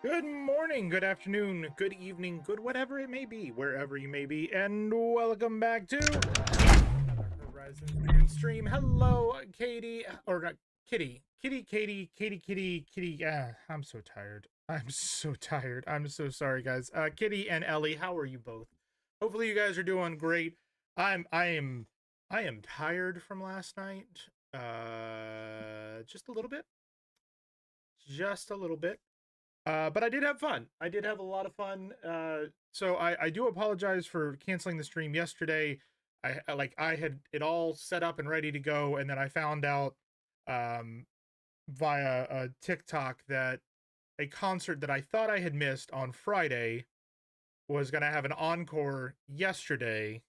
Good morning, good afternoon, good evening, good whatever it may be, wherever you may be, and welcome back to another Horizonsman stream. Hello, Katie, or not Kitty. Kitty. I'm so tired. I'm so tired. I'm so sorry, guys. Kitty and Ellie, how are you both? Hopefully, you guys are doing great. I am tired from last night. Just a little bit. Just a little bit. But I did have fun. I did have a lot of fun. So I do apologize for canceling the stream yesterday. I had it all set up and ready to go, and then I found out via a TikTok that a concert that I thought I had missed on Friday was gonna have an encore yesterday,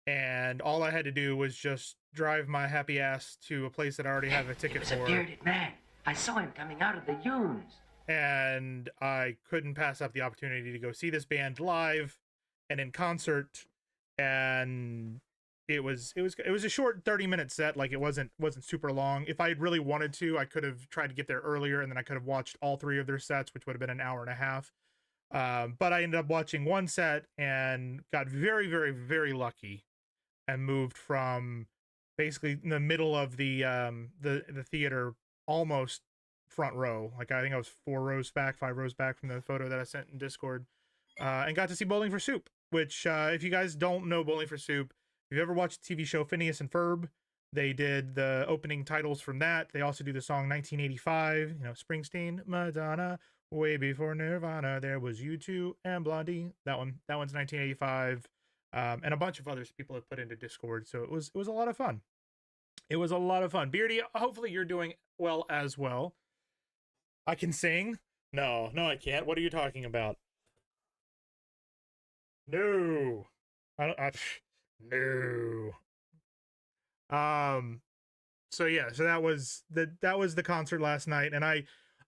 and all I had to do was just drive my happy ass to a place that I already have a ticket for. It was a bearded man. I saw him coming out of the dunes. And I couldn't pass up the opportunity to go see this band live and in concert. And it was a short 30-minute set. Like, it wasn't super long. If I had really wanted to, I could have tried to get there earlier, and then I could have watched all three of their sets, which would have been an hour and a half. But I ended up watching one set and got very, very, very lucky and moved from basically in the middle of the theater, almost front row. Like I think I was 4 rows back, 5 rows back from the photo that I sent in Discord, and got to see Bowling for Soup. Which, if you guys don't know Bowling for Soup, if you ever watched the TV show Phineas and Ferb, they did the opening titles from that. They also do the song 1985. You know, Springsteen, Madonna, way before Nirvana. There was U2 and Blondie. That one's 1985. And a bunch of others people have put into Discord. So it was a lot of fun. It was a lot of fun. Beardy, hopefully you're doing well as well. I can sing. No, I can't. What are you talking about? No. No. So yeah, so that was the concert last night, and I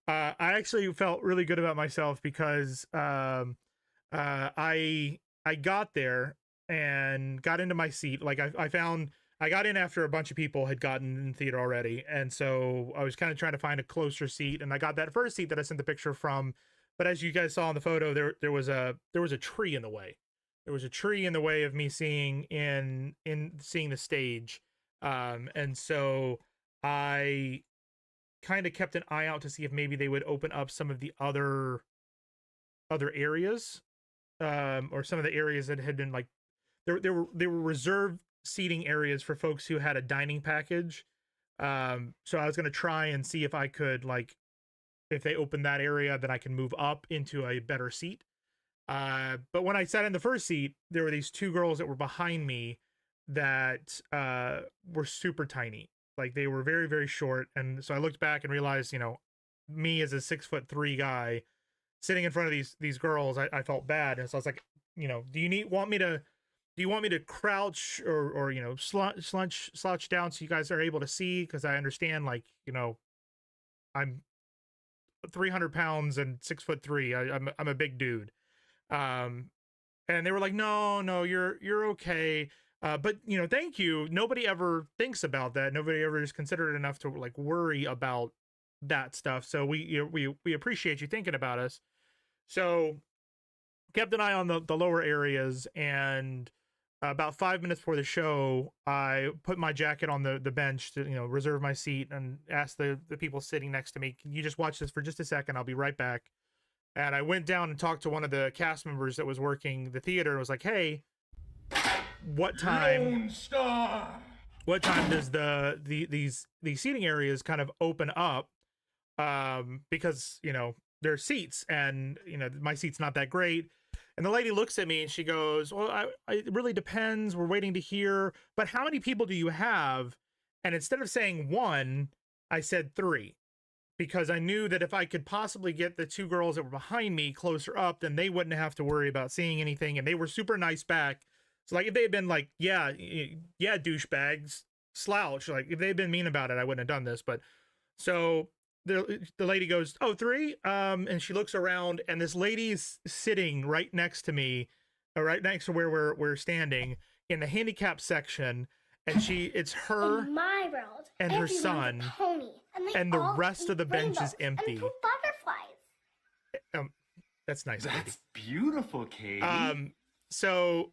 actually felt really good about myself because I got there and got into my seat. Like I got in after a bunch of people had gotten in the theater already, and so I was kind of trying to find a closer seat, and I got that first seat that I sent the picture from. But as you guys saw in the photo, there was a tree in the way. There was a tree in the way of me seeing seeing the stage, and so I kind of kept an eye out to see if maybe they would open up some of the other areas, or some of the areas that had been like there were reserved seating areas for folks who had a dining package. So I was gonna try and see if I could, like, if they opened that area, then I can move up into a better seat. But when I sat in the first seat, there were these two girls that were behind me that were super tiny. Like they were very, very short. And so I looked back and realized, you know, me as a 6'3" guy sitting in front of these girls, I felt bad. And so I was like, you know, do you want me to crouch or you know, slouch down so you guys are able to see? Because I understand, like, you know, I'm 300 pounds and 6'3". I'm a big dude. And they were like, no, you're okay. But you know, thank you. Nobody ever thinks about that. Nobody ever is considerate enough to like worry about that stuff. So we appreciate you thinking about us. So kept an eye on the lower areas, and about 5 minutes before the show, I put my jacket on the bench to, you know, reserve my seat, and asked the people sitting next to me, can you just watch this for just a second? I'll be right back. And I went down and talked to one of the cast members that was working the theater and was like, hey, what time does these seating areas kind of open up? Because, you know, there's seats, and, you know, my seat's not that great. And the lady looks at me and she goes, well, it really depends. We're waiting to hear. But how many people do you have? And instead of saying 1, I said 3. Because I knew that if I could possibly get the two girls that were behind me closer up, then they wouldn't have to worry about seeing anything. And they were super nice back. So like if they had been like, yeah, douchebags, slouch, like if they had been mean about it, I wouldn't have done this. But so the lady goes, oh, 3. And she looks around, and this lady's sitting right next to me, right next to where we're standing in the handicap section. And it's her in my world, and her son, pony, and the rest of the bench is empty. And butterflies. That's nice. That's beautiful, Katie. So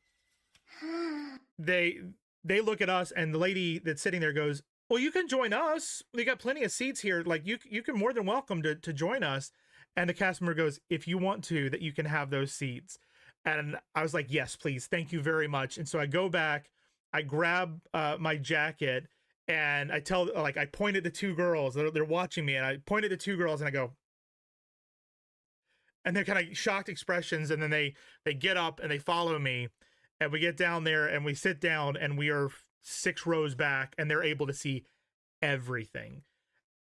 they look at us, and the lady that's sitting there goes, well, you can join us. We got plenty of seats here. Like you can more than welcome to join us. And the cast member goes, if you want to, that you can have those seats. And I was like, yes, please. Thank you very much. And so I go back, I grab my jacket, and I point at the two girls. They're watching me, and I point at the two girls, and I go, and they're kind of shocked expressions, and then they get up and they follow me, and we get down there and we sit down, and we are 6 rows back, and they're able to see everything.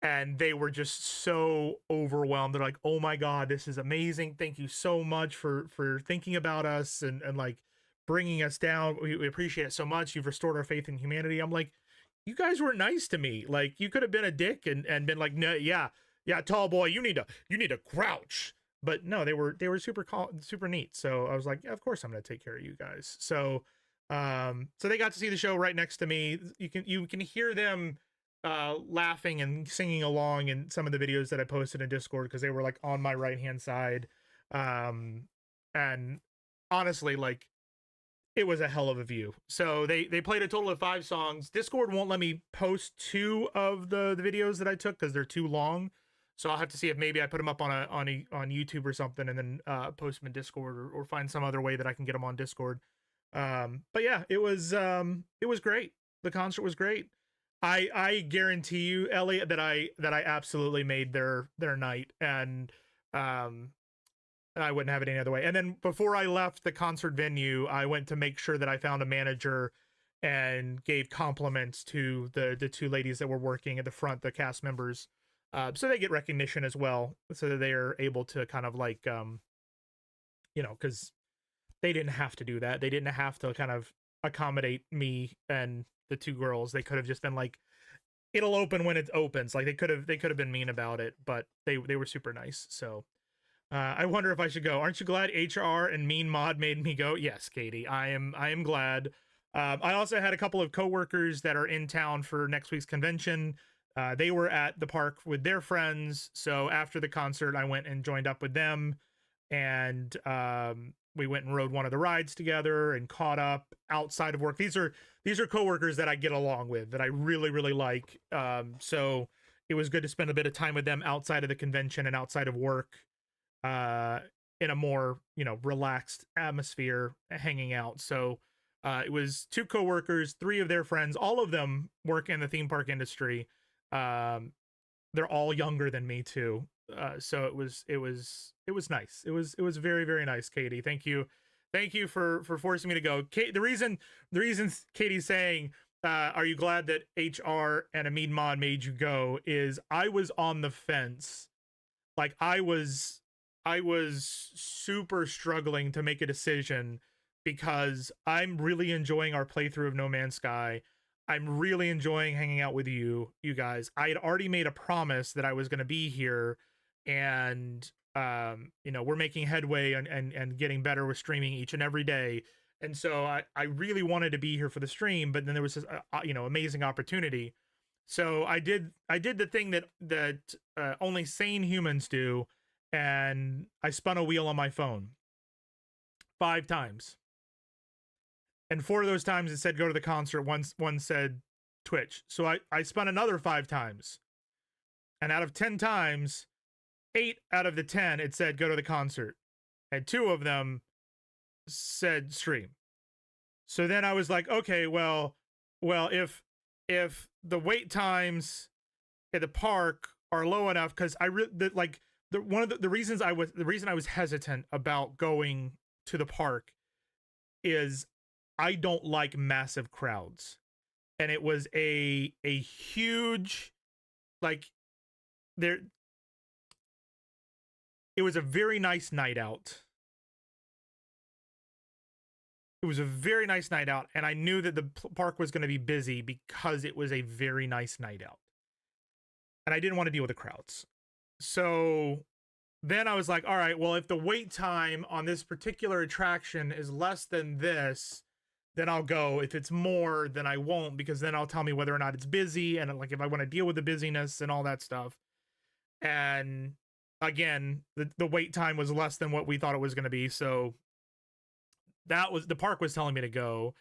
And they were just so overwhelmed. They're like, oh my God, this is amazing. Thank you so much for thinking about us and like bringing us down. We appreciate it so much. You've restored our faith in humanity. I'm like, you guys were nice to me. Like, you could have been a dick and been like, no, yeah, tall boy, you need to crouch. But no, they were super neat. So I was like, yeah, of course I'm going to take care of you guys. So so they got to see the show right next to me. You can hear them laughing and singing along in some of the videos that I posted in Discord, because they were like on my right hand side. And honestly, like, it was a hell of a view. So they played a total of 5 songs. Discord won't let me post 2 of the videos that I took because they're too long. So I'll have to see if maybe I put them up on YouTube or something, and then post them in Discord, or find some other way that I can get them on Discord. But yeah, it was great. The concert was great. I guarantee you, Elliot, that I absolutely made their night, and I wouldn't have it any other way. And then before I left the concert venue, I went to make sure that I found a manager and gave compliments to the two ladies that were working at the front, the cast members, so they get recognition as well, so that they are able to kind of like, because they didn't have to do that. They didn't have to kind of accommodate me and the two girls. They could have just been like, it'll open when it opens. Like they could have been mean about it, but they were super nice. So I wonder if I should go. Aren't you glad HR and Mean Mod made me go? Yes, Katie, I am glad. I also had a couple of coworkers that are in town for next week's convention. They were at the park with their friends, so after the concert, I went and joined up with them, and we went and rode one of the rides together and caught up outside of work. These are coworkers that I get along with, that I really, really like. So it was good to spend a bit of time with them outside of the convention and outside of work, in a more, relaxed atmosphere, hanging out. So it was two coworkers, three of their friends, all of them work in the theme park industry. They're all younger than me too. So it was nice. It was very, very nice, Katie. Thank you for forcing me to go. The reason Katie's saying, are you glad that HR and Amid Mod made you go, is I was on the fence. Like I was super struggling to make a decision, because I'm really enjoying our playthrough of No Man's Sky. I'm really enjoying hanging out with you guys. I had already made a promise that I was going to be here, and we're making headway and getting better with streaming each and every day. And so I really wanted to be here for the stream, but then there was this amazing opportunity. So I did the thing that only sane humans do, and I spun a wheel on my phone 5 times. And 4 of those times it said go to the concert. One said Twitch. So I spun another 5 times. And out of 10 times, 8 out of the 10 it said go to the concert. And 2 of them said stream. So then I was like, okay, well, if the wait times at the park are low enough, because the reason I was hesitant about going to the park is I don't like massive crowds, and it was a huge, like, there. It was a very nice night out. It was a very nice night out, and I knew that the park was going to be busy because it was a very nice night out, and I didn't want to deal with the crowds. So then I was like, all right, well, if the wait time on this particular attraction is less than this, then I'll go. If it's more, then I won't, because then I'll tell me whether or not it's busy, and like if I want to deal with the busyness and all that stuff. And again, the wait time was less than what we thought it was going to be, so that was, the park was telling me to go.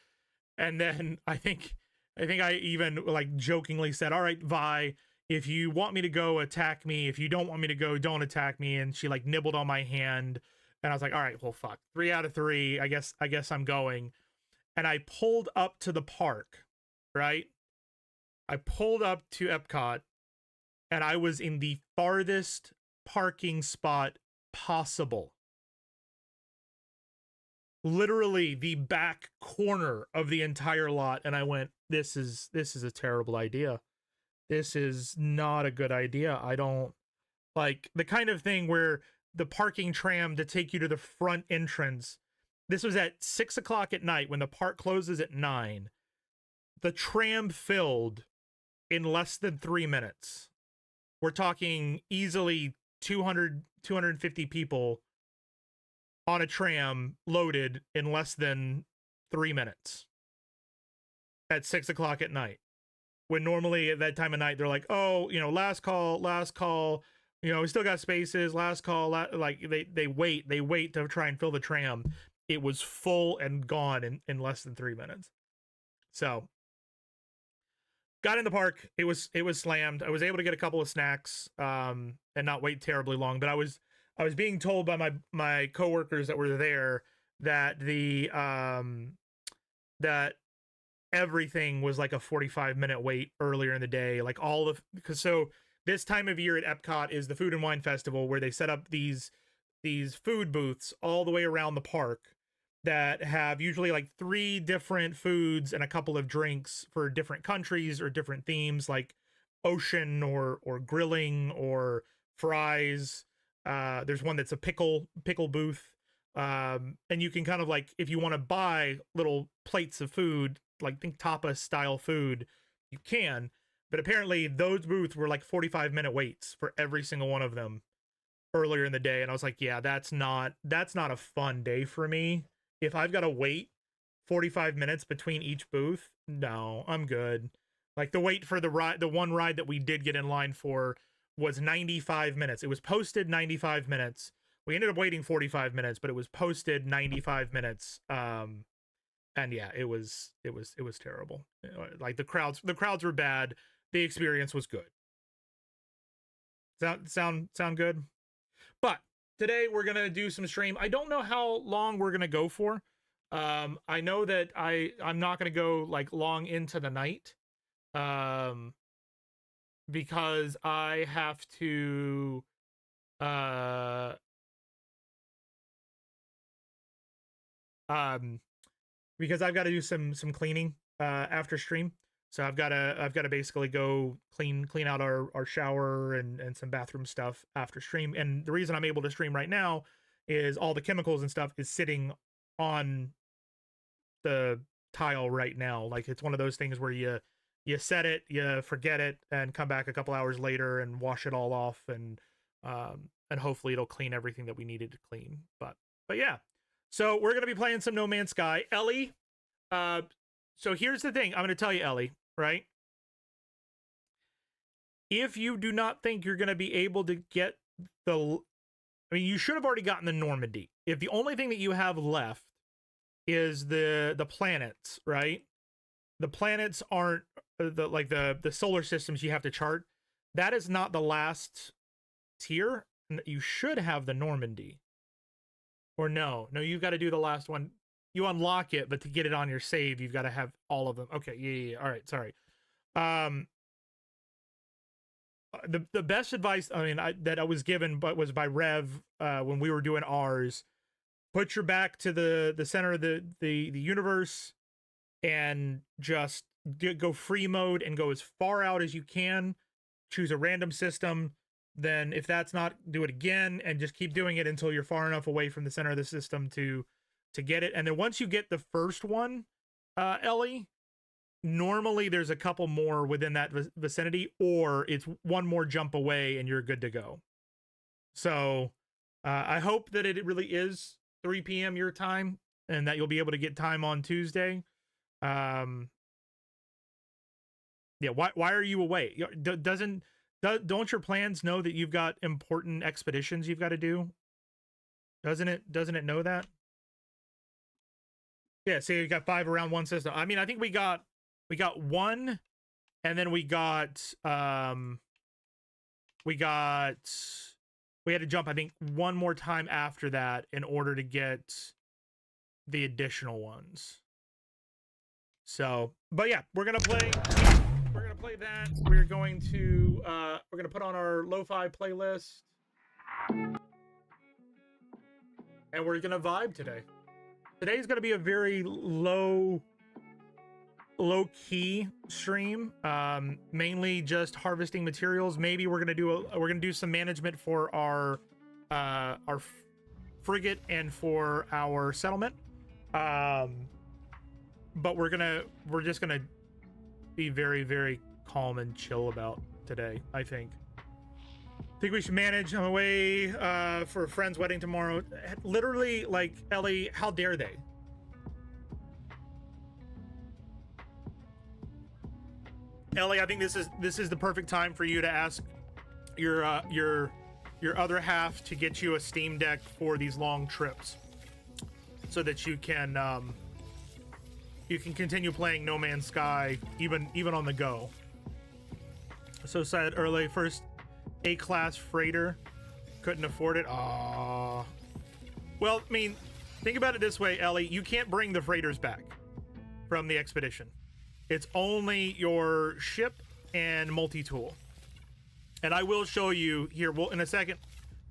And then I think I even like jokingly said, all right, Vi, if you want me to go, attack me. If you don't want me to go, don't attack me. And she like nibbled on my hand, and I was like, all right, well, fuck, 3 out of 3. I guess I'm going. And I pulled up to the park, right? I pulled up to Epcot, and I was in the farthest parking spot possible. Literally the back corner of the entire lot. And I went, this is a terrible idea. This is not a good idea. I don't like the kind of thing where the parking tram to take you to the front entrance. This was at 6 o'clock at night when the park closes at 9. The tram filled in less than 3 minutes. We're talking easily 250 people on a tram loaded in less than 3 minutes at 6 o'clock at night. When normally at that time of night, they're like, oh, last call, we still got spaces, last call, like they wait to try and fill the tram. It was full and gone in less than 3 minutes. So got in the park. It was slammed. I was able to get a couple of snacks. and not wait terribly long. But I was being told by my coworkers that were there that that everything was like a 45-minute wait earlier in the day. Like all of because so this time of year at Epcot is the Food and Wine Festival, where they set up these food booths all the way around the park that have usually like 3 different foods and a couple of drinks for different countries or different themes, like ocean or grilling or fries. There's one that's a pickle booth. And you can kind of like, if you want to buy little plates of food, like think tapas style food, you can. But apparently those booths were like 45-minute waits for every single one of them earlier in the day. And I was like, yeah, that's not a fun day for me. If I've got to wait 45 minutes between each booth, no, I'm good. Like the wait for the one ride that we did get in line for was 95 minutes. It was posted 95 minutes. We ended up waiting 45 minutes, but it was posted 95 minutes. And yeah, it was terrible. Like the crowds were bad. The experience was good. Sound good? But today we're gonna do some stream. I don't know how long we're gonna go for. I know that I'm not gonna go like long into the night. Because I have to because I've got to do some cleaning after stream. So I've got to basically go clean out our shower and some bathroom stuff after stream. And the reason I'm able to stream right now is all the chemicals and stuff is sitting on the tile right now. Like it's one of those things where you set it, you forget it, and come back a couple hours later and wash it all off, and hopefully it'll clean everything that we needed to clean. But yeah. So we're gonna be playing some No Man's Sky. Ellie, so here's the thing. I'm gonna tell you, Ellie, right? If you do not think you're gonna be able to get I mean, you should have already gotten the Normandy. If the only thing that you have left is the planets, right? The planets aren't the solar systems you have to chart. That is not the last tier. You should have the Normandy. Or no, you've got to do the last one. You unlock it, but to get it on your save, you've got to have all of them. Okay, yeah. All right, sorry. The best advice, I mean, that I was given, but was by Rev when we were doing ours. Put your back to the center of the universe, and just go free mode and go as far out as you can. Choose a random system. Then if that's not, do it again and just keep doing it until you're far enough away from the center of the system to get it. And then once you get the first one, Ellie, normally there's a couple more within that vicinity, or it's one more jump away and you're good to go. So I hope that it really is 3 p.m. your time and that you'll be able to get time on Tuesday. Yeah, why are you away? Don't your plans know that you've got important expeditions you've got to do? Doesn't it know that? Yeah, see, you got 5 around one system. I mean, I think we got 1, and then we had to jump, I think, 1 more time after that in order to get the additional ones. So, but yeah, we're gonna play that. We're going to put on our lo-fi playlist, and we're gonna vibe today. Today's gonna be a very low key stream, mainly just harvesting materials. Maybe we're gonna do some management for our frigate and for our settlement. But we're just gonna be very, very calm and chill about today. I think we should manage. I'm away for a friend's wedding tomorrow. Literally, like, Ellie, how dare they? Ellie, I think this is the perfect time for you to ask your other half to get you a Steam Deck for these long trips, so that you can continue playing No Man's Sky even on the go. So sad early. First A-class freighter. Couldn't afford it. Aww. Well, I mean, think about it this way, Ellie. You can't bring the freighters back from the expedition. It's only your ship and multi-tool. And I will show you here. We'll, in a second,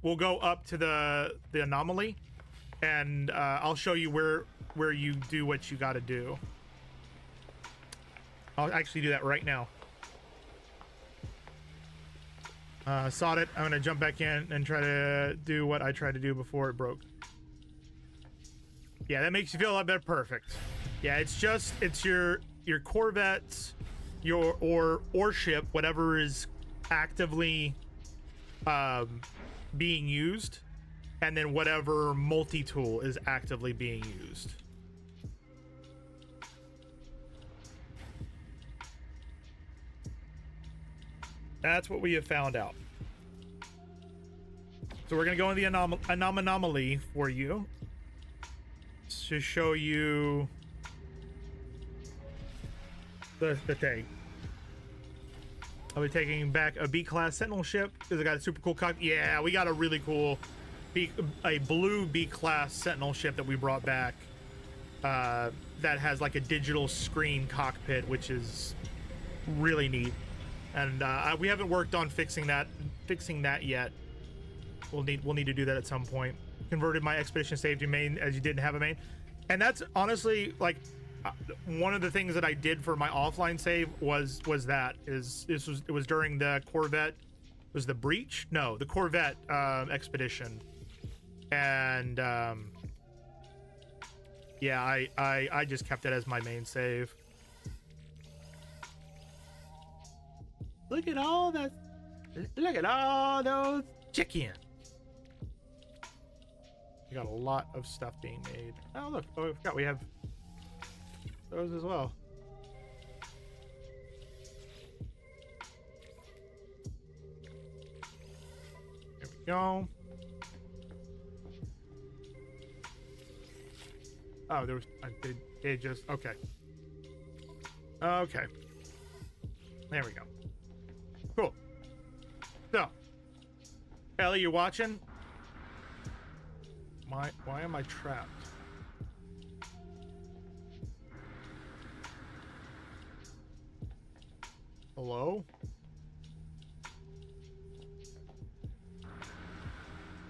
we'll go up to the anomaly, and I'll show you where you do what you got to do. I'll actually do that right now. Sawed it. I'm gonna jump back in and try to do what I tried to do before it broke. Yeah, that makes you feel a lot better. Perfect. Yeah, it's your corvettes, or ship, whatever is actively being used, and then whatever multi-tool is actively being used. That's what we have found out. So we're gonna go in the anomaly for you to show you the thing. I'll be taking back a B-class Sentinel ship because I got a super cool cockpit. Yeah, we got a really cool a blue B-class Sentinel ship that we brought back that has like a digital screen cockpit, which is really neat. And we haven't worked on fixing that yet. We'll need to do that at some point. Converted my expedition save to main as you didn't have a main, and that's honestly like one of the things that I did for my offline save was it was during the Corvette, was the Breach? No, the Corvette expedition, and yeah, I just kept it as my main save. Look at all that! Look at all those chickens. We got a lot of stuff being made. Oh look! Oh, I forgot we have those as well. There we go. Oh, there was. They just okay. Okay. There we go. Cool. So, Ellie, you watching? Why am I trapped? Hello?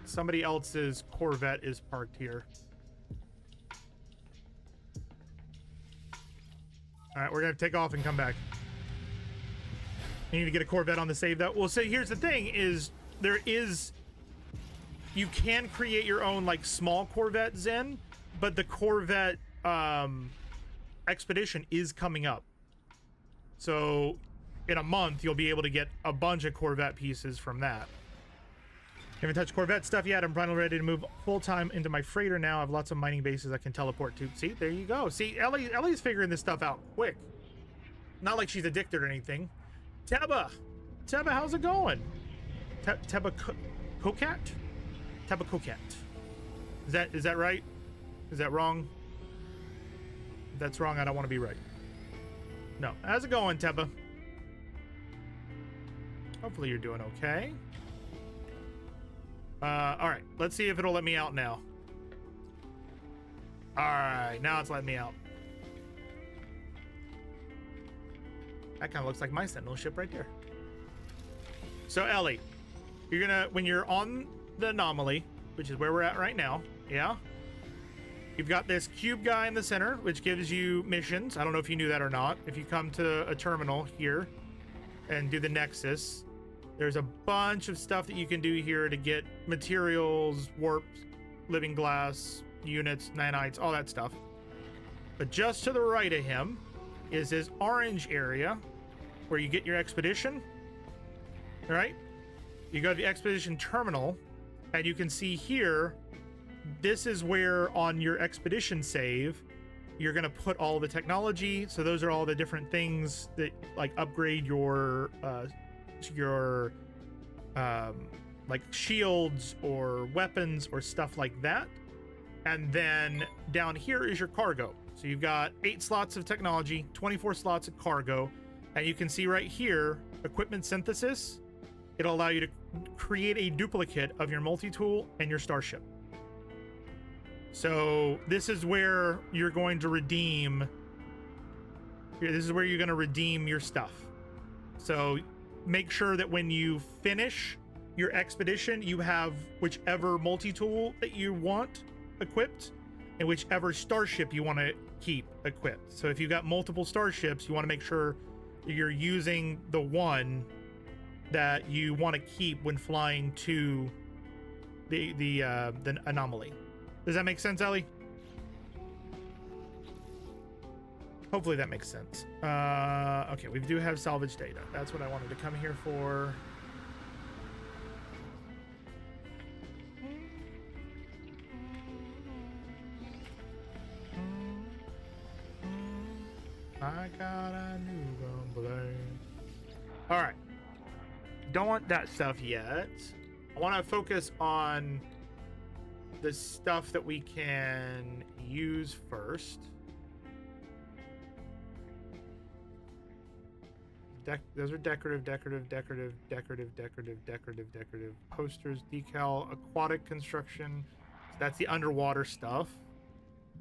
Somebody else's Corvette is parked here. All right, we're gonna take off and come back. I need to get a Corvette on the save though. Well, so here's the thing: is you can create your own like small Corvette Zen, but the Corvette expedition is coming up. So in a month, you'll be able to get a bunch of Corvette pieces from that. Haven't touched Corvette stuff yet. I'm finally ready to move full-time into my freighter now. I have lots of mining bases I can teleport to. See, there you go. See, Ellie's figuring this stuff out quick. Not like she's addicted or anything. Teba, how's it going? Teba Cocat? Teba Cocat. Is that right? Is that wrong? If that's wrong, I don't want to be right. No. How's it going, Teba? Hopefully you're doing okay. All right. Let's see if it'll let me out now. All right. Now it's letting me out. That kind of looks like my Sentinel ship right there. So Ellie, you're gonna, when you're on the anomaly, which is where we're at right now, yeah, you've got this cube guy in the center, which gives you missions. I don't know if you knew that or not. If you come to a terminal here and do the Nexus, there's a bunch of stuff that you can do here to get materials, warp, living glass, units, nanites, all that stuff. But just to the right of him is this orange area where you get your expedition. All right, you go to the expedition terminal, and you can see here, this is where on your expedition save you're going to put all the technology. So those are all the different things that like upgrade your like shields or weapons or stuff like that. And then down here is your cargo. So you've got 8 slots of technology, 24 slots of cargo, and you can see right here, equipment synthesis. It'll allow you to create a duplicate of your multi-tool and your starship. So this is where you're going to redeem. This is where you're going to redeem your stuff. So make sure that when you finish your expedition, you have whichever multi-tool that you want equipped and whichever starship you want to keep equipped. So if you've got multiple starships, you want to make sure you're using the one that you want to keep when flying to the anomaly. Does that make sense, Ellie? Hopefully that makes sense. Okay, we do have salvage data. That's what I wanted to come here for. I got a new rumbler. All right. Don't want that stuff yet. I want to focus on the stuff that we can use first. Those are decorative posters, decal, aquatic construction. So that's the underwater stuff.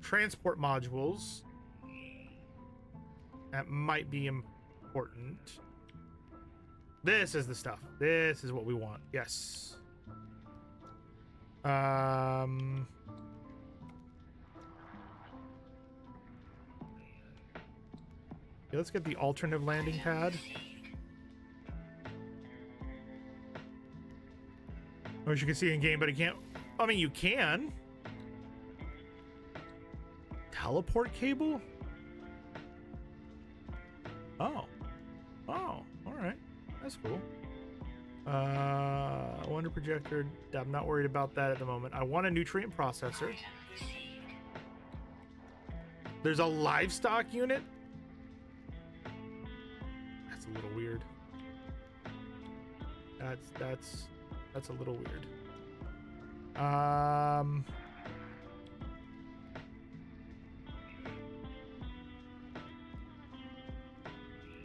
Transport modules. That might be important. This is the stuff. This is what we want. Yes. Yeah, let's get the alternative landing pad. As you can see in game, but I can't. I mean, you can. Teleport cable? Oh. Oh, all right. That's cool. Wonder projector. I'm not worried about that at the moment. I want a nutrient processor. There's a livestock unit. That's a little weird. That's a little weird.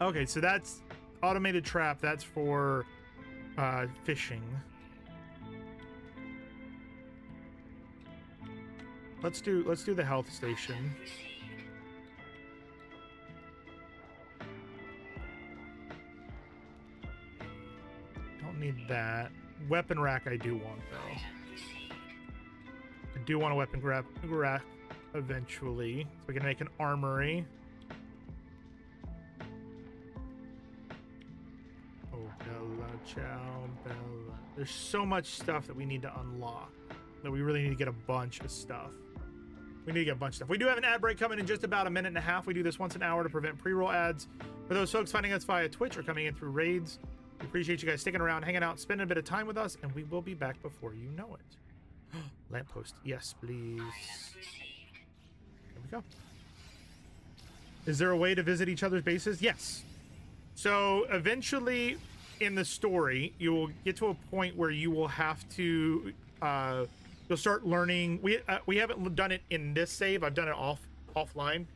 Okay, so that's automated trap. That's for fishing. Let's do the health station. Don't need that. Weapon rack I do want though. I do want a weapon rack eventually, so we can make an armory. Oh, Bella, ciao, Bella. There's so much stuff that we need to unlock that we really need to get a bunch of stuff. We need to get a bunch of stuff. We do have an ad break coming in just about a minute and a half. We do this once an hour to prevent pre-roll ads. For those folks finding us via Twitch or coming in through raids, we appreciate you guys sticking around, hanging out, spending a bit of time with us, and we will be back before you know it. Lamppost. Yes, please. There we go. Is there a way to visit each other's bases? Yes. So eventually in the story, you will get to a point where you will have to you'll start learning. We haven't done it in this save. I've done it offline.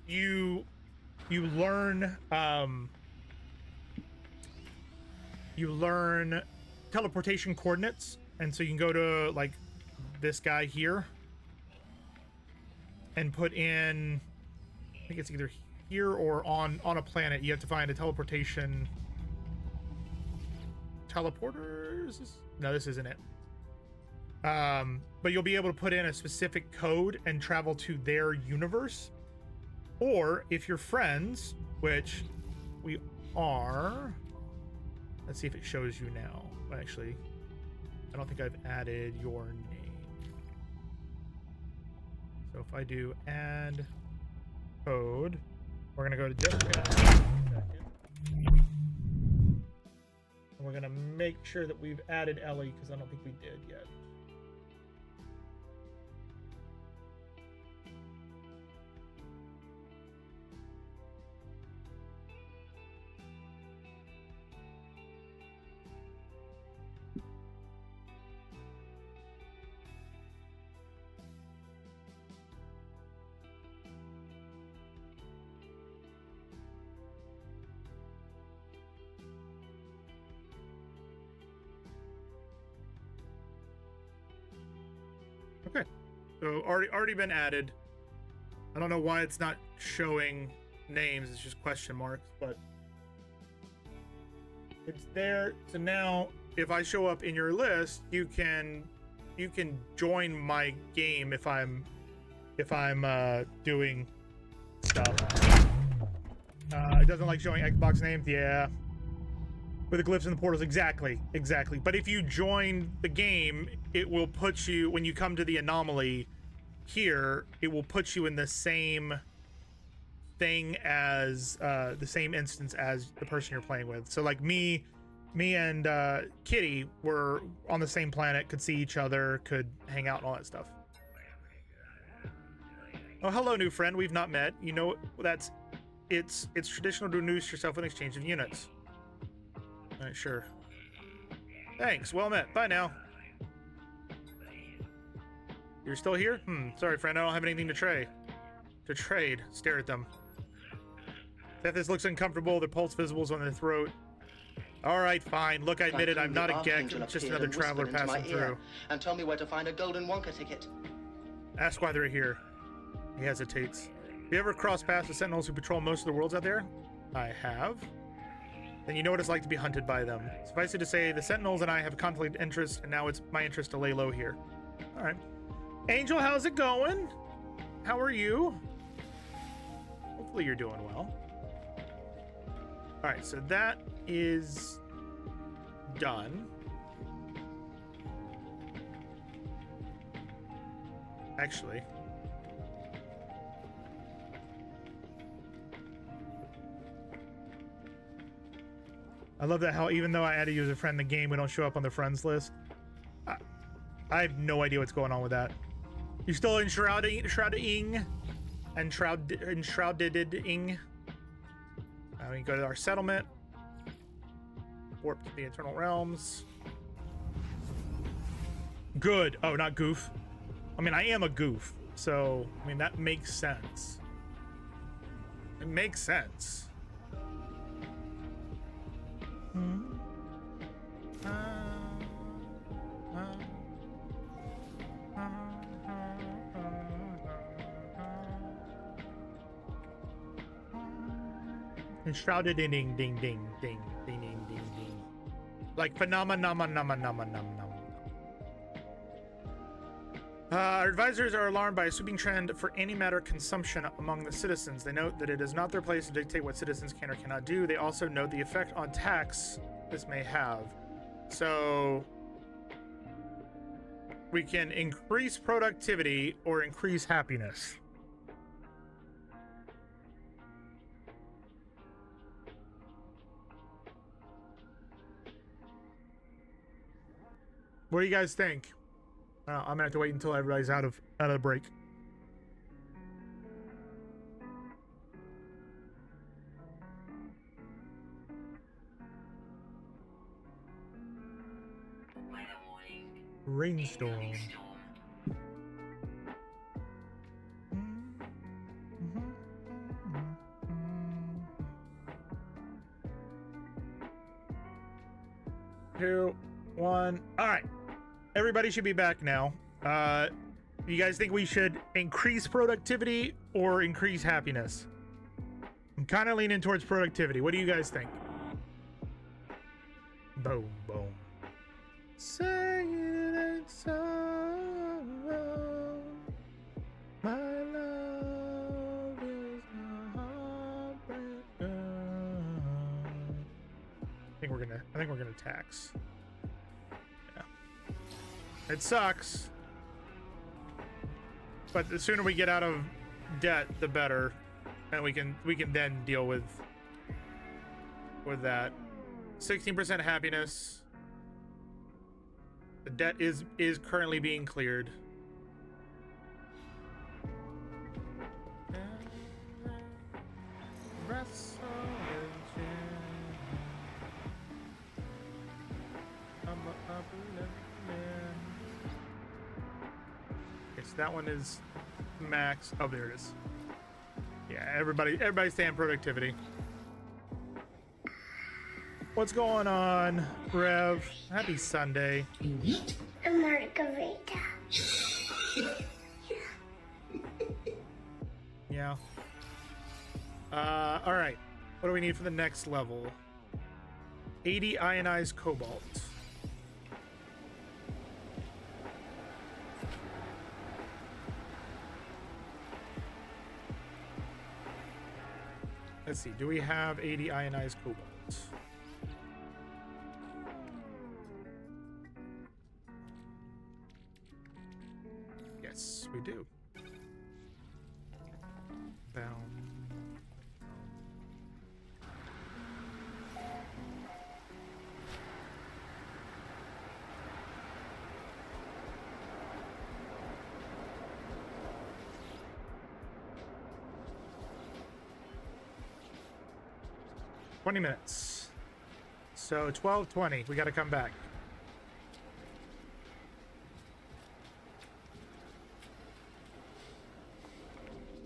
You learn teleportation coordinates, and so you can go to like this guy here and put in, I think it's either here or on a planet. You have to find a teleportation teleporters. No, this isn't it. But you'll be able to put in a specific code and travel to their universe. Or if you're friends, which we are, let's see if it shows you now. Actually, I don't think I've added your name. So if I do add code, we're gonna go to Jessica. And we're gonna make sure that we've added Ellie, because I don't think we did yet. Okay. So already been added. I don't know why it's not showing names. It's just question marks, but it's there. So now if I show up in your list, you can join my game if I'm doing stuff. It doesn't like showing Xbox names. Yeah. With the glyphs and the portals, exactly. But if you join the game, it will put you, when you come to the anomaly here, it will put you in the same thing as, the same instance as the person you're playing with. So like me and Kitty were on the same planet, could see each other, could hang out and all that stuff. Oh, hello, new friend. We've not met. You know, it's traditional to introduce yourself in exchange of units. All right, sure. Thanks. Well met. Bye now. You're still here? Sorry, friend. I don't have anything to trade. Stare at them. This looks uncomfortable. Their pulse visible on their throat. All right, fine. Look, I admit it. I'm not a gek. I'm just another traveler passing through. And tell me where to find a golden Wonka ticket. Ask why they're here. He hesitates. Have you ever crossed paths with sentinels who patrol most of the worlds out there? I have. Then you know what it's like to be hunted by them. Suffice it to say, the sentinels and I have a conflict of interest, and now it's my interest to lay low here. All right. Angel, how's it going? How are you? Hopefully you're doing well. All right, so that is done. Actually, I love that how even though I added you as a friend in the game, we don't show up on the friends list. I have no idea what's going on with that. You're still enshrouding and enshroudeding. We can go to our settlement. Warp to the Eternal Realms. Good. Oh, not goof. I mean, I am a goof, so I mean that makes sense. It makes sense. Enshrouded ding ding ding ding ding ding ding ding ding. Like phenomena. Our advisors are alarmed by a sweeping trend for antimatter consumption among the citizens. They note that it is not their place to dictate what citizens can or cannot do. They also note the effect on tax this may have. So we can increase productivity or increase happiness. What do you guys think? I'm gonna have to wait until everybody's out of the break. Rainstorm. Two, one. All right. Everybody should be back now. You guys think we should increase productivity or increase happiness? I'm kind of leaning towards productivity. What do you guys think? Boom, boom. Say it ain't so. My love is a heartbreaker. I think we're gonna tax. It sucks, but the sooner we get out of debt, the better, and we can then deal with that. 16% happiness. The debt is currently being cleared. That one is max. Oh, there it is. Yeah, everybody stay on productivity. What's going on, Rev? Happy Sunday. A margarita. now. All right. What do we need for the next level? 80 ionized cobalt. Let's see. Do we have 80 ionized cobalt? Yes, we do. Bound. $20. So 12:20. We got to come back.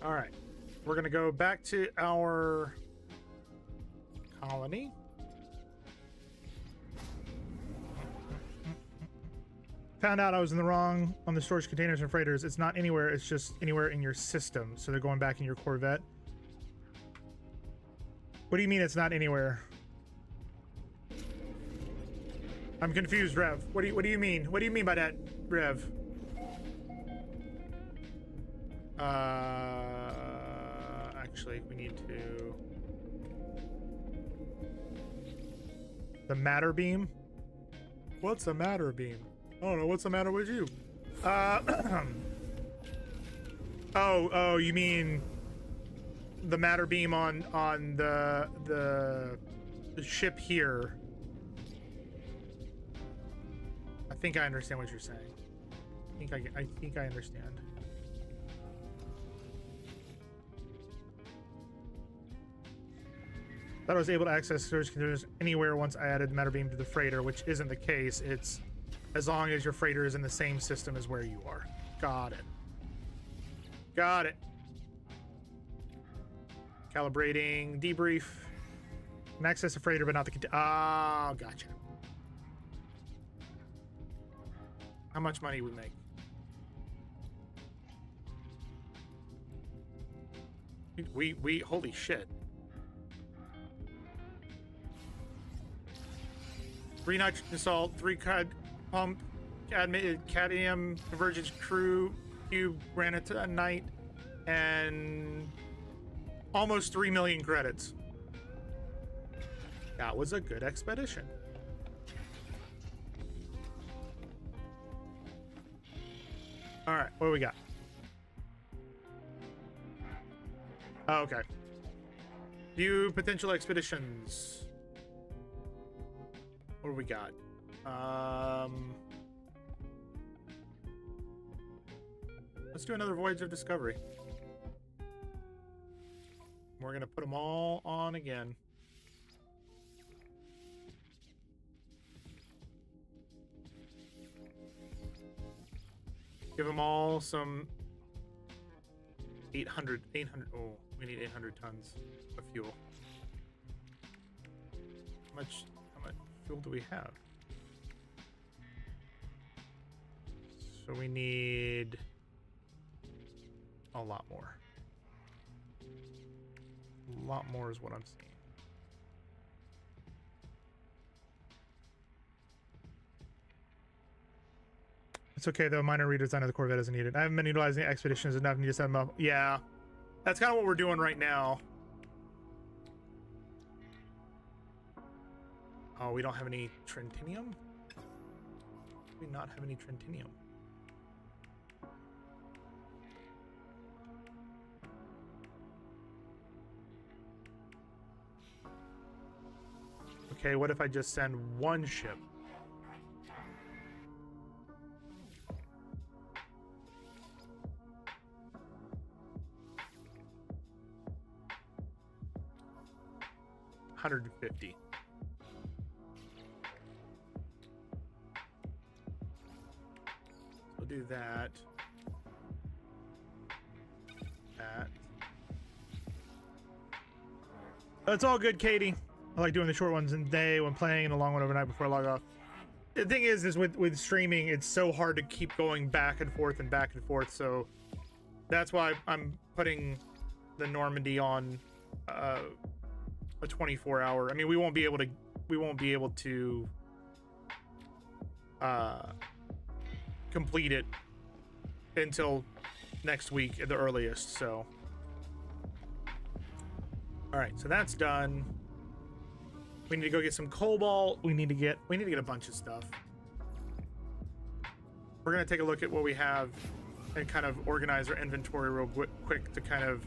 All right. We're going to go back to our colony. Found out I was in the wrong on the storage containers and freighters. It's not anywhere. It's just anywhere in your system. So they're going back in your Corvette. What do you mean it's not anywhere? I'm confused, Rev. What do you mean? What do you mean by that, Rev? Actually, we need to... The matter beam? What's the matter beam? I don't know. What's the matter with you? Oh, you mean the matter beam on the ship here? I think I understand what you're saying. I think I understand. Thought I was able to access storage containers anywhere once I added matter beam to the freighter, which isn't the case. It's as long as your freighter is in the same system as where you are. Got it. Got it. Calibrating, debrief. Can access the freighter, but not the container. Oh, gotcha. How much money we make? We holy shit. 3 nitrogen salt, 3 cad pump, cadmium convergence crew, cube granite, and almost 3 million credits. That was a good expedition. All right, what do we got? Oh, okay. View potential expeditions. What do we got? Let's do another Voyage of Discovery. We're gonna put them all on again. Give them all some 800. Oh, we need 800 tons of fuel. How much fuel do we have? So we need a lot more. A lot more is what I'm seeing. It's okay though, minor redesign of the Corvette isn't needed. I haven't been utilizing expeditions enough, need to set them up. Yeah, that's kind of what we're doing right now. Oh, we don't have any Trentinium? Do we not have any Trentinium? Okay, what if I just send one ship? $150. We'll do that. That. That's all good, Katie. I like doing the short ones in the day when playing and the long one overnight before I log off. The thing is with streaming, it's so hard to keep going back and forth and back and forth. So that's why I'm putting the Normandy on a 24-hour. I mean, we won't be able to complete it until next week at the earliest. So, all right, so that's done. We need to go get some cobalt. We need to get a bunch of stuff. We're gonna take a look at what we have and kind of organize our inventory real quick to kind of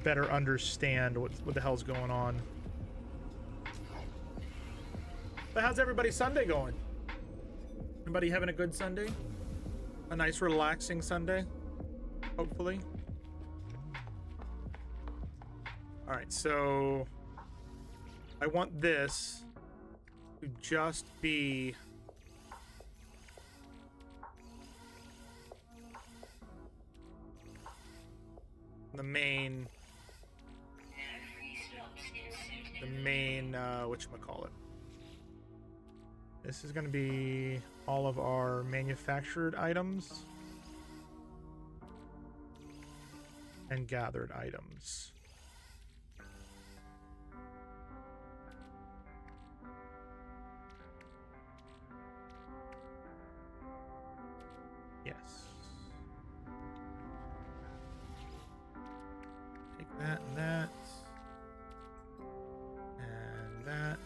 better understand what the hell's going on. But how's everybody's Sunday going? Everybody having a good Sunday? A nice relaxing Sunday, hopefully. All right, so I want this to just be the main whatchamacallit. This is going to be all of our manufactured items and gathered items. Yes. Take that and that. And that.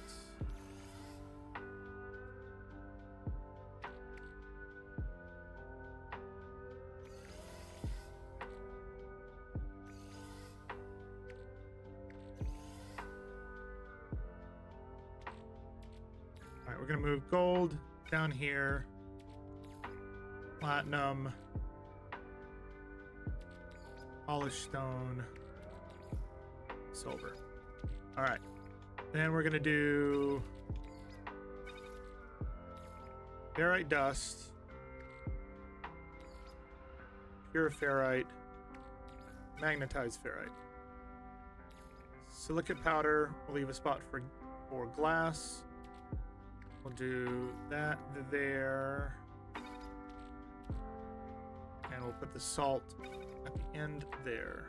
All right, we're gonna move gold down here. Platinum, polished stone, silver. All right, then we're gonna do ferrite dust, pure ferrite, magnetized ferrite, silicate powder. We'll leave a spot for glass. We'll do that there. And we'll put the salt at the end there.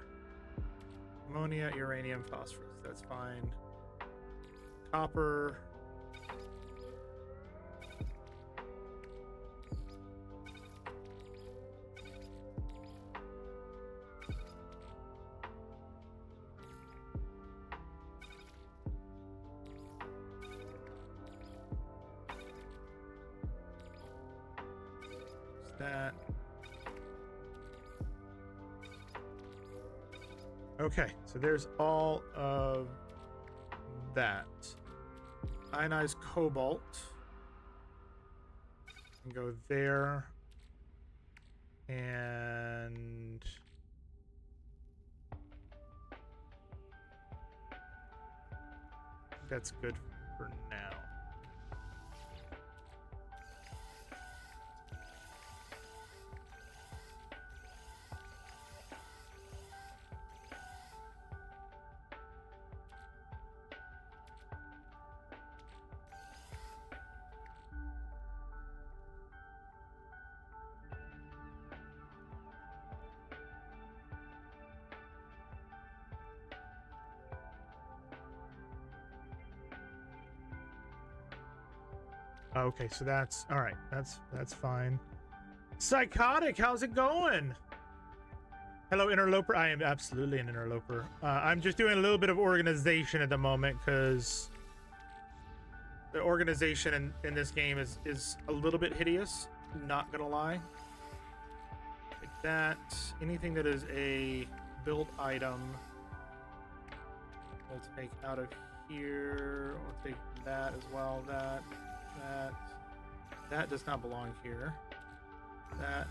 Ammonia, uranium, phosphorus. That's fine. Copper. That. Okay, so there's all of that. Ionized cobalt. And go there. And that's good for now. Okay, so that's all right. That's fine. Psychotic, how's it going? Hello, interloper. I am absolutely an interloper. I'm just doing a little bit of organization at the moment because the organization in this game is a little bit hideous. Not gonna lie. Like that. Anything that is a built item, we'll take out of here. We'll take that as well. That does not belong here. That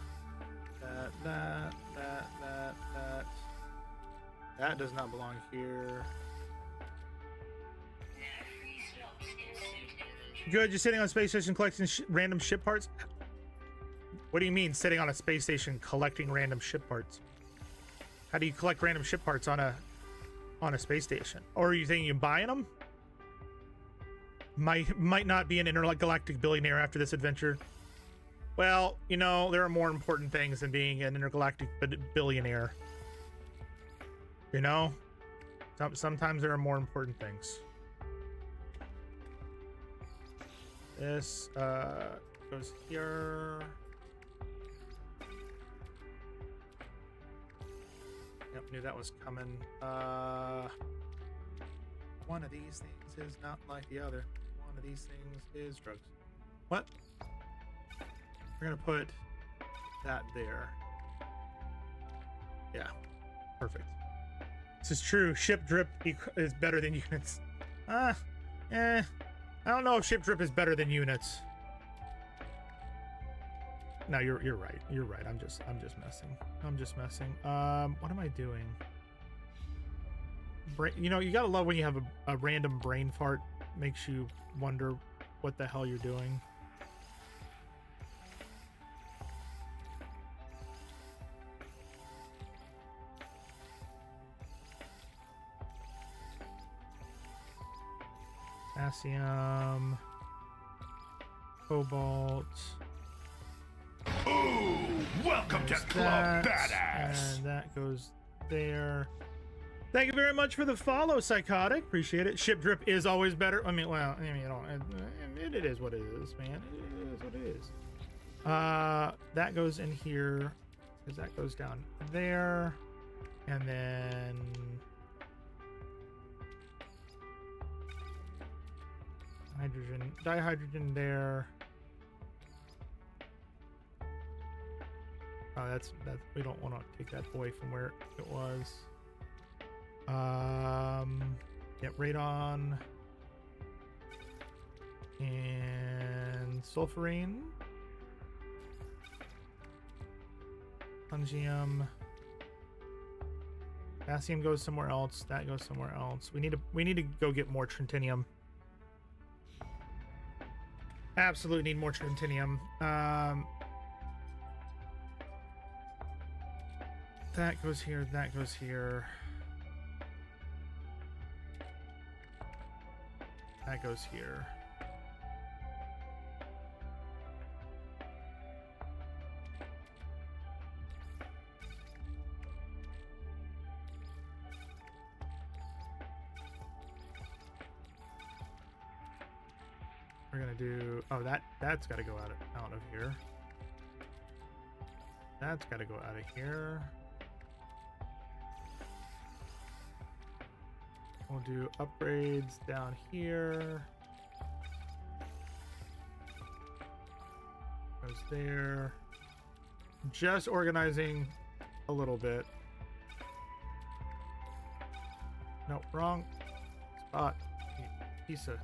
does not belong here. Good, you're sitting on a space station collecting random ship parts? What do you mean sitting on a space station collecting random ship parts? How do you collect random ship parts on a space station? Or are you thinking you're buying them? Might not be an intergalactic billionaire after this adventure. Well, you know, there are more important things than being an intergalactic billionaire. You know, sometimes there are more important things. This goes here. Yep, knew that was coming. One of these things is not like the other. One of these things is drugs. What? We're gonna put that there. Yeah, perfect. This is true. Ship drip is better than units. I don't know if ship drip is better than units. No, you're right. You're right. I'm just messing. I'm just messing. What am I doing? You know, you gotta love when you have a random brain fart. Makes you wonder what the hell you're doing. Potassium, cobalt. Ooh, welcome to Club Badass. And that goes there. Thank you very much for the follow, Psychotic. Appreciate it. Ship drip is always better. I mean, well, I mean, you know, it is what it is, man. It is what it is. That goes in here because that goes down there, and then hydrogen, dihydrogen there. Oh, that's we don't want to take that away from where it was. Yep, radon and sulfurine, pungium. Potassium goes somewhere else. That goes somewhere else. We need to go get more tritium. Absolutely need more tritium. That goes here. That goes here. That goes here. We're gonna do. Oh, that's got to go out of here. That's got to go out of here. We'll do upgrades down here. Goes there. Just organizing a little bit. No, wrong spot. Piece of.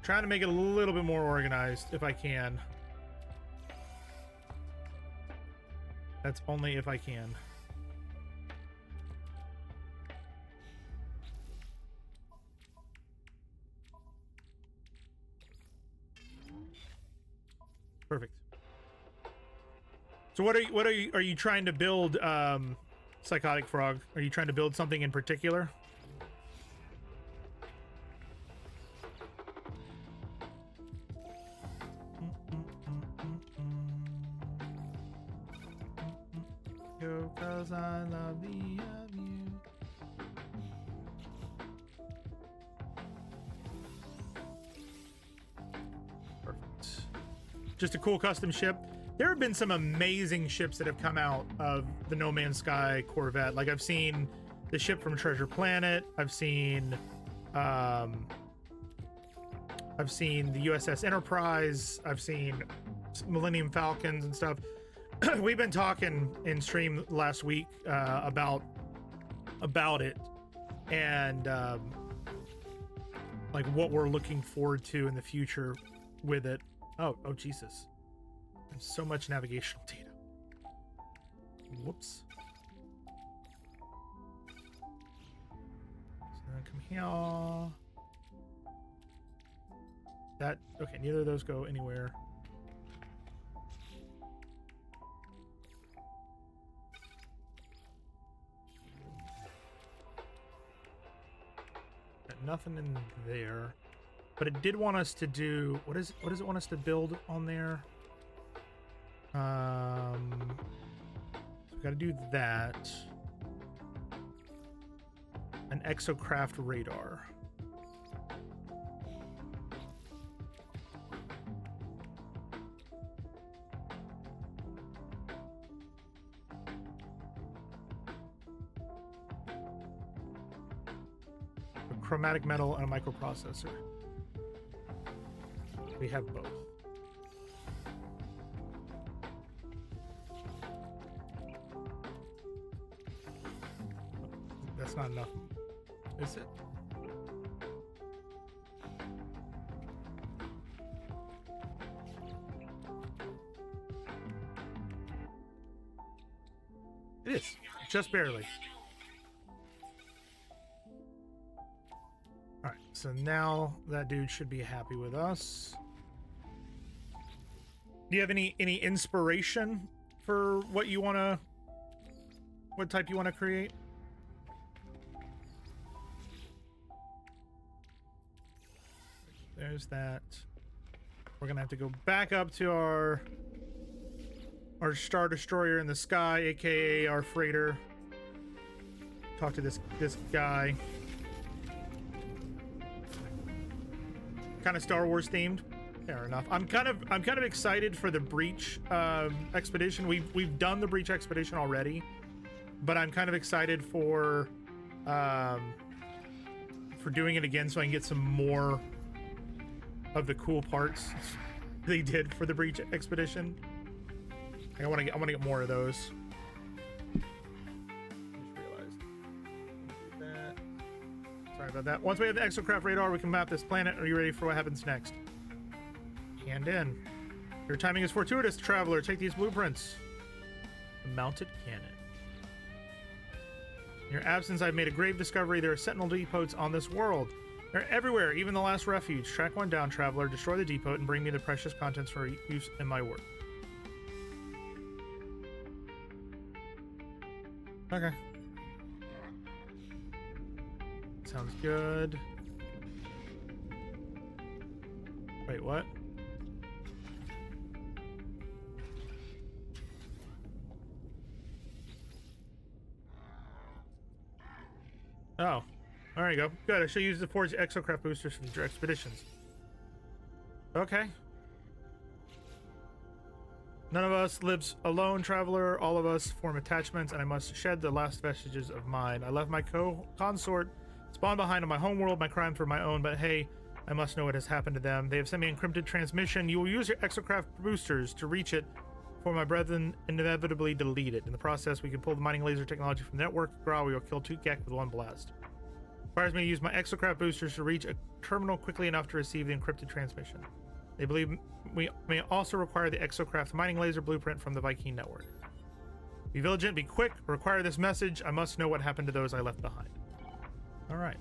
Trying to make it a little bit more organized if I can. That's only if I can. Perfect. So what are you trying to build, Psychotic Frog? Are you trying to build something in particular? Cause I love the of you. Perfect. Just a cool custom ship. There have been some amazing ships that have come out of the No Man's Sky Corvette. Like I've seen the ship from Treasure Planet. I've seen the USS Enterprise. I've seen Millennium Falcons and stuff. We've been talking in stream last week about it and like what we're looking forward to in the future with it. Oh Jesus, there's so much navigational data. Whoops. So then come here. That okay, neither of those go anywhere. Nothing in there, but it did want us to do what is it want us to build on there? So we gotta do that. An exocraft radar. A chromatic metal and a microprocessor. We have both. That's not enough. Is it? It is. Just barely. Alright, so now that dude should be happy with us. Do you have any inspiration for what you want to... what type you want to create? There's that. We're gonna have to go back up to our Star Destroyer in the sky, aka our freighter. Talk to this guy. Kind of Star Wars themed. Fair enough. I'm kind of excited for the Breach expedition. We've done the Breach expedition already, but I'm kind of excited for doing it again so I can get some more of the cool parts they did for the Breach expedition. I want to get more of those. Just realized. That. Sorry about that. Once we have the exocraft radar, we can map this planet. Are you ready for what happens next? Hand in. Your timing is fortuitous, traveler. Take these blueprints. A mounted cannon. In your absence, I've made a grave discovery. There are sentinel depots on this world. They're everywhere, even the last refuge. Track one down, traveler. Destroy the depot and bring me the precious contents for use in my work. Okay. Sounds good. Wait, what? Oh. There you go. Good. I should use the forge exocraft boosters for future expeditions. Okay. None of us lives alone, traveler. All of us form attachments, and I must shed the last vestiges of mine. I left my consort spawned behind on my homeworld. My crimes were my own, but hey, I must know what has happened to them. They have sent me encrypted transmission. You will use your exocraft boosters to reach it, for my brethren inevitably delete it. In the process, we can pull the mining laser technology from the network. Growl, we will kill 2 Gek with 1 blast. Requires me to use my exocraft boosters to reach a terminal quickly enough to receive the encrypted transmission. They believe we may also require the exocraft mining laser blueprint from the Viking network. Be vigilant, be quick, require this message. I must know what happened to those I left behind. Alright.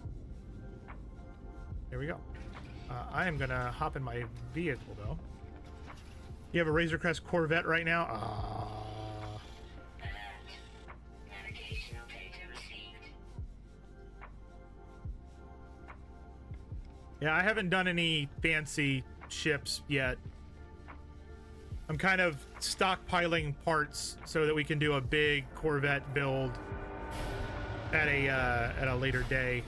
Here we go. I am gonna hop in my vehicle, though. You have a Razor Crest Corvette right now? Yeah, I haven't done any fancy ships yet. I'm kind of stockpiling parts so that we can do a big Corvette build at a later day.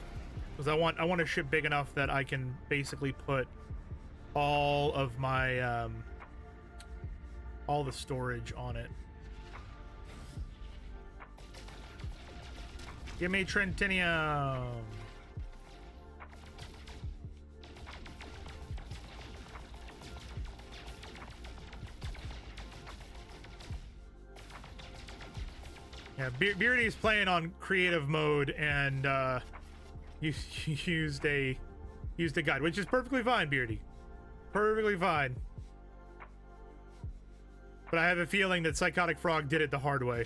Because I want a ship big enough that I can basically put all of my all the storage on it. Give me Trentinium. Yeah, Beardy's playing on creative mode and used a guide, which is perfectly fine, Beardy. Perfectly fine. But I have a feeling that Psychotic Frog did it the hard way.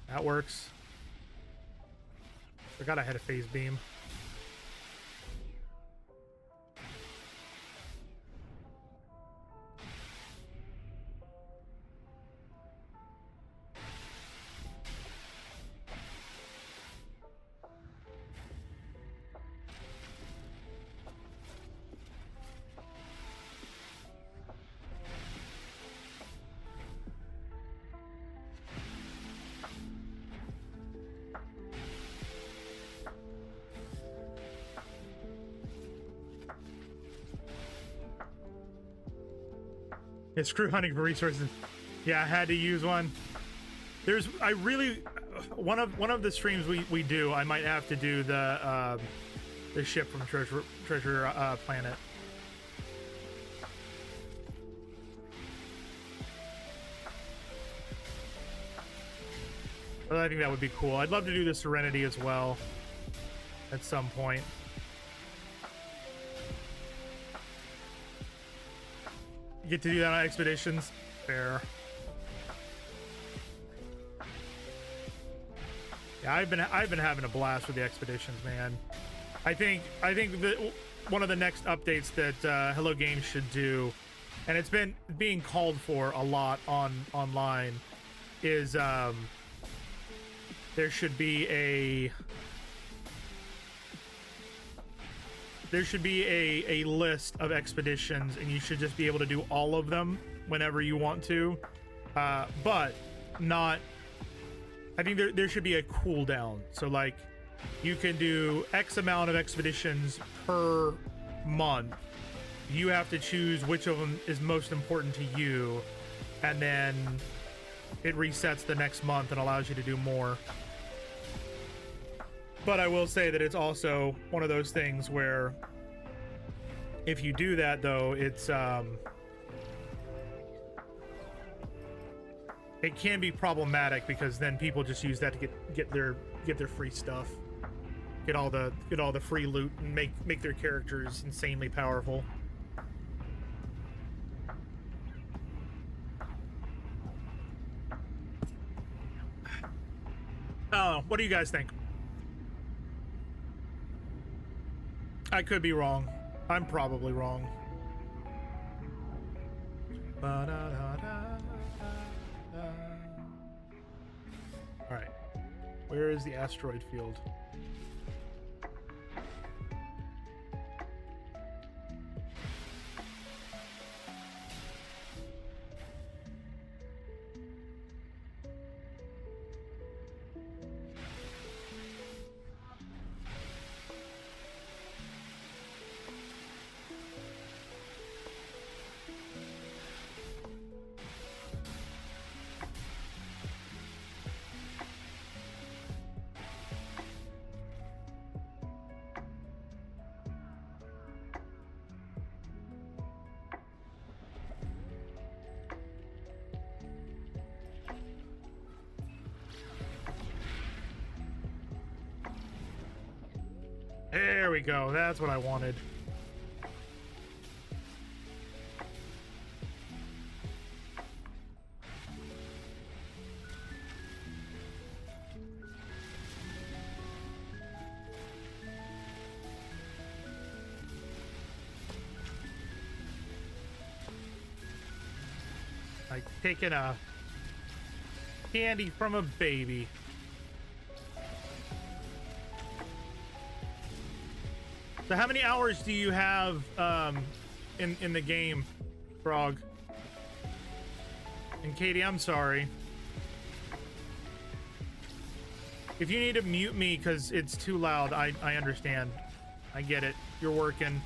That works. Forgot I had a phase beam. It's crew hunting for resources. Yeah, I had to use one. There's, I really, one of the streams we do, I might have to do the ship from Treasure Planet. But I think that would be cool. I'd love to do the Serenity as well at some point. You get to do that on expeditions. Fair. Yeah, I've been having a blast with the expeditions, man. I think that one of the next updates that Hello Games should do, and it's been being called for a lot online, is there should be a list of expeditions, and you should just be able to do all of them whenever you want to, but not. I think there should be a cooldown. So like, you can do X amount of expeditions per month. You have to choose which of them is most important to you, and then it resets the next month and allows you to do more. But I will say that it's also one of those things where if you do that, though, it's it can be problematic, because then people just use that to get their free stuff, get all the free loot, and make their characters insanely powerful. Oh, what do you guys think? I could be wrong. I'm probably wrong. All right, where is the asteroid field? There we go. That's what I wanted. Like taking a candy from a baby. So how many hours do you have in the game, Frog? And Katie, I'm sorry. If you need to mute me because it's too loud, I understand. I get it. You're working.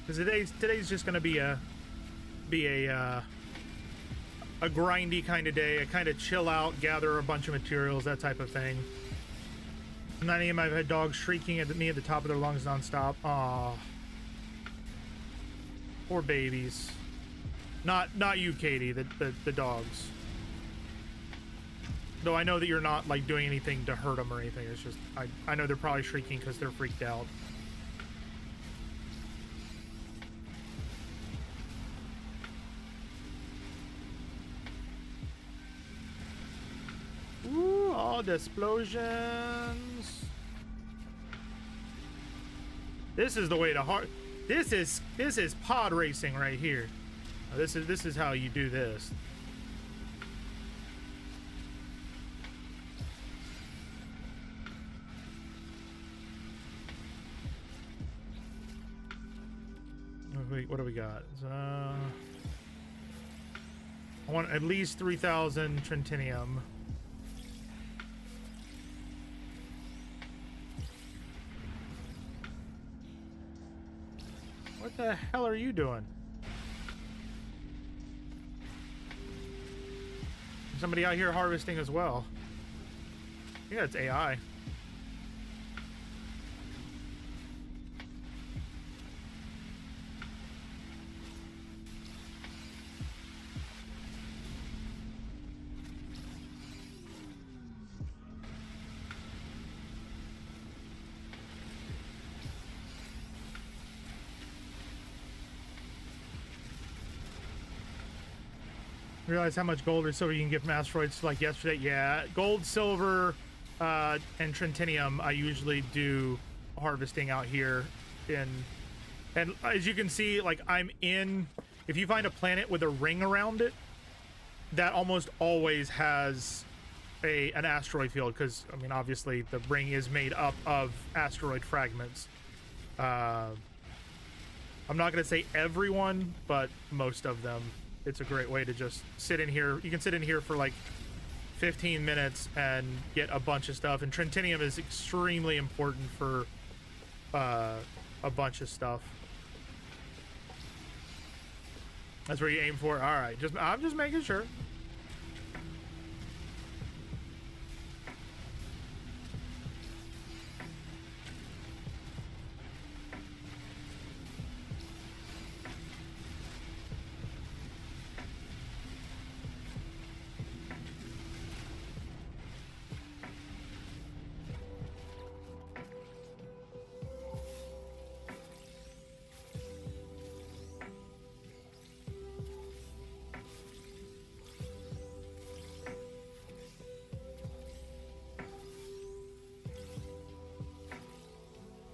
Because today's just gonna be a grindy kind of day, a kind of chill out, gather a bunch of materials, that type of thing. 9 a.m. I've had dogs shrieking at me at the top of their lungs nonstop. Aw, poor babies. Not you, Katie. The dogs. Though I know that you're not like doing anything to hurt them or anything. It's just I know they're probably shrieking because they're freaked out. All the explosions. This is the way to hard. This is pod racing right here. This is how you do this. What do we got? I want at least 3,000 Trentinium. What the hell are you doing? Somebody out here harvesting as well. Yeah, it's AI. Realize how much gold or silver you can get from asteroids like yesterday. Yeah, gold, silver, and Trentinium I usually do harvesting out here and as you can see, like I'm in, if you find a planet with a ring around it, that almost always has an asteroid field, because I mean obviously the ring is made up of asteroid fragments. I'm not gonna say everyone, but most of them. It's a great way to just sit in here. You can sit in here for like 15 minutes and get a bunch of stuff. And Trentinium is extremely important for a bunch of stuff. That's where you aim for. All right, I'm just making sure.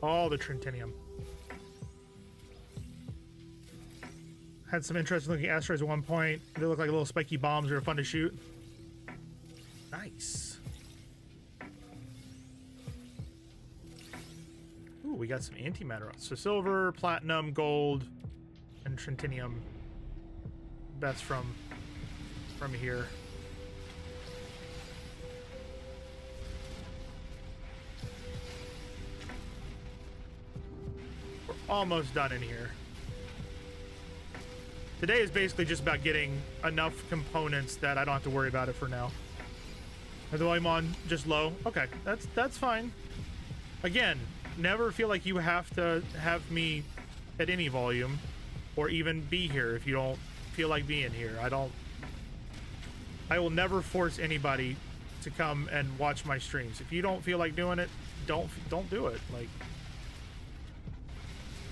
All the Trentinium. Had some interesting looking asteroids at one point. They look like little spiky bombs that are fun to shoot. Nice. Ooh, we got some antimatter. So silver, platinum, gold, and Trentinium. Best from here. Almost done in here. Today is basically just about getting enough components that I don't have to worry about it for now. Is the volume on just low? Okay, that's fine. Again, never feel like you have to have me at any volume or even be here if you don't feel like being here. I will never force anybody to come and watch my streams. If you don't feel like doing it, don't do it. Like,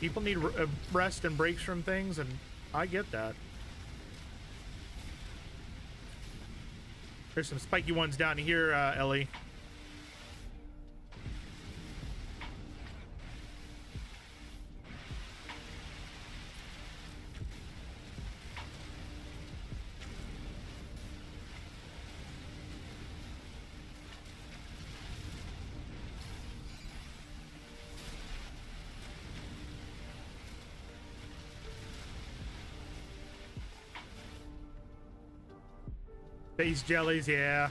people need rest and breaks from things, and I get that. There's some spiky ones down here, Ellie. Space jellies, yeah.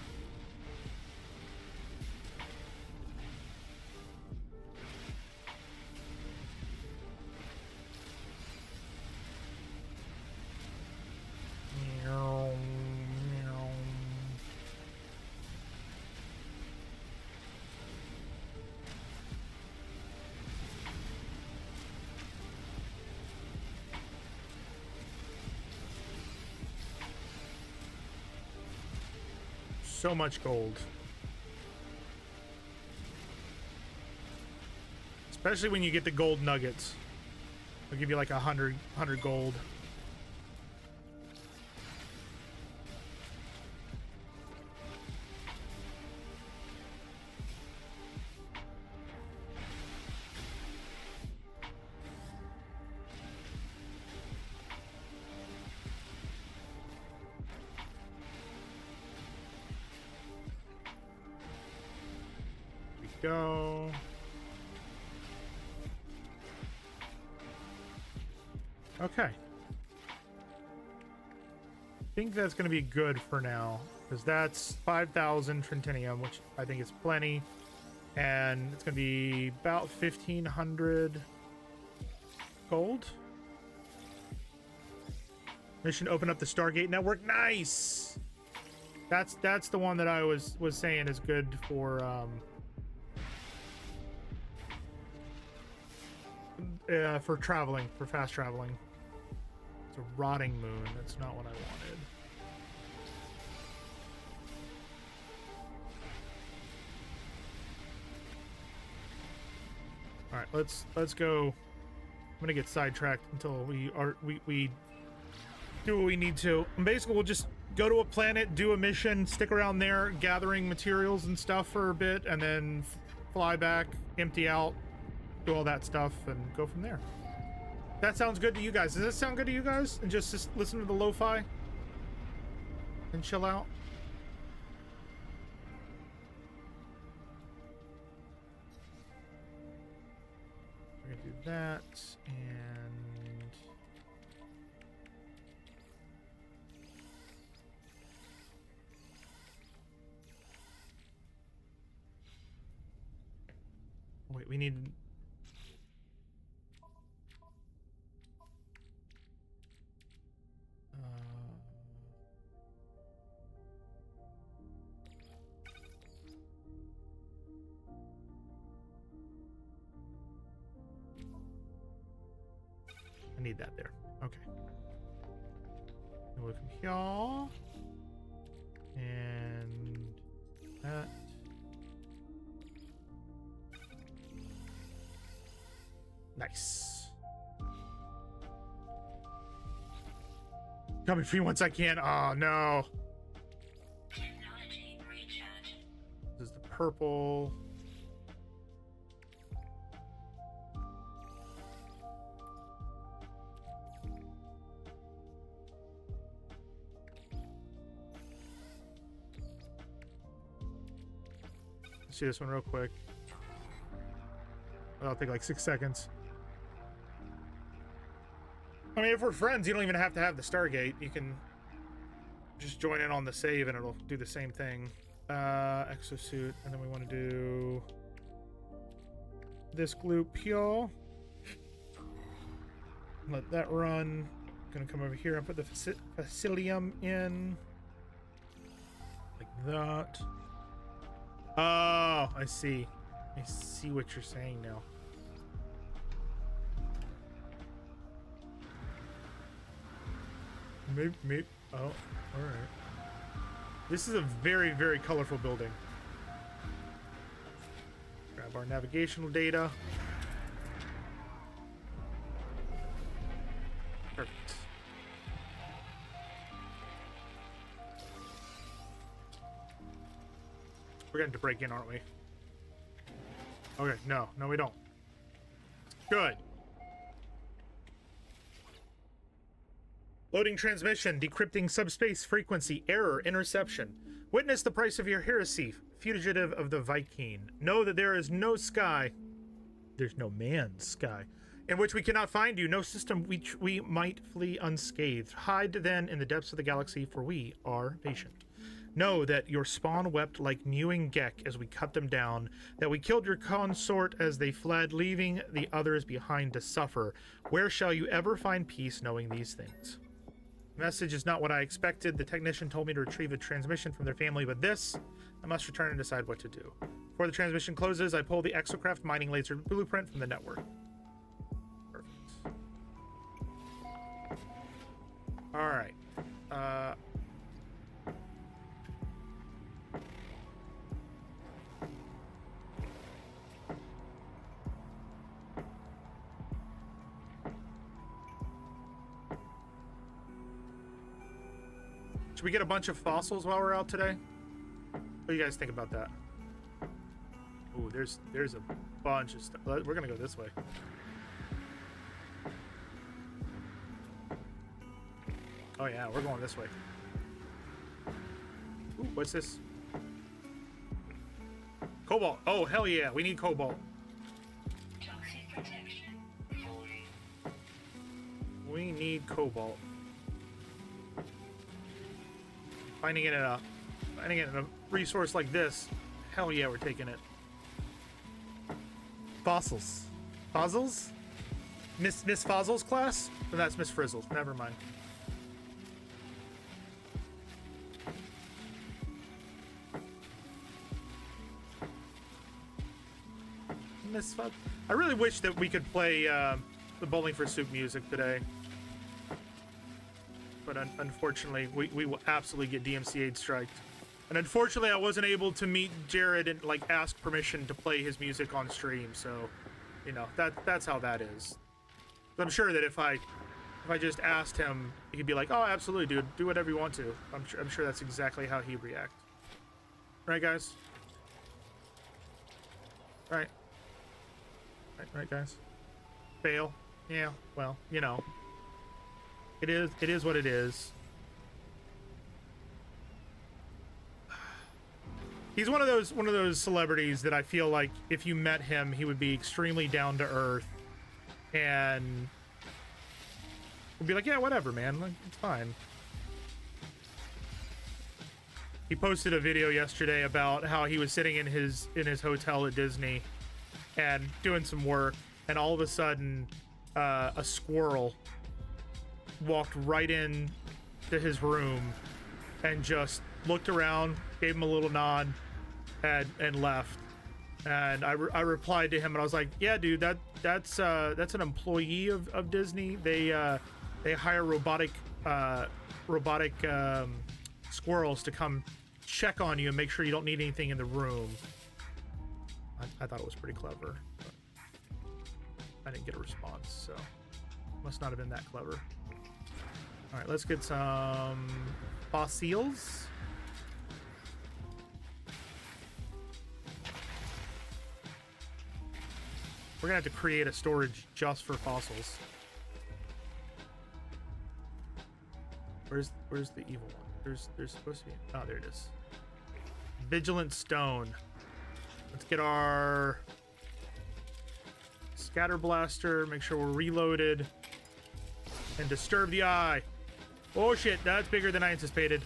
So much gold. Especially when you get the gold nuggets. They'll give you like 100 gold. Go. Okay. I think that's going to be good for now, because that's 5,000 Trentinium, which I think is plenty. And it's going to be about 1,500 gold. Mission open up the Stargate network. Nice! That's the one that I was saying is good for traveling, for fast traveling. It's a rotting moon. That's not what I wanted. All right, let's go. I'm gonna get sidetracked until we do what we need to. And basically, we'll just go to a planet, do a mission, stick around there, gathering materials and stuff for a bit, and then fly back, empty out, do all that stuff, and go from there. That sounds good to you guys. Does that sound good to you guys? And just listen to the lo-fi and chill out. We're gonna do that, and wait, we need I need that there. Okay. And we'll come here. And that. Nice. Coming for you once I can. Oh no. This is the purple. See this one real quick. That'll take like 6 seconds. I mean, if we're friends, you don't even have to have the Stargate. You can just join in on the save and it'll do the same thing. Exosuit, and then we want to do this gloop here. Let that run. Gonna come over here and put the facilium in. Like that. Oh, I see. I see what you're saying now. Maybe. Oh, all right. This is a very, very colorful building. Grab our navigational data. Perfect. We're getting to break in, aren't we? Okay, no, we don't. Good. Loading transmission, decrypting subspace frequency, error, interception. Witness the price of your heresy, fugitive of the Viking. Know that there is no sky, there's no man's sky, in which we cannot find you, no system which we might flee unscathed. Hide then in the depths of the galaxy, for we are patient. Know that your spawn wept like mewing Gek as we cut them down, that we killed your consort as they fled, leaving the others behind to suffer. Where shall you ever find peace knowing these things? Message is not what I expected. The technician told me to retrieve a transmission from their family, but this, I must return and decide what to do. Before the transmission closes, I pull the exocraft mining laser blueprint from the network. Perfect. All right. Should we get a bunch of fossils while we're out today? What do you guys think about that? Ooh, there's a bunch of stuff. We're gonna go this way. Oh yeah, we're going this way. Ooh, what's this? Cobalt. Oh, hell yeah, we need cobalt. We need cobalt. Finding it in a resource like this. Hell yeah, we're taking it. Fossils. Fossils? Miss Fossils class? Or that's Miss Frizzles. Never mind. Miss Fuzz. I really wish that we could play the Bowling for Soup music today. But unfortunately, we will absolutely get DMCA'd striked. And unfortunately, I wasn't able to meet Jared and like ask permission to play his music on stream. So, you know, that's how that is. But I'm sure that if I just asked him, he'd be like, "Oh, absolutely, dude. Do whatever you want to." I'm sure that's exactly how he'd react. Right, guys? Right. Right, guys? Fail? Yeah, well, you know. It is what it is. He's one of those celebrities that I feel like if you met him, he would be extremely down to earth and would be like, "Yeah, whatever, man. Like, it's fine." He posted a video yesterday about how he was sitting in his hotel at Disney and doing some work, and all of a sudden, a squirrel walked right in to his room and just looked around, gave him a little nod, and left. And I replied to him and I was like, "Yeah, dude, that's an employee of Disney. They hire robotic squirrels to come check on you and make sure you don't need anything in the room." I thought it was pretty clever, but I didn't get a response, so must not have been that clever. All right, let's get some fossils. We're gonna have to create a storage just for fossils. Where's the evil one? There's supposed to be. Oh, there it is. Vigilant stone. Let's get our scatter blaster. Make sure we're reloaded. And disturb the eye. Oh shit, that's bigger than I anticipated.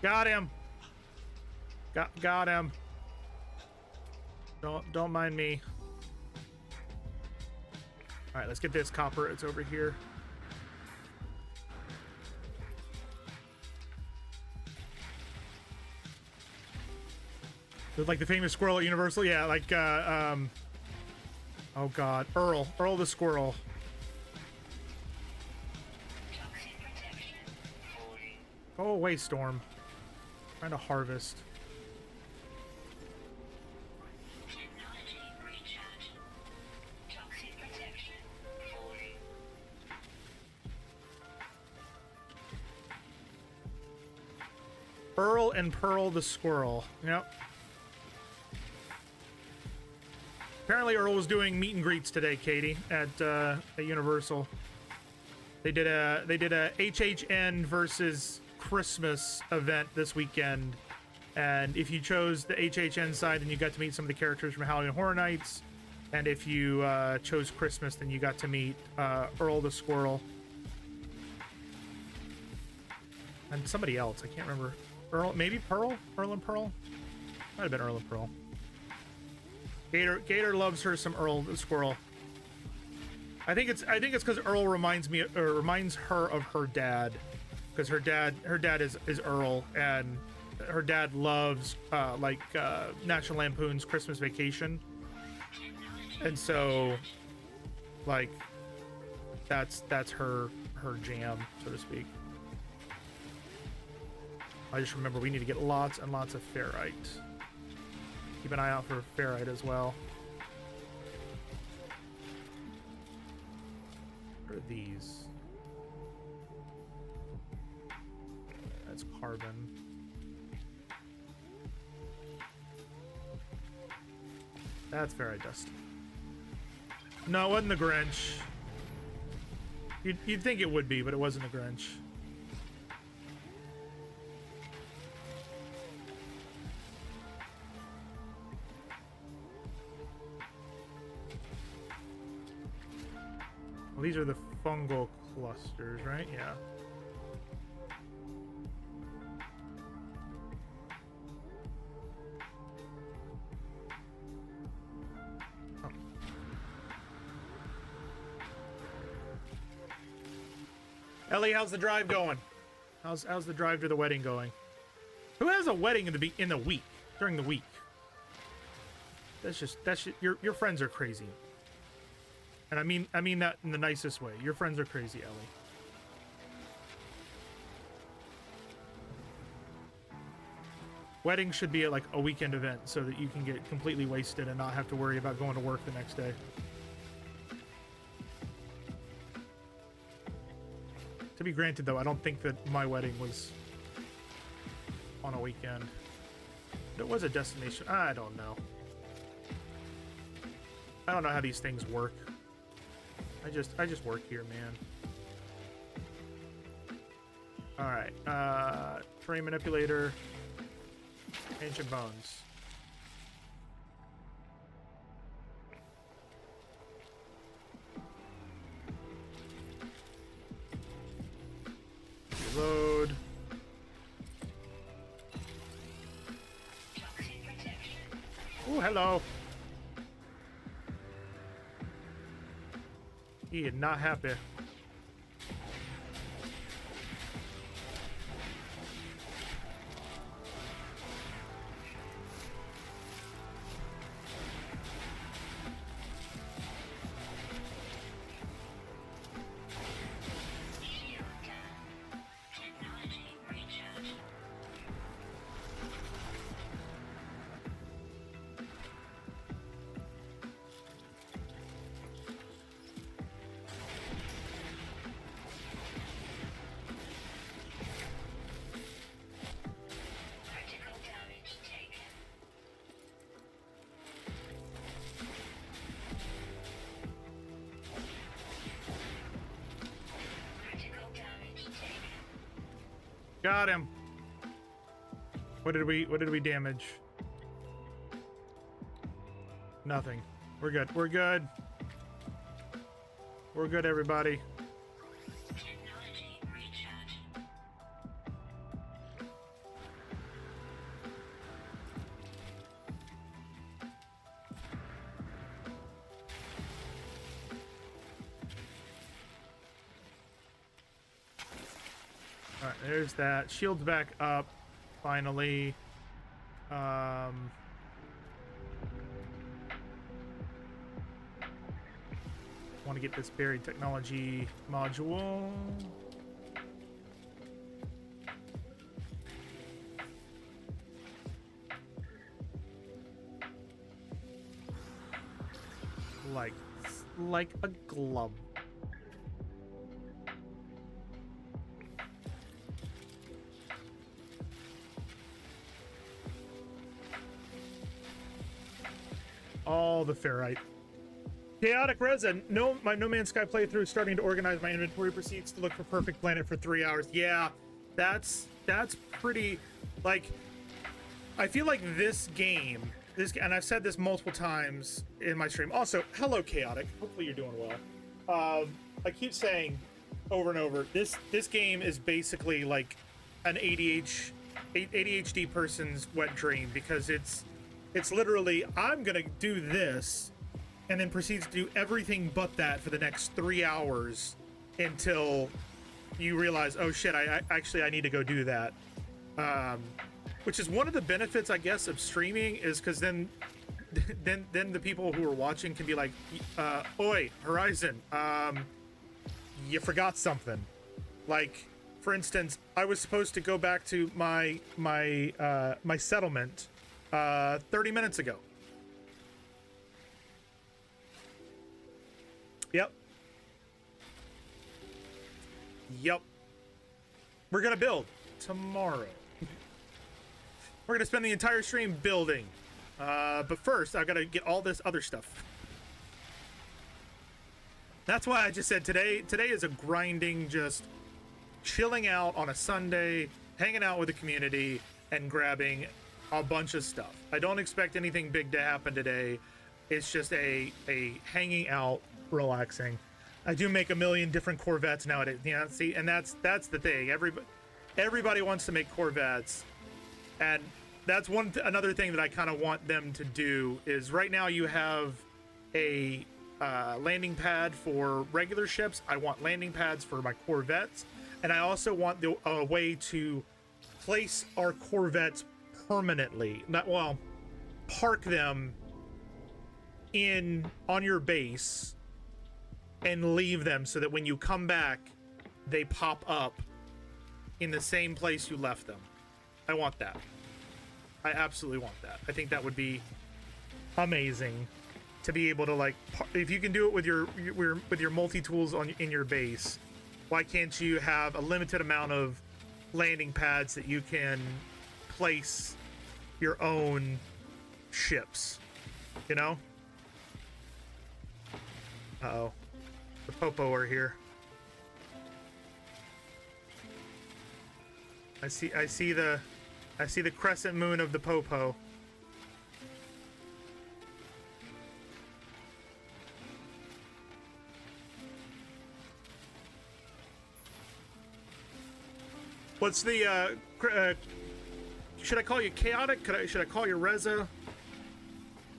Got him. Got him. Don't mind me. All right, let's get this copper. It's over here. Like the famous squirrel at Universal, yeah. Like, oh god, Earl the squirrel. Go away, Storm. Trying to harvest. Earl and Pearl the squirrel. Yep. Apparently Earl was doing meet and greets today, Katie, at Universal. They did a HHN versus Christmas event this weekend, and if you chose the HHN side, then you got to meet some of the characters from Halloween Horror Nights, and if you chose Christmas, then you got to meet Earl the squirrel and somebody else. I can't remember. Earl, maybe Pearl? Earl and Pearl? Might have been Earl and Pearl. Gator loves her some Earl the squirrel. I think it's because Earl reminds her of her dad, because her dad is Earl, and her dad loves National Lampoon's Christmas Vacation, and so like that's her jam, so to speak. I just remember we need to get lots and lots of ferrite. Keep an eye out for ferrite as well. What are these? That's carbon. That's ferrite dust. No, it wasn't the Grinch. You'd think it would be, but it wasn't a Grinch. Well, these are the fungal clusters, right? Yeah. Oh. Ellie, how's the drive going? How's the drive to the wedding going? Who has a wedding in the week, during the week? That's just your friends are crazy. And I mean that in the nicest way. Your friends are crazy, Ellie. Wedding should be like a weekend event so that you can get completely wasted and not have to worry about going to work the next day. To be granted, though, I don't think that my wedding was on a weekend. But it was a destination. I don't know. I don't know how these things work. I just work here, man. Alright, terrain manipulator. Ancient bones. Reload. Oh, hello. He is not happy. Got him. What did we damage? Nothing. We're good. We're good. We're good, everybody. Alright, there's that. Shield's back up, finally. Want to get this buried technology module. Like a glove. All the ferrite. Chaotic resin. My No Man's Sky playthrough is starting to organize my inventory. Proceeds to look for perfect planet for 3 hours. Yeah, that's pretty. Like, I feel like this game, and I've said this multiple times in my stream. Also, hello, Chaotic. Hopefully you're doing well. I keep saying over and over, this game is basically like an ADHD person's wet dream, because it's literally, I'm gonna do this, and then proceeds to do everything but that for the next 3 hours until you realize, oh shit, I need to go do that. Which is one of the benefits, I guess, of streaming, is because then the people who are watching can be like, oi, Horizon, you forgot something. Like, for instance, I was supposed to go back to my settlement 30 minutes ago. Yep. We're gonna build tomorrow. We're gonna spend the entire stream building. But first, I've gotta get all this other stuff. That's why I just said today is a grinding, just chilling out on a Sunday, hanging out with the community, and grabbing a bunch of stuff. I don't expect anything big to happen today. It's just a hanging out, relaxing. I do make a million different Corvettes nowadays. You know, see, and that's the thing. Everybody wants to make Corvettes, and that's another thing that I kind of want them to do is right now you have a landing pad for regular ships. I want landing pads for my Corvettes, and I also want a way to place our Corvettes permanently. Park them on your base and leave them so that when you come back, they pop up in the same place you left them. I want that. I absolutely want that. I think that would be amazing to be able to, like, if you can do it with your multi-tools in your base, why can't you have a limited amount of landing pads that you can place your own ships, you know? Uh-oh. The Popo are here. I see the crescent moon of the Popo. What's the should I call you Chaotic? Should I call you Reza?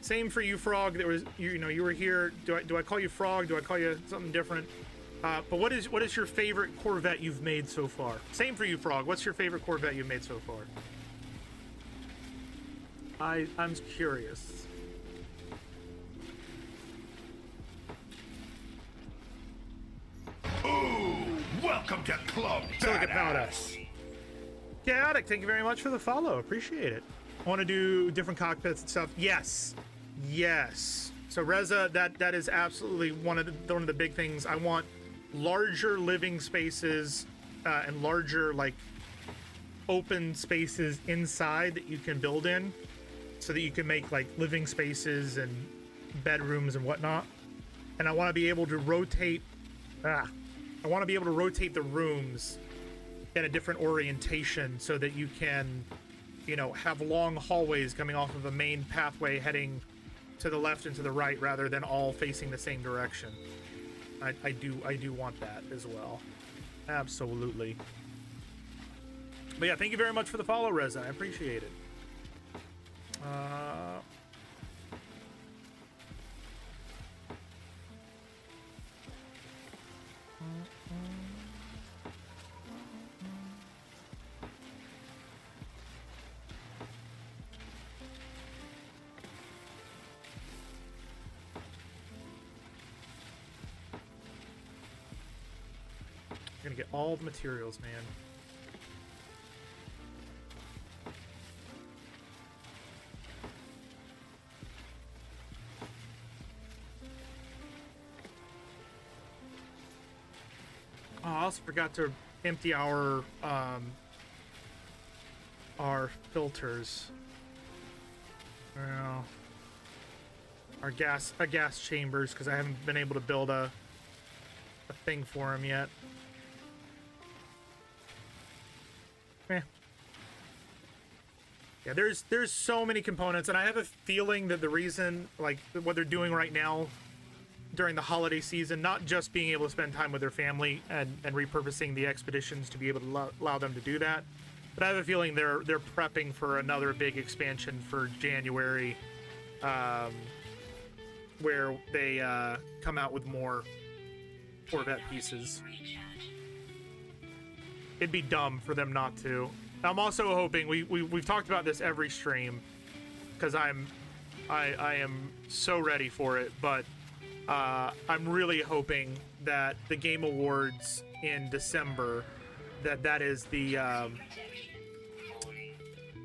Same for you, Frog. There was you were here. Do I call you Frog? Do I call you something different? But what is your favorite Corvette you've made so far? Same for you, Frog. What's your favorite Corvette you've made so far? I'm curious. Ooh, welcome to Club Badass. Chaotic, thank you very much for the follow. Appreciate it. I want to do different cockpits and stuff. Yes. So Reza, that is absolutely one of the big things. I want larger living spaces and larger, like, open spaces inside that you can build in, so that you can make, like, living spaces and bedrooms and whatnot. And I want to be able to rotate. I want to be able to rotate the rooms in a different orientation so that you can, have long hallways coming off of a main pathway heading to the left and to the right rather than all facing the same direction. I do want that as well. Absolutely. But yeah, thank you very much for the follow, Reza. I appreciate it. I'm gonna get all the materials, man. Oh, I also forgot to empty our filters. Well, our gas chambers, because I haven't been able to build a thing for them yet. Yeah, there's so many components, and I have a feeling that the reason, like, what they're doing right now during the holiday season, not just being able to spend time with their family and repurposing the expeditions to be able to allow them to do that, but I have a feeling they're prepping for another big expansion for January, where they come out with more Corvette pieces. It'd be dumb for them not to. I'm also hoping we've talked about this every stream, because I am so ready for it, but I'm really hoping that the Game Awards in December, that is the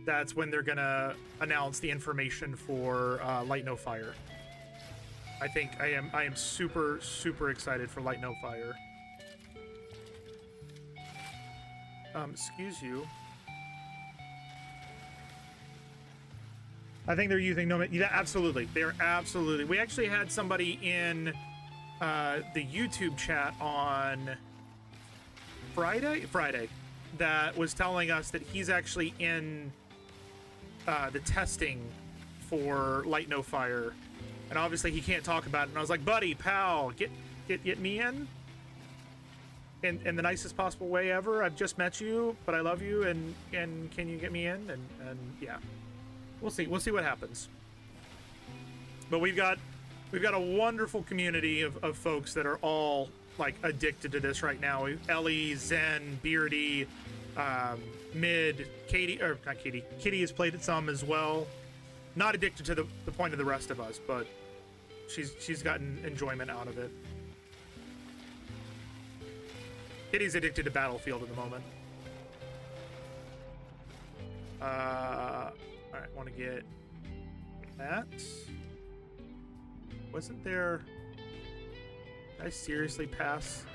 that's when they're gonna announce the information for Light No Fire. I am super excited for Light No Fire. Excuse you. I think they're using Nomad. Yeah, absolutely. They're absolutely. We actually had somebody in the YouTube chat on Friday, that was telling us that he's actually in the testing for Light No Fire, and obviously he can't talk about it. And I was like, buddy, pal, get me in the nicest possible way ever. I've just met you, but I love you, and can you get me in? And yeah, we'll see what happens. But we've got a wonderful community of folks that are all like addicted to this right now. Ellie, Zen, Beardy, Mid, Katie, or not Katie. Kitty has played it some as well. Not addicted to the point of the rest of us, but she's gotten enjoyment out of it. Kitty's addicted to Battlefield at the moment. All right, want to get that. Wasn't there... Did I seriously pass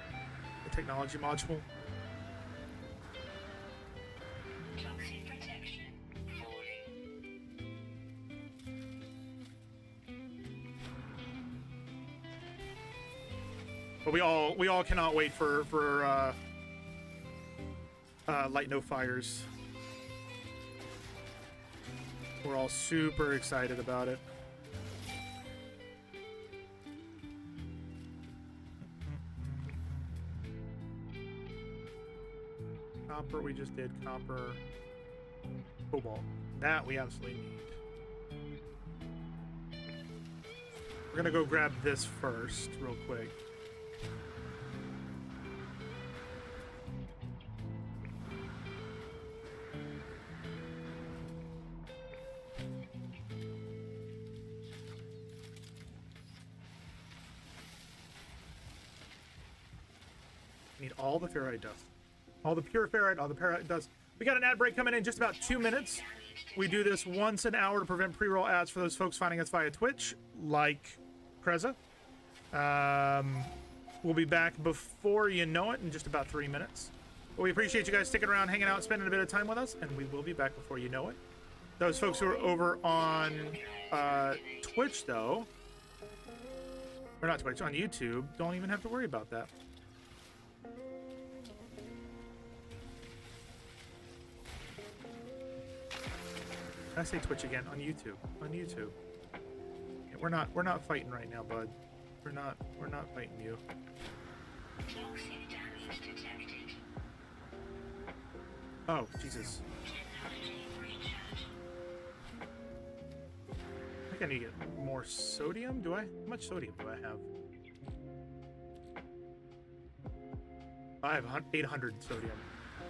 the technology module? Toxic protection falling. But we all cannot wait for Light No Fires. We're all super excited about it. Copper, we just did copper. Cobalt. That we absolutely need. We're gonna go grab this first, real quick. Need all the ferrite dust. All the pure ferrite, all the ferrite dust. We got an ad break coming in just about 2 minutes. We do this once an hour to prevent pre-roll ads for those folks finding us via Twitch, like Preza. We'll be back before you know it in just about 3 minutes. But we appreciate you guys sticking around, hanging out, spending a bit of time with us, and we will be back before you know it. Those folks who are over on Twitch, though, or not Twitch, on YouTube, don't even have to worry about that. I say Twitch again, on YouTube. On YouTube. Yeah, we're not fighting right now, bud. We're not fighting you. Toxic damage detected. Oh, Jesus. Technology recharge. I think I need to get more sodium. Do I? How much sodium do I have? I have 800 sodium.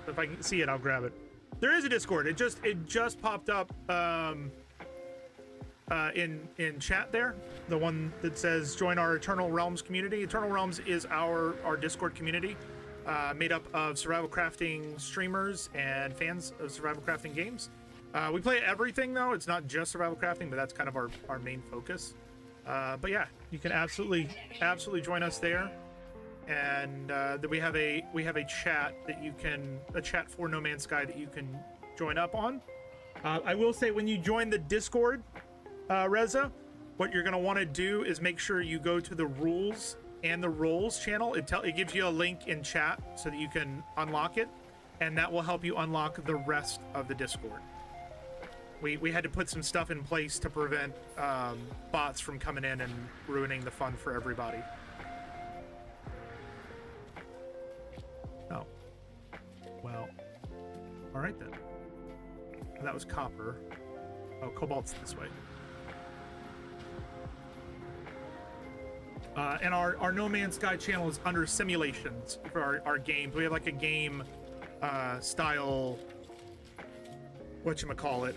If I can see it, I'll grab it. There is a Discord. It just popped up in chat there. The one that says join our Eternal Realms community. Eternal Realms is our Discord community, made up of survival crafting streamers and fans of survival crafting games. We play everything though. It's not just survival crafting, but that's kind of our main focus. But yeah, you can absolutely join us there. And we have a chat that you can, a chat for No Man's Sky that you can join up on. I will say when you join the Discord, Reza, what you're gonna want to do is make sure you go to the rules and the roles channel. It gives you a link in chat so that you can unlock it, and that will help you unlock the rest of the Discord. We had to put some stuff in place to prevent bots from coming in and ruining the fun for everybody. Oh. Well. Alright then. That was copper. Oh, cobalt's this way. And our No Man's Sky channel is under simulations for our games. We have like a game style, whatchamacallit,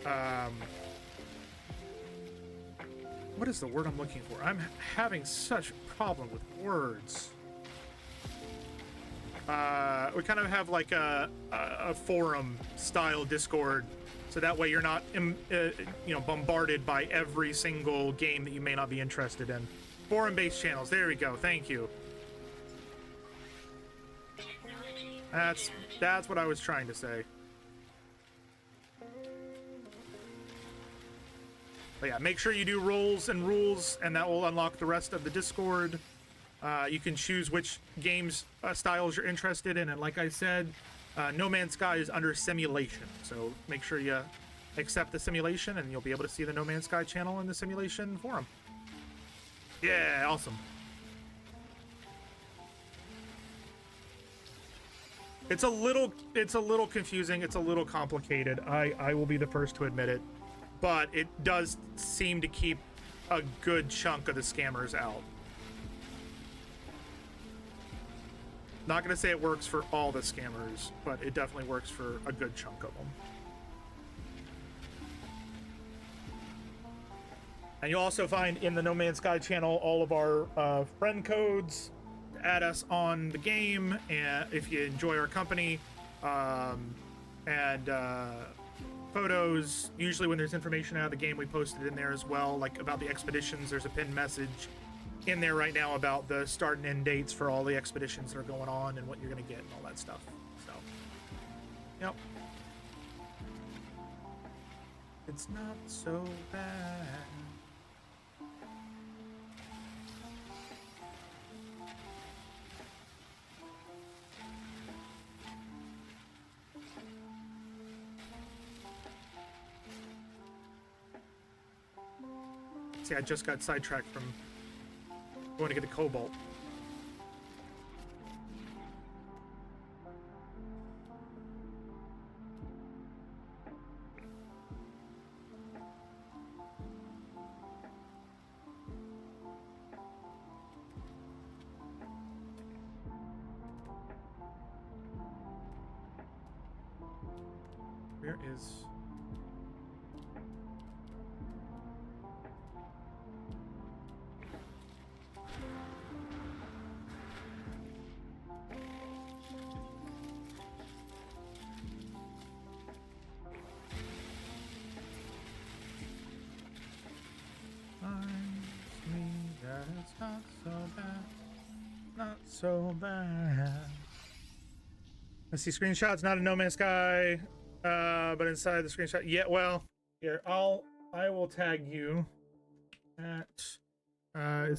what is the word I'm looking for? I'm having such a problem with words. We kind of have like a forum style Discord, so that way you're not bombarded by every single game that you may not be interested in. Forum-based channels. There we go. Thank you. That's what I was trying to say. But yeah, make sure you do roles and rules, and that will unlock the rest of the Discord. You can choose which games styles you're interested in, and like I said, No Man's Sky is under simulation, so make sure you accept the simulation, and you'll be able to see the No Man's Sky channel in the simulation forum. Yeah, awesome. It's a little confusing. It's a little complicated. I will be the first to admit it, but it does seem to keep a good chunk of the scammers out. Not gonna say it works for all the scammers, but it definitely works for a good chunk of them. And you'll also find in the No Man's Sky channel all of our friend codes to add us on the game, and if you enjoy our company, and photos. Usually when there's information out of the game, we post it in there as well, like about the expeditions. There's a pinned message in there right now about the start and end dates for all the expeditions that are going on and what you're going to get and all that stuff. So, yep. It's not so bad. See, I just got sidetracked from going to get the cobalt. Where is... Not so bad. Not so bad. I see screenshots, not a No Man's Sky, but inside the screenshot. Yeah, well, here, I will tag you at there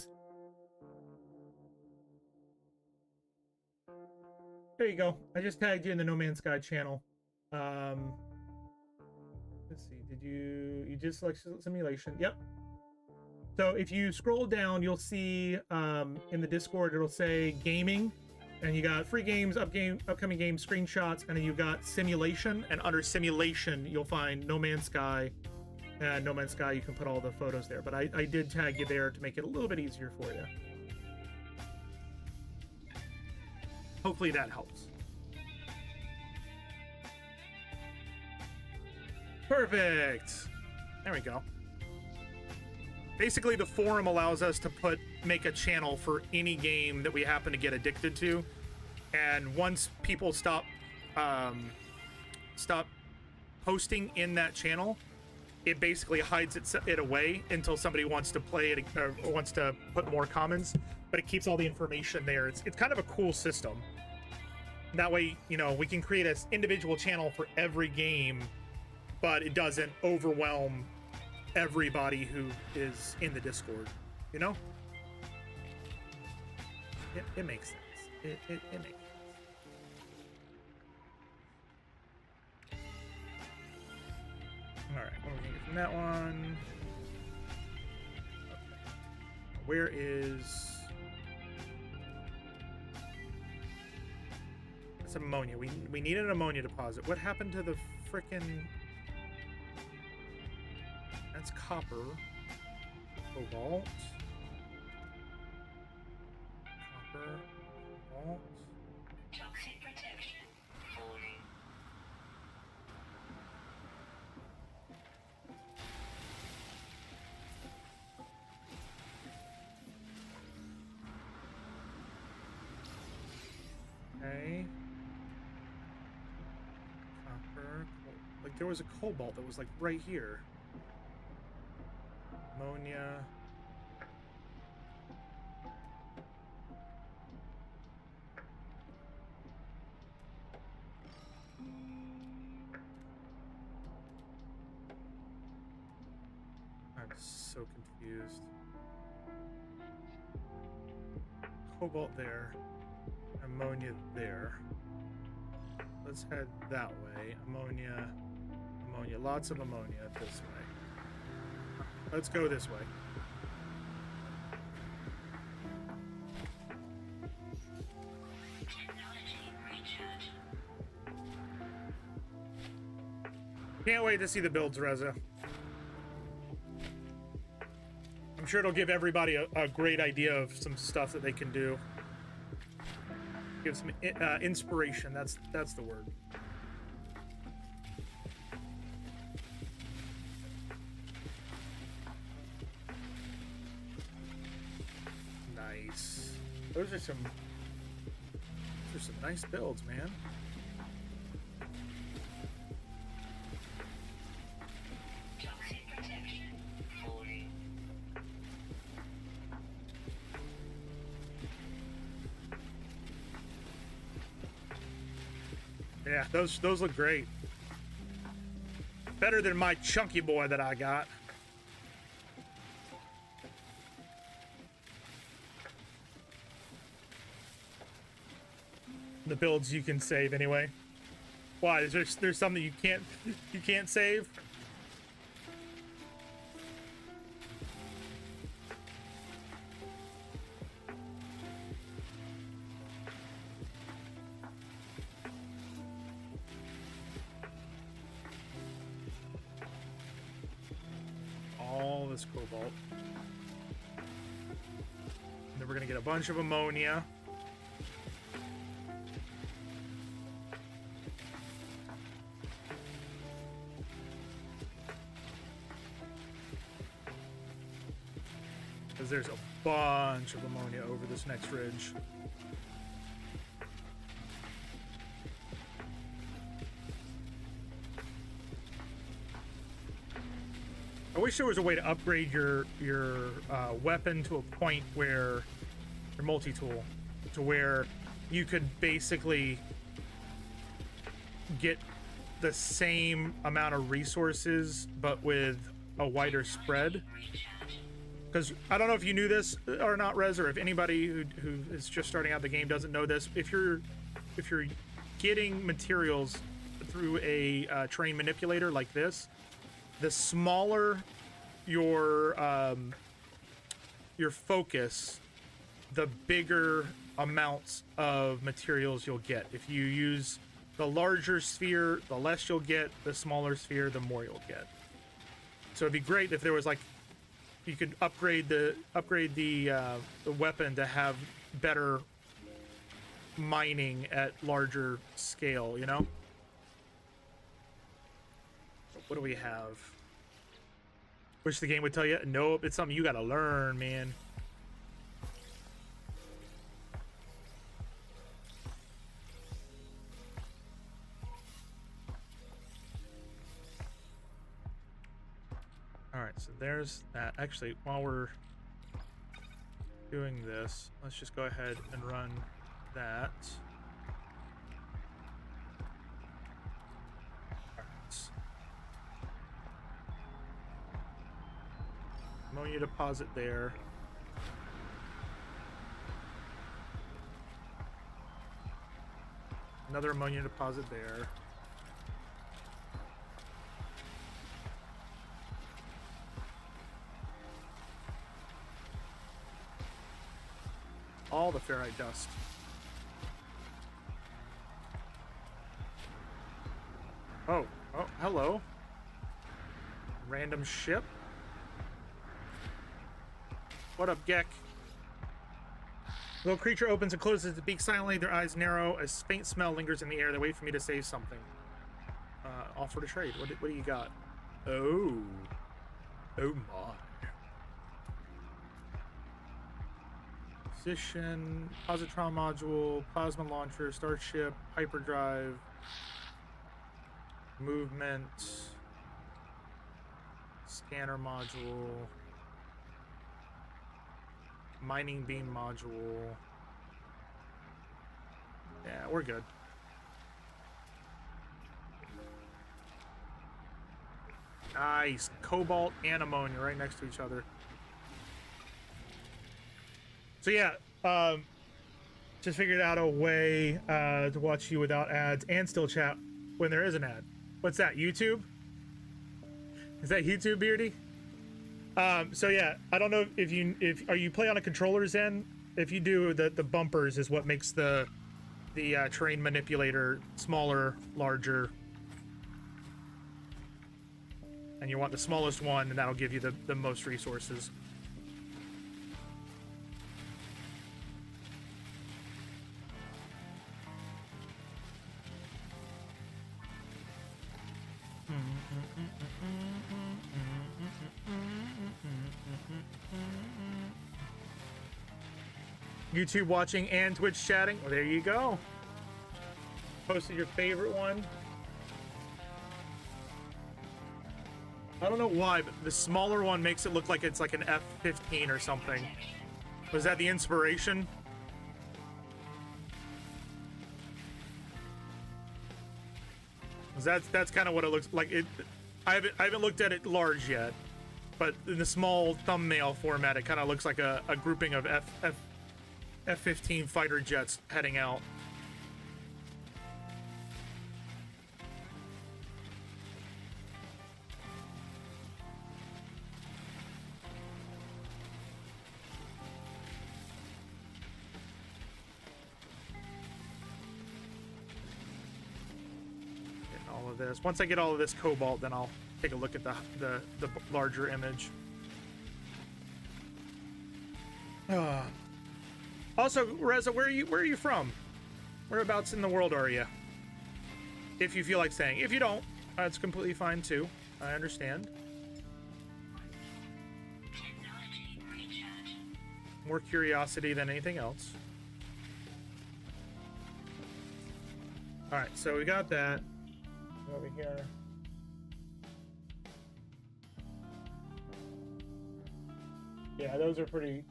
you go. I just tagged you in the No Man's Sky channel. Let's see, did you just select simulation? Yep. So if you scroll down, you'll see in the Discord, it'll say gaming, and you got free games, upcoming games, screenshots, and then you've got simulation. And under simulation, you'll find No Man's Sky. And No Man's Sky, you can put all the photos there. But I did tag you there to make it a little bit easier for you. Hopefully that helps. Perfect. There we go. Basically, the forum allows us to make a channel for any game that we happen to get addicted to, and once people stop posting in that channel, it basically hides it away until somebody wants to play it or wants to put more comments. But it keeps all the information there. It's kind of a cool system. That way, you know, we can create an individual channel for every game, but it doesn't overwhelm everybody who is in the Discord, you know? It makes sense. It makes sense. All right, what are we gonna get from that one? Okay. Where is... That's ammonia. We need an ammonia deposit. What happened to the frickin'... That's copper. Cobalt. Copper. Cobalt. Toxic protection. Falling. Okay. Copper. Like there was a cobalt that was like right here. Ammonia. I'm so confused. cobalt there, ammonia there. Let's head that way. Ammonia, ammonia, lots of ammonia this way. Let's go this way. Can't wait to see the builds, Reza. I'm sure it'll give everybody a great idea of some stuff that they can do. Give some inspiration. That's the word. Nice. Those are some nice builds, man. Yeah, those look great. Better than my chunky boy that I got. The builds you can save anyway. Why? Is there's something you can't save? All this cobalt. And then we're gonna get a bunch of ammonia. Because there's a bunch of ammonia over this next ridge. I wish there was a way to upgrade your weapon to a point where your multi-tool to where you could basically get the same amount of resources but with a wider spread. Because I don't know if you knew this or not, Rez, or if anybody who is just starting out the game doesn't know this. If you're getting materials through a terrain manipulator like this, the smaller your focus, the bigger amounts of materials you'll get. If you use the larger sphere, the less you'll get. The smaller sphere, the more you'll get. So it'd be great if there was like you could upgrade the weapon to have better mining at larger scale, you know? What do we have? Wish the game would tell you. Nope, it's something you gotta learn, man. All right, so there's that. Actually, while we're doing this, let's just go ahead and run that. Ammonia deposit there. Another ammonia deposit there. All the ferrite dust. Oh, hello. Random ship. What up, Gek? Little creature opens and closes its beak silently. Their eyes narrow. A faint smell lingers in the air. They wait for me to say something. Offer to trade. What do you got? Oh my. Position, positron module, plasma launcher, starship, hyperdrive, movement, scanner module, mining beam module. Yeah, we're good. Nice. Cobalt and ammonia right next to each other. So yeah, Just figured out a way to watch you without ads and still chat when there is an ad. What's that, YouTube? Is that YouTube, Beardy? So yeah, I don't know if you play on a controller, Zen? If you do, the bumpers is what makes the terrain manipulator smaller, larger. And you want the smallest one, and that'll give you the most resources. YouTube watching and Twitch chatting. Well, there you go. Posted your favorite one. I don't know why, but the smaller one makes it look like it's like an F-15 or something. Was that the inspiration? That's kind of what it looks like. I haven't looked at it large yet, but in the small thumbnail format, it kind of looks like a grouping of F-15 fighter jets heading out. This. Once I get all of this cobalt, then I'll take a look at the larger image. Also, Reza, where are you from? Whereabouts in the world are you? If you feel like saying. If you don't, that's completely fine too. I understand. More curiosity than anything else. All right, so we got that. Over here. Yeah, those are pretty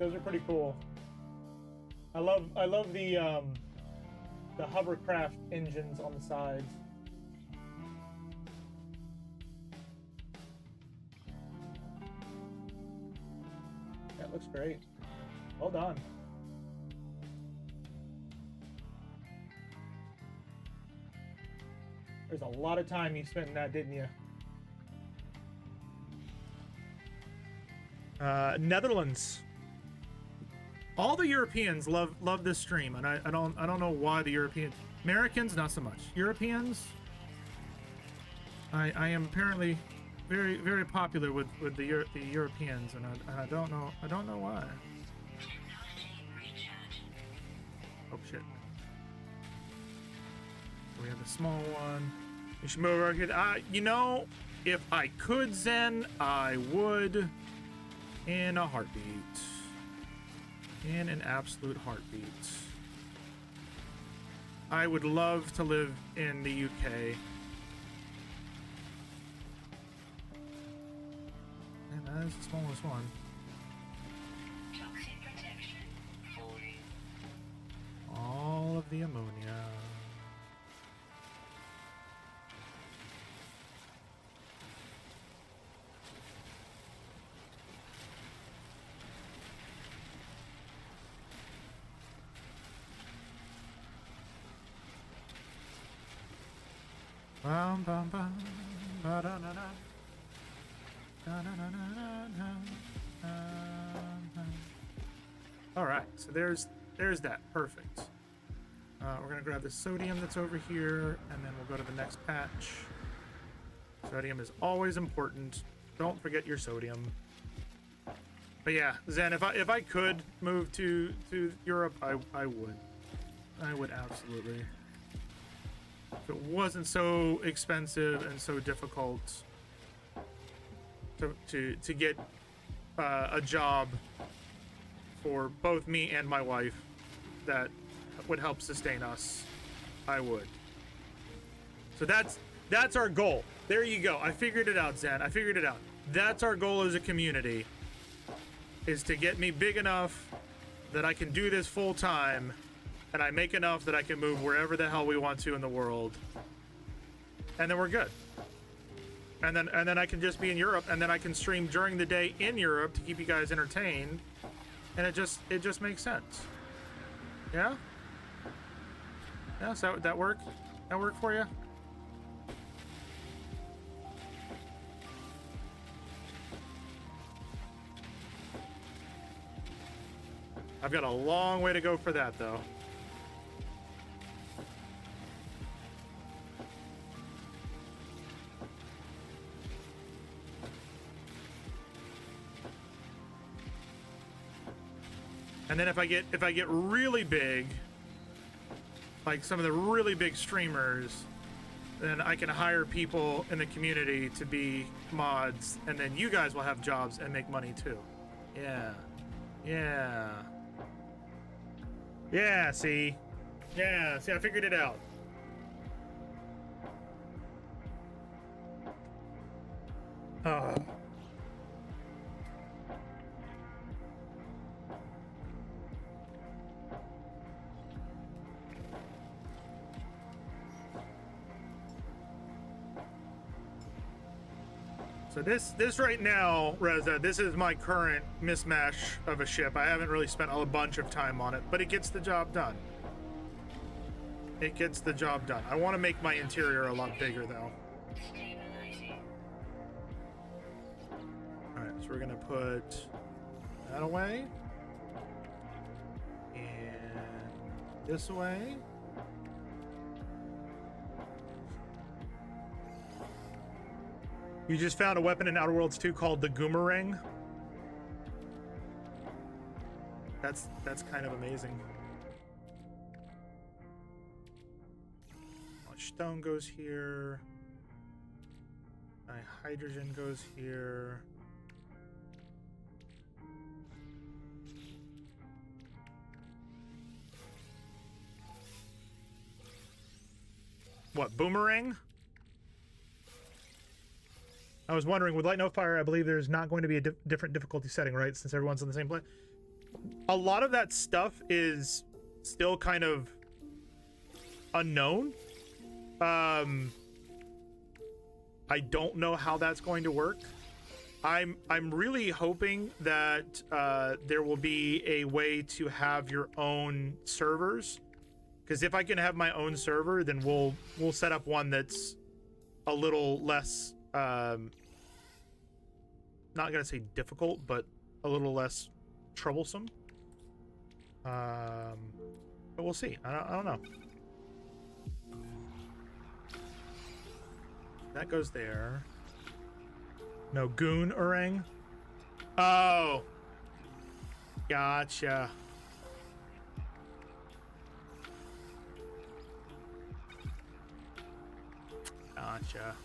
cool. I love the hovercraft engines on the sides. That looks great. Well done. There's a lot of time you spent in that, didn't you? Netherlands. All the Europeans love this stream, and I don't know why the Americans not so much. Europeans, I am apparently very popular with the Europeans, and I don't know why. Oh shit. We have the small one. We should move over here. You know, if I could, Zen, I would. In a heartbeat. In an absolute heartbeat. I would love to live in the UK. And that is the smallest one. Toxic protection falling. All of the ammonia. Bum, bum, bum, ba, da, na, na. Da, na, na, na, na, na, na. All right, so there's that. Perfect. We're gonna grab the sodium that's over here, and then we'll go to the next patch. Sodium is always important. Don't forget your sodium. But yeah, Zen, if I could move to Europe, I would. I would absolutely. If it wasn't so expensive and so difficult to get a job for both me and my wife that would help sustain us, I would. So that's our goal. There you go. I figured it out, Zen. I figured it out. That's our goal as a community, is to get me big enough that I can do this full time, and I make enough that I can move wherever the hell we want to in the world, and then we're good. And then I can just be in Europe, and then I can stream during the day in Europe to keep you guys entertained, and it just makes sense. Yeah. Yeah, so that work? That work for you? I've got a long way to go for that, though. And then if I get really big, like some of the really big streamers, then I can hire people in the community to be mods, and then you guys will have jobs and make money too. Yeah. Yeah. Yeah, see? Yeah, see, I figured it out. Oh. So this right now, Reza, this is my current mismatch of a ship. I haven't really spent a bunch of time on it, but it gets the job done. It gets the job done. I want to make my interior a lot bigger, though. All right, so we're gonna put that away, and this away. You just found a weapon in Outer Worlds 2 called the Goomerang. That's kind of amazing. Stone goes here. My hydrogen goes here. What, boomerang? I was wondering, with Light No Fire, I believe there's not going to be a different difficulty setting, right? Since everyone's on the same plane. A lot of that stuff is still kind of unknown. I don't know how that's going to work. I'm really hoping that there will be a way to have your own servers. Because if I can have my own server, then we'll set up one that's a little less, not gonna say difficult, but a little less troublesome. But we'll see. I don't know. That goes there. No goon orang. Oh, gotcha. Gotcha.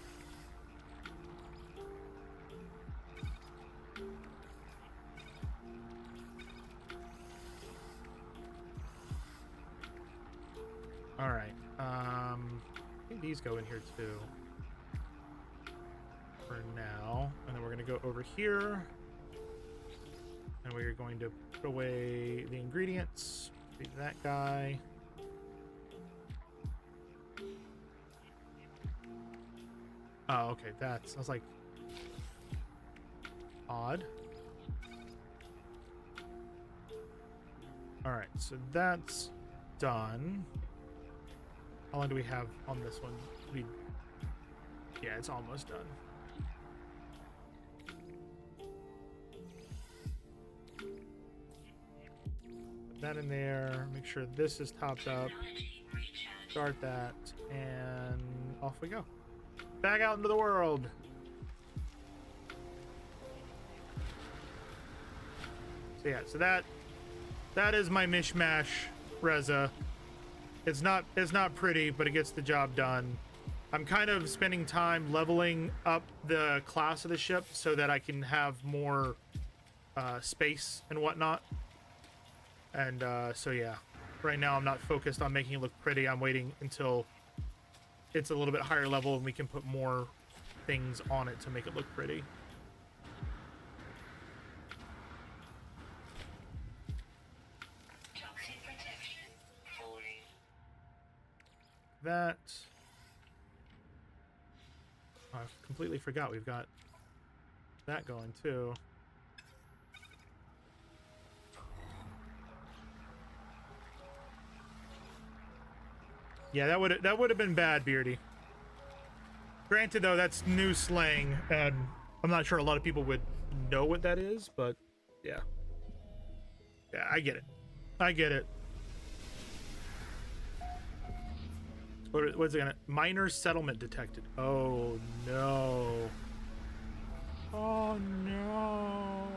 All right. I think these go in here too. For now, and then we're going to go over here, and we're going to put away the ingredients. Leave that guy. Oh, okay, that's, I was like, odd. All right, so that's done. How long do we have on this one? Yeah, it's almost done. Put that in there. Make sure this is topped up. Start that, and off we go. Back out into the world. So yeah, so that is my mishmash, Reza. It's not pretty, but it gets the job done. I'm kind of spending time leveling up the class of the ship so that I can have more space and whatnot. And so yeah, right now I'm not focused on making it look pretty. I'm waiting until it's a little bit higher level and we can put more things on it to make it look pretty. That, oh, I completely forgot we've got that going too. Yeah, that would have been bad, Beardy. Granted, though, that's new slang, and I'm not sure a lot of people would know what that is, but yeah. Yeah, I get it. I get it. What's it gonna? Minor settlement detected. Oh no. Oh no.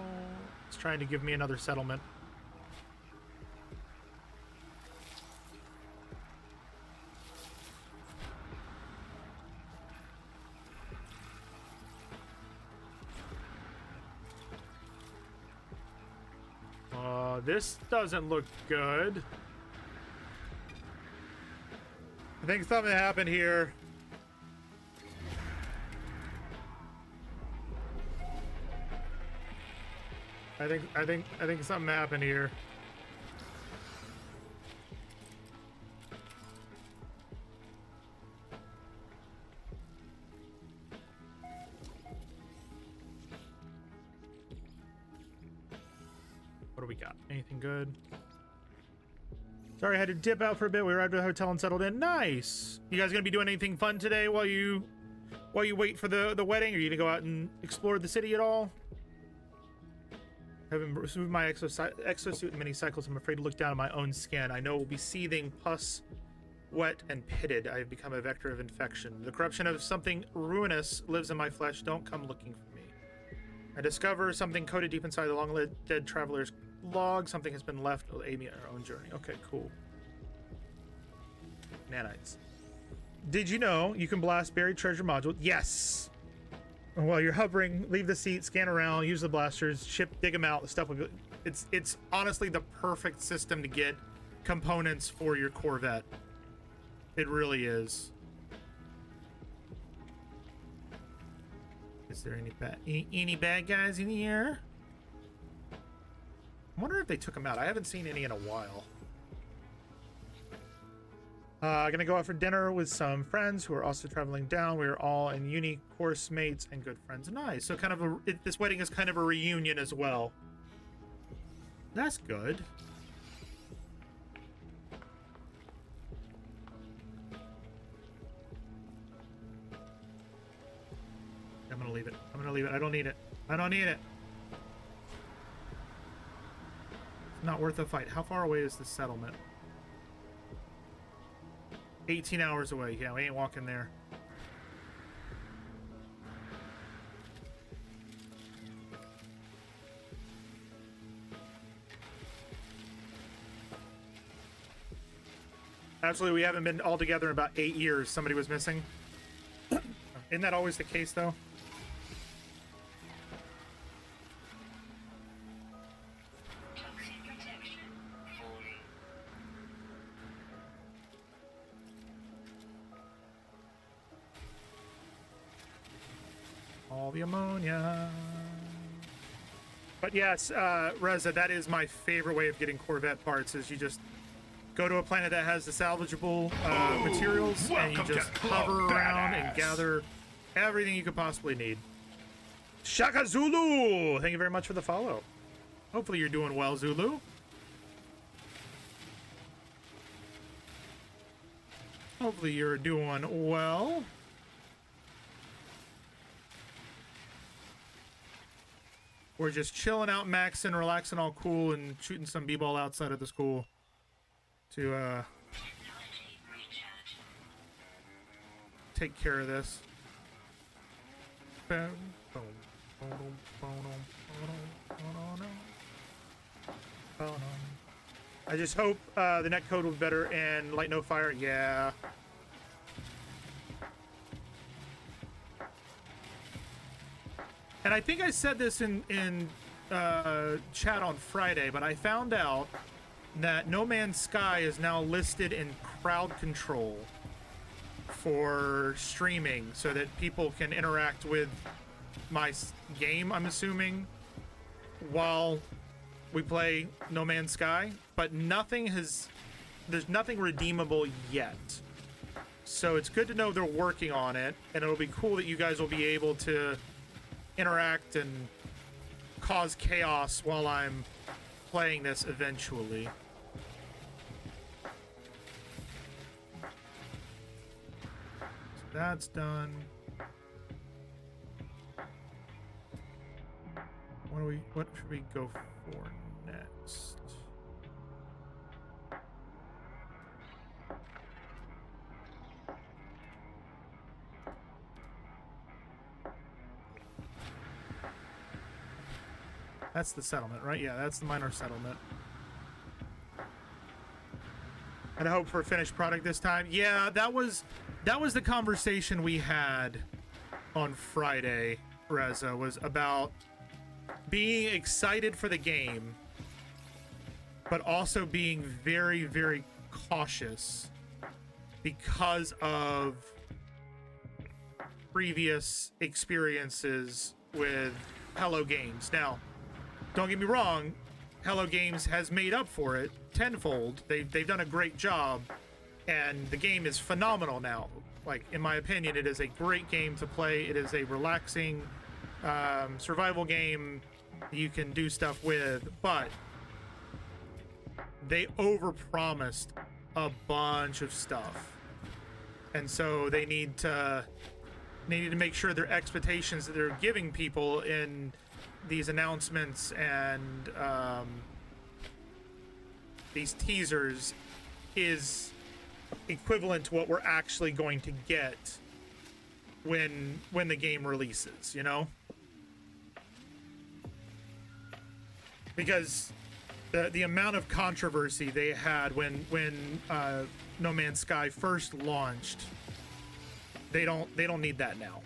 It's trying to give me another settlement. This doesn't look good. I think something happened here. I think something happened here. What do we got? Anything good? Sorry, I had to dip out for a bit. We arrived at the hotel and settled in. Nice. You guys gonna be doing anything fun today while you wait for the wedding? Are you gonna go out and explore the city at all? I haven't removed my exosuit in many cycles. I'm afraid to look down at my own skin. I know it will be seething, pus, wet, and pitted. I have become a vector of infection. The corruption of something ruinous lives in my flesh. Don't come looking for me. I discover something coded deep inside the long-dead traveler's log. Something has been left. Will aid me on our own journey. Okay, cool. Nanites. Did you know you can blast buried treasure module? Yes. While you're hovering, leave the seat, scan around, use the blasters, dig them out. The stuff will go. It's honestly the perfect system to get components for your Corvette. It really is. Is there any bad guys in here? I wonder if they took them out. I haven't seen any in a while. Gonna go out for dinner with some friends who are also traveling down. We are all in uni course mates and good friends. Nice. So kind of this wedding is kind of a reunion as well. That's good. I'm gonna leave it. I'm gonna leave it. I don't need it. I don't need it. It's not worth a fight. How far away is the settlement? 18 hours away. Yeah, we ain't walking there. Absolutely, we haven't been all together in about 8 years. Somebody was missing. Isn't that always the case, though? All the ammonia. But yes, Reza, that is my favorite way of getting Corvette parts, is you just go to a planet that has the salvageable materials, and you just hover around and gather everything you could possibly need. Shaka Zulu! Thank you very much for the follow. Hopefully you're doing well, Zulu. Hopefully you're doing well. We're just chilling out, maxing, relaxing, all cool, and shooting some b-ball outside of the school to take care of this. I just hope the netcode will be better and light no fire. Yeah. And I think I said this in chat on Friday, but I found out that No Man's Sky is now listed in crowd control for streaming, so that people can interact with my game, I'm assuming, while we play No Man's Sky. But there's nothing redeemable yet. So it's good to know they're working on it, and it'll be cool that you guys will be able to interact and cause chaos while I'm playing this eventually. That's done. What should we go for next? That's the settlement, right? Yeah, that's the minor settlement. And I hope for a finished product this time. Yeah, that was the conversation we had on Friday, Reza, was about being excited for the game, but also being very, very cautious because of previous experiences with Hello Games. Now, don't get me wrong, Hello Games has made up for it tenfold. They've done a great job, and the game is phenomenal now. Like, in my opinion, it is a great game to play. It is a relaxing survival game you can do stuff with, but they overpromised a bunch of stuff, and so they need to make sure their expectations that they're giving people in these announcements and these teasers is equivalent to what we're actually going to get when the game releases, you know? Because the amount of controversy they had when No Man's Sky first launched, they don't need that now.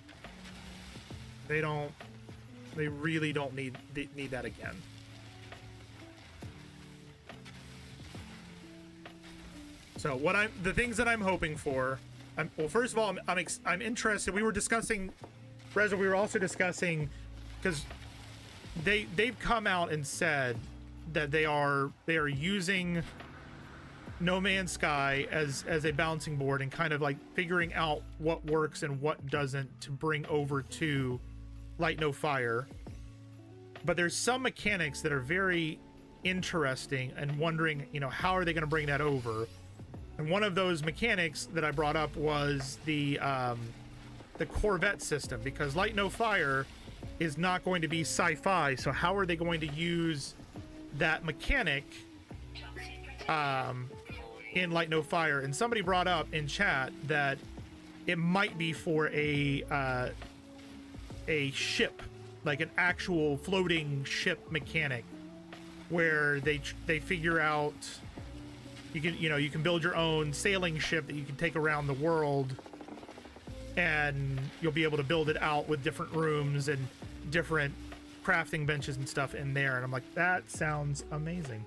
They really don't need that again. So the things that I'm hoping for, well, first of all, I'm interested. We were discussing, Reza, we were also discussing, because they've come out and said that they are using No Man's Sky as a bouncing board and kind of like figuring out what works and what doesn't to bring over to Light No Fire. But there's some mechanics that are very interesting and wondering, you know, how are they going to bring that over? And one of those mechanics that I brought up was the Corvette system, because Light No Fire is not going to be sci-fi. So how are they going to use that mechanic in Light No Fire? And somebody brought up in chat that it might be for a ship, like an actual floating ship mechanic, where they figure out you can build your own sailing ship that you can take around the world, and you'll be able to build it out with different rooms and different crafting benches and stuff in there. And I'm like, that sounds amazing.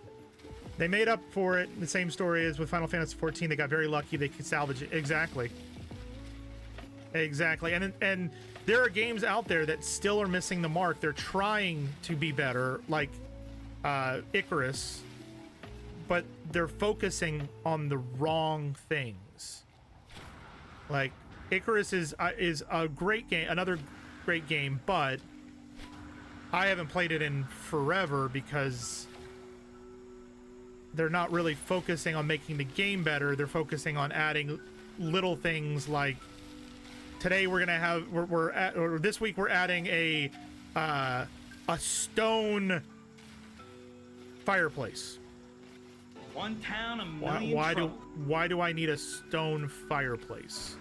They made up for it. The same story as with Final Fantasy XIV. They got very lucky. They could salvage it. Exactly. And there are games out there that still are missing the mark. They're trying to be better, like Icarus, but they're focusing on the wrong things. Like, Icarus is a great game, another great game, but I haven't played it in forever because they're not really focusing on making the game better. They're focusing on adding little things like, today we're gonna have this week we're adding a stone fireplace. One town, a million why do I need a stone fireplace?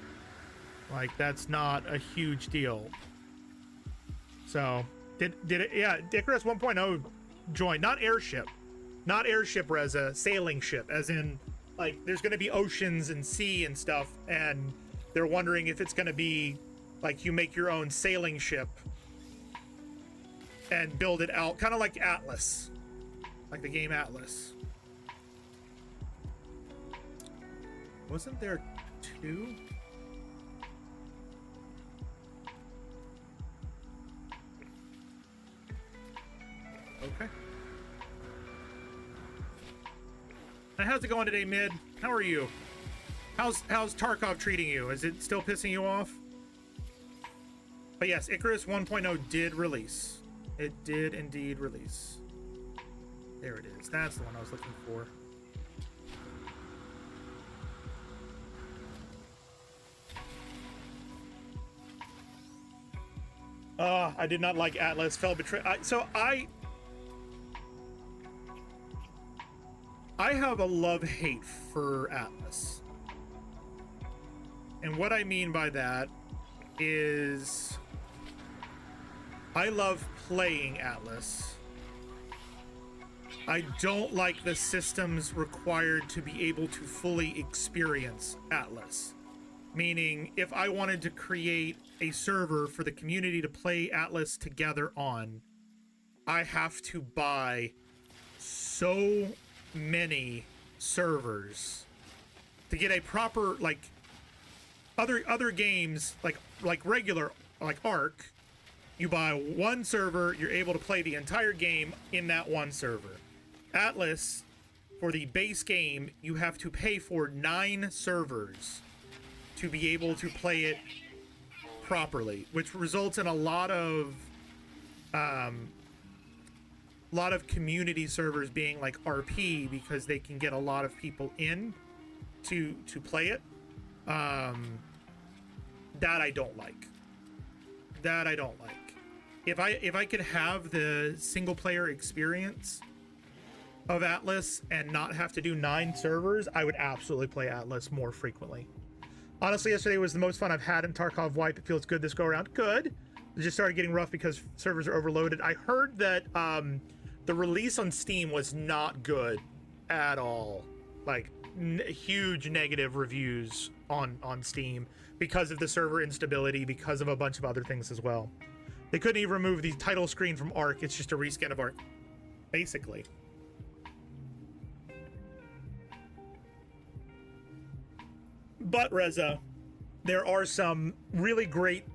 Like, that's not a huge deal. So did it? Yeah, Icarus 1.0 joined, not airship, Reza, sailing ship, as in like there's gonna be oceans and sea and stuff, and they're wondering if it's gonna be like you make your own sailing ship and build it out, kind of like Atlas, like the game Atlas. Wasn't there two? Okay. Now, how's it going today, Mid? How are you? How's Tarkov treating you? Is it still pissing you off? But yes, Icarus 1.0 did release. It did indeed release. There it is. That's the one I was looking for. I did not like Atlas. Fell betray. I have a love-hate for Atlas. And what I mean by that is I love playing Atlas. I don't like the systems required to be able to fully experience Atlas. Meaning, if I wanted to create a server for the community to play Atlas together on, I have to buy so many servers to get a proper, like, other games, like regular, like Ark, you buy one server, you're able to play the entire game in that one server. Atlas, for the base game, you have to pay for 9 servers to be able to play it properly, which results in a lot of community servers being like RP because they can get a lot of people in to play it. That I don't like. That I don't like. If I could have the single player experience of Atlas and not have to do 9 servers, I would absolutely play Atlas more frequently. Honestly, yesterday was the most fun I've had in Tarkov Wipe. It feels good this go around. Good. It just started getting rough because servers are overloaded. I heard that the release on Steam was not good at all. Like, huge negative reviews on Steam because of the server instability, because of a bunch of other things as well. They couldn't even remove the title screen from Ark. It's just a reskin of Ark, basically. But Reza, there are some really great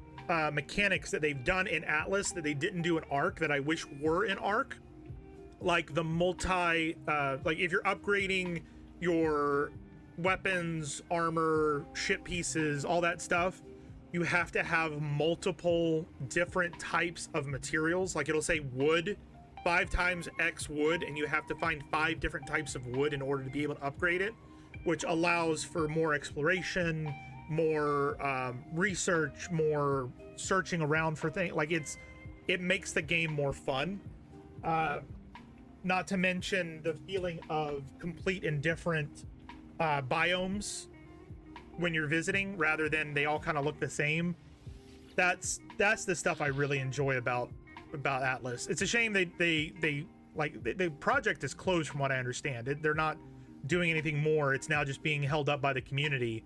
mechanics that they've done in Atlas that they didn't do in Ark that I wish were in Ark. Like the like if you're upgrading your weapons, armor, ship pieces, all that stuff, you have to have multiple different types of materials. Like it'll say wood, 5 times X wood, and you have to find 5 different types of wood in order to be able to upgrade it, which allows for more exploration, more research, more searching around for things. Like it makes the game more fun. Not to mention the feeling of complete and different biomes when you're visiting, rather than they all kind of look the same. That's the stuff I really enjoy about Atlas. It's a shame the project is closed from what I understand. They're not doing anything more. It's now just being held up by the community.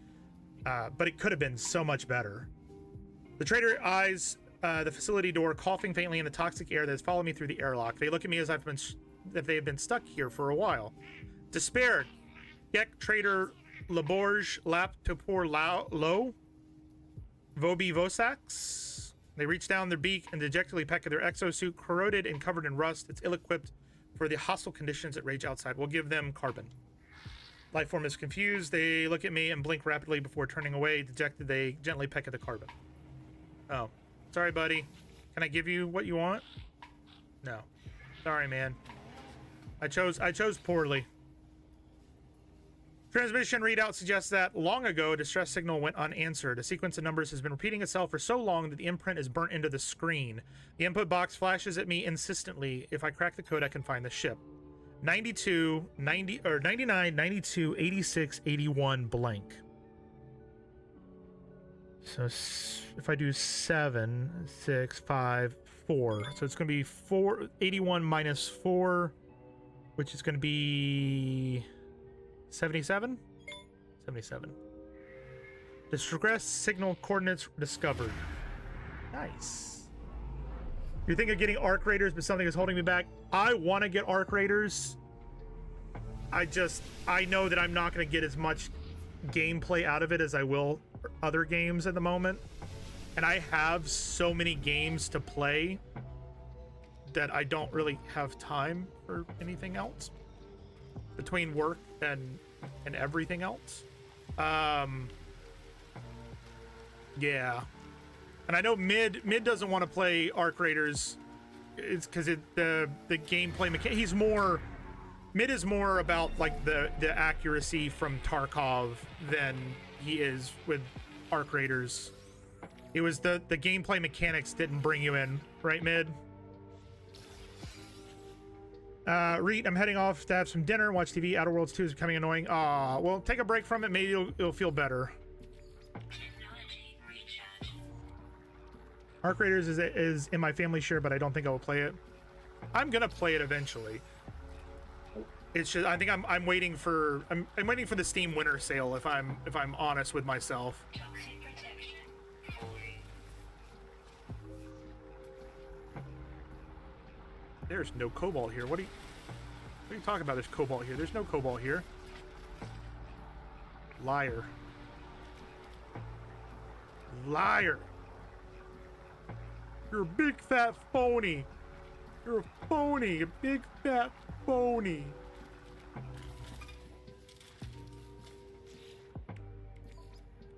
But it could have been so much better. The trader eyes the facility door, coughing faintly in the toxic air that has followed me through the airlock. They look at me as if they have been stuck here for a while. Despair. Gek trader Laborge lap to poor low. Vobi Vosax. They reach down their beak and dejectedly peck at their exosuit, corroded and covered in rust. It's ill-equipped for the hostile conditions that rage outside. We'll give them carbon. Life form is confused. They look at me and blink rapidly before turning away. Dejected, they gently peck at the carbon. Oh, sorry, buddy. Can I give you what you want? No. Sorry, man. I chose poorly. Transmission readout suggests that long ago a distress signal went unanswered. A sequence of numbers has been repeating itself for so long that the imprint is burnt into the screen. The input box flashes at me insistently. If I crack the code, I can find the ship. 92, 90, or 99, 92, 86, 81 blank. So if I do 7, 6, 5, 4. So it's going to be 81 minus 4, which is going to be 77? 77. Distress signal coordinates discovered. Nice. You're thinking of getting Arc Raiders, but something is holding me back. I want to get Arc Raiders. I know that I'm not going to get as much gameplay out of it as I will other games at the moment. And I have so many games to play that I don't really have time for anything else between work and everything else. Yeah. And I know Mid doesn't want to play Arc Raiders. It's because the gameplay mechanic. Mid is more about like the accuracy from Tarkov than he is with Arc Raiders. It was the gameplay mechanics didn't bring you in, right, Mid? Reet, I'm heading off to have some dinner, watch TV. Outer Worlds 2 is becoming annoying. Aw, well, take a break from it. Maybe it'll feel better. Technology recharge. Arc Raiders is in my family share, but I don't think I will play it. I'm gonna play it eventually. It's just I think I'm waiting for I'm waiting for the Steam Winter Sale if I'm honest with myself. Toxic protection. Falling. There's no cobalt here. What are you talking about? There's cobalt here. There's no cobalt here. Liar. Liar. You're a big fat phony. You're a phony. A big fat phony.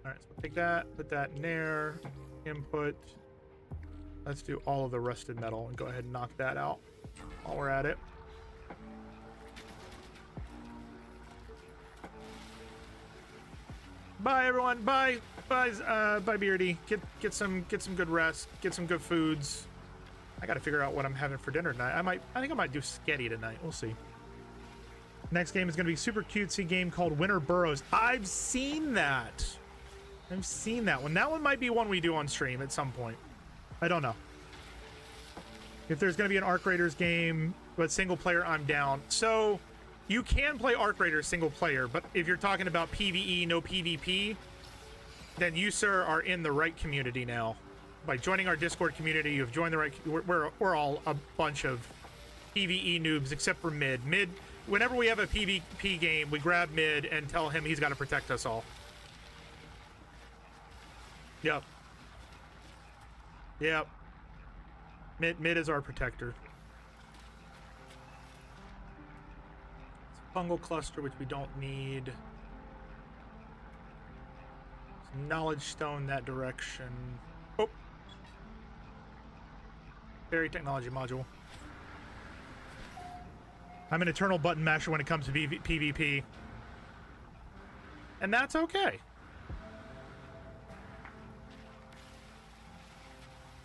Alright, so we'll take that, put that in there. Input. Let's do all of the rusted metal and go ahead and knock that out while we're at it. Bye everyone. Bye. Bye Beardy. Get some good rest. Get some good foods. I gotta figure out what I'm having for dinner tonight. I think I might do sketty tonight. We'll see. Next game is gonna be a super cutesy game called Winter Burrows. I've seen that. I've seen that one. That one might be one we do on stream at some point. I don't know. If there's gonna be an Arc Raiders game, but single player, I'm down. So you can play Arc Raiders single player, but if you're talking about PvE, no PvP, then you, sir, are in the right community now. By joining our Discord community, you've joined the right. We're all a bunch of PvE noobs, except for Mid. Mid, whenever we have a PvP game, we grab Mid and tell him he's got to protect us all. Yep. Yep. Mid is our protector. Fungal cluster, which we don't need. Knowledge stone that direction. Oh. Fairy technology module. I'm an eternal button masher when it comes to PvP. And that's okay.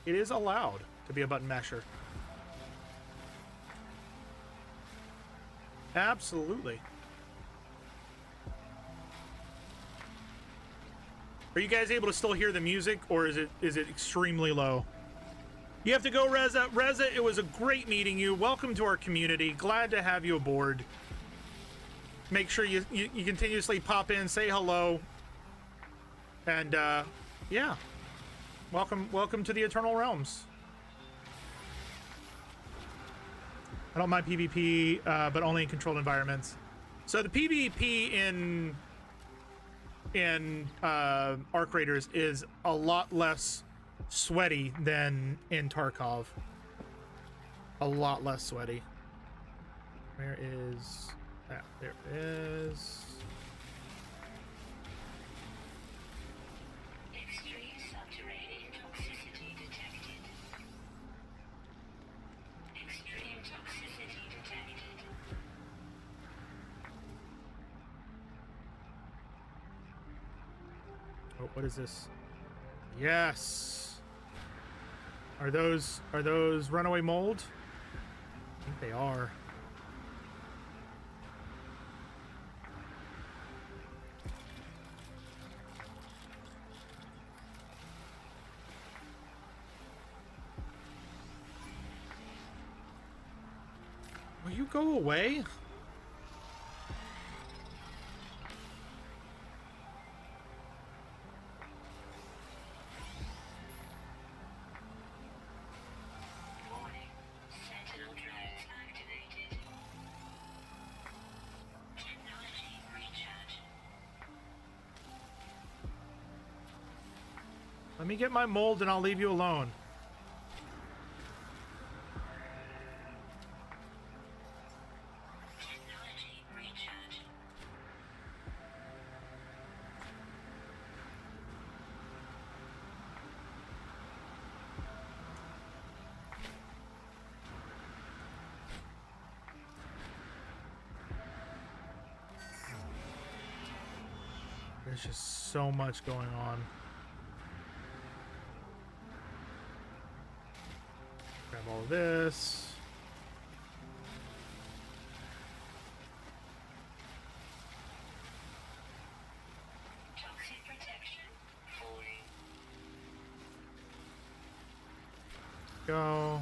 It is allowed to be a button masher. Absolutely. Are you guys able to still hear the music, or is it extremely low? You have to go, Reza. Reza, it was a great meeting you. Welcome to our community. Glad to have you aboard. Make sure you continuously pop in, say hello. And yeah. Welcome to the Eternal Realms. I don't mind PvP, but only in controlled environments. So the PvP in Arc Raiders is a lot less sweaty than in Tarkov. A lot less sweaty. Where is that? There it is. Extreme subterranean toxicity detected. Extreme toxicity detected. Oh, what is this? Yes. Are those runaway mold? I think they are. Will you go away? Warning. Sentinel drones activated. Technology recharge. Let me get my mold and I'll leave you alone. Technology recharge. There's just so much going on. all this. Toxic protection falling. Go.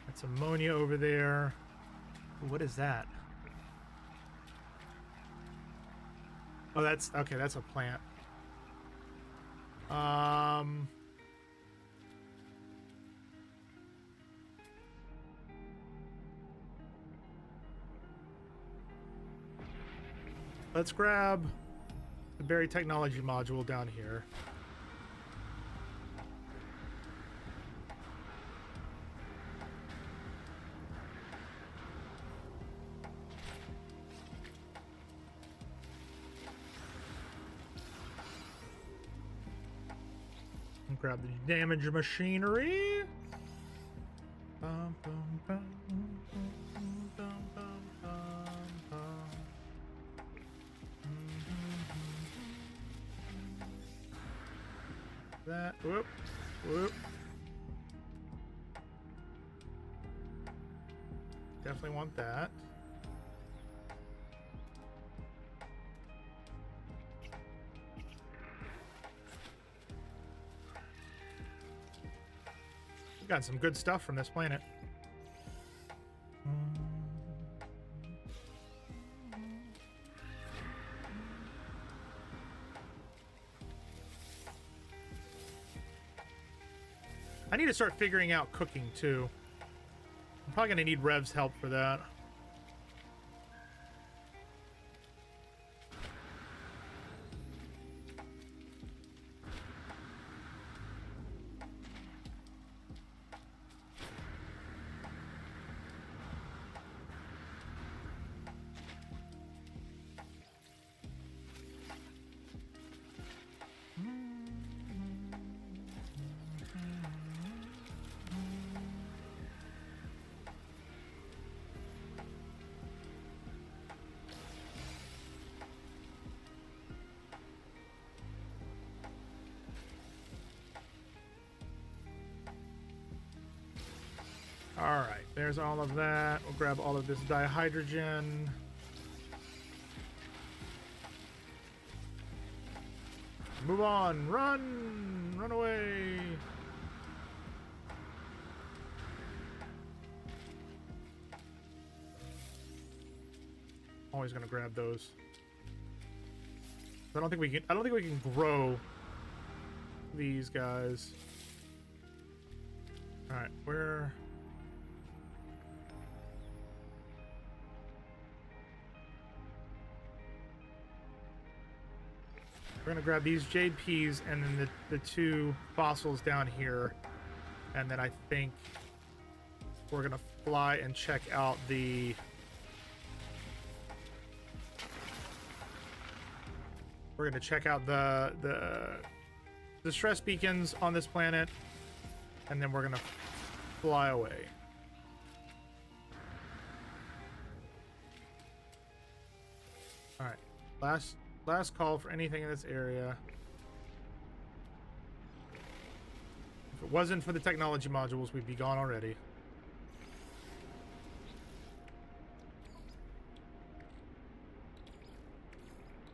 That's ammonia over there. What is that? Oh, that's okay. That's a plant. Let's grab the berry technology module down here. And grab the damage machinery. Bum, bum, bum, bum, bum, bum, bum. That whoop. Definitely want that. Got some good stuff from this planet. I need to start figuring out cooking too. I'm probably gonna need Rev's help for that. All right, there's all of that. We'll grab all of this dihydrogen. Move on, run away. Always gonna grab those. I don't think we can grow these guys. All right, where? We're gonna grab these jade peas and then the two fossils down here, and then I think we're gonna fly and check out the distress beacons on this planet, and then we're gonna fly away. All right, last call for anything in this area. If it wasn't for the technology modules, we'd be gone already.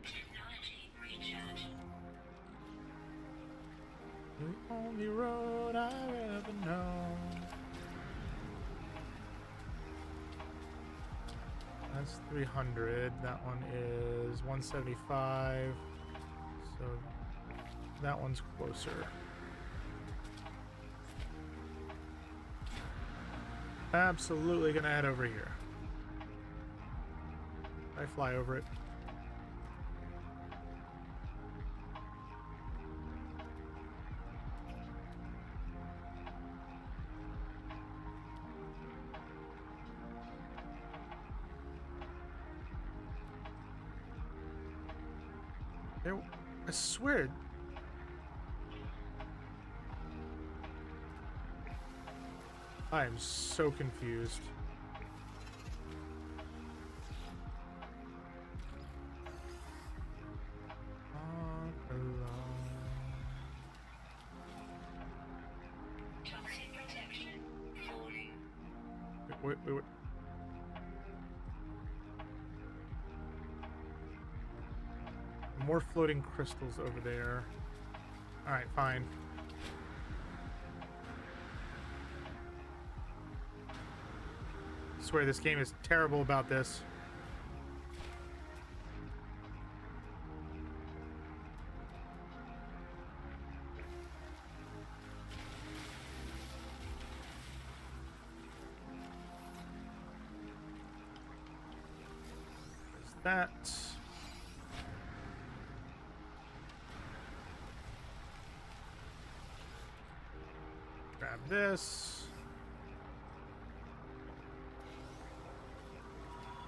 Technology recharge. The only road I've ever known. That's 300. That one is 175. So that one's closer. Absolutely gonna head over here. I fly over it. There, I swear. I am so confused. Toxic protection wait. More floating crystals over there. All right, fine. I swear this game is terrible about this. There's that. Grab this.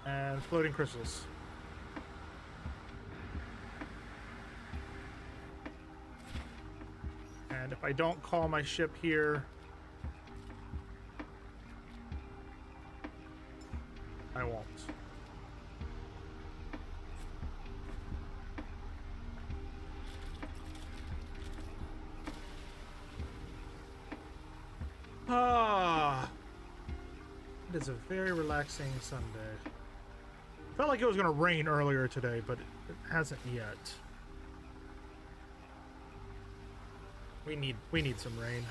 And floating crystals. And if I don't call my ship here, I won't. It is a very relaxing Sunday. Felt like it was going to rain earlier today, but it hasn't yet. We need some rain.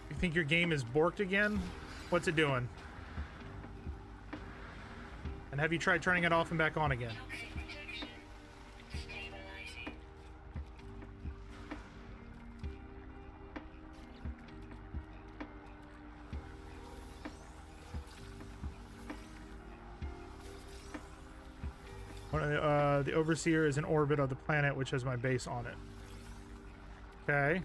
You think your game is borked again? What's it doing? And have you tried turning it off and back on again? Toxic protection. Stabilizing. The Overseer is in orbit of the planet, which has my base on it. Okay.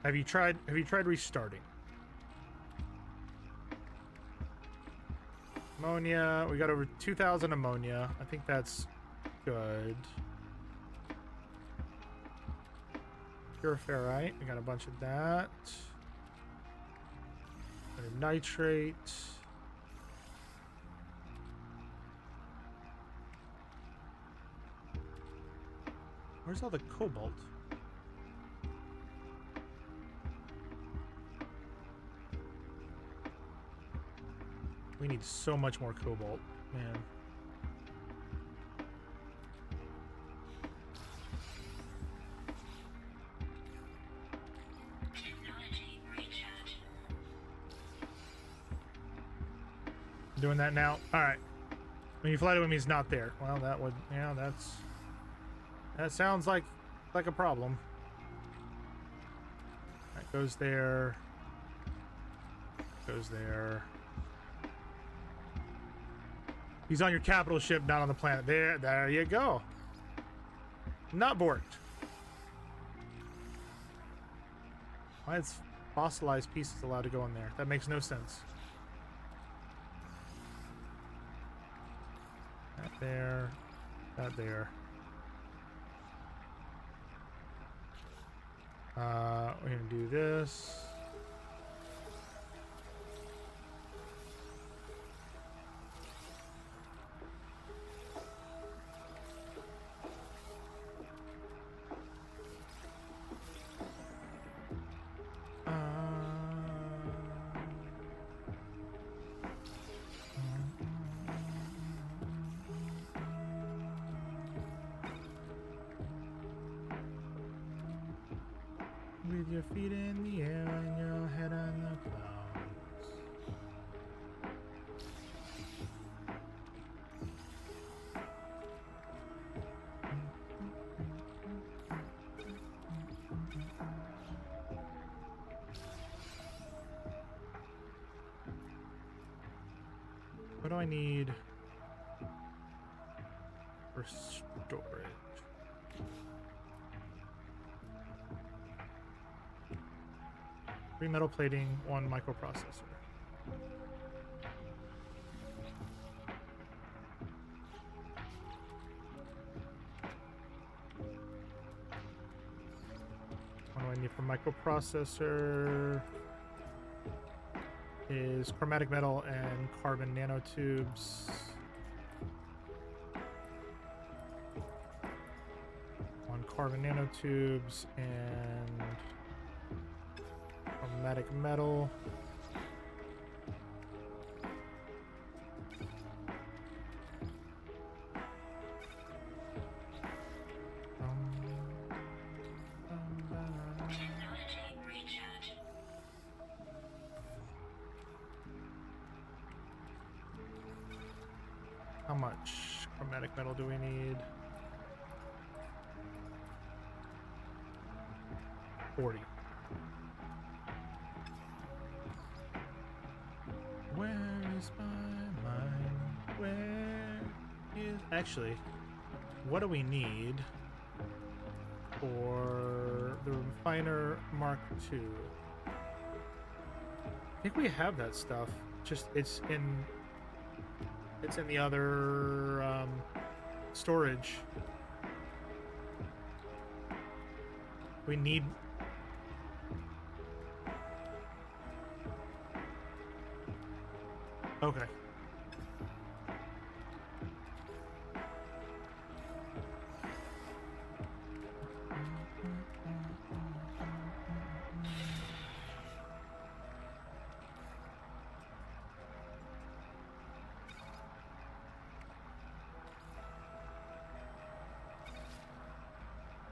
Have you tried restarting? Ammonia. We got over 2,000 ammonia. I think that's good. Pure ferrite. We got a bunch of that. Nitrate. Where's all the cobalt? We need so much more cobalt, man. Technology recharge. Doing that now. All right. When you fly to him, he's not there. Well, that would, yeah, that sounds like a problem. That goes there. Goes there. He's on your capital ship, not on the planet. There you go. Not borked. Why is fossilized pieces allowed to go in there? That makes no sense. That there. That there. We're gonna do this. With your feet in the air and your head on the clouds. What do I need for storage? Three metal plating, one microprocessor. What do I need for microprocessor? Is chromatic metal and carbon nanotubes. carbon nanotubes and chromatic metal. Technology recharge. How much chromatic metal do we need? 40. Where is my mind? Where is... Actually, what do we need for the refiner Mark II? I think we have that stuff. Just it's in the other storage. We need... Okay.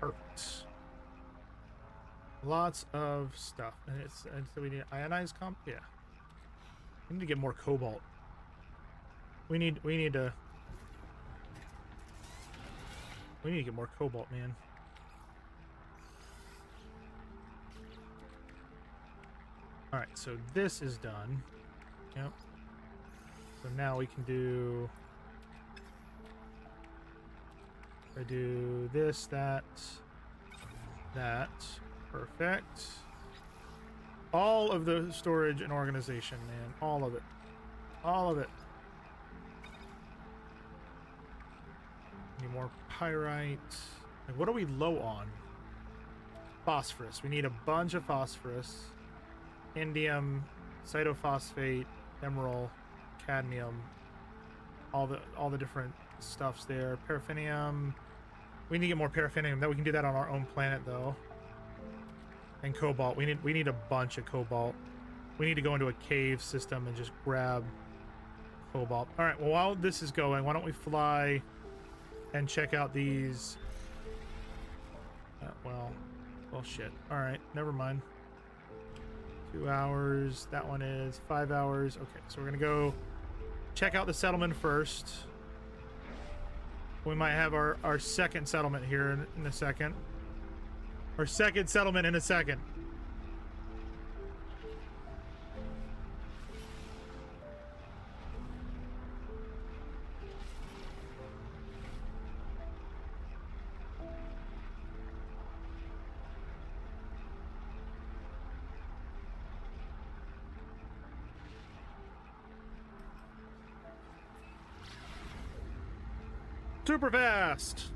Perfect. Lots of stuff, and so we need ionized comp. Yeah, we need to get more cobalt. We need to get more cobalt, man. All right, so this is done. Yep. So now we can do. I do this, that. Perfect. All of the storage and organization, man. All of it. All of it. Need more pyrite. Like, what are we low on? Phosphorus. We need a bunch of phosphorus. Indium, cytophosphate, emerald, cadmium. All the different stuffs there. Paraffinium. We need to get more paraffinium. That we can do that on our own planet, though. And cobalt. We need a bunch of cobalt. We need to go into a cave system and just grab cobalt. All right. Well, while this is going, why don't we fly and check out these? Well, shit. All right. Never mind. 2 hours. That one is 5 hours. Okay. So we're gonna go check out the settlement first. We might have our second settlement here in a second. Our second settlement in a second. Super fast.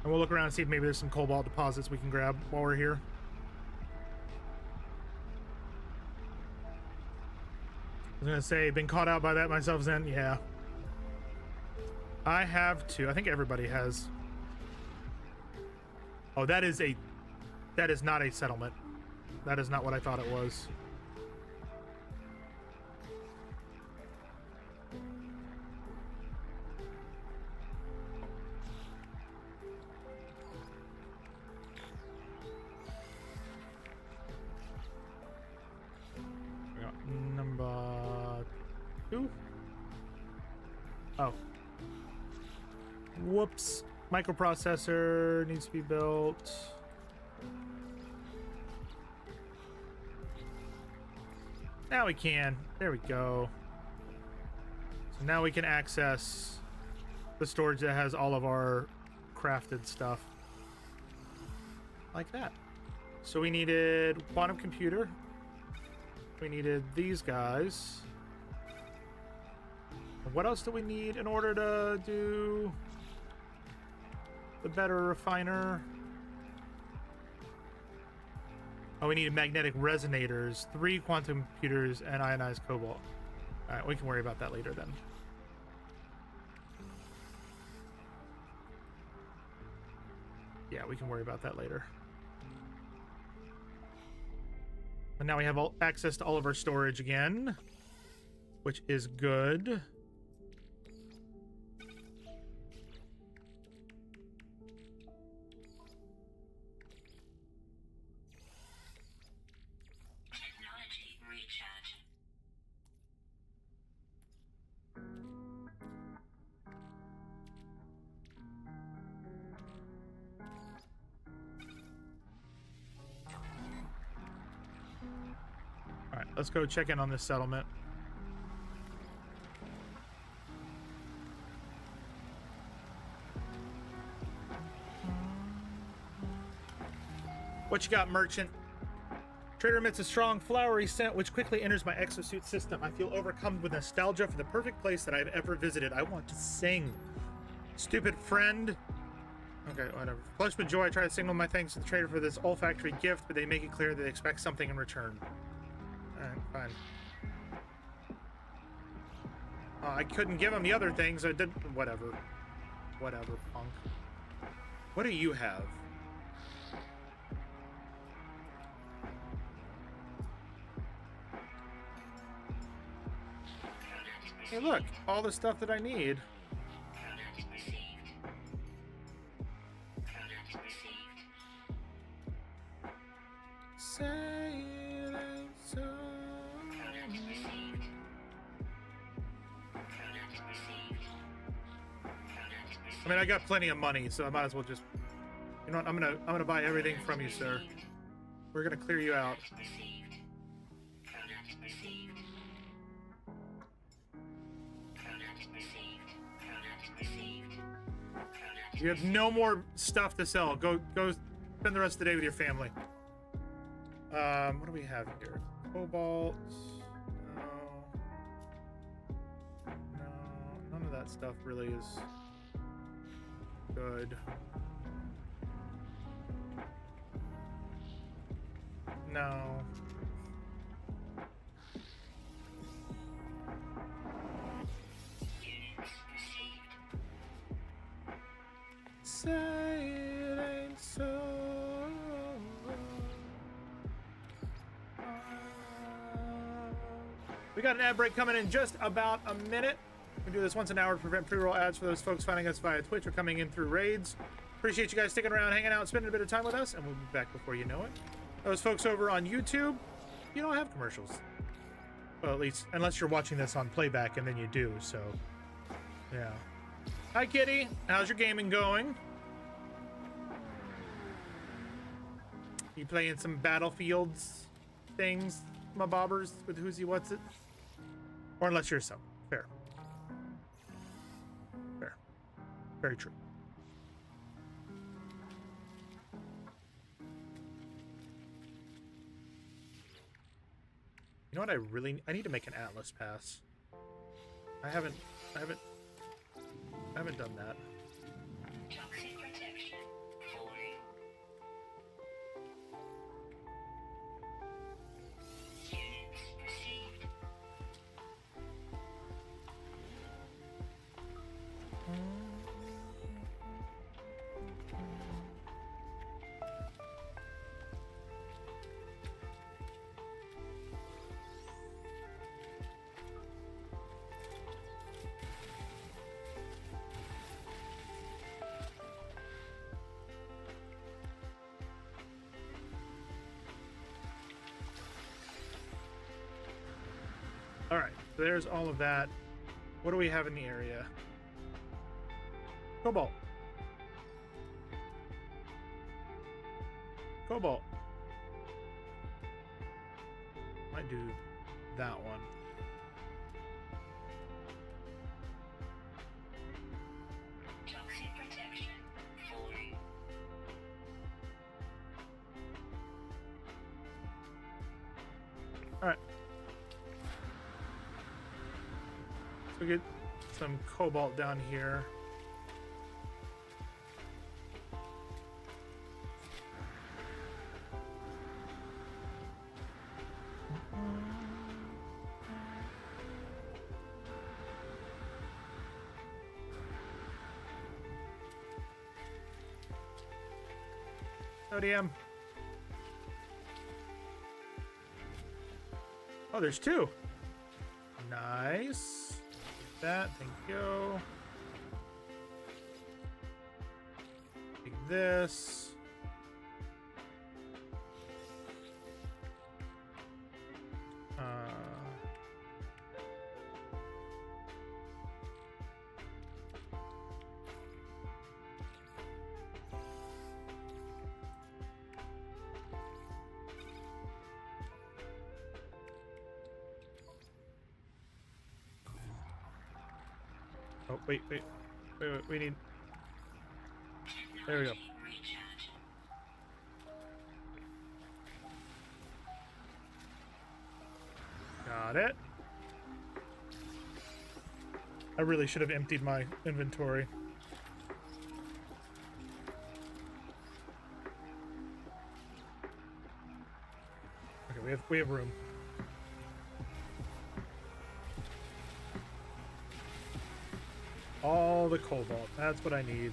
And we'll look around and see if maybe there's some cobalt deposits we can grab while we're here. I was gonna say, been caught out by that myself, Zen. Yeah. I have to. I think everybody has. Oh, that is not a settlement. That is not what I thought it was. We got number 2. Oh. Whoops. Microprocessor needs to be built. Now we can. There we go. So now we can access the storage that has all of our crafted stuff. Like that. So we needed quantum computer. We needed these guys. What else do we need in order to do the better refiner. Oh, we need magnetic resonators, 3 quantum computers, and ionized cobalt. All right, we can worry about that later then. Yeah, we can worry about that later. And now we have access to all of our storage again, which is good. Technology recharge. All right, let's go check in on this settlement. What you got, merchant? Trader emits a strong, flowery scent which quickly enters my exosuit system. I feel overcome with nostalgia for the perfect place that I've ever visited. I want to sing. Stupid friend. Okay, whatever. Flushed with joy, I try to signal my thanks to the trader for this olfactory gift, but they make it clear that they expect something in return. Alright, fine. I couldn't give him the other things. I did. Whatever. Whatever, punk. What do you have? Hey, look, all the stuff that I need. Product received. Product received. Say it ain't so. Product received. Product received. Product received. I mean, I got plenty of money, so I might as well just. You know what? I'm gonna buy everything from you, sir. We're gonna clear you out. Received. Product received. Product received. Product received. Product You have no more stuff to sell. Go spend the rest of the day with your family. What do we have here? Cobalt. No, none of that stuff really is good. No. units received. Say it ain't so. We got an ad break coming in just about a minute. We do this once an hour to prevent pre-roll ads for those folks finding us via Twitch or coming in through raids. Appreciate you guys sticking around, hanging out, spending a bit of time with us, and we'll be back before you know it. Those folks over on YouTube, you don't have commercials. Well, at least, unless you're watching this on playback, and then you do, so, yeah. Hi, Kitty. How's your gaming going? You playing some Battlefields things, my bobbers, with Who's He What's It? Or unless you're so. Fair. Fair. Very true. You know what I need to make an Atlas pass. I haven't done that. Toxic protection. Falling. Units received. All right, so there's all of that. What do we have in the area? Cobalt. Cobalt. Might do that one. Toxic protection. Falling. All right. So we get some cobalt down here. ODM. Oh, there's two. Nice. Get that. Thank you. Take this. Oh, wait, we need... There we go. Got it. I really should have emptied my inventory. Okay, we have room. All the cobalt. That's what I need.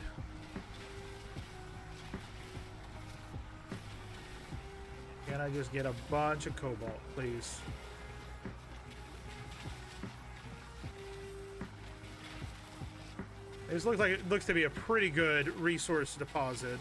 Can I just get a bunch of cobalt, please? This looks like it looks to be a pretty good resource deposit.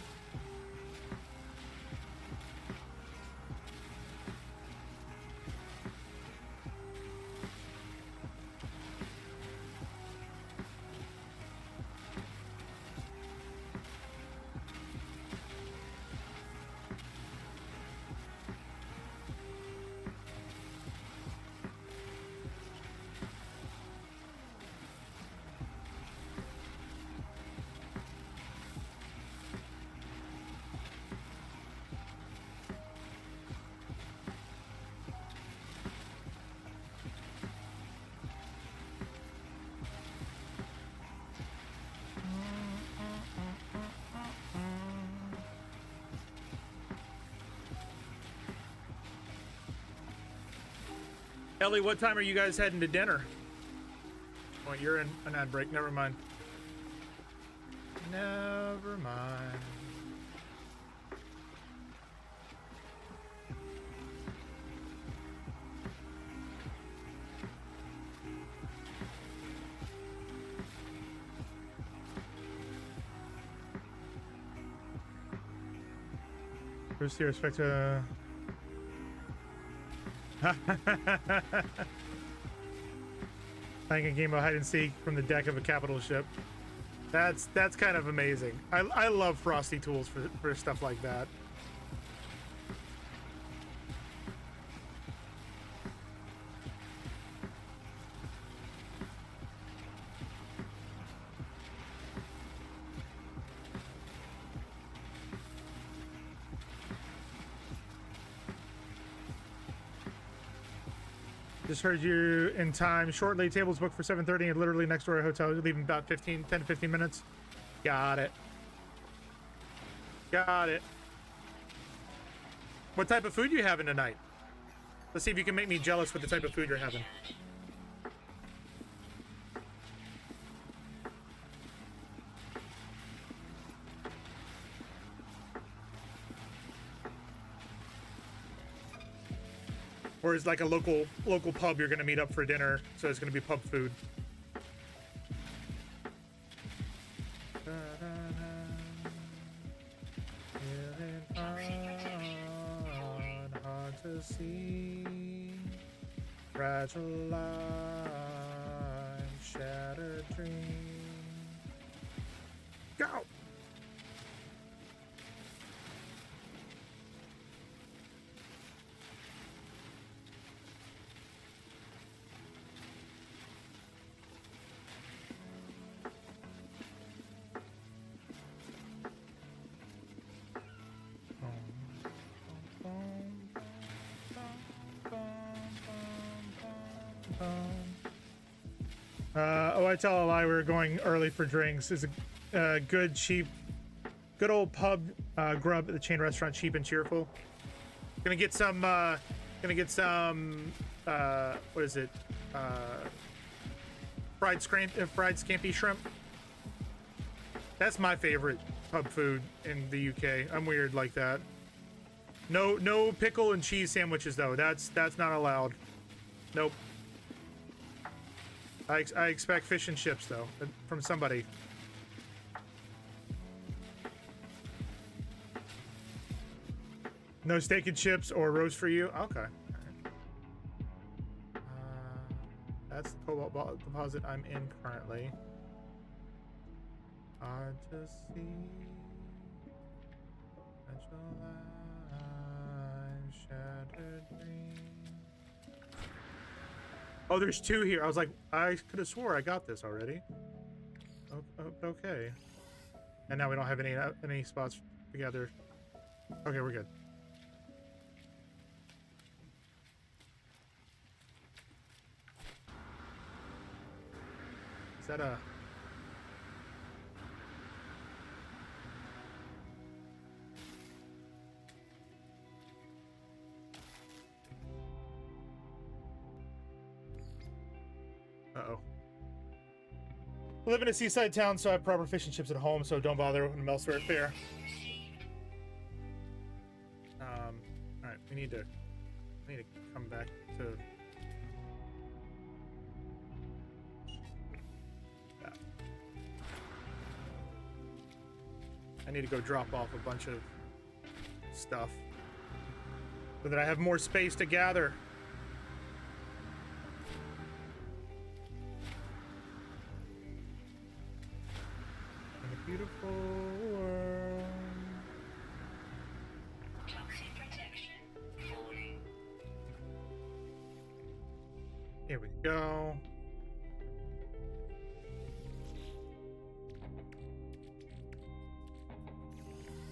Ellie, what time are you guys heading to dinner? Oh, you're in an ad break. Never mind. Never mind. First here, respect to... Playing a game of hide and seek from the deck of a capital ship. That's kind of amazing. I love Frosty tools for stuff like that. Just heard you in time. Shortly, tables booked for 7:30 and literally next door hotel. Leaving about 10 to 15 minutes. Got it. Got it. What type of food you having tonight? Let's see if you can make me jealous with the type of food you're having. Or is like a local pub you're gonna meet up for dinner, so it's gonna be pub food. Hard to see, fragile life, shattered dreams. Go! Oh, I tell a lie. We were going early for drinks. It's a good, cheap, good old pub grub at the chain restaurant, cheap and cheerful. Gonna get some. What is it? Fried scampi shrimp. That's my favorite. pub food in the UK. I'm weird like that. No pickle and cheese sandwiches though. That's not allowed. Nope. I expect fish and chips though from somebody. No steak and chips or roast for you. Okay. That's the cobalt deposit I'm in currently. Hard to see. Shattered dream. Oh, there's two here. I was like, I could have swore I got this already. Okay. And now we don't have any spots together. Okay, we're good. Is that a... Uh-oh. I live in a seaside town, so I have proper fish and chips at home, so don't bother when I'm elsewhere at fair. Alright, we need to come back to that. I need to go drop off a bunch of stuff so that I have more space to gather. Beautiful world. Toxic protection falling. Here we go.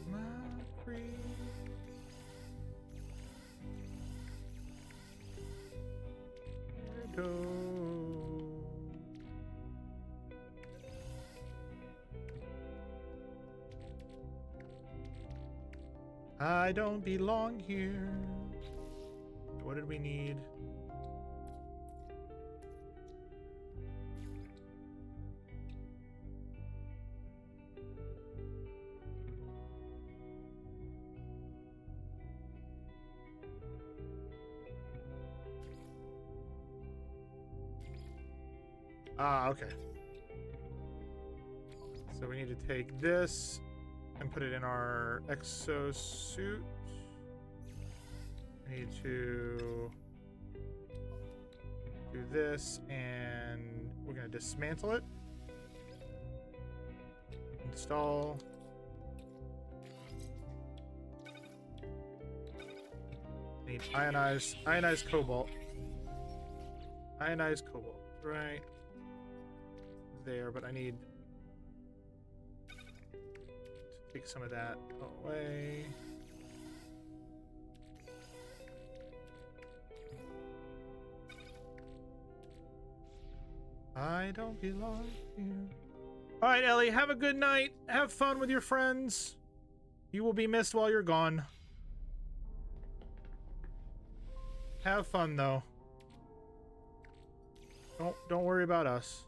My creed. Here we go. I don't belong here. What did we need? Ah, okay. So we need to take this and put it in our exosuit. We need to do this, and we're gonna dismantle it. Install. Need ionized cobalt. Ionized cobalt, right there, but I need take some of that away. I don't belong here. All right, Ellie, have a good night. Have fun with your friends. You will be missed while you're gone. Have fun though. Don't worry about us.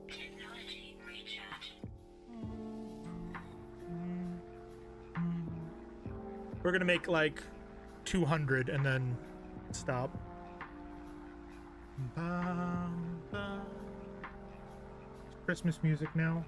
Technology recharge. We're gonna make like 200 and then stop. Bum, bum. Christmas music now.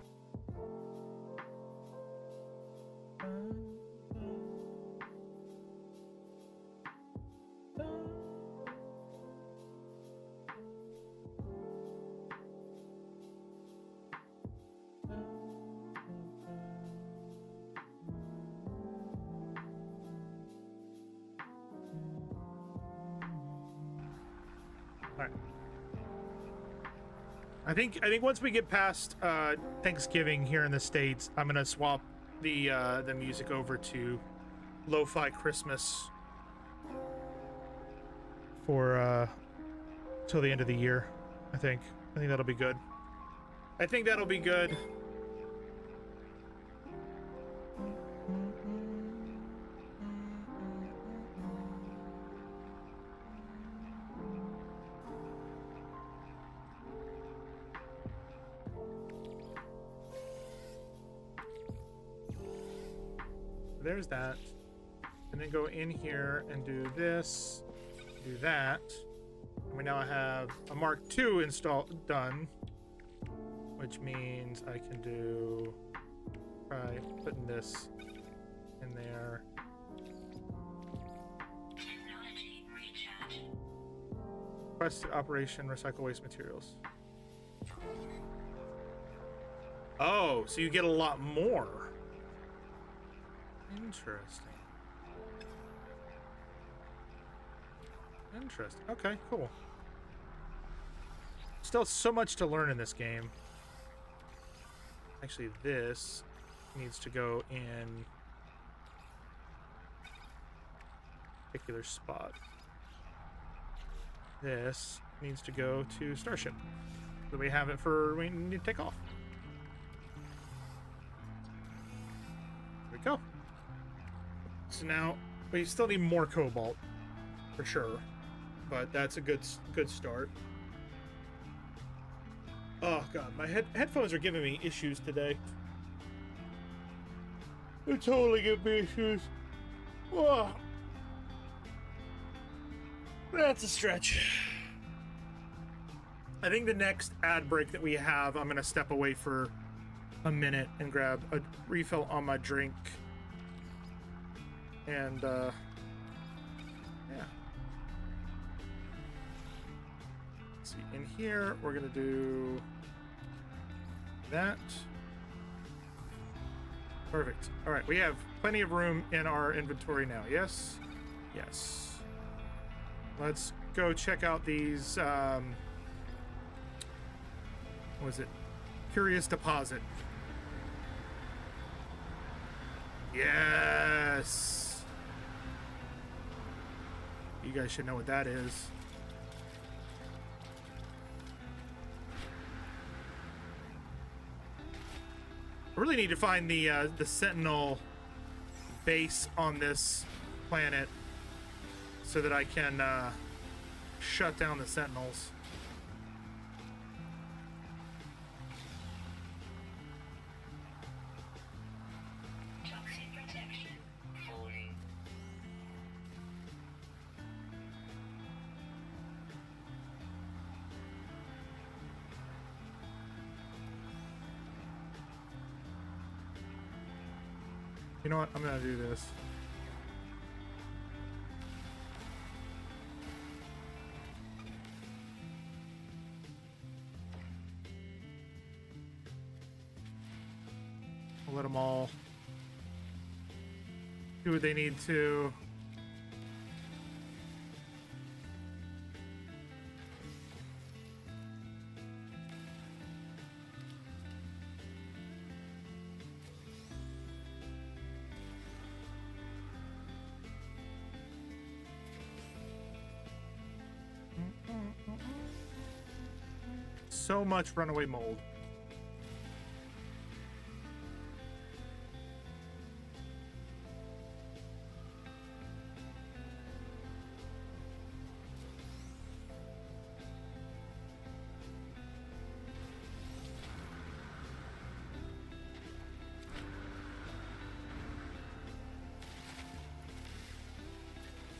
I think once we get past Thanksgiving here in the States, I'm gonna swap the music over to lo-fi Christmas for till the end of the year. I think that'll be good. I think that'll be good. There's that. And then go in here and do this, do that. And we now have a Mark II done, which means I can do, try putting this in there. Technology recharge. Quest operation, recycle waste materials. Oh, so you get a lot more. Interesting. Interesting. Okay, cool. Still so much to learn in this game. Actually, this needs to go in a particular spot. This needs to go to Starship. So we have it for when we need to take off. There we go. So now we still need more cobalt for sure, but that's a good start. Oh god, my headphones are giving me issues today. They're totally giving me issues. Oh. That's a stretch. I think the next ad break that we have, I'm gonna step away for a minute and grab a refill on my drink. And yeah. Let's see, in here we're gonna do that. Perfect. All right, we have plenty of room in our inventory now. Yes, yes. Let's go check out these. What was it? Curious deposit. Yes. You guys should know what that is. I really need to find the Sentinel base on this planet so that I can shut down the Sentinels. Toxic protection. Falling. You know what? I'm gonna do this. I'll let them all do what they need to. So much runaway mold.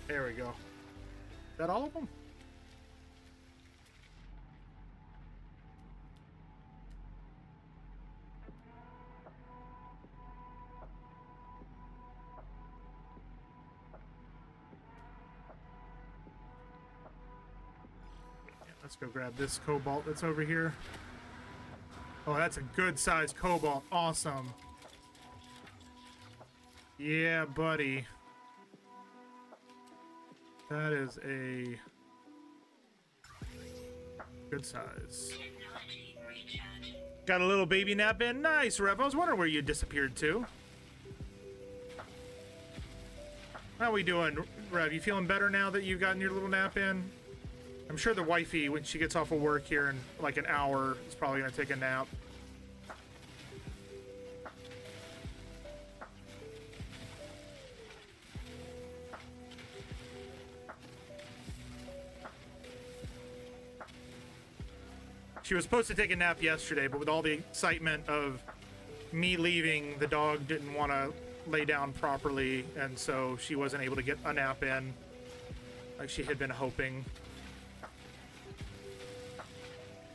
There we go. Is that all of them? Let's go grab this cobalt that's over here. Oh, that's a good sized cobalt. Awesome. Yeah, buddy. That is a good size. Technology recharge. Got a little baby nap in. Nice, Rev. I was wondering where you disappeared to. How we doing, Rev? You feeling better now that you've gotten your little nap in? I'm sure the wifey, when she gets off of work here in like an hour, is probably gonna take a nap. She was supposed to take a nap yesterday, but with all the excitement of me leaving, the dog didn't want to lay down properly, and so she wasn't able to get a nap in like she had been hoping.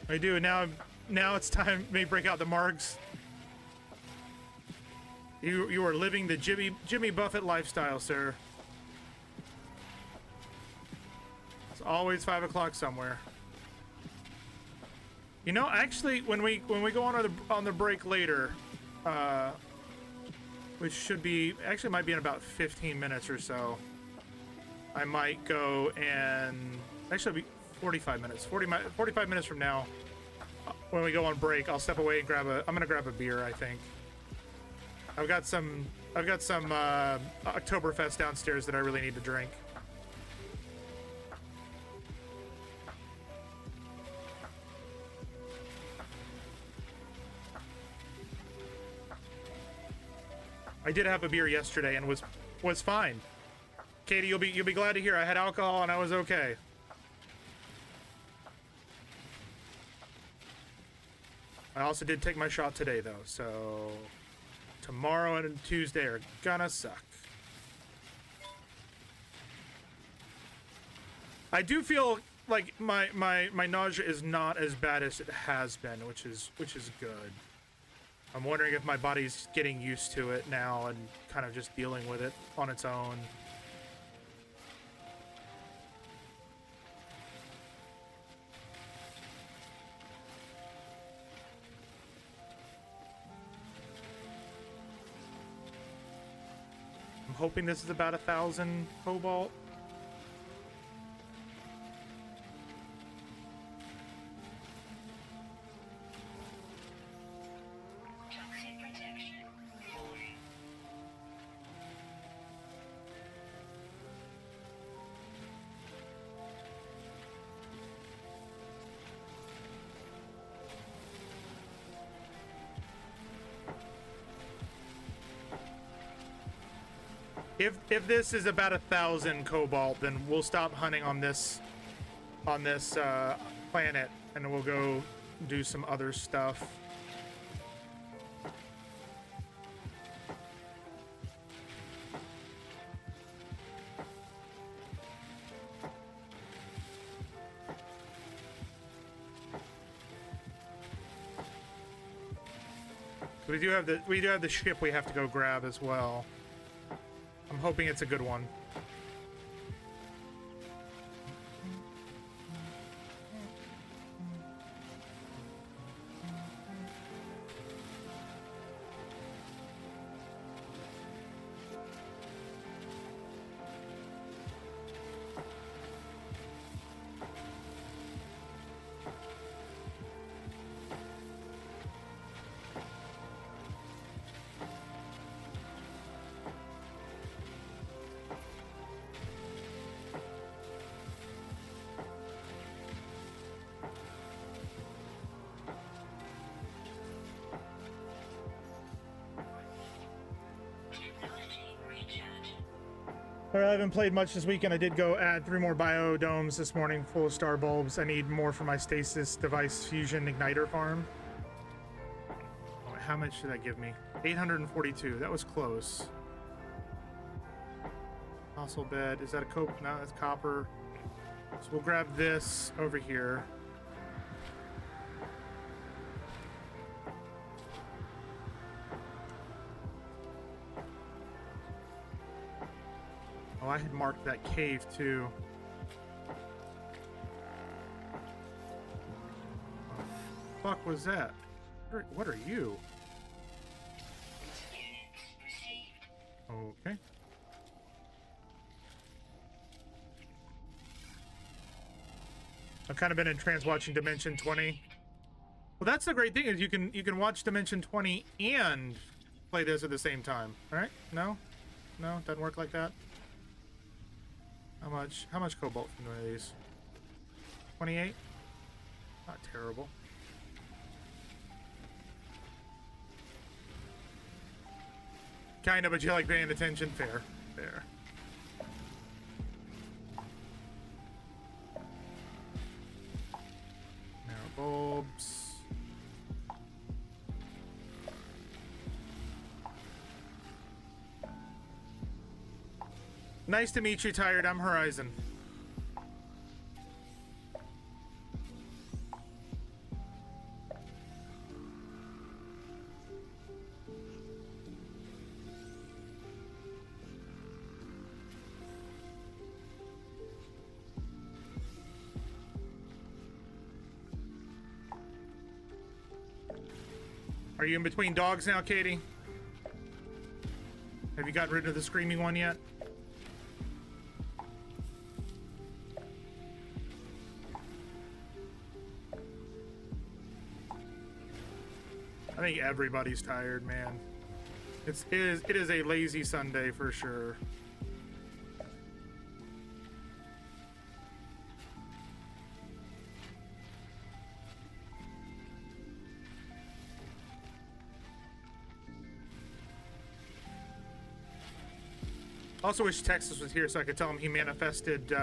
I do. Now it's time for me to break out the marks. You are living the Jimmy Buffett lifestyle, sir. It's always 5 o'clock somewhere. You know, actually, when we go on the break later, which should be actually might be in about 15 minutes or so, I might go and actually it'll be 45 minutes. 45 minutes from now, when we go on break, I'll step away and I'm gonna grab a beer. I think I've got some Oktoberfest downstairs that I really need to drink. I did have a beer yesterday and was fine. Katie, you'll be glad to hear I had alcohol and I was okay. I also did take my shot today though, so tomorrow and Tuesday are gonna suck. I do feel like my nausea is not as bad as it has been, which is good. I'm wondering if my body's getting used to it now and kind of just dealing with it on its own. I'm hoping this is about 1,000 cobalt. Toxic protection falling. If this is about 1,000 cobalt, then we'll stop hunting on this planet and we'll go do some other stuff. We do have the ship we have to go grab as well. I'm hoping it's a good one. Technology recharge. Alright, I haven't played much this weekend. I did go add 3 more biodomes this morning, full of star bulbs. I need more for my stasis device fusion igniter farm. Oh, how much did that give me? 842. That was close. Fossil bed. Is that a cope? No, that's copper. So we'll grab this over here. Oh, I had marked that cave too. Fuck was that? What are you? Units received. Okay. I've kind of been in trance watching Dimension 20. Well, that's the great thing is you can watch Dimension 20 and play this at the same time. All right? No, doesn't work like that. How much cobalt from one of these? 28? Not terrible. Kinda, but you like paying attention. Fair. Now bulbs. Nice to meet you, Tired. I'm Horizon. Are you in between dogs now, Katie? Have you gotten rid of the screaming one yet? I think everybody's tired, man. It is a lazy Sunday for sure. Also wish Texas was here so I could tell him he manifested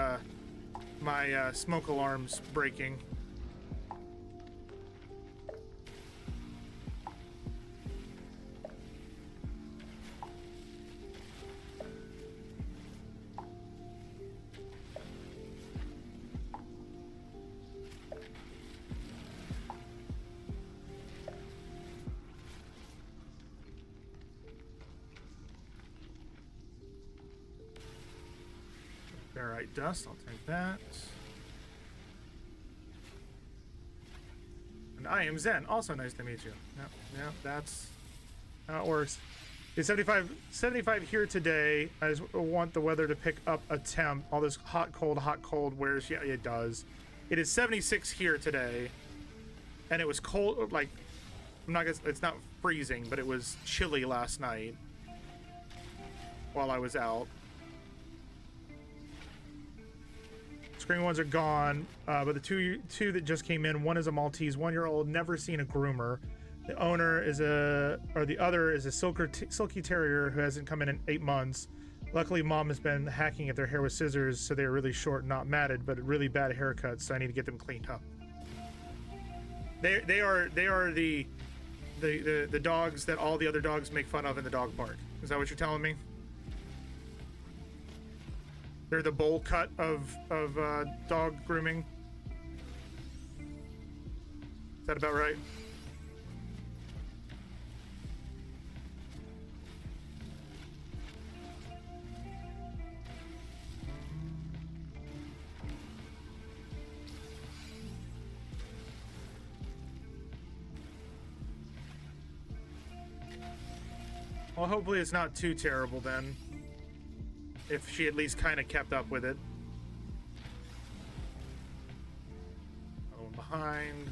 my smoke alarms breaking. Alright, dust, I'll take that. And I am Zen, also nice to meet you. Yeah, that's how it works. It's 75 here today. I just want the weather to pick up a temp. All this hot, cold wears, yeah, it does. It is 76 here today. And it was cold, like, I'm not gonna, it's not freezing, but it was chilly last night while I was out. Screaming ones are gone, but the two that just came in, one is a Maltese 1-year-old, never seen a groomer. The owner is the other is a silky terrier who hasn't come in 8 months. Luckily, mom has been hacking at their hair with scissors, so they're really short, not matted, but really bad haircuts. So I need to get them cleaned up. They are the dogs that all the other dogs make fun of in the dog park. Is that what you're telling me? They're the bowl cut of dog grooming. Is that about right? Well, hopefully it's not too terrible then. If she at least kind of kept up with it. Oh, behind.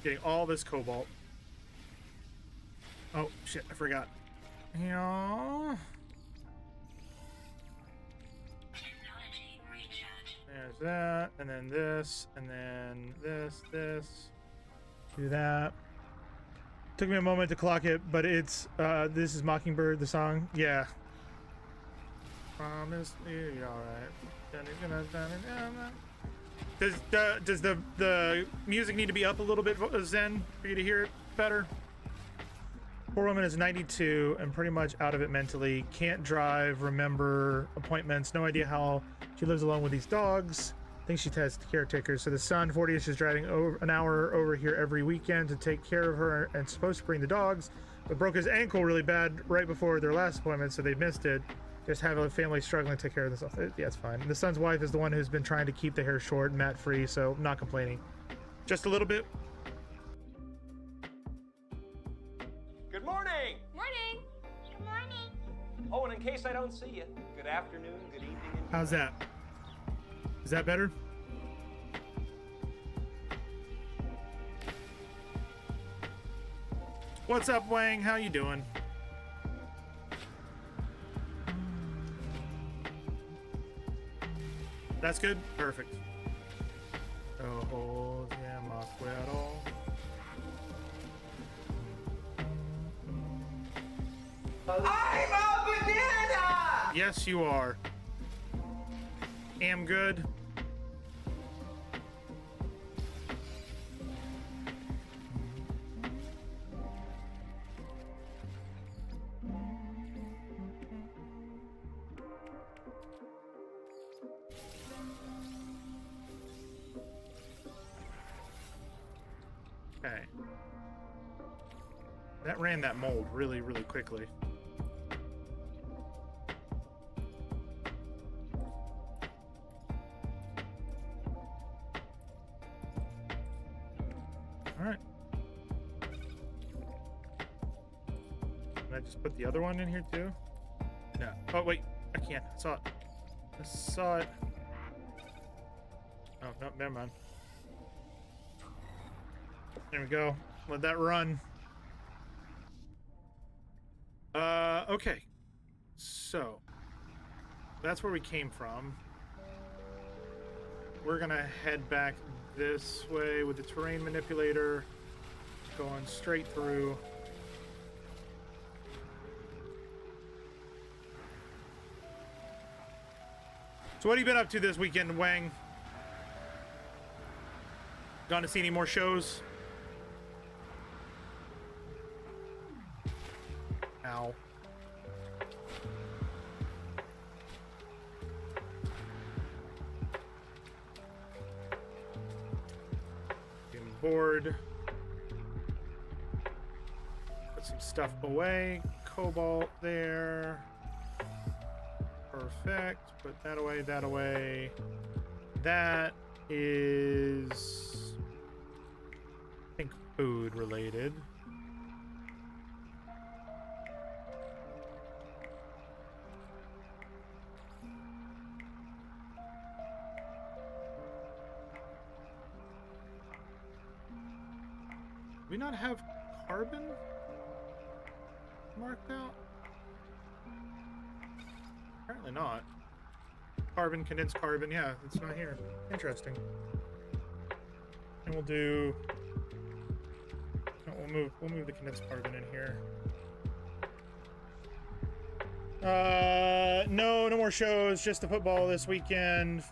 Getting all this cobalt. Oh shit, I forgot. Yeah. Technology recharge. There's that, and then this, and then this. Do that. Took me a moment to clock it, but it's this is Mockingbird, the song. Yeah. Promise you, alright. Does the music need to be up a little bit, Zen, for you to hear it better? Poor woman is 92 and pretty much out of it mentally. Can't drive, remember appointments, no idea how she lives alone with these dogs. Thinks she has caretakers. So the son, 40ish, is driving over an hour over here every weekend to take care of her and supposed to bring the dogs, but broke his ankle really bad right before their last appointment, so they missed it. Just have a family struggling to take care of themselves. Yeah, it's fine. And the son's wife is the one who's been trying to keep the hair short and mat free, so not complaining. Just a little bit. Good morning! Morning. Good morning. Oh, and in case I don't see you, good afternoon, good evening, and How's that? Is that better? What's up, Wang? How you doing? That's good. Perfect. Ojos demasiado. I'm a banana! Yes, you are. Am good. Okay. That ran that mold really, really quickly. All right. Can I just put the other one in here too? No. Oh, wait. I can't. I saw it. I saw it. Oh, no, never mind. There we go. Let that run. Okay. So, that's where we came from. We're gonna head back this way with the terrain manipulator, going straight through. So what have you been up to this weekend, Wang? Gone to see any more shows? Ow. Getting bored. Put some stuff away. Cobalt there. Perfect. Put that away, that away. That is, I think, food related. Do we not have carbon marked out? Apparently not. Carbon, condensed carbon, yeah, it's not here. Interesting. And we'll do. No, we'll move the condensed carbon in here. No more shows, just the football this weekend.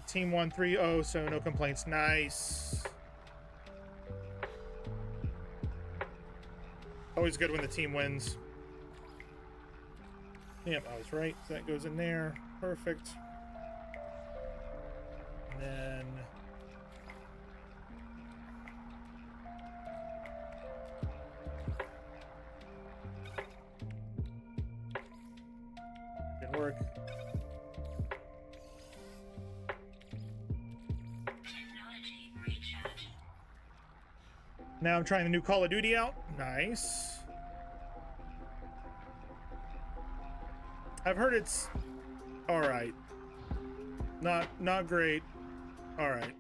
Team won 3-0, so no complaints. Nice. Always good when the team wins. Yep, I was right. So that goes in there. Perfect. And then didn't work. Technology recharge. Now I'm trying the new Call of Duty out. Nice. I've heard it's all right. Not great. All right.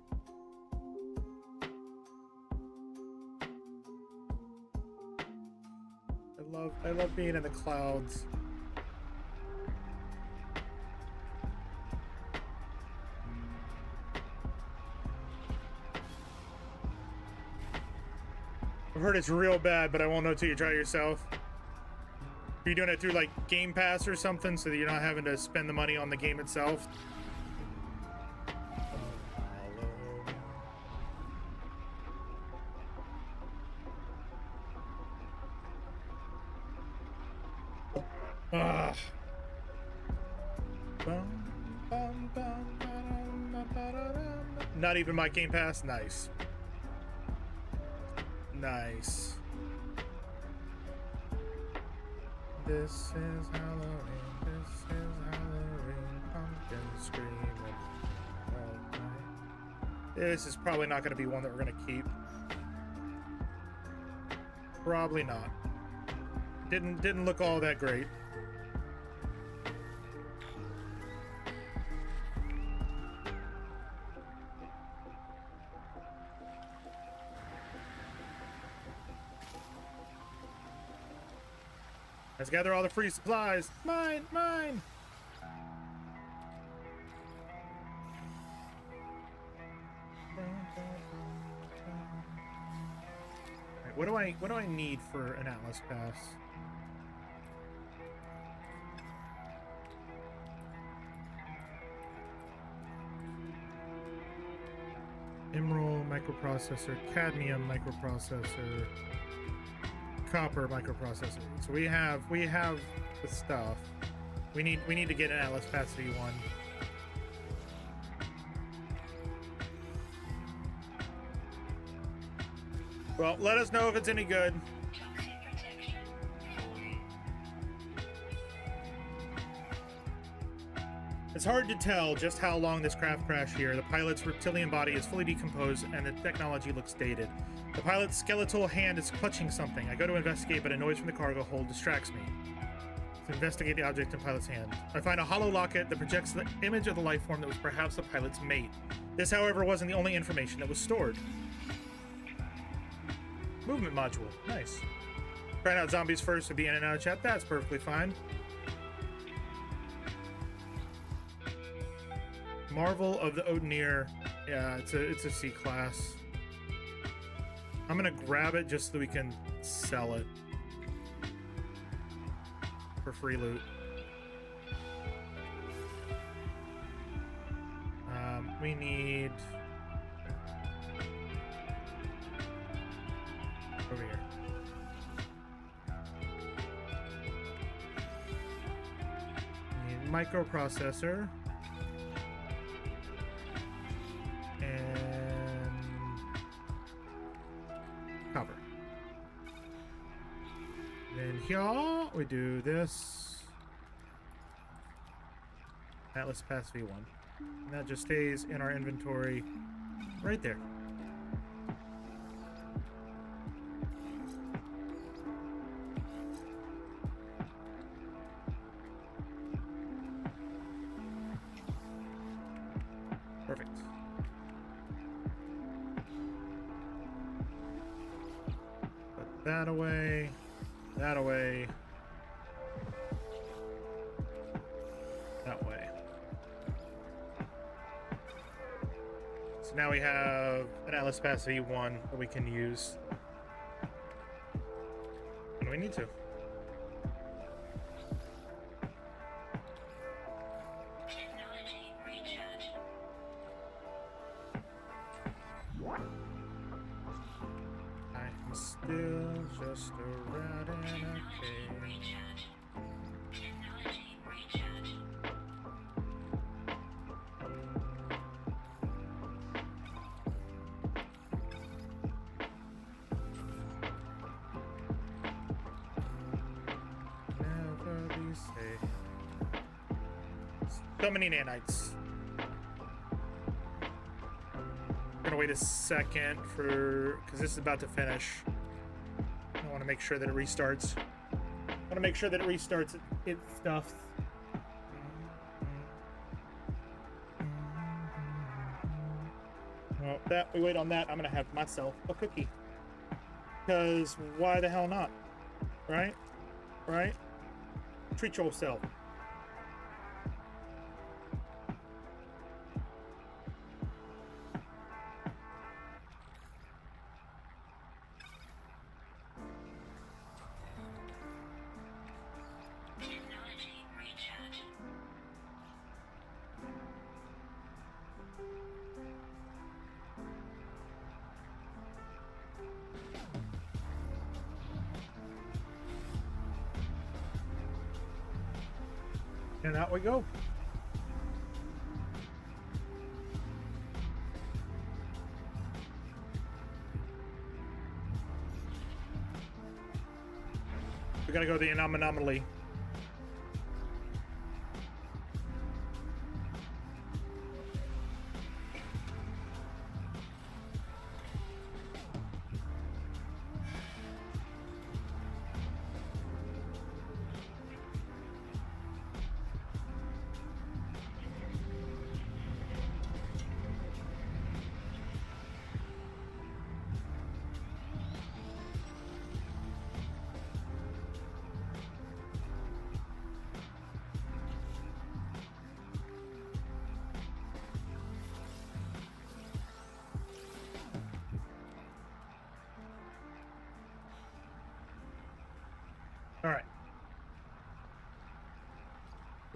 I love being in the clouds. I've heard it's real bad, but I won't know till you try it yourself. Are you doing it through like Game Pass or something so that you're not having to spend the money on the game itself? Ugh. Not even my Game Pass? Nice. Nice. This is Halloween, this is Halloween, pumpkin screaming all night. This is probably not going to be one that we're going to keep. Probably not. Didn't look all that great. Let's gather all the free supplies. Mine, mine. What do I need for an Atlas pass? Emerald microprocessor, cadmium microprocessor, copper microprocessor. So we have the stuff. We need to get an Atlas Pass V1. Well, let us know if it's any good. Toxic protection 40. It's hard to tell just how long this craft crashed here. The pilot's reptilian body is fully decomposed and the technology looks dated. The pilot's skeletal hand is clutching something. I go to investigate, but a noise from the cargo hold distracts me. To investigate the object in pilot's hand. I find a hollow locket that projects the image of the life form that was perhaps the pilot's mate. This, however, wasn't the only information that was stored. Movement module. Nice. Trying out zombies first to be in and out of chat. That's perfectly fine. Marvel of the Odinir. Yeah, it's a C class. I'm gonna grab it just so we can sell it for free loot. We need over here. Need microprocessor and copper. Then here we do this Atlas Pass V1. And that just stays in our inventory right there. Perfect. Put that away. That away. That way. So now we have an Atlas Pass V1 that we can use when we need to. Technology recharge. I'm still just a rat in a Technology cage. recharge. Technology recharge. Never be safe. So many nanites. Gonna wait a second for, because this is about to finish. I want to make sure that it restarts. I want to make sure that it restarts its stuff. Well, that we wait on that. I'm gonna have myself a cookie. Because why the hell not? Right? Right? Treat yourself. Technology recharge. And out we go. We gotta go to the anomaly.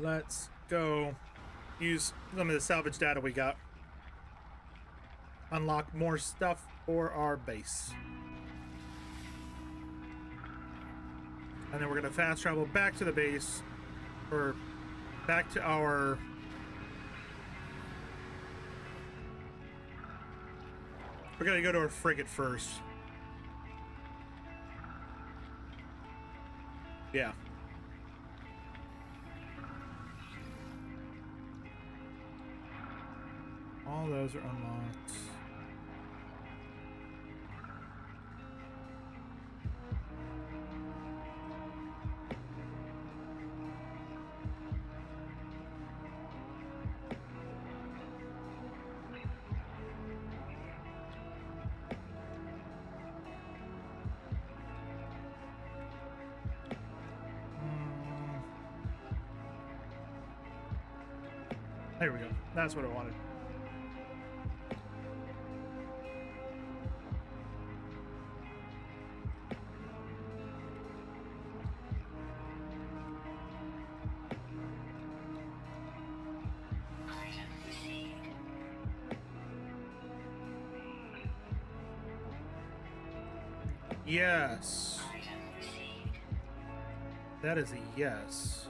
Let's go use some of the salvage data we got. Unlock more stuff for our base. And then we're going to fast travel back to the base, or back to our... We're going to go to our frigate first. Yeah. All those are unlocked. There we go. That's what I wanted. Yes. That is a yes.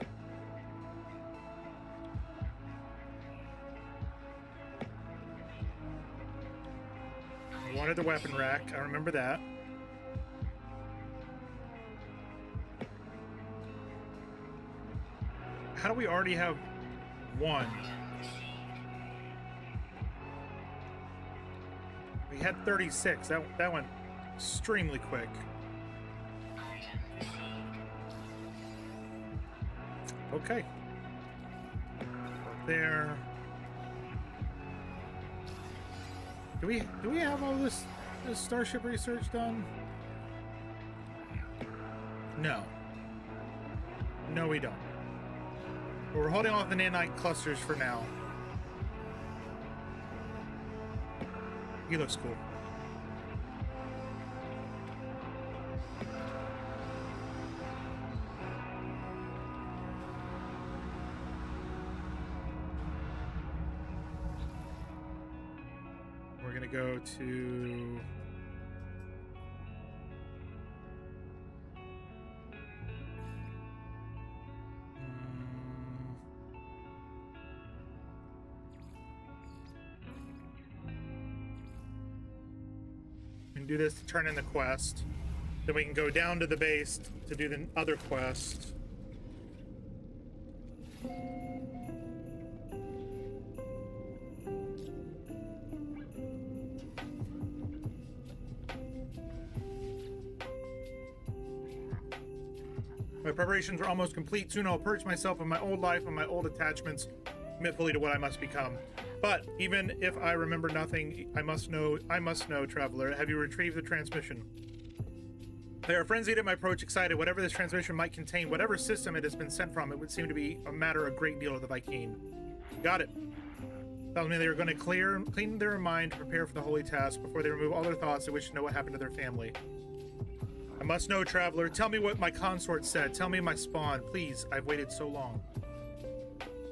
I wanted the weapon rack. I remember that. How do we already have one? We had 36. That went extremely quick. Okay. There. Do we have all this starship research done? No. No, we don't. But we're holding off the nanite clusters for now. He looks cool. We're gonna go to we can do this to turn in the quest. Then we can go down to the base to do the other quest. My preparations are almost complete. Soon I'll purge myself of my old life and my old attachments, commit fully to what I must become. But even if I remember nothing, I must know, traveler. Have you retrieved the transmission? They are frenzied at my approach, excited. Whatever this transmission might contain, whatever system it has been sent from, it would seem to be a matter a great deal to the Viking. Got it. Tells me they are going to clean their mind to prepare for the holy task. Before they remove all their thoughts, they wish to know what happened to their family. I must know, traveler. Tell me what my consort said. Tell me my spawn. Please, I've waited so long.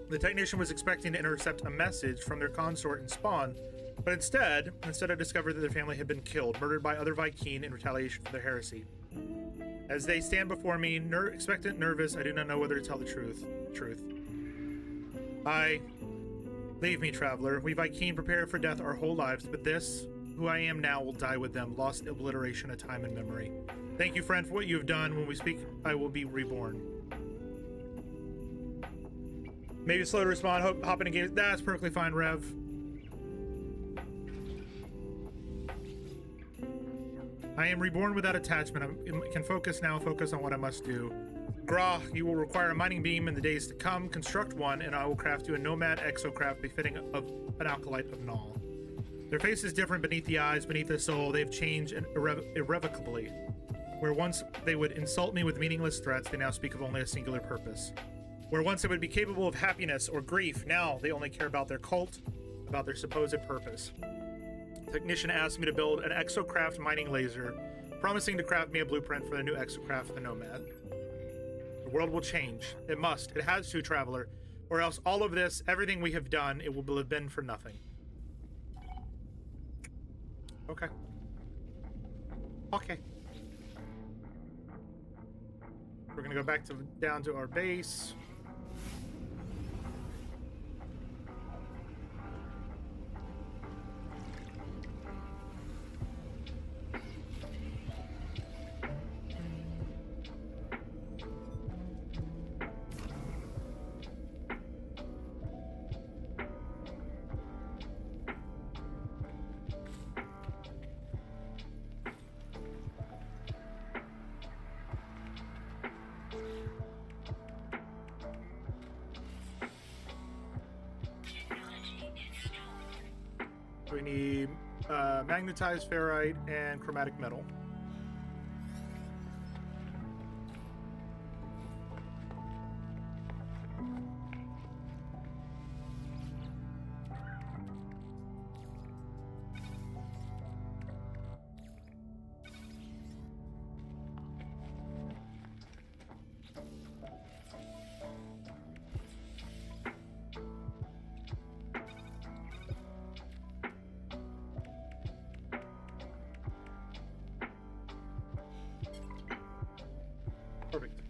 The technician was expecting to intercept a message from their consort and spawn, but instead I discovered that their family had been killed, murdered by other Viking in retaliation for their heresy. As they stand before me, expectant, nervous, I do not know whether to tell the truth. Leave me, traveler. We Viking prepare for death our whole lives, but this, who I am now, will die with them, lost in obliteration of time and memory. Thank you, friend, for what you have done. When we speak, I will be reborn. Maybe slow to respond, hop in a game. That's perfectly fine, Rev. I am reborn without attachment. I can focus now, focus on what I must do. Gra, you will require a mining beam in the days to come. Construct one, and I will craft you a nomad exocraft befitting of an acolyte of Null. Their face is different beneath the eyes, beneath the soul. They've changed irrevocably. Where once they would insult me with meaningless threats, they now speak of only a singular purpose. Where once they would be capable of happiness or grief, now they only care about their cult, about their supposed purpose. The technician asked me to build an exocraft mining laser, promising to craft me a blueprint for the new exocraft, the Nomad. The world will change. It must. It has to, traveler. Or else all of this, everything we have done, it will have been for nothing. Okay. Okay. We're gonna go back to down to our base. We need magnetized ferrite and chromatic metal. Perfect.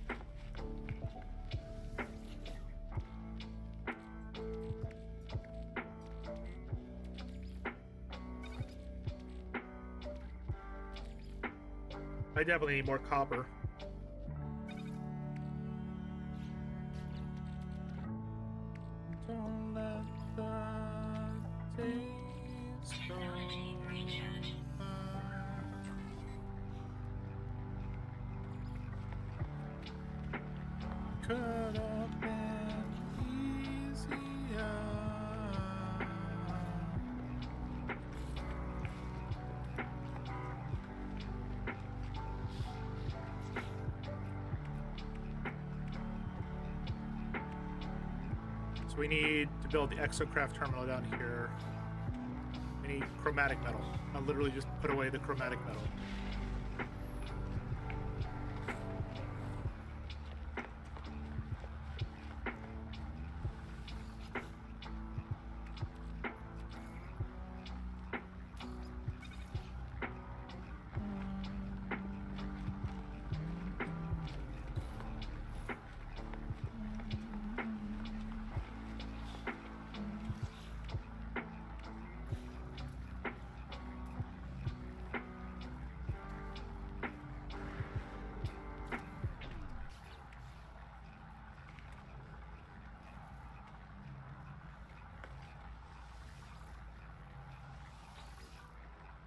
I definitely need more copper. Don't let the days go by. Could have been easier. So we need to build the exocraft terminal down here. We need chromatic metal. I'll literally just put away the chromatic metal.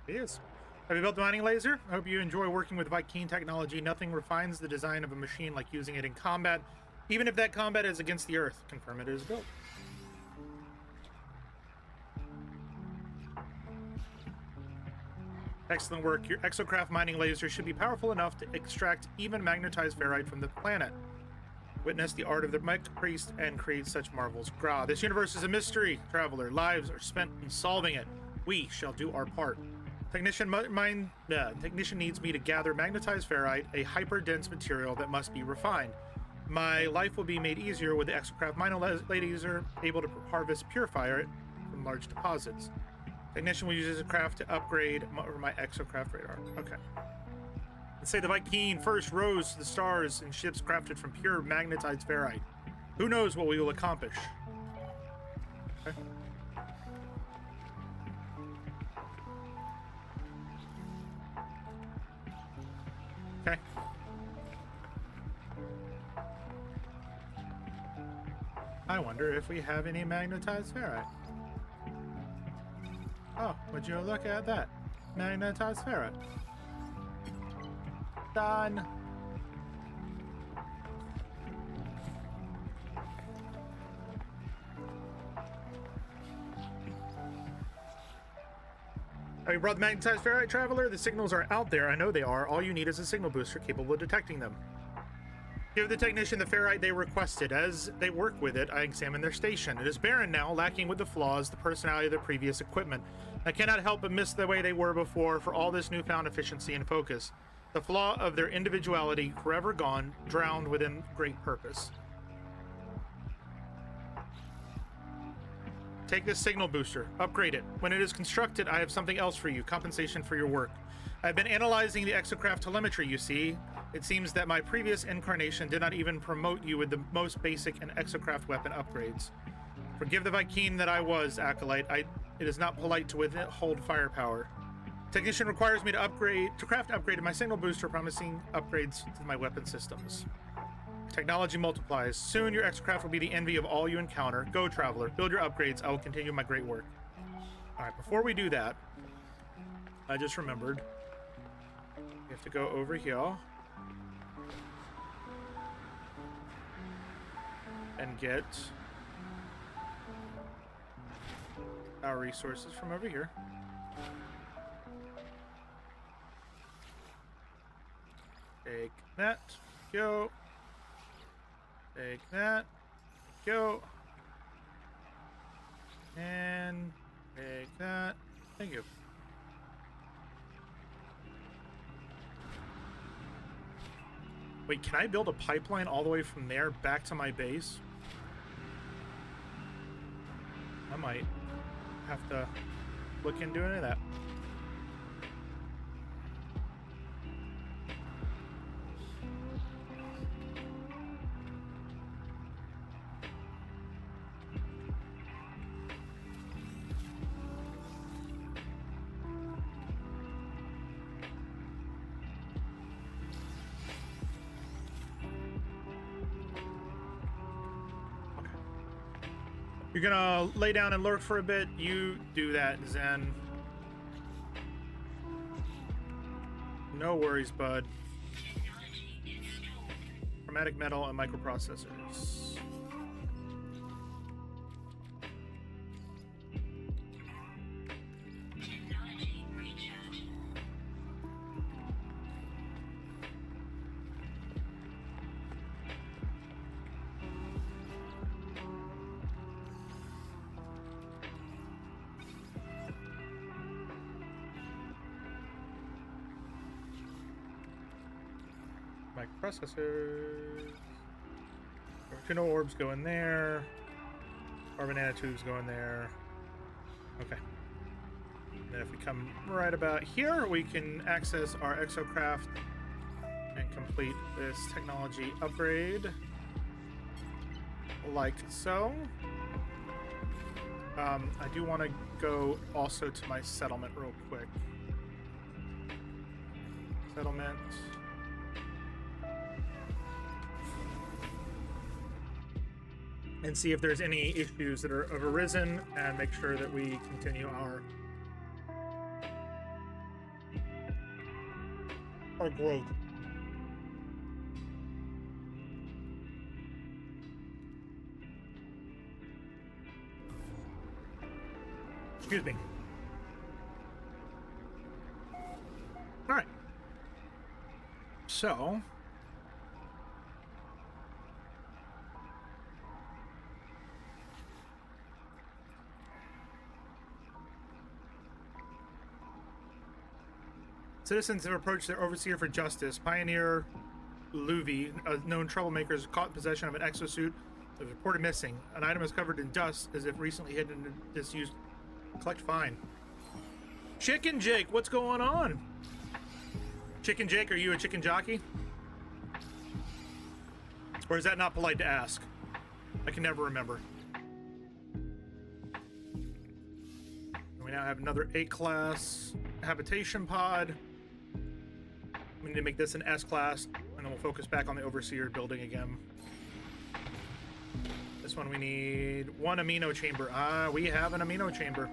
It is. Have you built the mining laser? I hope you enjoy working with Viking technology. Nothing refines the design of a machine like using it in combat, even if that combat is against the Earth. Confirm it is built. Excellent work. Your exocraft mining laser should be powerful enough to extract even magnetized ferrite from the planet. Witness the art of the mech priest and create such marvels. Gra, this universe is a mystery, traveler. Lives are spent in solving it. We shall do our part. Technician needs me to gather magnetized ferrite, a hyper-dense material that must be refined. My life will be made easier with the exocraft mining laser, able to harvest purifier from large deposits. Technician will use this craft to upgrade my exocraft radar. Okay. Let's say the Viking first rose to the stars in ships crafted from pure magnetized ferrite. Who knows what we will accomplish? Okay. Okay. I wonder if we have any magnetized ferrite. Oh, would you look at that? Magnetized ferrite. Done. Have you brought the magnetized ferrite, traveler? The signals are out there. I know they are. All you need is a signal booster capable of detecting them. Give the technician the ferrite they requested. As they work with it, I examine their station. It is barren now, lacking with the flaws, the personality of the previous equipment. I cannot help but miss the way they were before for all this newfound efficiency and focus. The flaw of their individuality, forever gone, drowned within great purpose. Take this signal booster. Upgrade it. When it is constructed, I have something else for you. Compensation for your work. I've been analyzing the exocraft telemetry, you see. It seems that my previous incarnation did not even promote you with the most basic and exocraft weapon upgrades. Forgive the Vy'keen that I was, Acolyte. It is not polite to withhold firepower. Technician requires me to craft upgrade my signal booster, promising upgrades to my weapon systems. Technology multiplies. Soon your exocraft will be the envy of all you encounter. Go, traveler. Build your upgrades. I will continue my great work. All right, before we do that, I just remembered we have to go over here and get our resources from over here. Take that. Go. Take that. Go. And take that. Thank you. Wait, can I build a pipeline all the way from there back to my base? I might have to look into any of that. You're gonna lay down and lurk for a bit. You do that, Zen. No worries, bud. Chromatic metal and microprocessors. Technology recharge. Microprocessors. Neutrino orbs go in there. Carbon nanotubes go in there. Okay. And then if we come right about here, we can access our exocraft and complete this technology upgrade. Like so. I do want to go also to my settlement real quick. Settlement. And see if there's any issues that have arisen and make sure that we continue our growth. Excuse me. All right. So citizens have approached their overseer for justice. Pioneer Luvi, a known troublemaker, is caught in possession of an exosuit that was reported missing. An item is covered in dust as if recently hidden and disused. Collect fine. Chicken Jake, what's going on? Chicken Jake, are you a chicken jockey? Or is that not polite to ask? I can never remember. We now have another A-class habitation pod. We need to make this an S-class, and then we'll focus back on the Overseer building again. This one we need one amino chamber. Ah, we have an amino chamber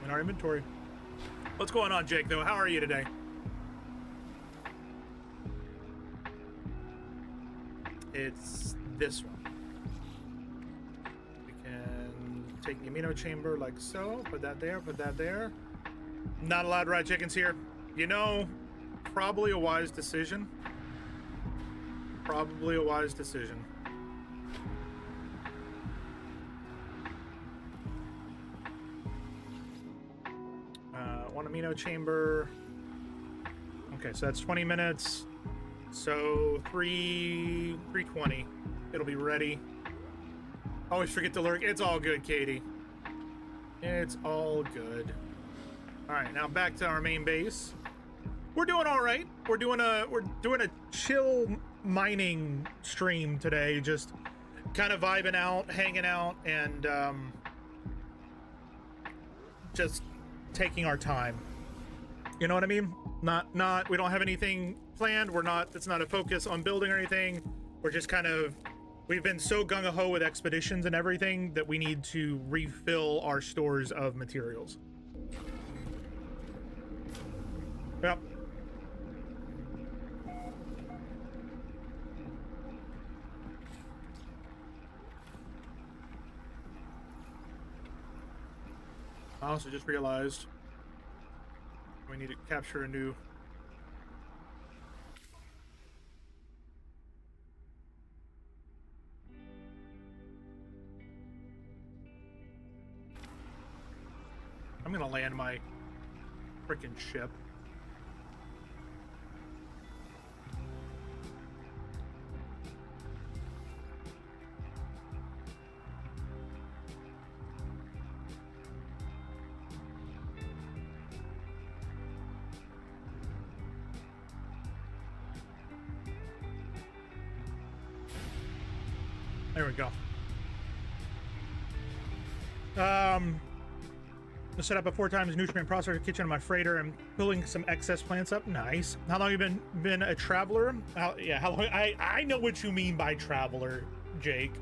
in our inventory. What's going on, Jake, though? How are you today? It's this one. We can take the amino chamber like so. Put that there, put that there. Not allowed rat chickens here. You know, probably a wise decision. Probably a wise decision. One amino chamber. Okay, so that's 20 minutes. So 3:20. It'll be ready. Always forget to lurk. It's all good, Katie. It's all good. All right, now back to our main base. We're doing all right. We're doing a chill mining stream today. Just kind of vibing out, hanging out, and just taking our time. You know what I mean? Not. We don't have anything planned. We're not. It's not a focus on building or anything. We're just kind of. We've been so gung-ho with expeditions and everything that we need to refill our stores of materials. Yep. I also just realized we need to capture a new... I'm gonna land my frickin' ship. There we go. I set up a 4 times nutrient processor kitchen on my freighter and pulling some excess plants up. Nice. How long have you been a traveler? How long? I know what you mean by traveler, Jake.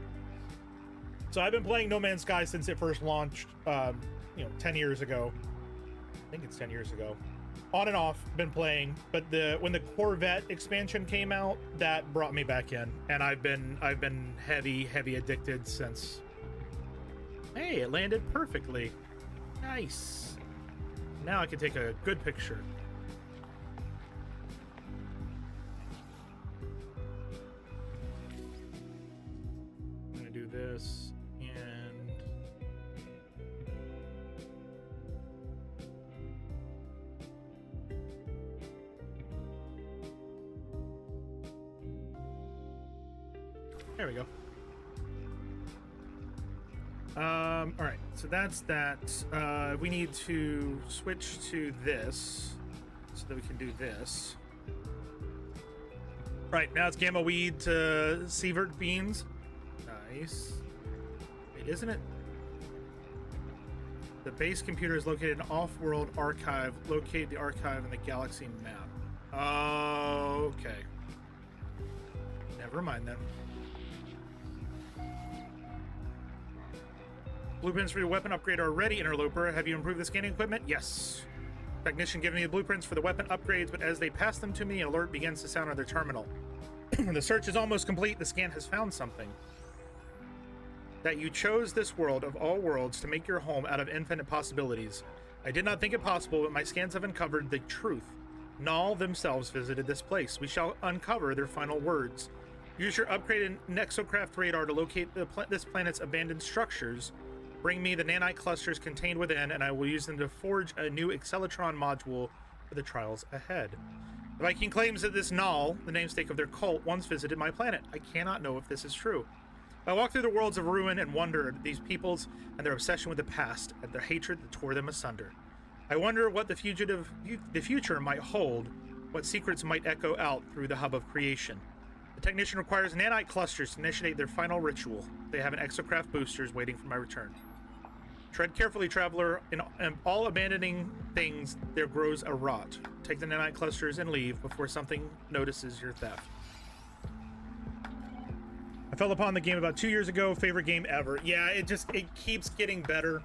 So I've been playing No Man's Sky since it first launched, 10 years ago. I think it's 10 years ago. On and off, been playing. But when the Corvette expansion came out, that brought me back in, and I've been heavy addicted since. Hey, it landed perfectly. Nice. Now I can take a good picture. I'm gonna do this and there we go. All right, so that's that. We need to switch to this so that we can do this. Right, now it's gamma weed to sievert beans. Nice. Wait, isn't it? The base computer is located in off-world archive. Locate the archive in the galaxy map. Oh, okay. Never mind then. Blueprints for your weapon upgrade are ready, Interloper. Have you improved the scanning equipment? Yes. Technician giving me the blueprints for the weapon upgrades, but as they pass them to me, an alert begins to sound on their terminal. The search is almost complete. The scan has found something. That you chose this world of all worlds to make your home out of infinite possibilities. I did not think it possible, but my scans have uncovered the truth. Null themselves visited this place. We shall uncover their final words. Use your upgraded Nexocraft radar to locate this planet's abandoned structures. Bring me the nanite clusters contained within, and I will use them to forge a new Acceleron module for the trials ahead. The Viking claims that this Null, the namesake of their cult, once visited my planet. I cannot know if this is true. I walk through the worlds of ruin and wonder at these peoples and their obsession with the past, and their hatred that tore them asunder. I wonder what the future might hold, what secrets might echo out through the hub of creation. The technician requires nanite clusters to initiate their final ritual. They have an exocraft boosters waiting for my return. Tread carefully, traveler. In all abandoning things, there grows a rot. Take the nanite clusters and leave before something notices your theft. I fell upon the game about 2 years ago. Favorite game ever. Yeah, it keeps getting better.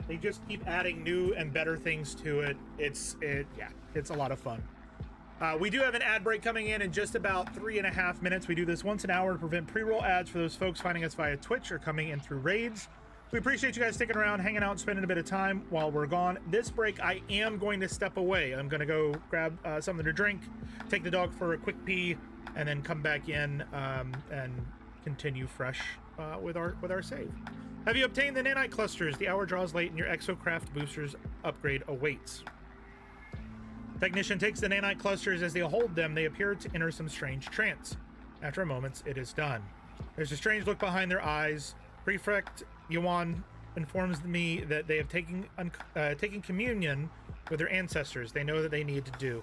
They just keep adding new and better things to it. It's a lot of fun. We do have an ad break coming in just about 3.5 minutes. We do this once an hour to prevent pre-roll ads for those folks finding us via Twitch or coming in through raids. We appreciate you guys sticking around, hanging out, spending a bit of time while we're gone. This break, I am going to step away. I'm going to go grab something to drink, take the dog for a quick pee, and then come back in and continue fresh with our save. Have you obtained the nanite clusters? The hour draws late and your exocraft boosters upgrade awaits. Technician takes the nanite clusters. As they hold them, they appear to enter some strange trance. After a moment, it is done. There's a strange look behind their eyes. Prefect Yuan informs me that they have taken communion with their ancestors. They know that they need to do.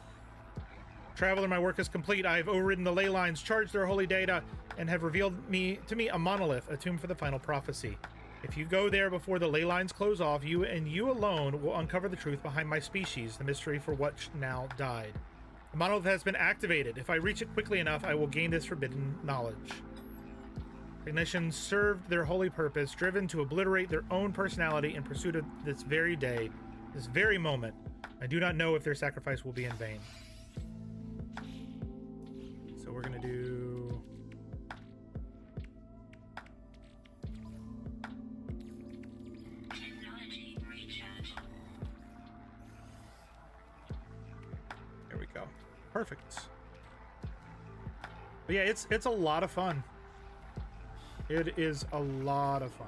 Traveler, my work is complete. I have overridden the ley lines, charged their holy data, and have revealed to me a monolith, a tomb for the final prophecy. If you go there before the ley lines close off, you and you alone will uncover the truth behind my species, the mystery for which now died. The monolith has been activated. If I reach it quickly enough, I will gain this forbidden knowledge. Technicians served their holy purpose, driven to obliterate their own personality in pursuit of this very day, this very moment. I do not know if their sacrifice will be in vain. So we're going to do... Technology recharge. There we go. Perfect. But yeah, it's a lot of fun. It is a lot of fun.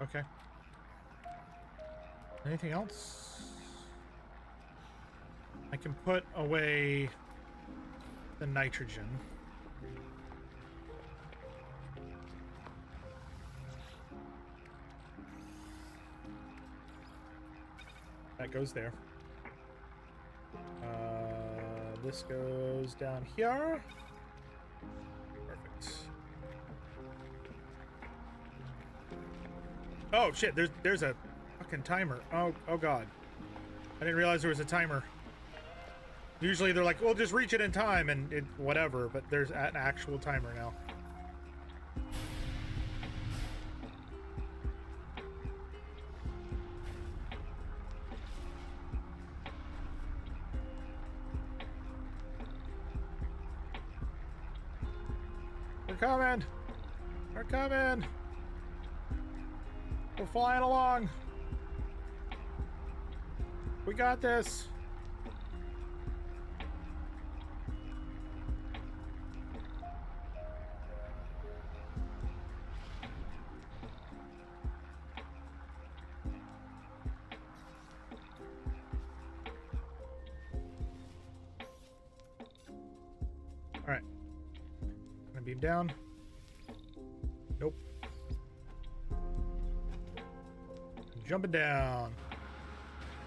Okay. Anything else? I can put away the nitrogen. That goes there. This goes down here. Perfect. Oh shit, there's a fucking timer. Oh god. I didn't realize there was a timer. Usually they're like, well, just reach it in time and it whatever, but there's an actual timer now. We're coming! We're coming! We're flying along! We got this! Alright. Gonna beam down. Nope. Jumping down.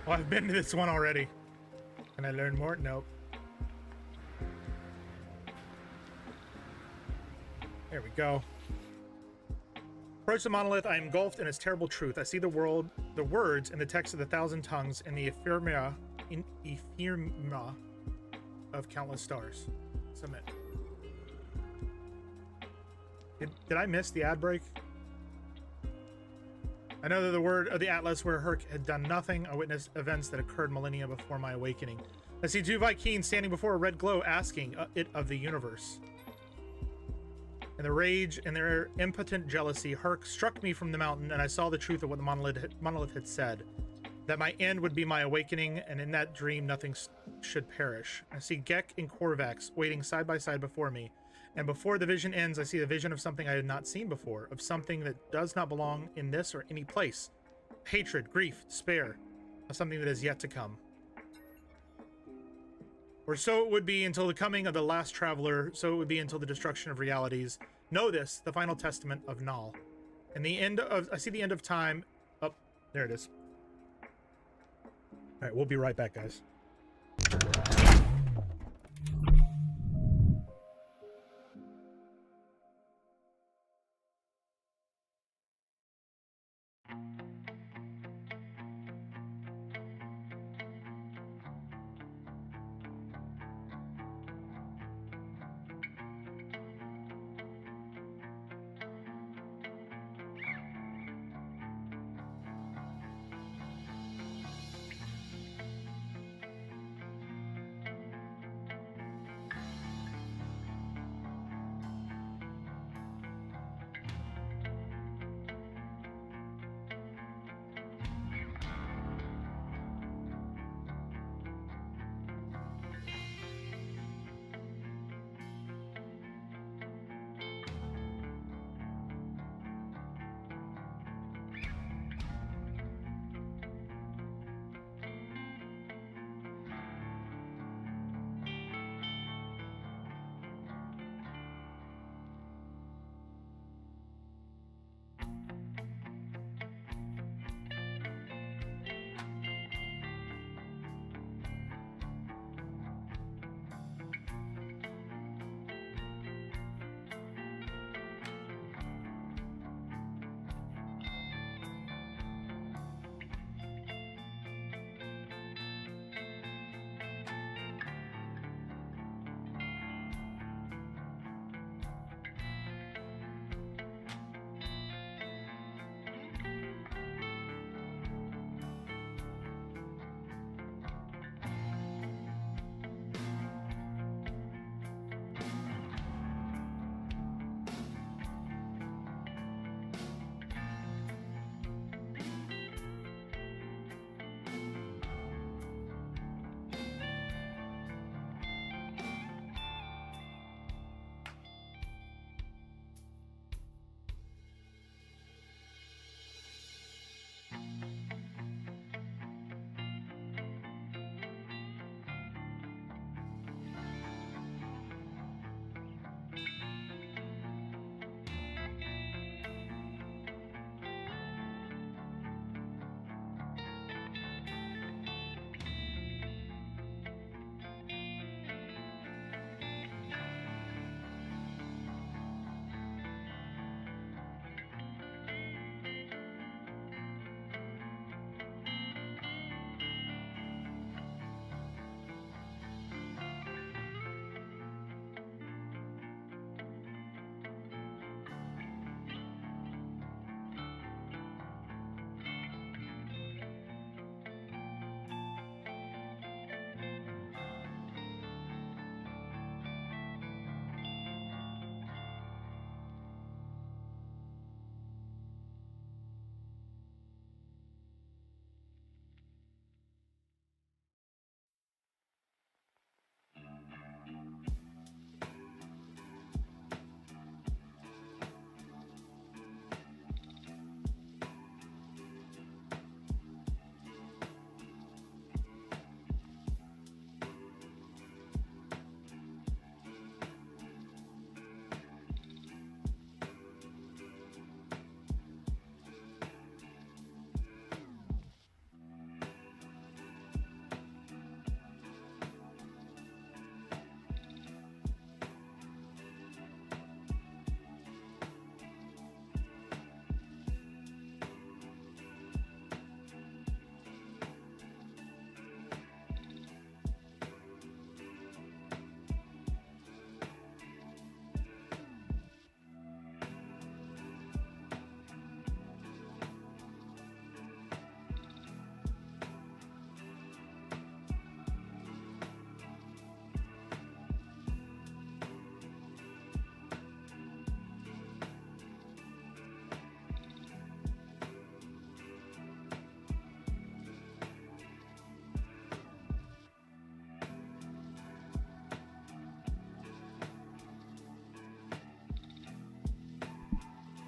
Oh, I've been to this one already. Can I learn more? Nope. There we go. Approach the monolith. I am engulfed in its terrible truth. I see the words in the text of the thousand tongues and the ephemera of countless stars. Submit. Did I miss the ad break? I know that the word of the Atlas where Herc had done nothing. I witnessed events that occurred millennia before my awakening. I see two Vikings standing before a red glow asking it of the universe. In the rage and their impotent jealousy, Herc struck me from the mountain and I saw the truth of what the monolith had said. That my end would be my awakening, and in that dream nothing should perish. I see Gek and Korvax waiting side by side before me. And before the vision ends, I see the vision of something I had not seen before, of something that does not belong in this or any place. Hatred, grief, despair, of something that is yet to come. Or so it would be until the coming of the last traveler, so it would be until the destruction of realities. Know this, the final testament of Null. And the end of, I see the end of time. Oh, there it is. All right, we'll be right back, guys.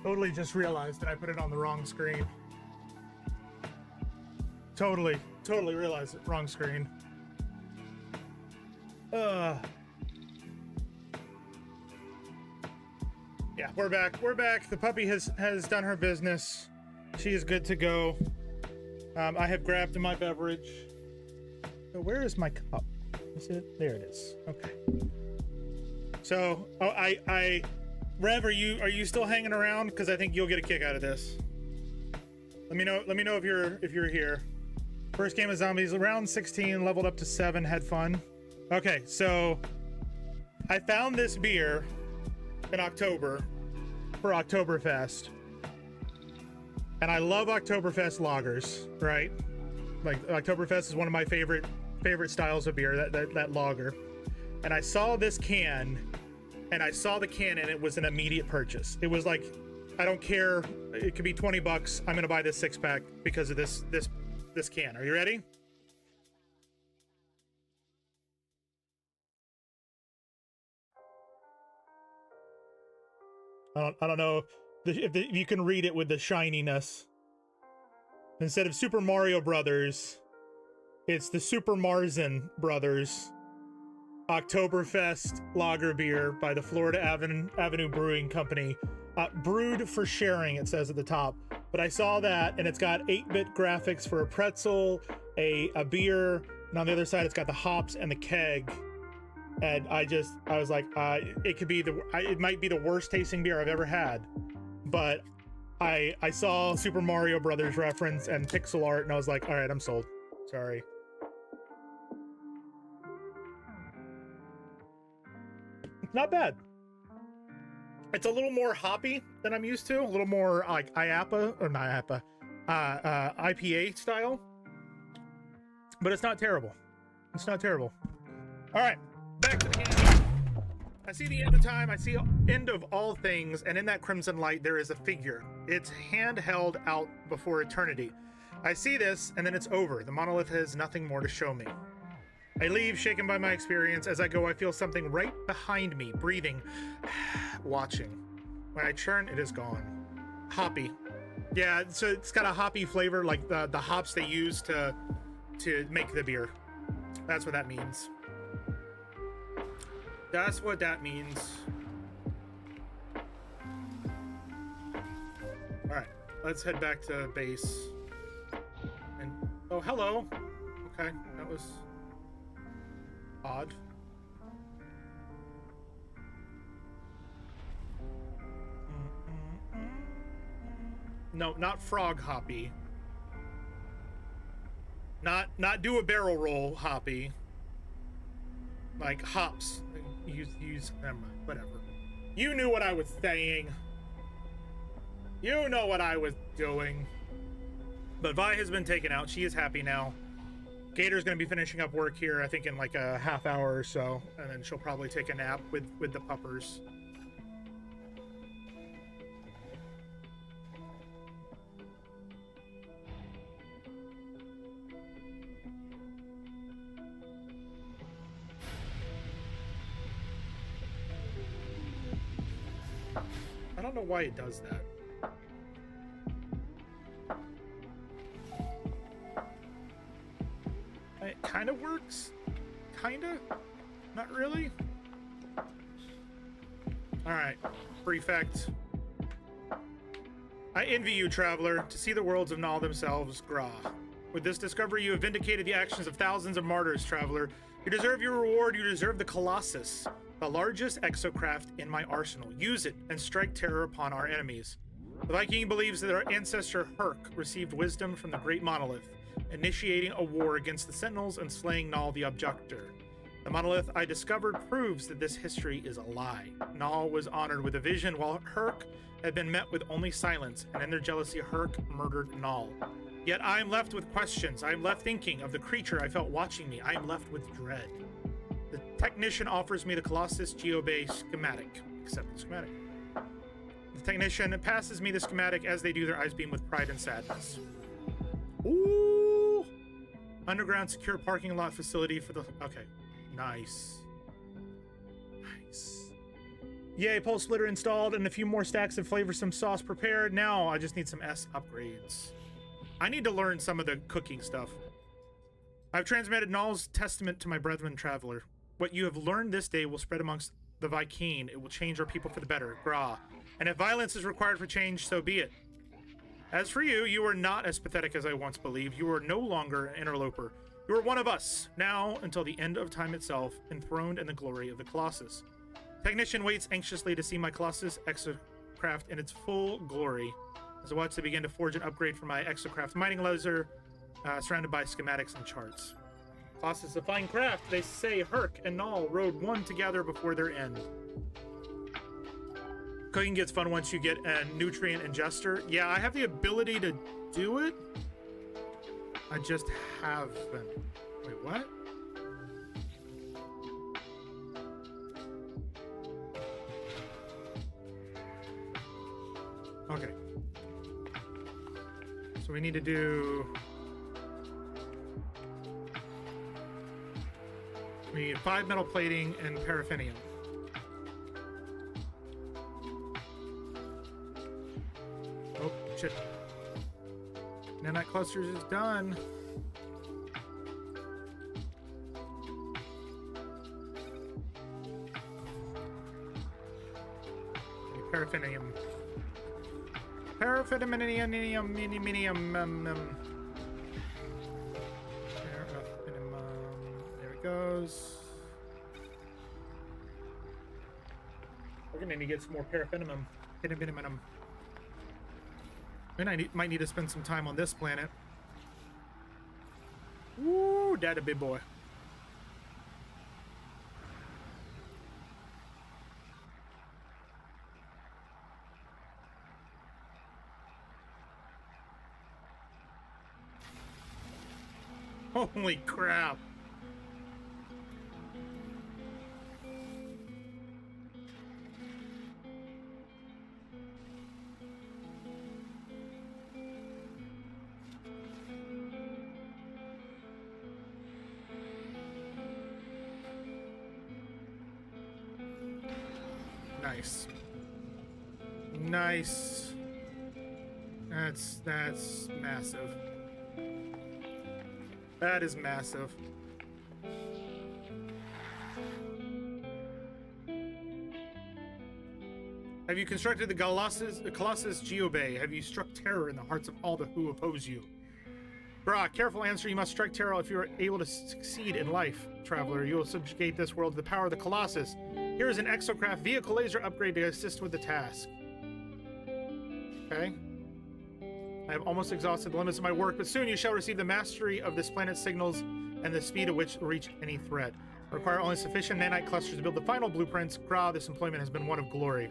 Totally just realized that I put it on the wrong screen. Totally realized it. Wrong screen. Yeah, we're back. We're back. The puppy has done her business. She is good to go. I have grabbed my beverage. So where is my cup? Is it? There it is. Okay. So, Rev, are you still hanging around? Because I think you'll get a kick out of this. Let me know if you're here. First game of zombies, round 16, leveled up to 7, had fun. Okay, so I found this beer in October for Oktoberfest. And I love Oktoberfest lagers, right? Like Oktoberfest is one of my favorite styles of beer, that lager. And I saw this can, and I saw the can, and it was an immediate purchase. It was like, I don't care, it could be 20 bucks. I'm gonna buy this 6-pack because of this can. Are you ready? I don't know if you can read it with the shininess. Instead of Super Mario Brothers, it's the Super Marzen Brothers Oktoberfest Lager Beer by the Florida Avenue Brewing Company. Brewed for sharing, it says at the top. But I saw that, and it's got 8-bit graphics for a pretzel, a beer, and on the other side it's got the hops and the keg. And I was like, it might be the worst tasting beer I've ever had, but I saw Super Mario Brothers reference and pixel art, and I was like, all right, I'm sold. Sorry. Not bad. It's a little more hoppy than I'm used to, a little more like IPA style, but it's not terrible. It's not terrible. All right, back to the game. I see the end of time. I see end of all things, and in that crimson light, there is a figure. It's handheld out before eternity. I see this, and then it's over. The monolith has nothing more to show me. I leave, shaken by my experience. As I go, I feel something right behind me, breathing, watching. When I turn, it is gone. Hoppy. Yeah, so it's got a hoppy flavor, like the hops they use to make the beer. That's what that means. That's what that means. All right, let's head back to base. And oh, hello. Okay, that was odd. No, not frog hoppy. Not do a barrel roll hoppy. Like hops. Use never mind, whatever. You knew what I was saying. You know what I was doing. But Vi has been taken out. She is happy now. Gator's gonna be finishing up work here, I think in like a half hour or so, and then she'll probably take a nap with the puppers. I don't know why it does that. It kind of works. Kinda. Not really. Alright. Prefect. I envy you, traveler. To see the worlds of Null themselves, Gra. With this discovery, you have vindicated the actions of thousands of martyrs, traveler. You deserve your reward. You deserve the Colossus, the largest exocraft in my arsenal. Use it and strike terror upon our enemies. The Viking believes that our ancestor Herc received wisdom from the Great Monolith, initiating a war against the Sentinels and slaying Null the Abductor. The monolith I discovered proves that this history is a lie. Null was honored with a vision, while Herc had been met with only silence, and in their jealousy, Herc murdered Null. Yet I am left with questions. I am left thinking of the creature I felt watching me. I am left with dread. The technician offers me the Colossus Geobay schematic. Accept the schematic. The technician passes me the schematic as they do, their eyes beam with pride and sadness. Ooh! Underground secure parking lot facility for the... Okay. Nice. Nice. Yay, pulse splitter installed and a few more stacks of flavorsome sauce prepared. Now I just need some S upgrades. I need to learn some of the cooking stuff. I've transmitted Null's testament to my brethren traveler. What you have learned this day will spread amongst the Vy'keen. It will change our people for the better. Gra. And if violence is required for change, so be it. As for you, you are not as pathetic as I once believed. You are no longer an interloper. You are one of us, now until the end of time itself, enthroned in the glory of the Colossus. Technician waits anxiously to see my Colossus exocraft in its full glory as I watch to begin to forge an upgrade for my exocraft mining laser, surrounded by schematics and charts. Colossus is a fine craft. They say Herc and Null rode one together before their end. Cooking gets fun once you get a nutrient ingester. Yeah, I have the ability to do it. I just haven't. Wait, what? Okay. So we need to do... We need 5 metal plating and paraffinium. Oh, shit. Nanite clusters is done. Paraffinium. Paraffinium. There it goes. We're gonna need to get some more paraffinium. And I might need to spend some time on this planet. Woo, dad a big boy. Holy crap. Nice. Nice. That's massive. That is massive. Have you constructed the Colossus Geobay? Have you struck terror in the hearts of all who oppose you? Brah, careful answer. You must strike terror if you are able to succeed in life, traveler. You will subjugate this world to the power of the Colossus. Here is an exocraft vehicle laser upgrade to assist with the task. Okay. I have almost exhausted the limits of my work, but soon you shall receive the mastery of this planet's signals and the speed at which to reach any threat. I require only sufficient nanite clusters to build the final blueprints. Gra, this employment has been one of glory.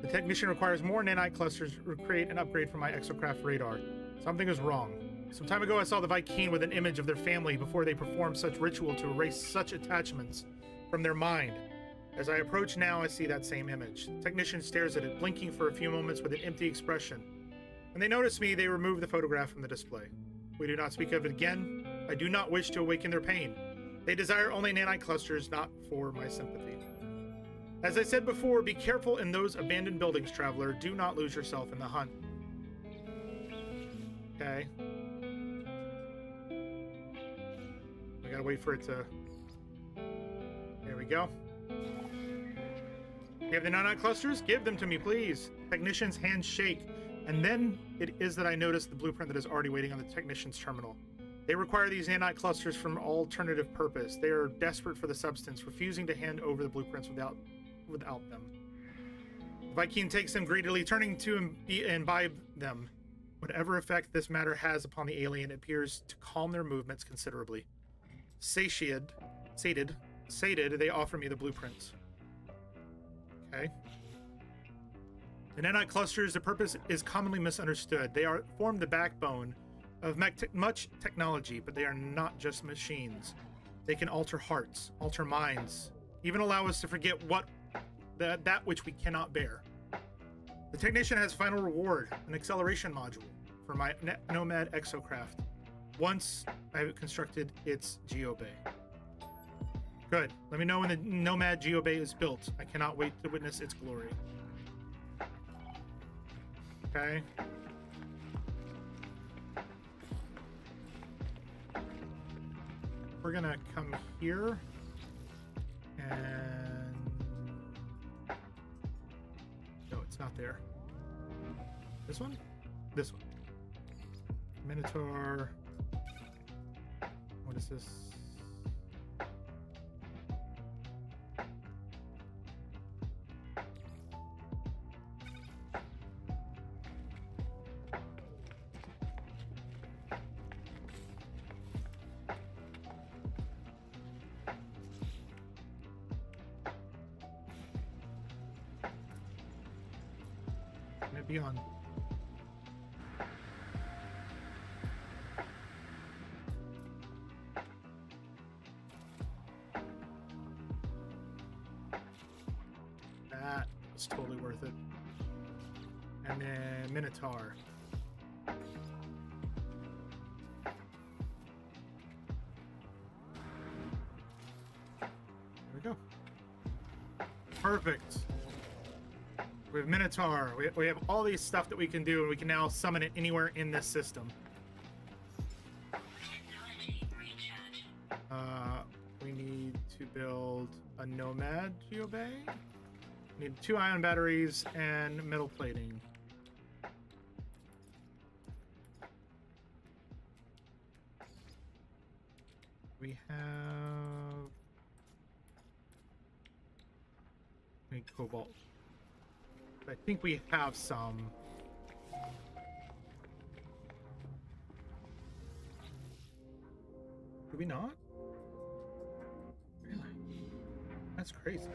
The technician requires more nanite clusters to create an upgrade for my exocraft radar. Something is wrong. Some time ago I saw the Vy'keen with an image of their family before they performed such ritual to erase such attachments from their mind. As I approach now, I see that same image. The technician stares at it, blinking for a few moments with an empty expression. When they notice me, they remove the photograph from the display. We do not speak of it again. I do not wish to awaken their pain. They desire only nanite clusters, not for my sympathy. As I said before, be careful in those abandoned buildings, traveler. Do not lose yourself in the hunt. Okay. We gotta wait for it to... There we go. You have the nanite clusters? Give them to me, please. Technician's hands shake. And then it is that I notice the blueprint that is already waiting on the technician's terminal. They require these nanite clusters for an alternative purpose. They are desperate for the substance, refusing to hand over the blueprints without them. The Vy'keen takes them greedily, turning to imbibe them. Whatever effect this matter has upon the alien appears to calm their movements considerably. Sated, they offer me the blueprints. Okay. The nanite clusters, the purpose is commonly misunderstood. They form the backbone of much technology, but they are not just machines. They can alter hearts, alter minds, even allow us to forget that which we cannot bear. The technician has final reward, an acceleration module for my Nomad exocraft, once I have constructed its geobay. Good. Let me know when the Nomad Geobay is built. I cannot wait to witness its glory. Okay. We're gonna come here and no, it's not there. This one? This one. Minotaur. What is this? Be on. That was totally worth it. And then Minotaur. There we go. Perfect. We have Minotaur. We have all these stuff that we can do, and we can now summon it anywhere in this system. We need to build a Nomad Geobay. We need 2 ion batteries and metal plating. We have... We need cobalt. I think we have some. Do we not? Really? That's crazy.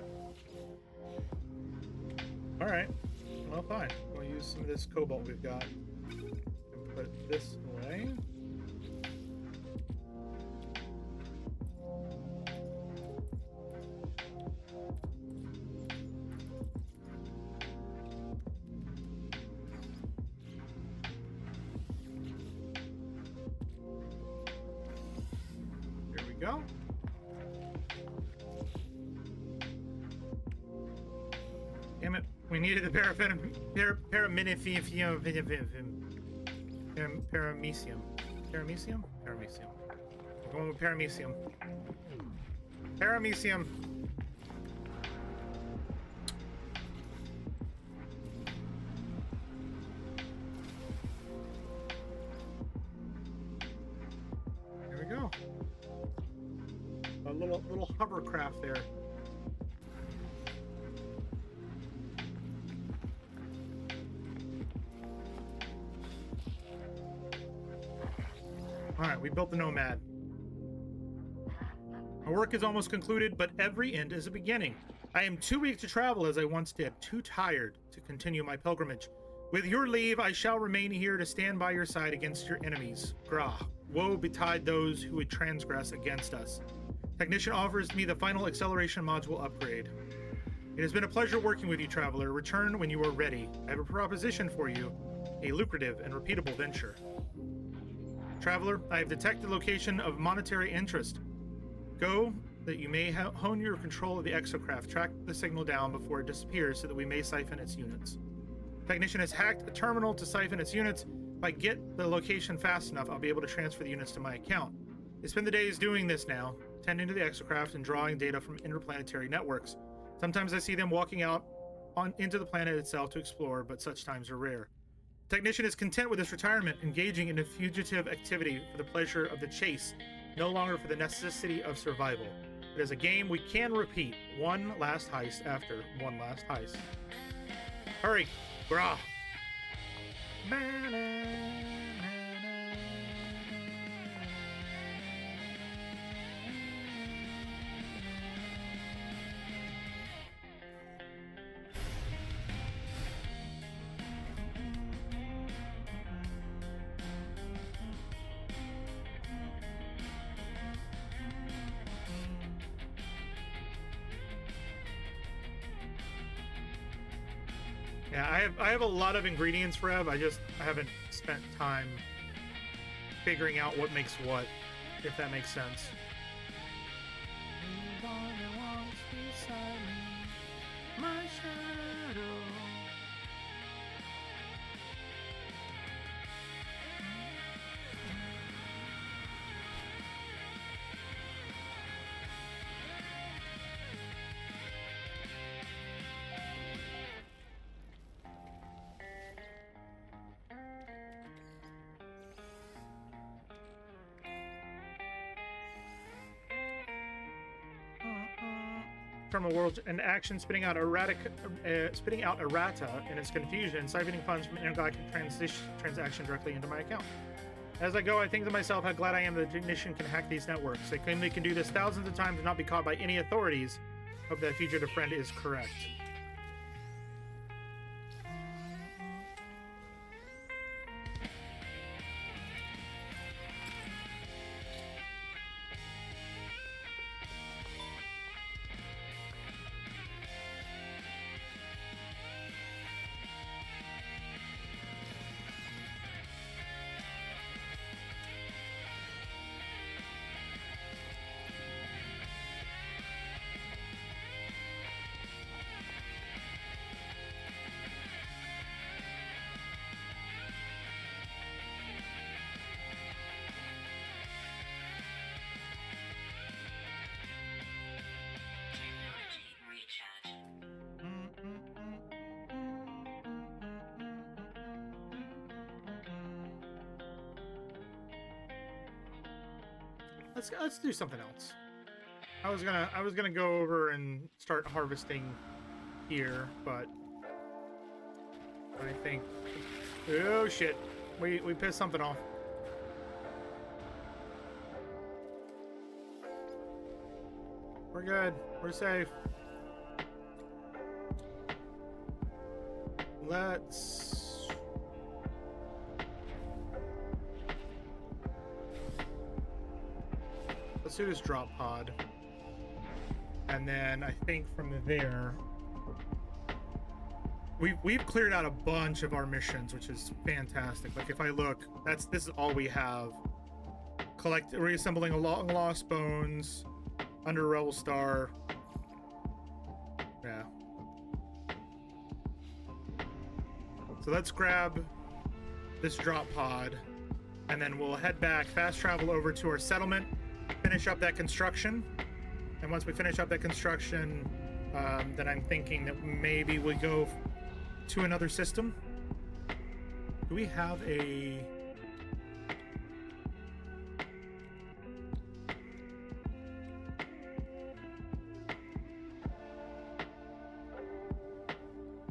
All right. Well, fine. We'll use some of this cobalt we've got and put this away. Go. Damn it. We needed the paramecium. Paramecium. Paramecium? Paramecium. We're going with paramecium. Paramecium. There we go. A little hovercraft there. All right, we built the Nomad. Our work is almost concluded, but every end is a beginning. I am too weak to travel as I once did, too tired to continue my pilgrimage. With your leave, I shall remain here to stand by your side against your enemies. Grah, woe betide those who would transgress against us. Technician offers me the final acceleration module upgrade. It has been a pleasure working with you, Traveler. Return when you are ready. I have a proposition for you, a lucrative and repeatable venture. Traveler, I have detected the location of monetary interest. Go, that you may hone your control of the exocraft. Track the signal down before it disappears so that we may siphon its units. Technician has hacked a terminal to siphon its units. If I get the location fast enough, I'll be able to transfer the units to my account. They spend the days doing this now, tending to the exocraft and drawing data from interplanetary networks. Sometimes I see them walking out into the planet itself to explore, but such times are rare. Technician is content with his retirement, engaging in a fugitive activity for the pleasure of the chase, no longer for the necessity of survival. It is a game we can repeat, one last heist after one last heist. Hurry! Grah! Yeah, I have a lot of ingredients, Rev. I haven't spent time figuring out what makes what, if that makes sense. Move on. shadow. From a world and action spitting out errata in its confusion, siphoning funds from intergalactic transaction directly into my account. As I go, I think to myself how glad I am that the Ignition can hack these networks. They claim they can do this thousands of times and not be caught by any authorities. Hope that fugitive friend is correct. Let's do something else. I was gonna go over and start harvesting here, but I think, oh shit, we pissed something off. We're good. We're safe. Let's do this drop pod. And then I think from there we've cleared out a bunch of our missions, which is fantastic. Like if I look, this is all we have. Reassembling a long lost bones, under Rebel Star. Yeah. So let's grab this drop pod and then we'll head back, fast travel over to our settlement, finish up that construction. And once we finish up that construction, then I'm thinking that maybe we go to another system. Do we have a...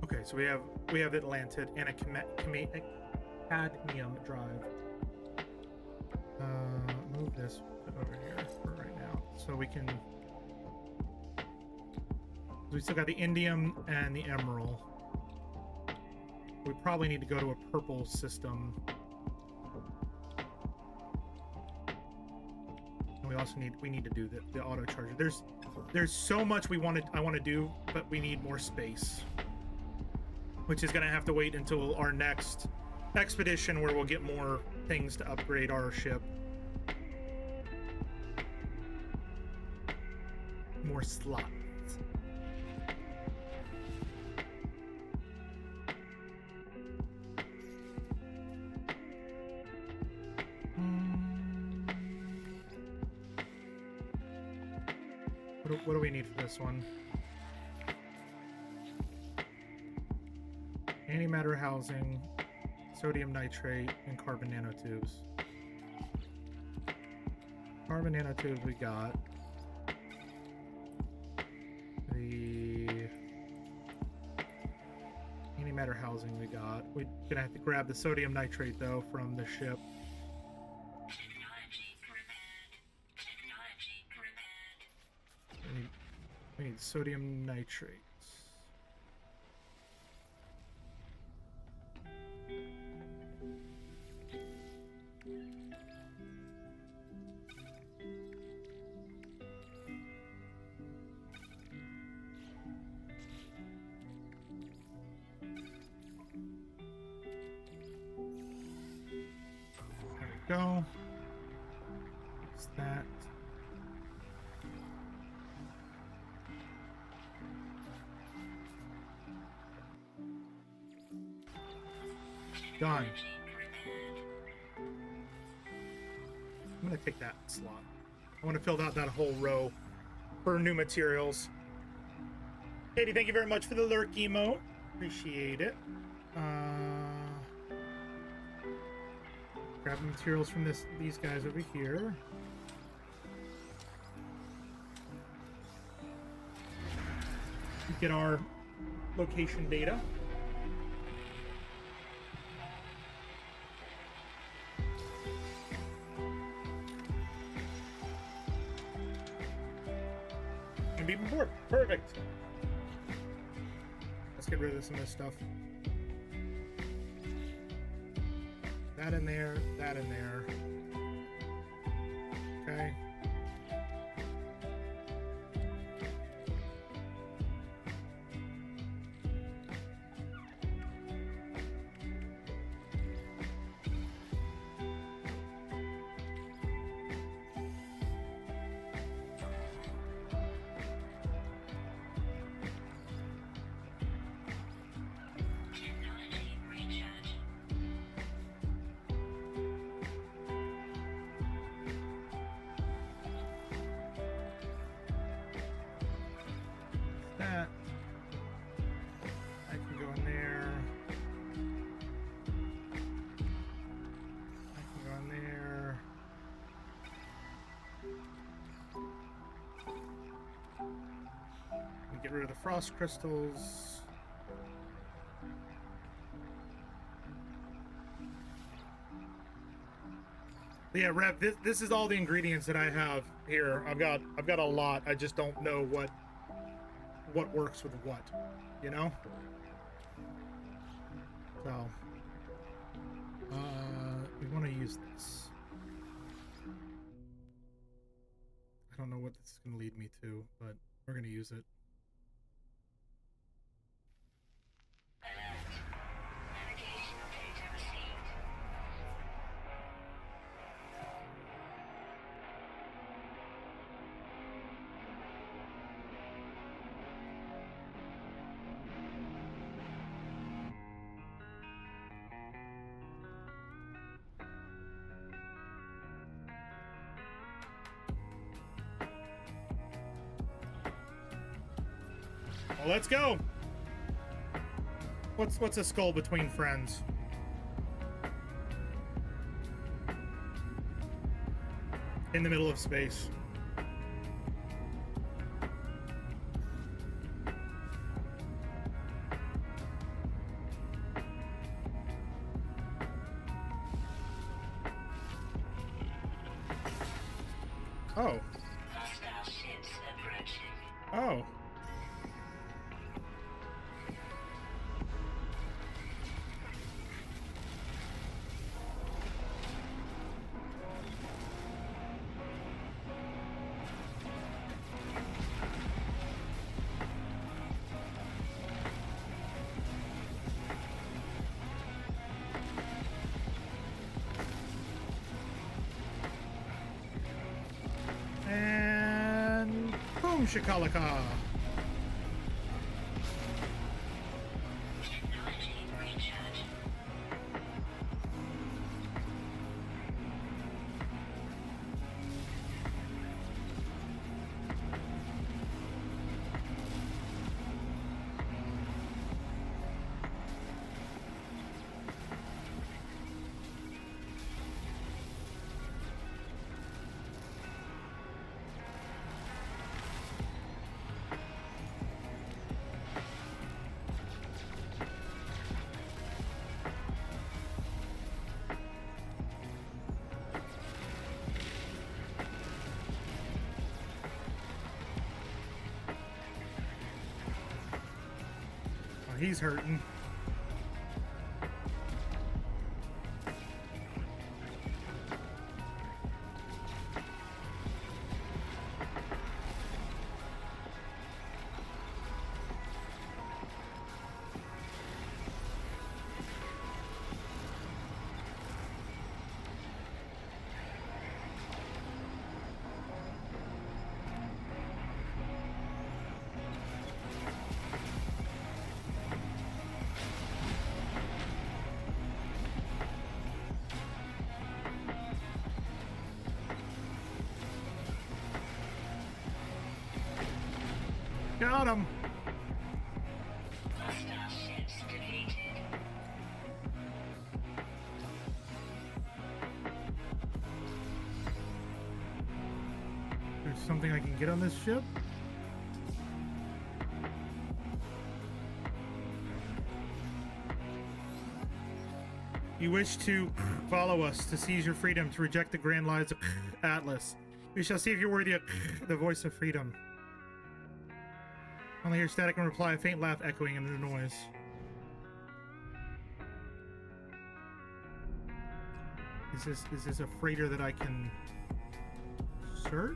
Okay, so we have Atlantid and a cadmium drive. Move this over here for right now, so we can. We still got the indium and the emerald. We probably need to go to a purple system. And we also need to do the auto charger. There's so much I want to do, but we need more space, which is gonna have to wait until our next expedition where we'll get more things to upgrade our ship. More slots. What do we need for this one? Antimatter housing, sodium nitrate, and carbon nanotubes. Carbon nanotubes we got. The antimatter housing we got. We're gonna have to grab the sodium nitrate though from the ship. We need sodium nitrates. Go. What's that? Done. I'm gonna take that slot. I want to fill out that whole row for new materials. Katie, thank you very much for the lurk emo. Appreciate it. Grab the materials from these guys over here. Get our location data. And be board. Perfect. Let's get rid of some of this stuff. That in there, that in there. Okay. That I can go in there. I can go in there. We get rid of the frost crystals. Yeah, Rev, this is all the ingredients that I have here. I've got a lot. I just don't know what works with what, you know? So, we want to use this. I don't know what this is going to lead me to, but we're going to use it. Navigational data received. Well, let's go. What's a skull between friends? In the middle of space. Oh. Hostile ships approaching. Oh. And boom shakalaka. Technology recharge. Oh, he's hurting. Got him. Hostile ships deleted. There's something I can get on this ship. You wish to follow us, to seize your freedom, to reject the grand lies of Atlas. We shall see if you're worthy of the voice of freedom. Only hear static and reply, a faint laugh echoing in the noise. Is this a freighter that I can search?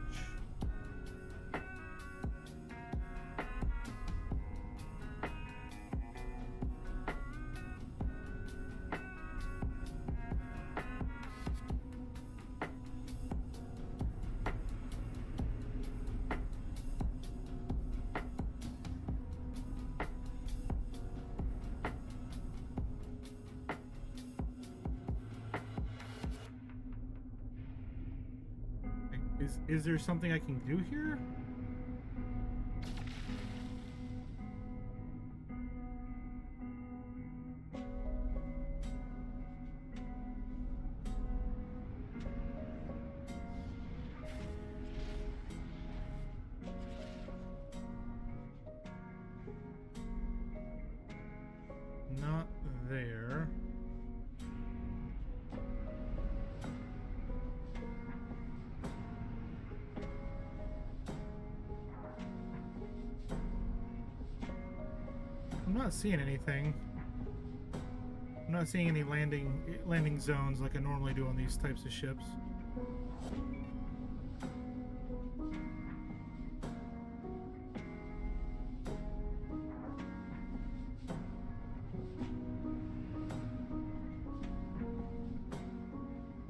Is there something I can do here? Not there. I'm not seeing anything. I'm not seeing any landing zones like I normally do on these types of ships.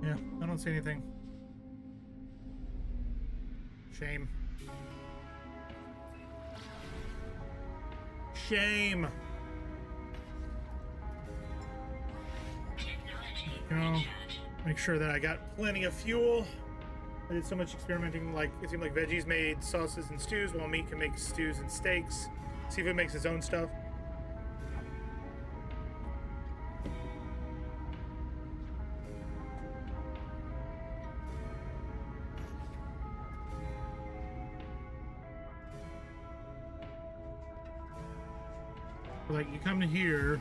Yeah, I don't see anything. Shame. Shame. Go. Make sure that I got plenty of fuel. I did so much experimenting, like it seemed like veggies made sauces and stews, while meat can make stews and steaks. See if it makes its own stuff. Like you come to here,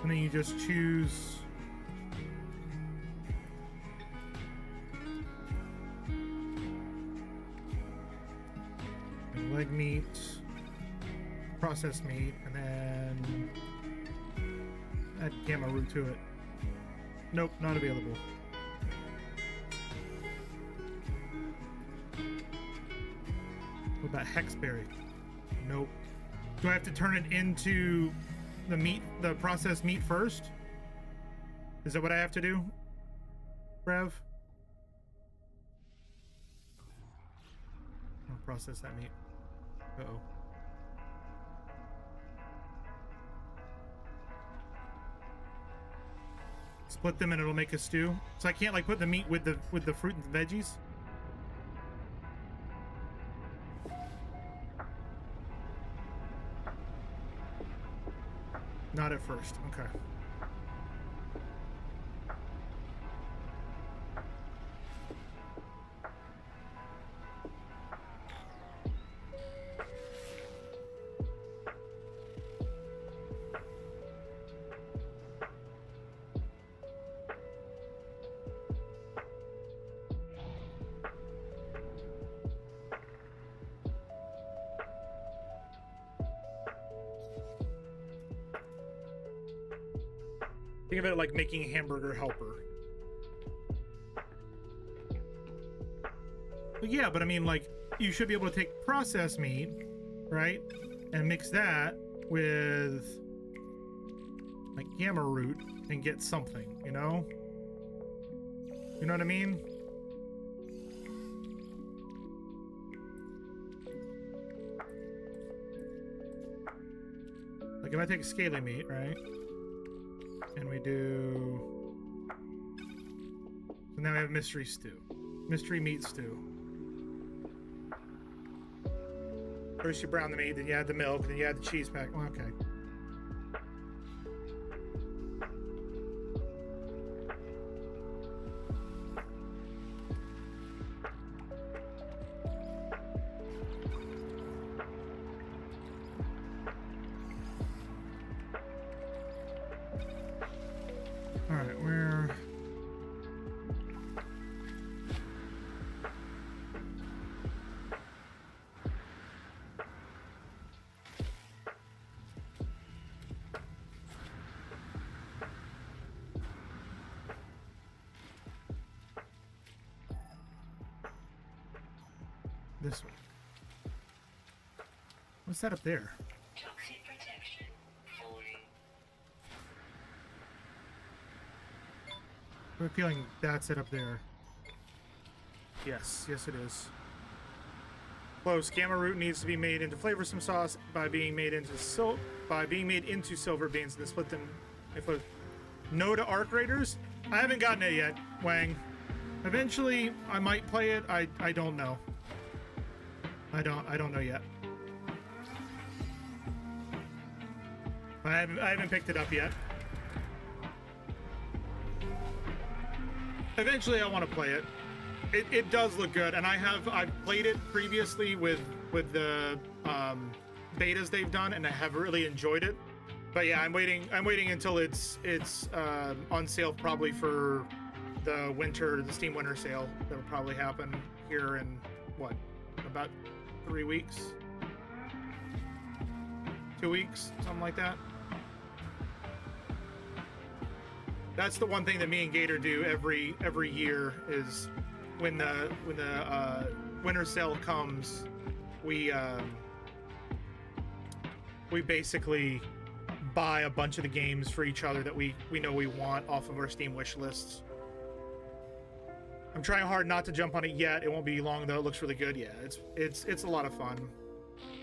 and then you just choose. Leg meat, processed meat, and then add gamma root to it. Nope, not available. What about hexberry? Nope. Do I have to turn it into the meat, the processed meat first? Is that what I have to do, Rev? I'll process that meat. Uh-oh. Split them and it'll make a stew. So I can't like put the meat with the fruit and the veggies? Not at first. Okay. Think of it like making a hamburger helper. But yeah, but I mean, like, you should be able to take processed meat, right? And mix that with, like, gamma root and get something, you know? You know what I mean? Like, if I take scaly meat, right? And we do... So now we have mystery stew. Mystery meat stew. First you brown the meat, then you add the milk, then you add the cheese pack. Well, okay. All right, where? This way. What's that up there? Toxic protection. 40. I have a feeling that's it up there. Yes, yes it is. Close. Gamma root needs to be made into flavorsome sauce by being made into silver beans and then split them. No to Arc Raiders? I haven't gotten it yet, Wang. Eventually I might play it. I don't know. I don't know yet. I haven't picked it up yet. Eventually I want to play it. It does look good, and I've played it previously with the betas they've done, and I have really enjoyed it. But yeah, I'm waiting until it's on sale, probably for the Steam Winter sale. That'll probably happen here in what, about 3 weeks, 2 weeks, something like that. That's the one thing that me and Gator do every year is when the winter sale comes, we basically buy a bunch of the games for each other that we know we want off of our Steam wish lists. I'm trying hard not to jump on it yet. It won't be long though. It looks really good. Yeah, it's a lot of fun.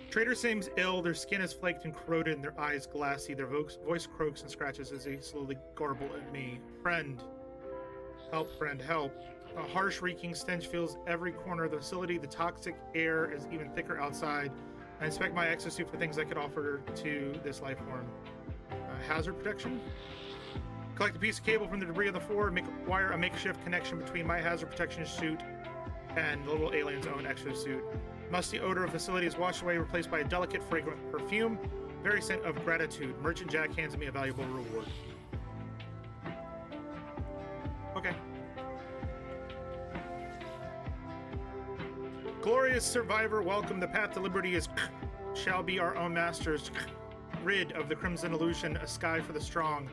Trader seems ill. Their skin is flaked and corroded, and their eyes glassy. Their voice croaks and scratches as they slowly garble at me. Friend, help! A harsh, reeking stench fills every corner of the facility. The toxic air is even thicker outside. I inspect my exosuit for things I could offer to this life form. Hazard protection. Collect a piece of cable from the debris of the floor. Wire a makeshift connection between my hazard protection suit and the little alien's own exosuit. Musty odor of facility is washed away, replaced by a delicate, fragrant perfume. Very scent of gratitude. Merchant Jack hands me a valuable reward. Okay. Glorious survivor, welcome. The path to liberty shall be our own masters. Rid of the crimson illusion, a sky for the strong.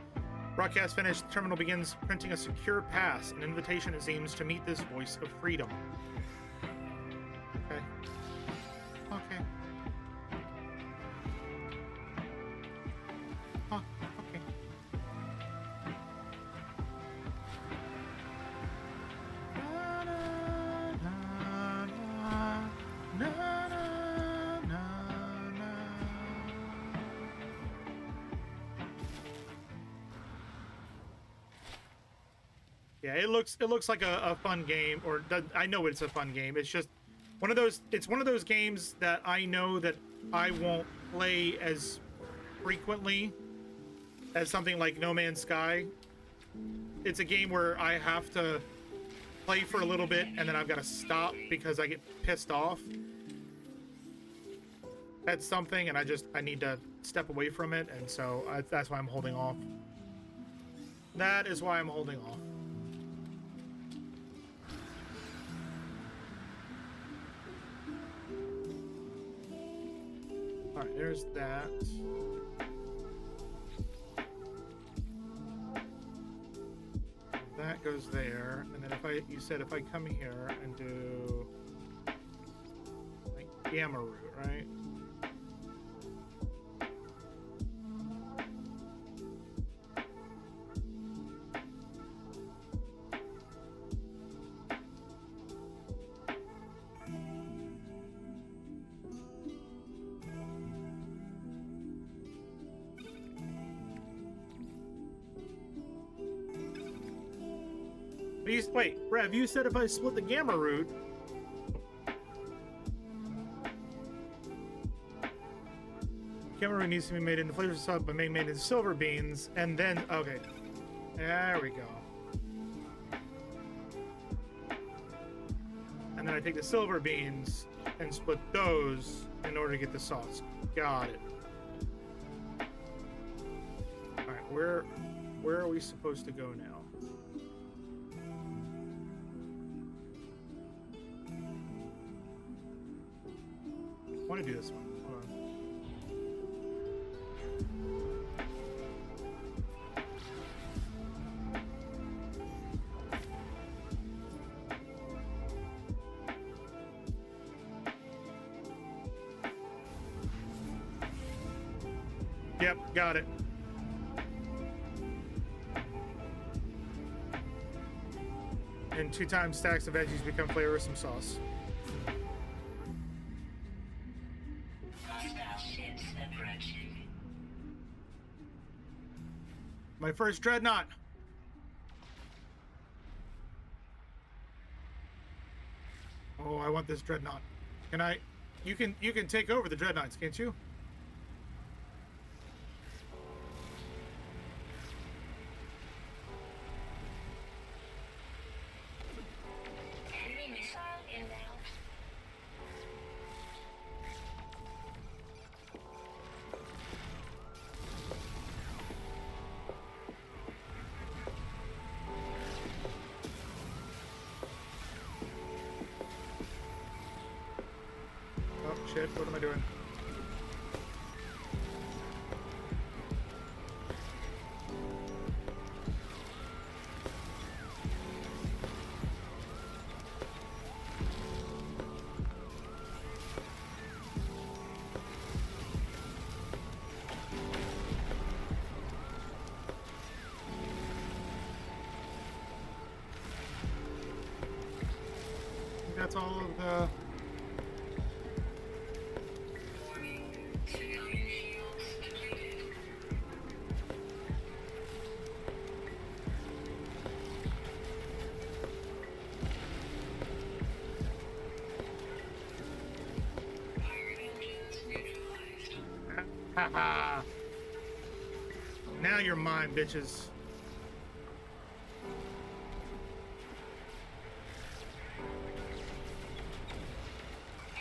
Broadcast finished. The terminal begins printing a secure pass. An invitation, it seems, to meet this voice of freedom. Okay. Okay. Huh, okay. Yeah, it looks like a fun game, or I know it's a fun game. It's just one of those games that I know that I won't play as frequently as something like No Man's Sky. It's a game where I have to play for a little bit and then I've got to stop because I get pissed off at something, and I need to step away from it, and so that's why I'm holding off. That is why I'm holding off. All right, there's that. That goes there, and then you said if I come here and do like gamma root, right? Wait, Rev, you said if I split the gamma root. Cameroon needs to be made into flavors of salt, but made into silver beans, and then okay, there we go. And then I take the silver beans and split those in order to get the sauce. Got it. All right, where are we supposed to go now? I want to do this one. Hold on. Yep, got it. And 2 times stacks of veggies become flavorsome sauce. My first dreadnought. Oh, I want this dreadnought. Can I? You can take over the dreadnoughts, can't you? Enemy missile inbound. Oh shit! What am I doing? That's all of the. Civilian shields depleted. Pirate engines neutralized. Haha. Now you're mine, bitches.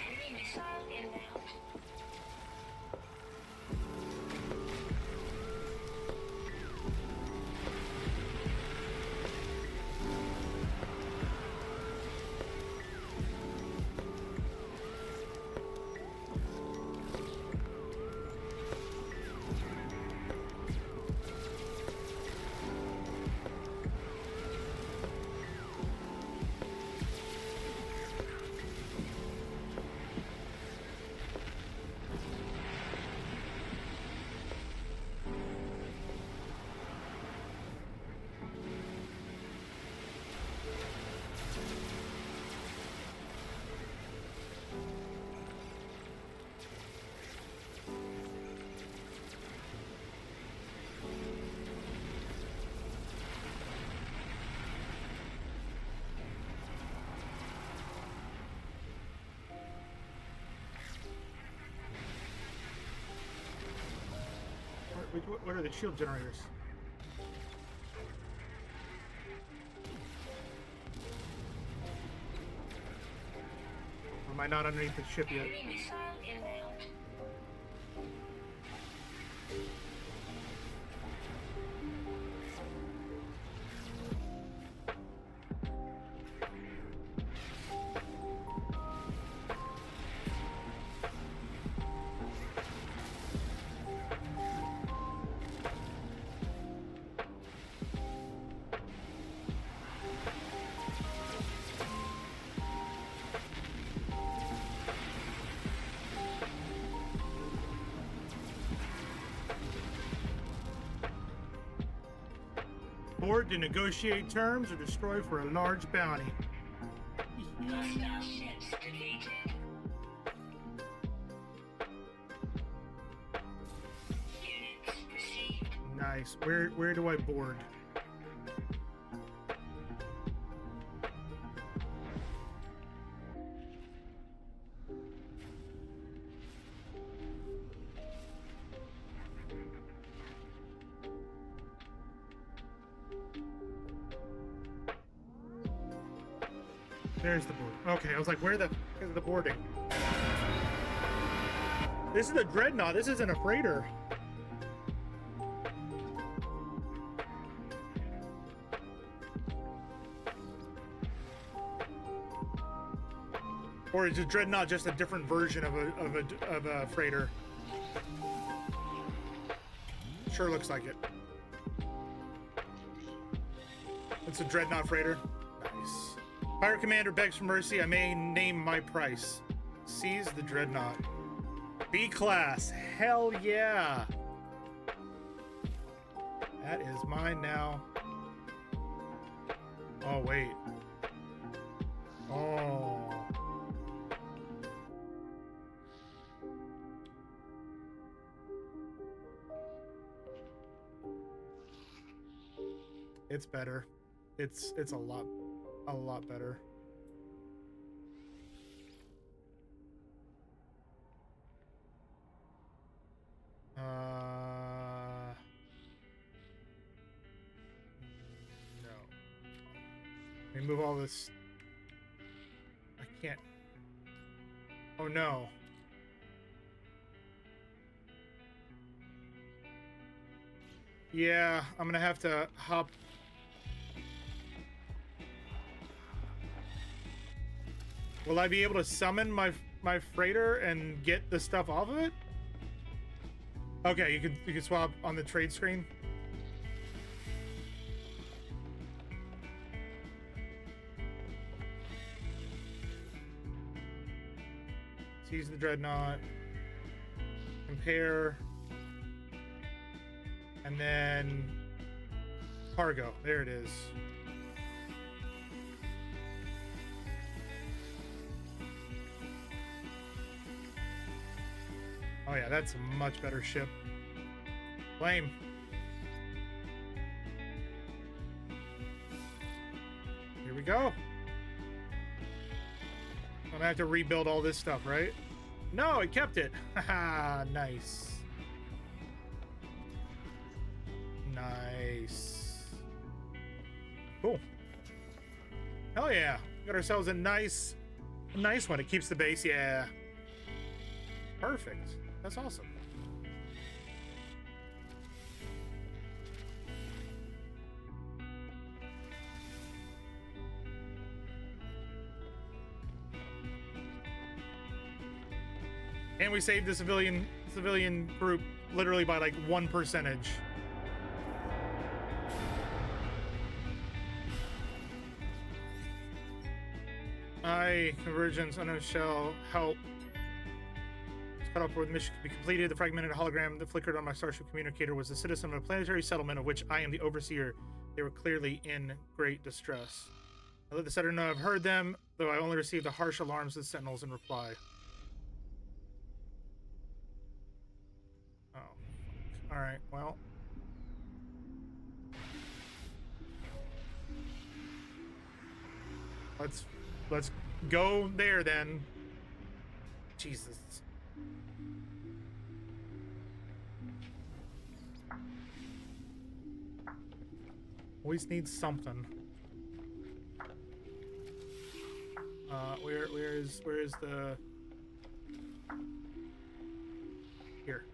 Enemy missile inbound. What are the shield generators? Or am I not underneath the ship yet? Enemy missile inbound. Board to negotiate terms or destroy for a large bounty. Hostile ships defeated. Units received. Nice. Where do I board? There's the board. Okay, I was like, where the is the boarding? This is a dreadnought. This isn't a freighter. Or is a dreadnought just a different version of a freighter? Sure looks like it. It's a dreadnought freighter. Nice. Pirate commander begs for mercy. I may name my price. Seize the dreadnought. B class. Hell yeah. That is mine now. Oh wait. Oh. It's better. It's a lot better. No. Let me move all this. I can't. Oh no. Yeah, I'm gonna have to hop. Will I be able to summon my freighter and get the stuff off of it? Okay, you can swap on the trade screen. Seize the dreadnought. Compare. And then cargo. There it is. Oh yeah, that's a much better ship. Flame. Here we go. I'm gonna have to rebuild all this stuff, right? No, it kept it. Haha, nice. Nice. Cool. Hell yeah. Got ourselves a nice one. It keeps the base. Yeah. Perfect. That's awesome. And we saved the civilian group literally by like 1%. Convergence on a shell help. Cut off where the mission could be completed. The fragmented hologram that flickered on my starship communicator was a citizen of a planetary settlement of which I am the overseer. They were clearly in great distress. I let the setter know I've heard them, though I only received the harsh alarms of the sentinels in reply. Oh, fuck. All right. Well. Let's go there then. Jesus. Always needs something. Where is the here.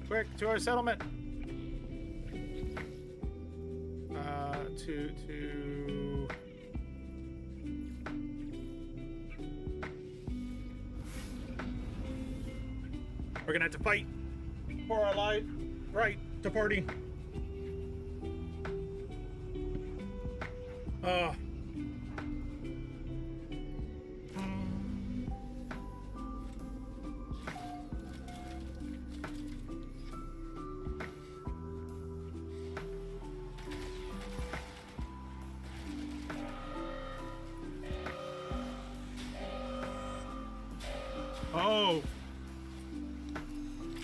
Quick to our settlement. To we're gonna have to fight for our life. Right, to party. Oh.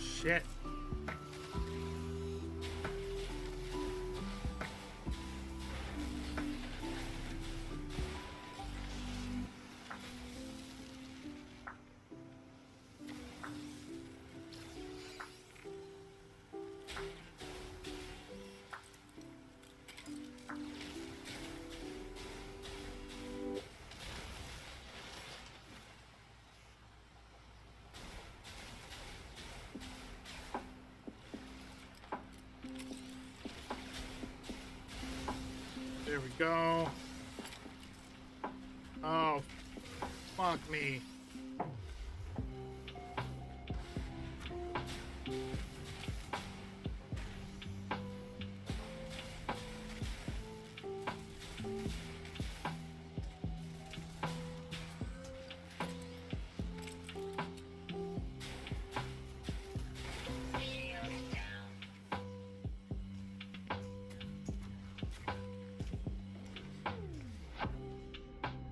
Shit. There we go. Oh, fuck me.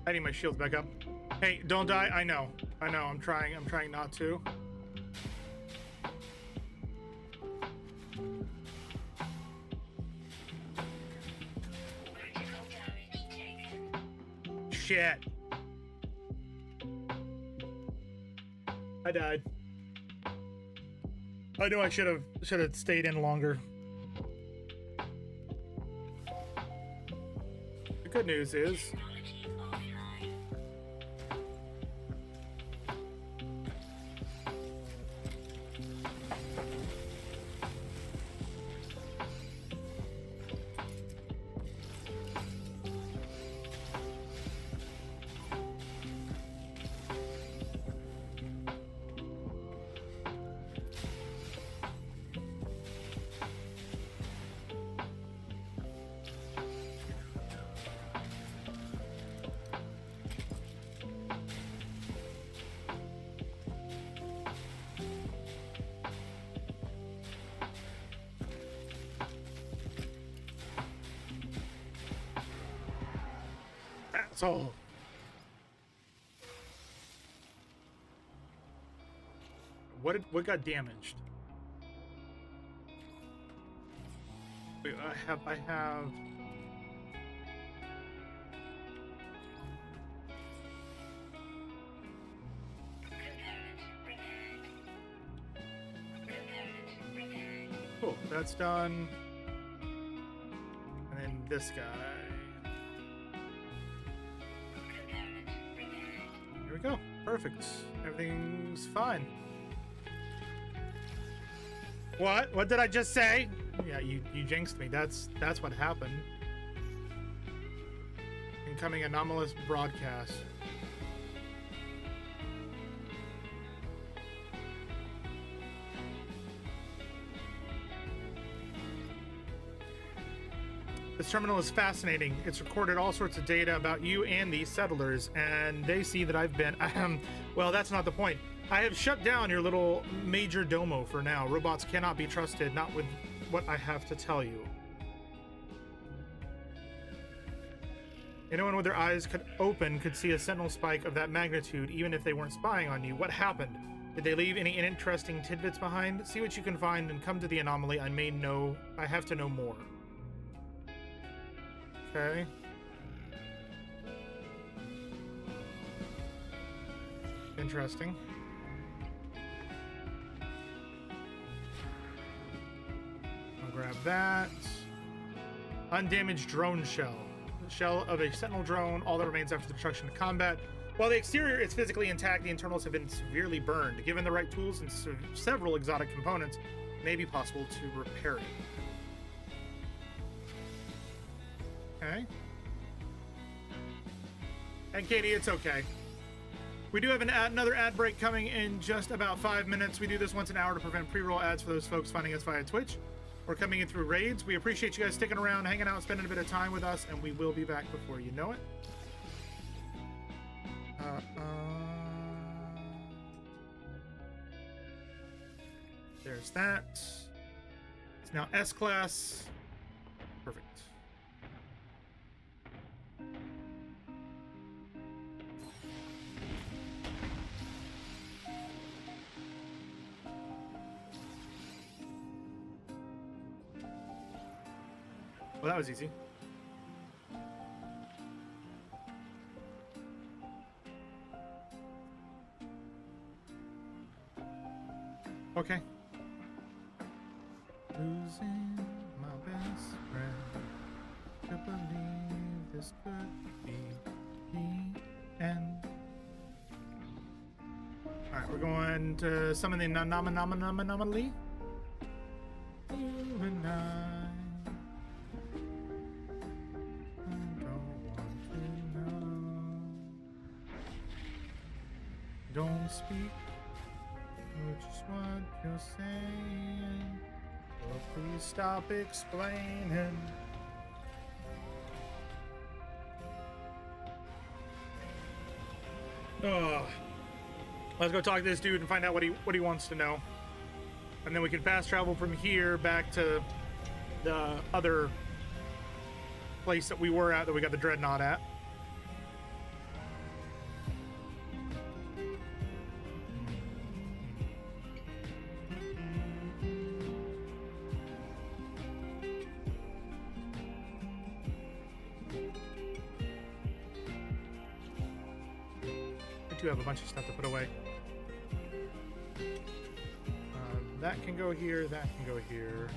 I need my shields back up. Hey, don't die. I know. I'm trying not to. Shit. I died. I know I should have stayed in longer. The good news is asshole. What got damaged? Wait, I have cool, that's done. And then this guy. Here we go. Perfect. Everything's fine. What? What did I just say? Yeah, you jinxed me. That's what happened. Incoming anomalous broadcast. This terminal is fascinating. It's recorded all sorts of data about you and these settlers, and they see that I've been... well, that's not the point. I have shut down your little major domo for now. Robots cannot be trusted, not with what I have to tell you. Anyone with their eyes open could see a sentinel spike of that magnitude, even if they weren't spying on you. What happened? Did they leave any interesting tidbits behind? See what you can find and come to the anomaly. I have to know more. Okay. Interesting. I'll grab that. Undamaged drone shell. The shell of a sentinel drone, all that remains after the destruction of combat. While the exterior is physically intact, the internals have been severely burned. Given the right tools and several exotic components, it may be possible to repair it. Okay. And Katie, it's okay. We do have another ad break coming in just about 5 minutes. We do this once an hour to prevent pre-roll ads for those folks finding us via Twitch or coming in through raids. We appreciate you guys sticking around, hanging out, spending a bit of time with us, and we will be back before you know it. There's that. It's now S-Class. Perfect. Well, that was easy. Okay. Losing my best friend. To believe this could be the end. Alright, we're going to summon the anomaly. You and I. Don't speak. Know just what you're saying. Oh, please stop explaining. Oh, let's go talk to this dude and find out what he wants to know, and then we can fast travel from here back to the other place that we were at, that we got the dreadnought at. I do have a bunch of stuff to put away. That can go here, that can go here.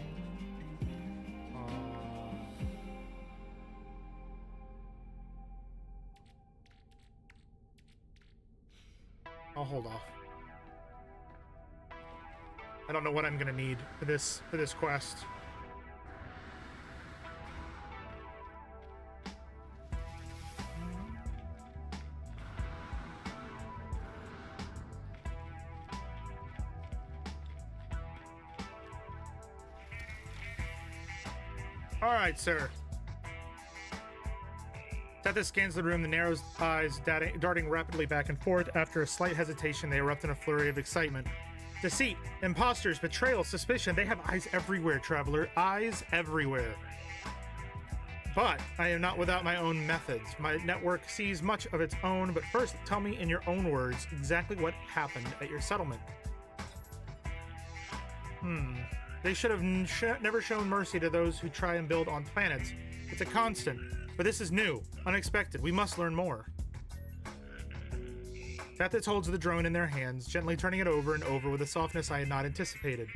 I'll hold off. I don't know what I'm gonna need for this quest. All right, sir. Tethys scans the room, the narrow eyes darting rapidly back and forth. After a slight hesitation, they erupt in a flurry of excitement. Deceit, imposters, betrayal, suspicion. They have eyes everywhere, traveler. Eyes everywhere. But I am not without my own methods. My network sees much of its own, but first, tell me in your own words exactly what happened at your settlement. They should have never shown mercy to those who try and build on planets. It's a constant. But this is new, unexpected. We must learn more. Tethys holds the drone in their hands, gently turning it over and over with a softness I had not anticipated.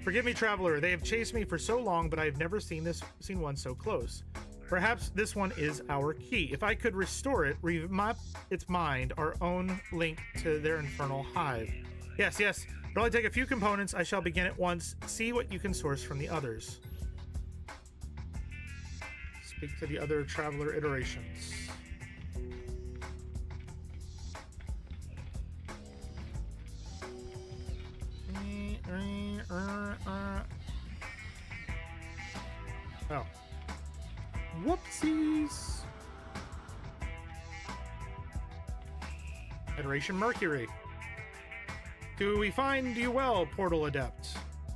Forgive me, traveler. They have chased me for so long, but I have never seen one so close. Perhaps this one is our key. If I could restore it, remap its mind, our own link to their infernal hive. Yes. It'll only take a few components. I shall begin at once. See what you can source from the others. Speak to the other traveler iterations. Oh. Whoopsies. Iteration Mercury. Do we find you well, Portal Adept?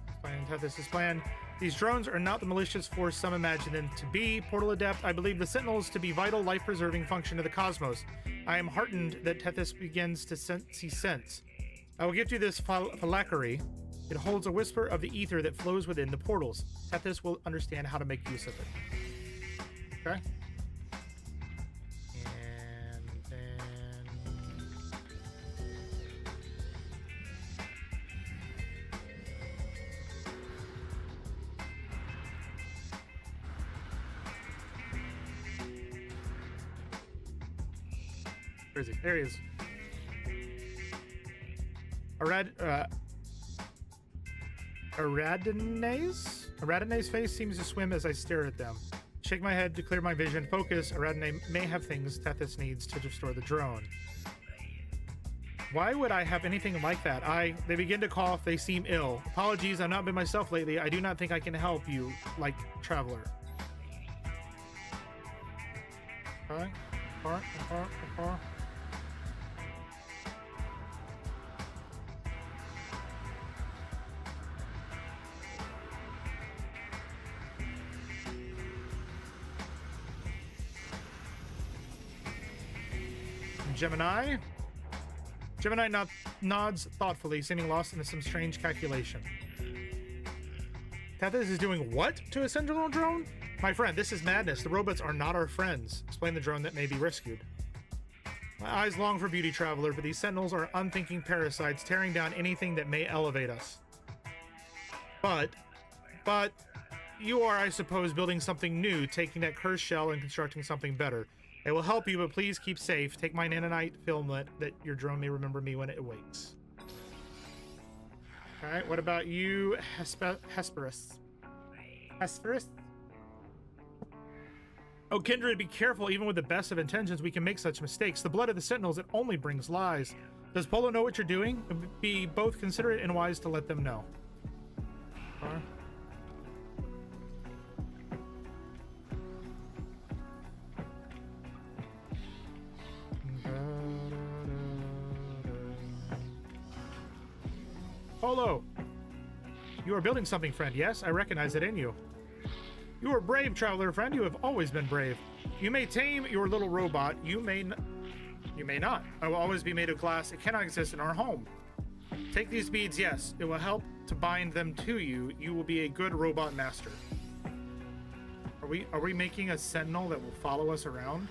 Explain Tethys' plan. These drones are not the malicious force some imagine them to be. Portal Adept, I believe the Sentinels to be vital, life-preserving function of the cosmos. I am heartened that Tethys begins to see sense. I will gift you this phylactery. It holds a whisper of the ether that flows within the portals. Tethys will understand how to make use of it. Okay. And then... Where is he? There he is. Aradene's face seems to swim as I stare at them. Shake my head to clear my vision. Focus. Aradene may have things Tethys needs to restore the drone. Why would I have anything like that? They begin to cough. They seem ill. Apologies, I've not been myself lately. I do not think I can help you, like traveler. Okay. Gemini nods thoughtfully, seeming lost into some strange calculation. Tethys is doing what to a sentinel drone? My friend, this is madness. The robots are not our friends. Explain the drone that may be rescued. My eyes long for beauty, traveler, but these sentinels are unthinking parasites tearing down anything that may elevate us. But you are, I suppose, building something new, taking that cursed shell and constructing something better. It will help you, but please keep safe. Take my nanonite filmlet that your drone may remember me when it awakes. Alright, what about you, Hesperus? Hesperus? Oh, Kindred, be careful. Even with the best of intentions, we can make such mistakes. The blood of the Sentinels, it only brings lies. Does Polo know what you're doing? It would be both considerate and wise to let them know. Car. Polo! You are building something, friend. Yes, I recognize it in you. You are brave, traveler friend. You have always been brave. You may tame your little robot. You may not. I will always be made of glass. It cannot exist in our home. Take these beads, yes. It will help to bind them to you. You will be a good robot master. Are we making a sentinel that will follow us around?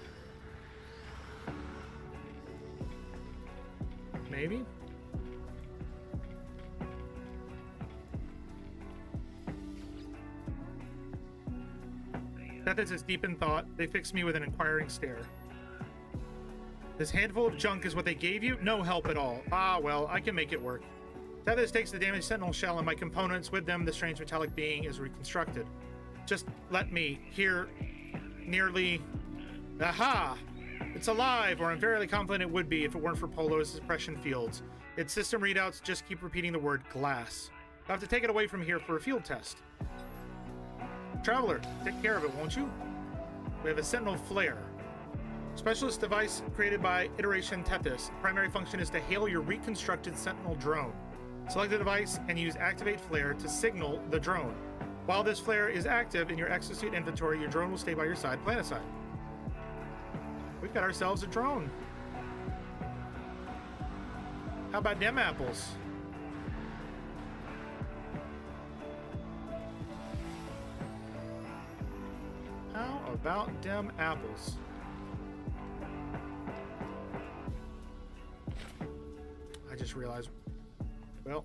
Maybe? Tethys is deep in thought. They fix me with an inquiring stare. This handful of junk is what they gave you? No help at all. Ah, well, I can make it work. Tethys takes the damaged sentinel shell and my components. With them, the strange metallic being is reconstructed. Just let me. Here, nearly... Aha! It's alive, or I'm fairly confident it would be if it weren't for Polo's suppression fields. Its system readouts just keep repeating the word glass. I'll have to take it away from here for a field test. Traveler, take care of it, won't you? We have a Sentinel Flare. Specialist device created by Iteration Tethys. Primary function is to hail your reconstructed Sentinel drone. Select the device and use Activate Flare to signal the drone. While this flare is active in your exosuit inventory, your drone will stay by your side, planetside. We've got ourselves a drone. How about them apples? How about them apples? I just realized, well,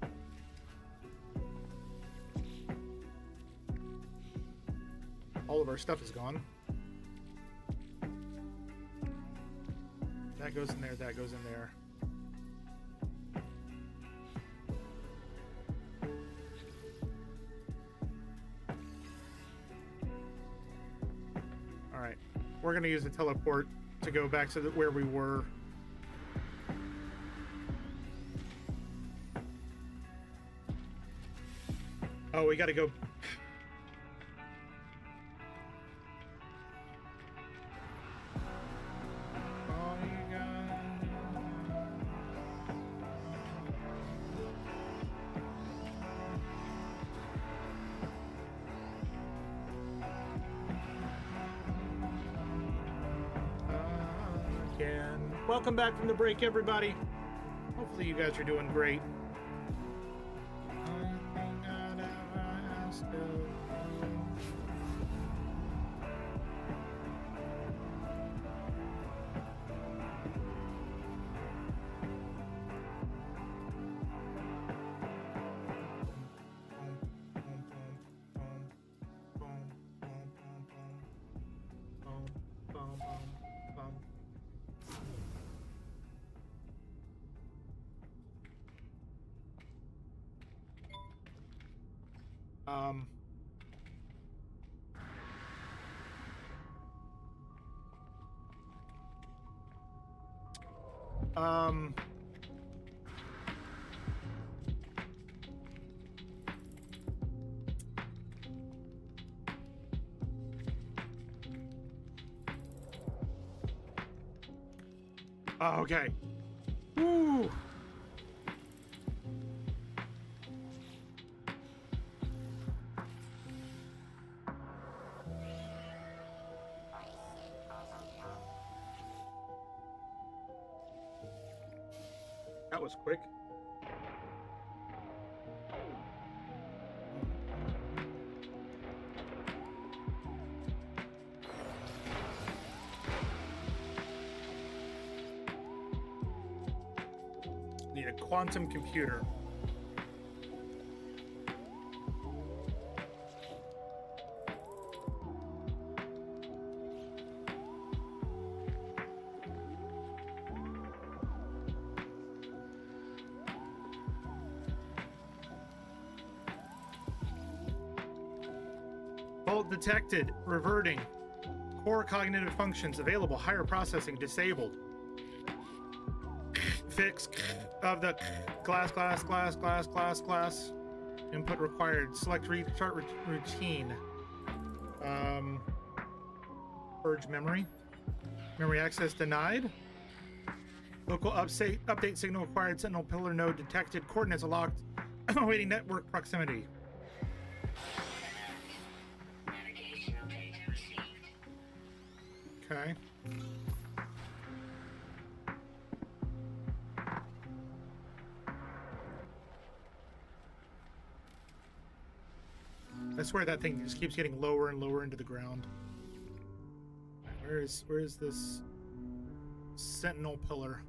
all of our stuff is gone. That goes in there, that goes in there. All right, we're gonna use the teleport to go back to where we were. Oh, we gotta go. Welcome back from the break, everybody. Hopefully you guys are doing great. Oh, okay. Woo! That was quick. Need a quantum computer. Fault detected. Reverting. Core cognitive functions available. Higher processing disabled. Fix. of the class. Input required. Select restart routine. Purge memory. Memory access denied. Local update signal required. Sentinel pillar node detected. Coordinates locked. Awaiting network proximity. Navigational data received. Okay. I swear that thing just keeps getting lower and lower into the ground. Where is this sentinel pillar?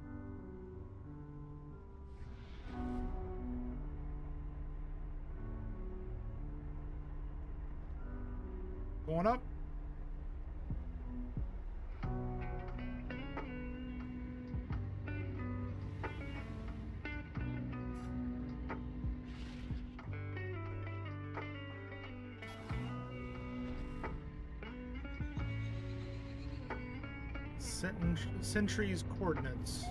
Going up. Sentry's coordinates.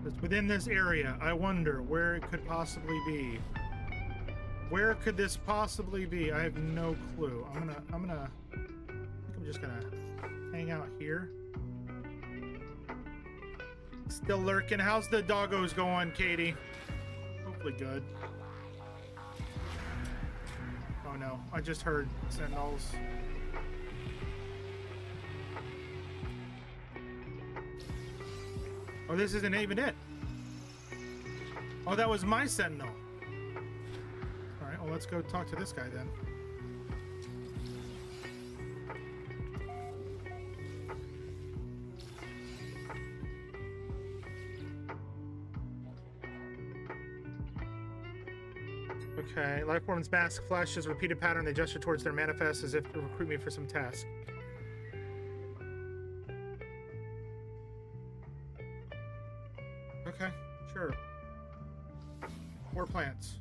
It's within this area. I wonder where it could possibly be. Where could this possibly be? I have no clue. I think I'm just gonna hang out here. Still lurking. How's the doggos going, Katie? Hopefully good. Oh no, I just heard sentinels. Oh, this isn't even it. Oh, that was my sentinel. All right, well, let's go talk to this guy then. Okay, Lifeform's mask flashes repeated pattern. They gesture towards their manifest as if to recruit me for some task. Okay, sure. 4 plants.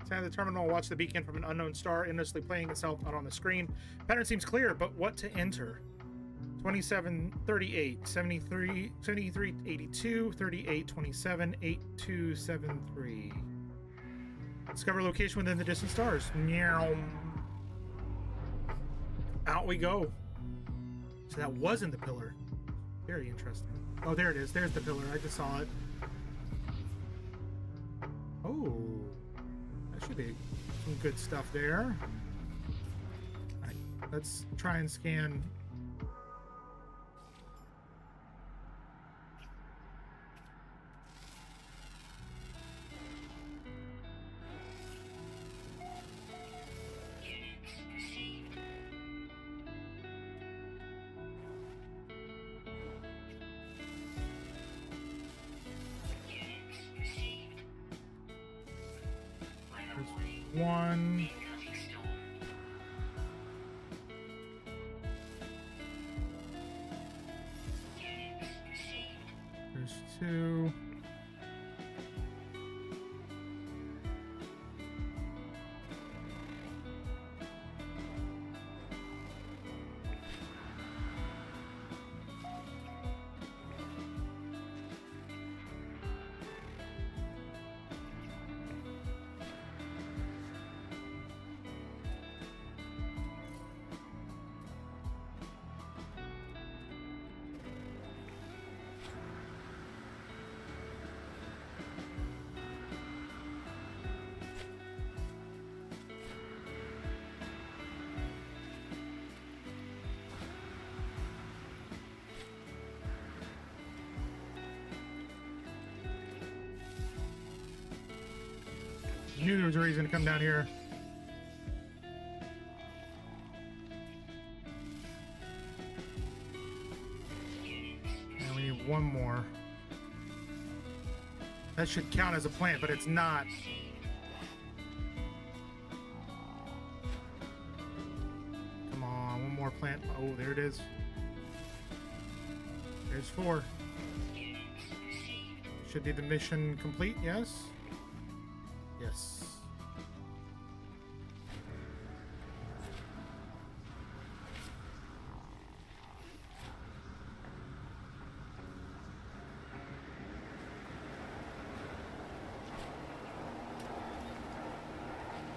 Stand at the terminal, watch the beacon from an unknown star endlessly playing itself out on the screen. Pattern seems clear, but what to enter? 27, 38, 73, 73, 82, 38, 27, 8273. Discover location within the distant stars. Meow. Out we go. So that wasn't the pillar. Very interesting. Oh, there it is. There's the pillar. I just saw it. Oh, that should be some good stuff there. All right, let's try and scan. Units received. Units received. There's one. Incoming storm. Units received. There's 2. Knew there was a reason to come down here. And we need one more. That should count as a plant, but it's not. Come on, one more plant. Oh, there it is. There's 4. Should be the mission complete, yes? Yes.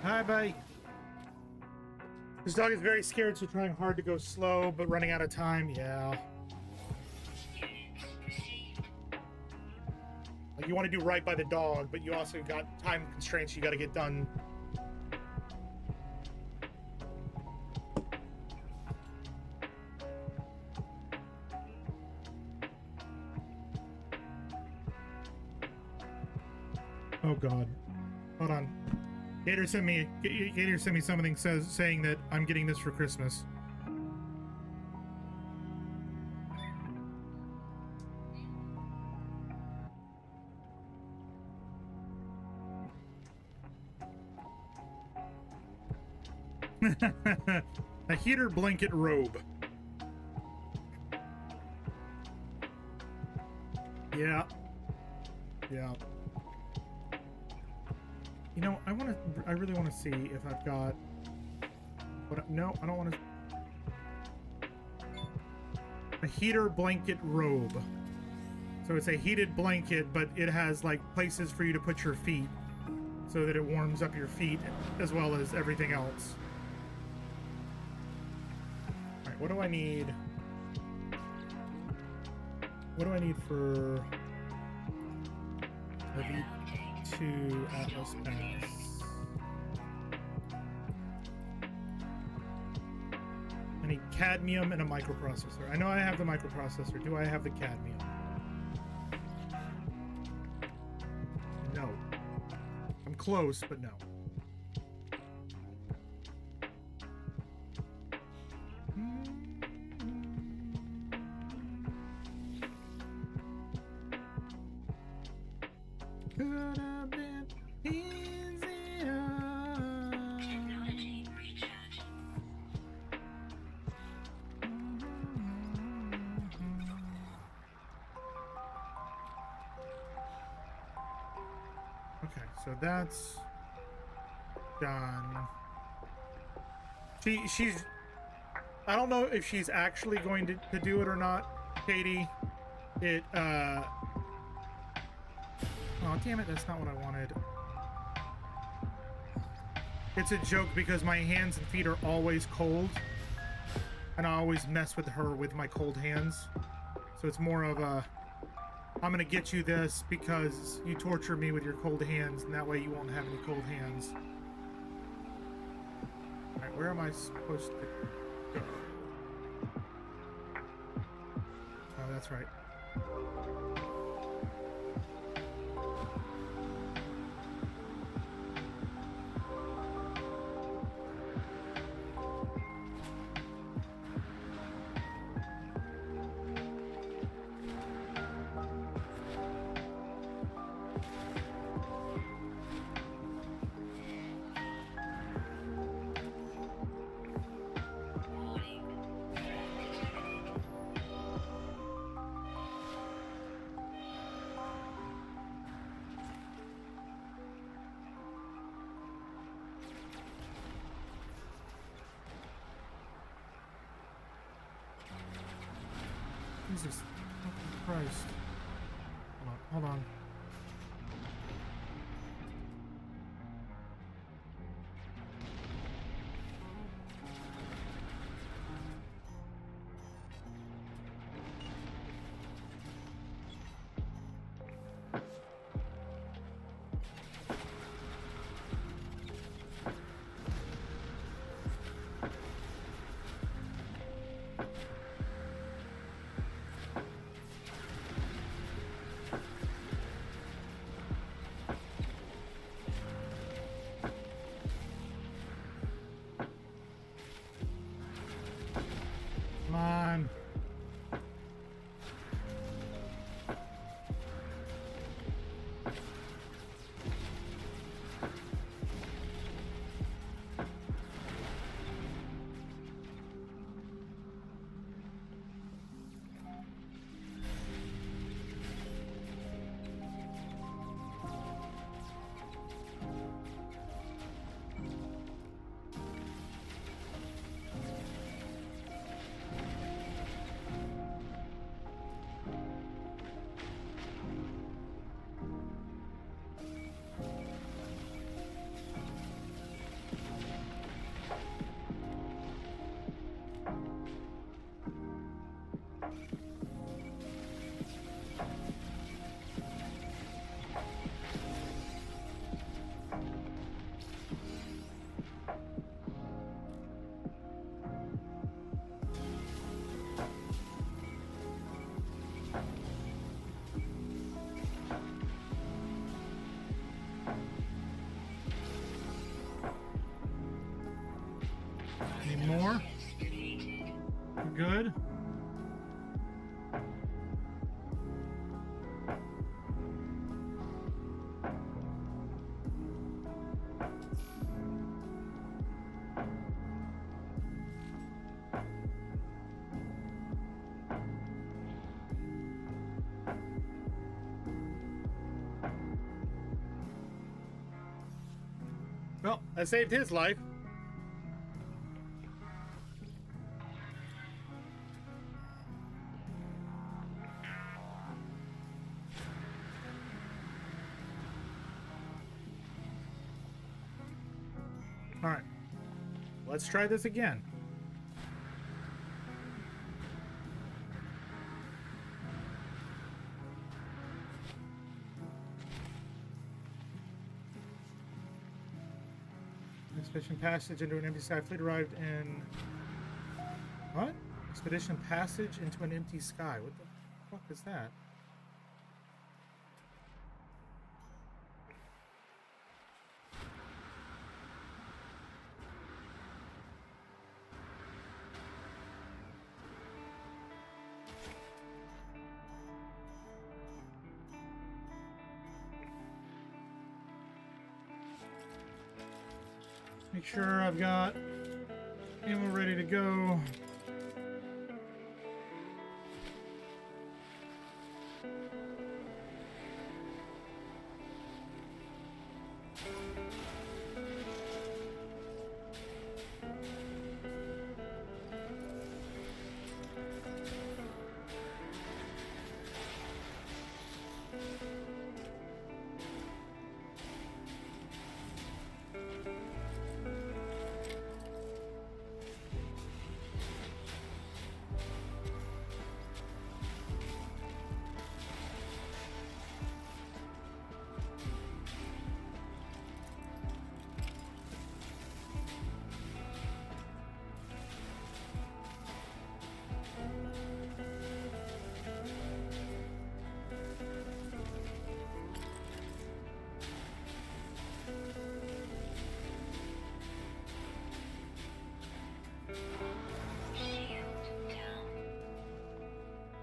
Hi, bye. This dog is very scared, so trying hard to go slow, but running out of time. Yeah. Like, you want to do right by the dog, but you also got time constraints you got to get done. Oh God. Hold on. Gator sent me something saying that I'm getting this for Christmas. A heater blanket robe. Yeah. Yeah. You know, I really want to see if I've got... What? No, I don't want to... A heater blanket robe. So it's a heated blanket, but it has, like, places for you to put your feet so that it warms up your feet as well as everything else. Alright, what do I need? What do I need for... a V2 Atlas Pass? I need cadmium and a microprocessor. I know I have the microprocessor. Do I have the cadmium? No. I'm close, but no. Could have been easier. Technology recharge. Okay, so that's done. She's I don't know if she's actually going to do it or not, Katie. Oh, damn it, that's not what I wanted. It's a joke because my hands and feet are always cold. And I always mess with her with my cold hands. So it's more of a, I'm gonna get you this because you torture me with your cold hands, and that way you won't have any cold hands. Alright, where am I supposed to go? Oh, that's right. Jesus fucking Christ. Hold on. More. Good. Well, I saved his life. All right, let's try this again. Expedition passage into an empty sky. Fleet arrived in... What? Expedition passage into an empty sky. What the fuck is that? Make sure I've got ammo ready to go.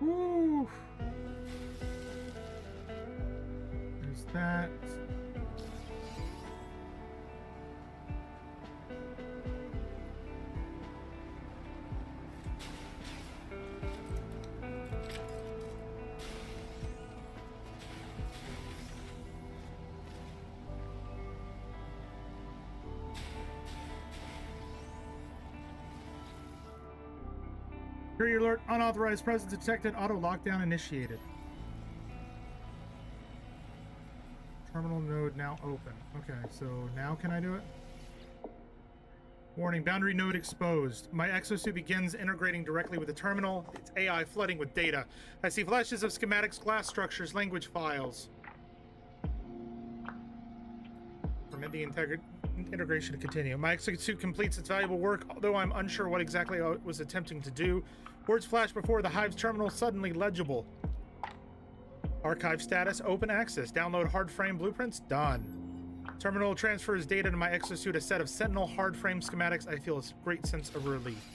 Woo! There's that. Security alert, unauthorized presence detected, auto lockdown initiated. Terminal node now open. Okay, so now can I do it? Warning, boundary node exposed. My exosuit begins integrating directly with the terminal. It's AI flooding with data. I see flashes of schematics, glass structures, language files. Permit the integration to continue. My exosuit completes its valuable work, although I'm unsure what exactly it was attempting to do. Words flash before the Hive's terminal, suddenly legible. Archive status, open access. Download hard frame blueprints, done. Terminal transfers data to my exosuit, a set of Sentinel hard frame schematics. I feel a great sense of relief.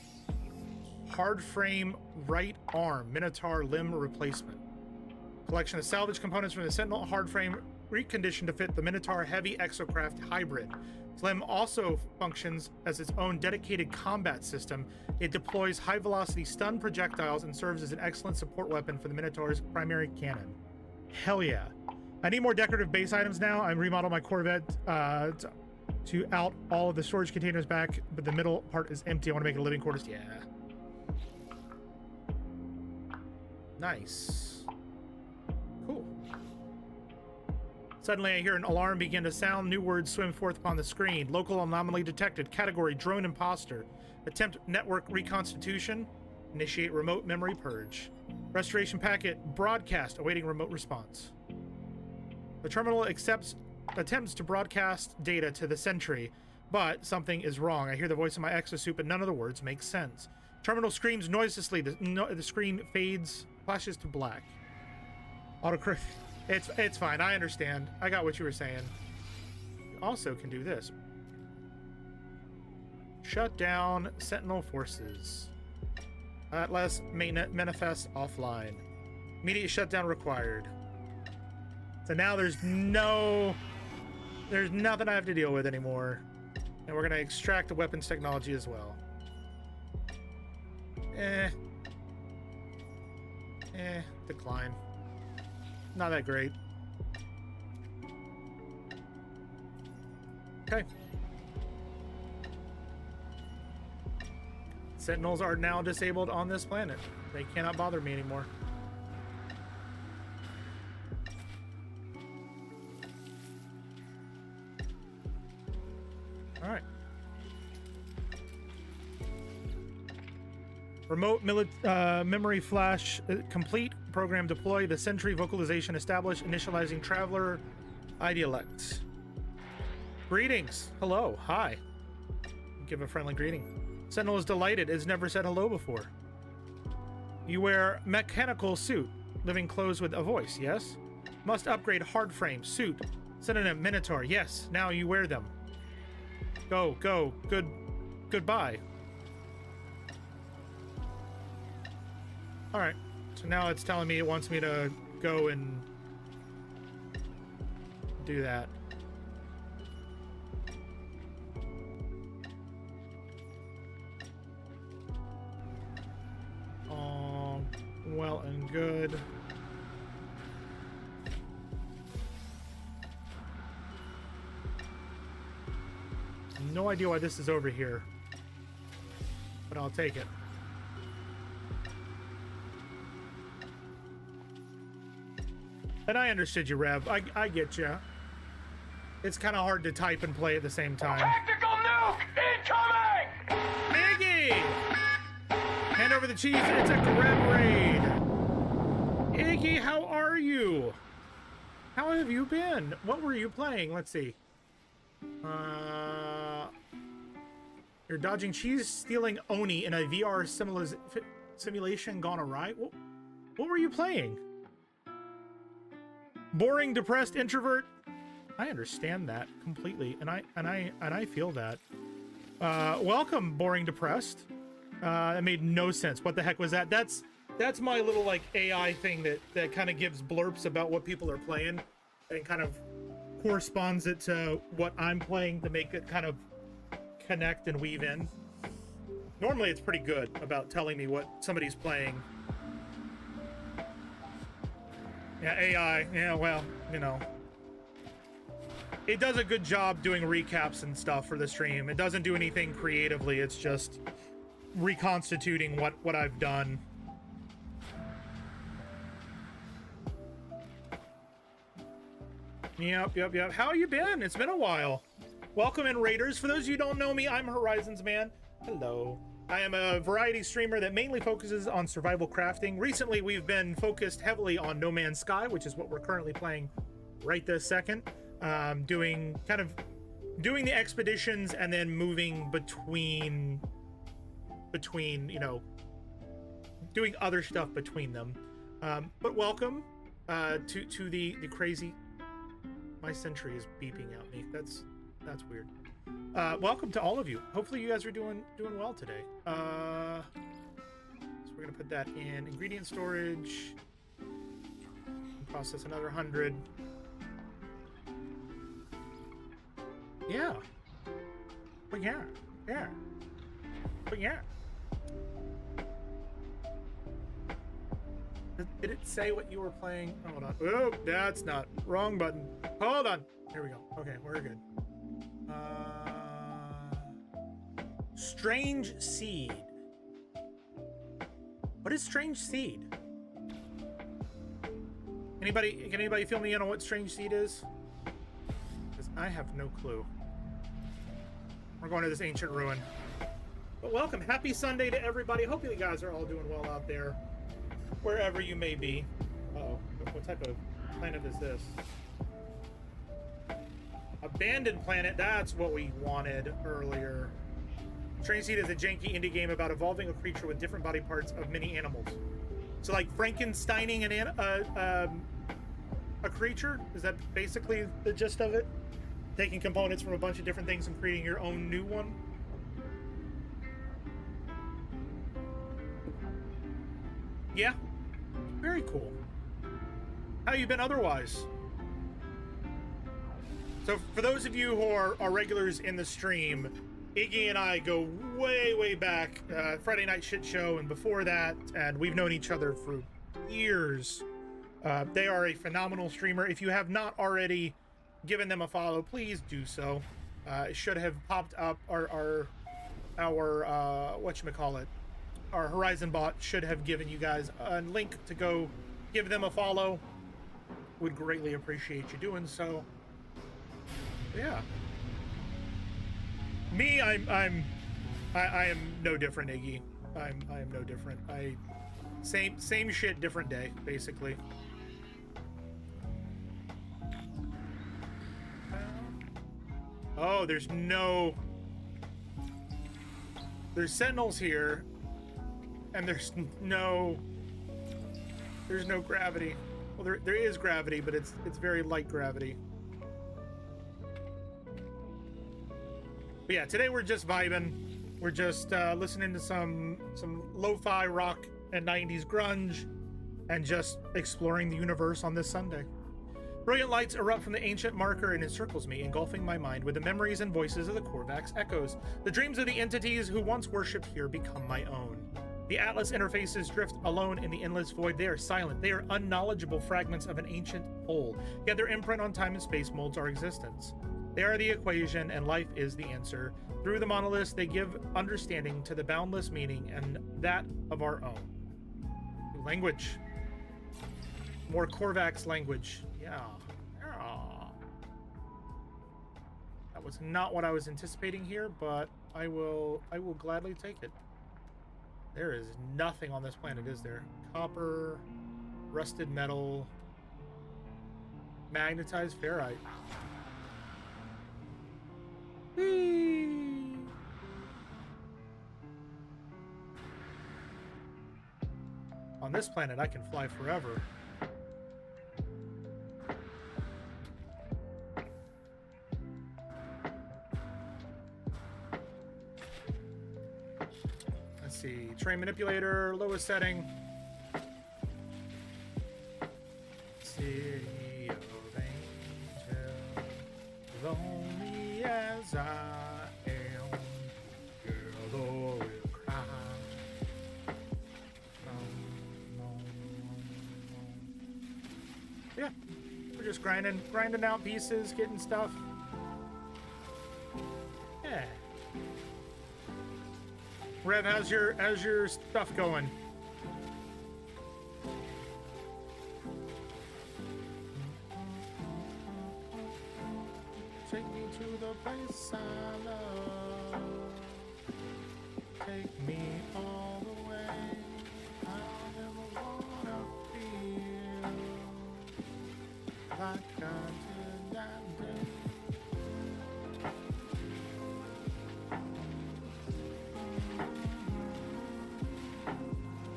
Hard frame right arm, Minotaur limb replacement. Collection of salvage components from the Sentinel hard frame reconditioned to fit the Minotaur heavy exocraft hybrid. This limb also functions as its own dedicated combat system. It deploys high-velocity stun projectiles and serves as an excellent support weapon for the Minotaur's primary cannon. Hell yeah. I need more decorative base items now. I remodeled my Corvette to out all of the storage containers back, but the middle part is empty. I want to make it a living quarters. Yeah. Nice. Cool. Suddenly, I hear an alarm begin to sound. New words swim forth upon the screen. Local anomaly detected. Category drone imposter. Attempt network reconstitution. Initiate remote memory purge. Restoration packet broadcast awaiting remote response. The terminal attempts to broadcast data to the sentry, but something is wrong. I hear the voice of my exosuit, but none of the words make sense. Terminal screams noiselessly. The screen fades, flashes to black. Autocorrect. It's fine. I understand. I got what you were saying. You also can do this. Shut down Sentinel forces. Atlas manifest offline. Immediate shutdown required. So now there's nothing I have to deal with anymore. And we're gonna extract the weapons technology as well. Decline. Not that great. Okay. Sentinels are now disabled on this planet. They cannot bother me anymore. All right. Remote memory flash complete. Program deploy. The Sentry vocalization established. Initializing traveler idealect. Greetings. Hello. Hi. Give a friendly greeting. Sentinel is delighted. It's never said hello before. You wear mechanical suit. Living clothes with a voice. Yes. Must upgrade hard frame suit. Synonym Minotaur. Yes. Now you wear them. Go. Go. Goodbye. All right. So now it's telling me it wants me to go and do that. Well and good. No idea why this is over here, but I'll take it. And I understood you, Rev. I get you. It's kind of hard to type and play at the same time. Tactical nuke incoming! Iggy! Hand over the cheese. It's a grab raid. Iggy, how are you? How have you been? What were you playing? Let's see. You're dodging cheese, stealing Oni in a VR simulation gone awry. What were you playing? Boring, depressed, introvert. I understand that completely, and I feel that. Welcome, boring, depressed. That made no sense. What the heck was that? That's my little like AI thing that kind of gives blurps about what people are playing and kind of corresponds it to what I'm playing to make it kind of connect and weave in. Normally it's pretty good about telling me what somebody's playing. Yeah, AI. Yeah, well, you know. It does a good job doing recaps and stuff for the stream. It doesn't do anything creatively. It's just reconstituting what I've done. Yep. How you been? It's been a while. Welcome in, Raiders. For those of you who don't know me, I'm Horizonsman. Hello. I am a variety streamer that mainly focuses on survival crafting. Recently, we've been focused heavily on No Man's Sky, which is what we're currently playing right this second. Doing the expeditions and then moving between, you know, doing other stuff between them. But welcome to the crazy. My Sentry is beeping at me. That's weird. Welcome to all of you. Hopefully you guys are doing well today. So we're gonna put that in ingredient storage. Process another 100. Yeah. But yeah. But yeah. Did it say what you were playing? Hold on. Oh, that's not. Wrong button. Hold on. Here we go. Okay, we're good. Strange Seed. What is Strange Seed? Can anybody fill me in on what Strange Seed is? Because I have no clue. We're going to this ancient ruin. But welcome. Happy Sunday to everybody. Hopefully you guys are all doing well out there, wherever you may be. Uh-oh. What type of planet is this? Abandoned planet. That's what we wanted earlier. Strange Seed is a janky indie game about evolving a creature with different body parts of many animals. So like Frankensteining a creature? Is that basically the gist of it? Taking components from a bunch of different things and creating your own new one? Yeah, very cool. How you been otherwise? So for those of you who are regulars in the stream, Iggy and I go way, way back, Friday Night Shit Show and before that, and we've known each other for years. They are a phenomenal streamer. If you have not already given them a follow, please do so. It should have popped up our whatchamacallit, our Horizon bot should have given you guys a link to go give them a follow. Would greatly appreciate you doing so. Yeah. Me, I am no different, Iggy. I am no different. Same shit, different day, basically. Oh, there's sentinels here, and there's no gravity. Well, there is gravity, but it's very light gravity. But yeah, today we're just vibing. We're just listening to some lo-fi rock and 90s grunge, and just exploring the universe on this Sunday. Brilliant lights erupt from the ancient marker and encircles me, engulfing my mind with the memories and voices of the Korvax echoes. The dreams of the entities who once worshipped here become my own. The Atlas interfaces drift alone in the endless void. They are silent. They are unknowledgeable fragments of an ancient whole, yet their imprint on time and space molds our existence. They are the equation, and life is the answer. Through the monoliths, they give understanding to the boundless meaning and that of our own. Language. More Korvax language. Yeah. That was not what I was anticipating here, but I will gladly take it. There is nothing on this planet, is there? Copper, rusted metal, magnetized ferrite. Whee! On this planet, I can fly forever. Let's see. Train manipulator, lowest setting. City of angels, lonely as I am, girl, Lord will cry. Yeah, we're just grinding out pieces, getting stuff. Yeah. Rev, how's your stuff going? Take me to the place I love. Take me all the way. I never wanna feel like I did that day.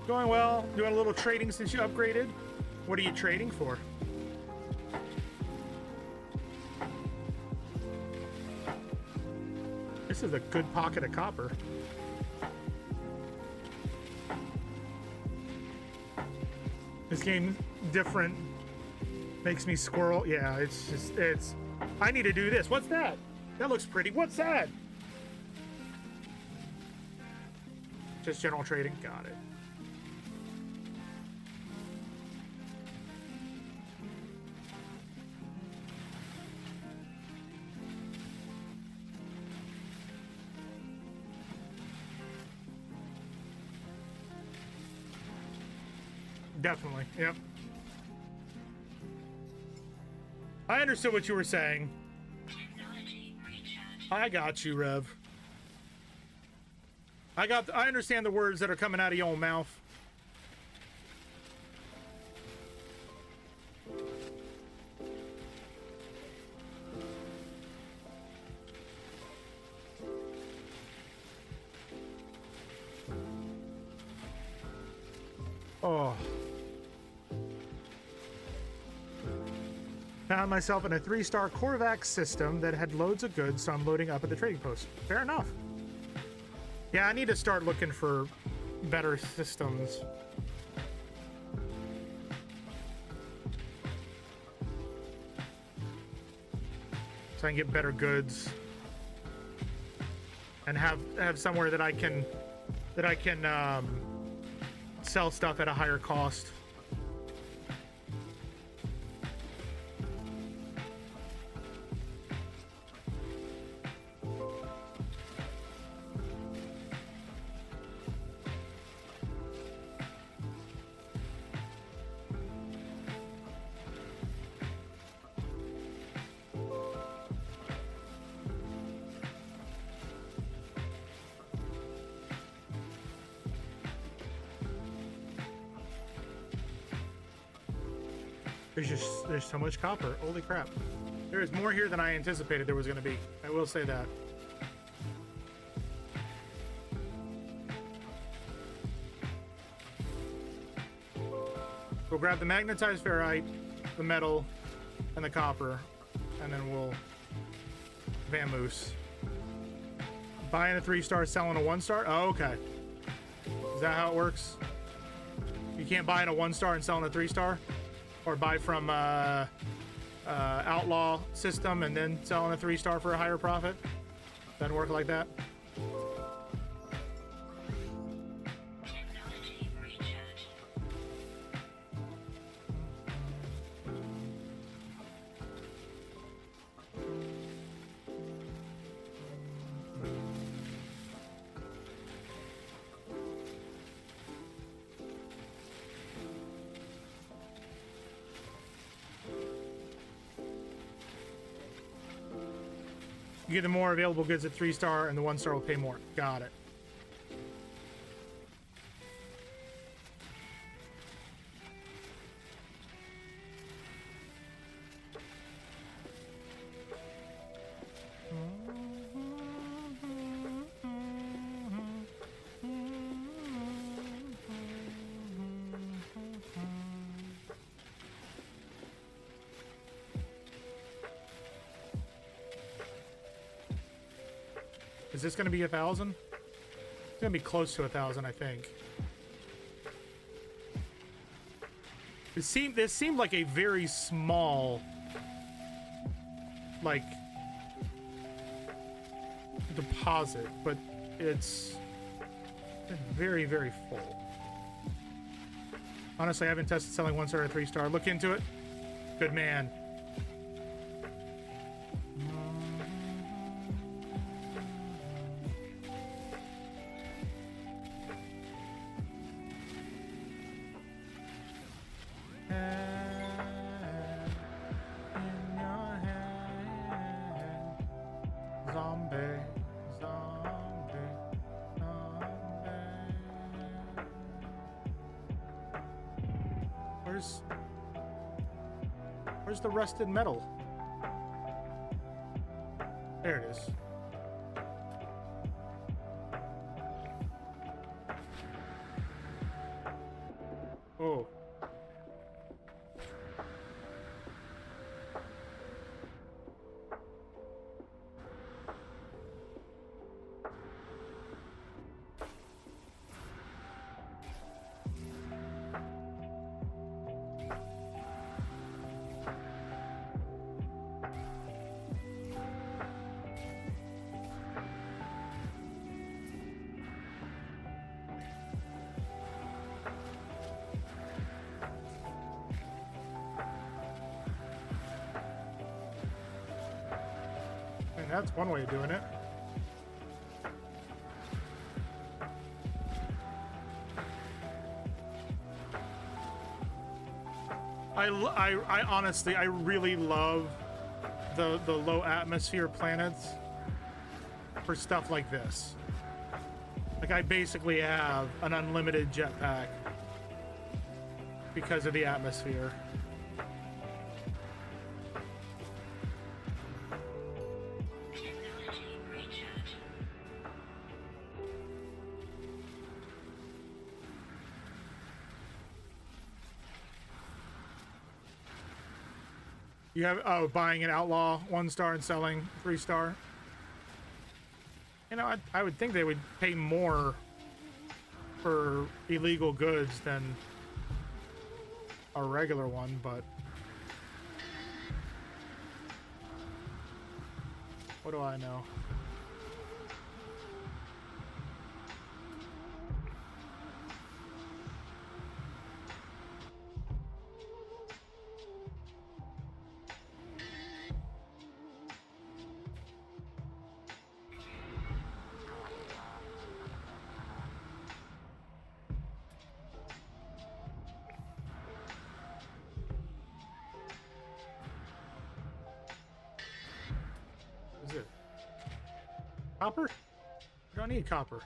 Going well. Doing a little trading since you upgraded. What are you trading for? This is a good pocket of copper. This game different. Makes me squirrel. Yeah, it's I need to do this. What's that? That looks pretty. What's that? Just general trading. Got it. Definitely, yep. I understood what you were saying. I got you, Rev. I understand the words that are coming out of your own mouth. Oh. Found myself in a 3-star Korvax system that had loads of goods, so I'm loading up at the trading post. Fair enough. Yeah, I need to start looking for better systems. so I can get better goods and have somewhere that I can sell stuff at a higher cost. There's so much copper. Holy crap. There is more here than I anticipated there was going to be. I will say that. We'll grab the magnetized ferrite, the metal, and the copper, and then we'll vamoose. Buying a 3-star, selling a 1-star? Oh, okay. Is that how it works? You can't buy in a 1-star and sell in a 3-star? Or buy from outlaw system and then sell in a 3-star for a higher profit? Doesn't work like that? Technology recharge. You get the more available goods at 3-star, and the 1-star will pay more. Got it. Is this going to be 1,000? It's going to be close to 1,000, I think. This seemed like a very small, like, deposit, but it's very, very full. Honestly, I haven't tested selling 1-star or 3-star. Look into it. Good man. Where's the rusted metal? There it is. Oh. That's one way of doing it. I honestly, I really love the low atmosphere planets for stuff like this. Like, I basically have an unlimited jetpack because of the atmosphere. You have buying an outlaw 1-star and selling 3-star. You know, I would think they would pay more for illegal goods than a regular one, but What do I know? What is it? Copper? We don't need copper.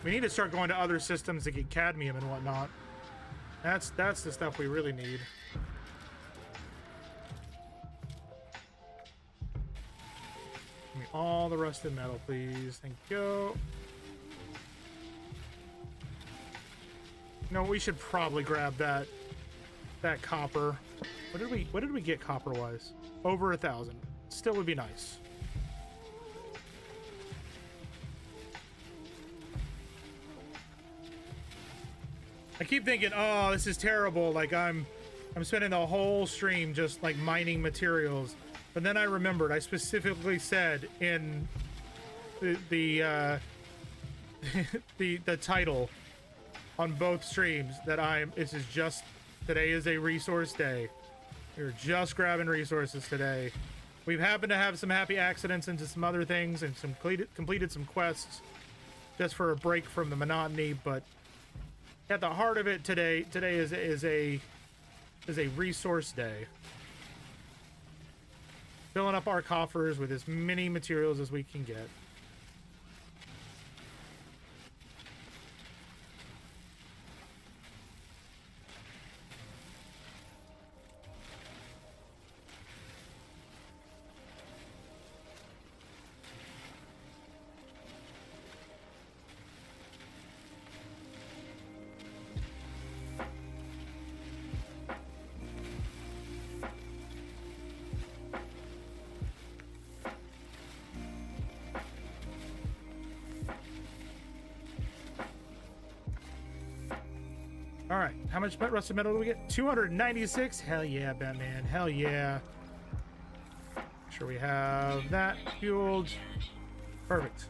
We need to start going to other systems to get cadmium and whatnot. That's the stuff we really need. Give me all the rusted metal, please. Thank you. No, we should probably grab that copper. What did we get copper wise? Over 1,000. Still would be nice. I keep thinking, oh, this is terrible. Like I'm spending the whole stream just like mining materials. But then I remembered I specifically said in the title on both streams that today is a resource day. We're just grabbing resources today. We've happened to have some happy accidents into some other things and some completed some quests just for a break from the monotony, but at the heart of it today is a resource day. Filling up our coffers with as many materials as we can get. All right, how much rusted metal do we get? 296. Hell yeah, Batman. Hell yeah. Make sure we have that fueled. Perfect.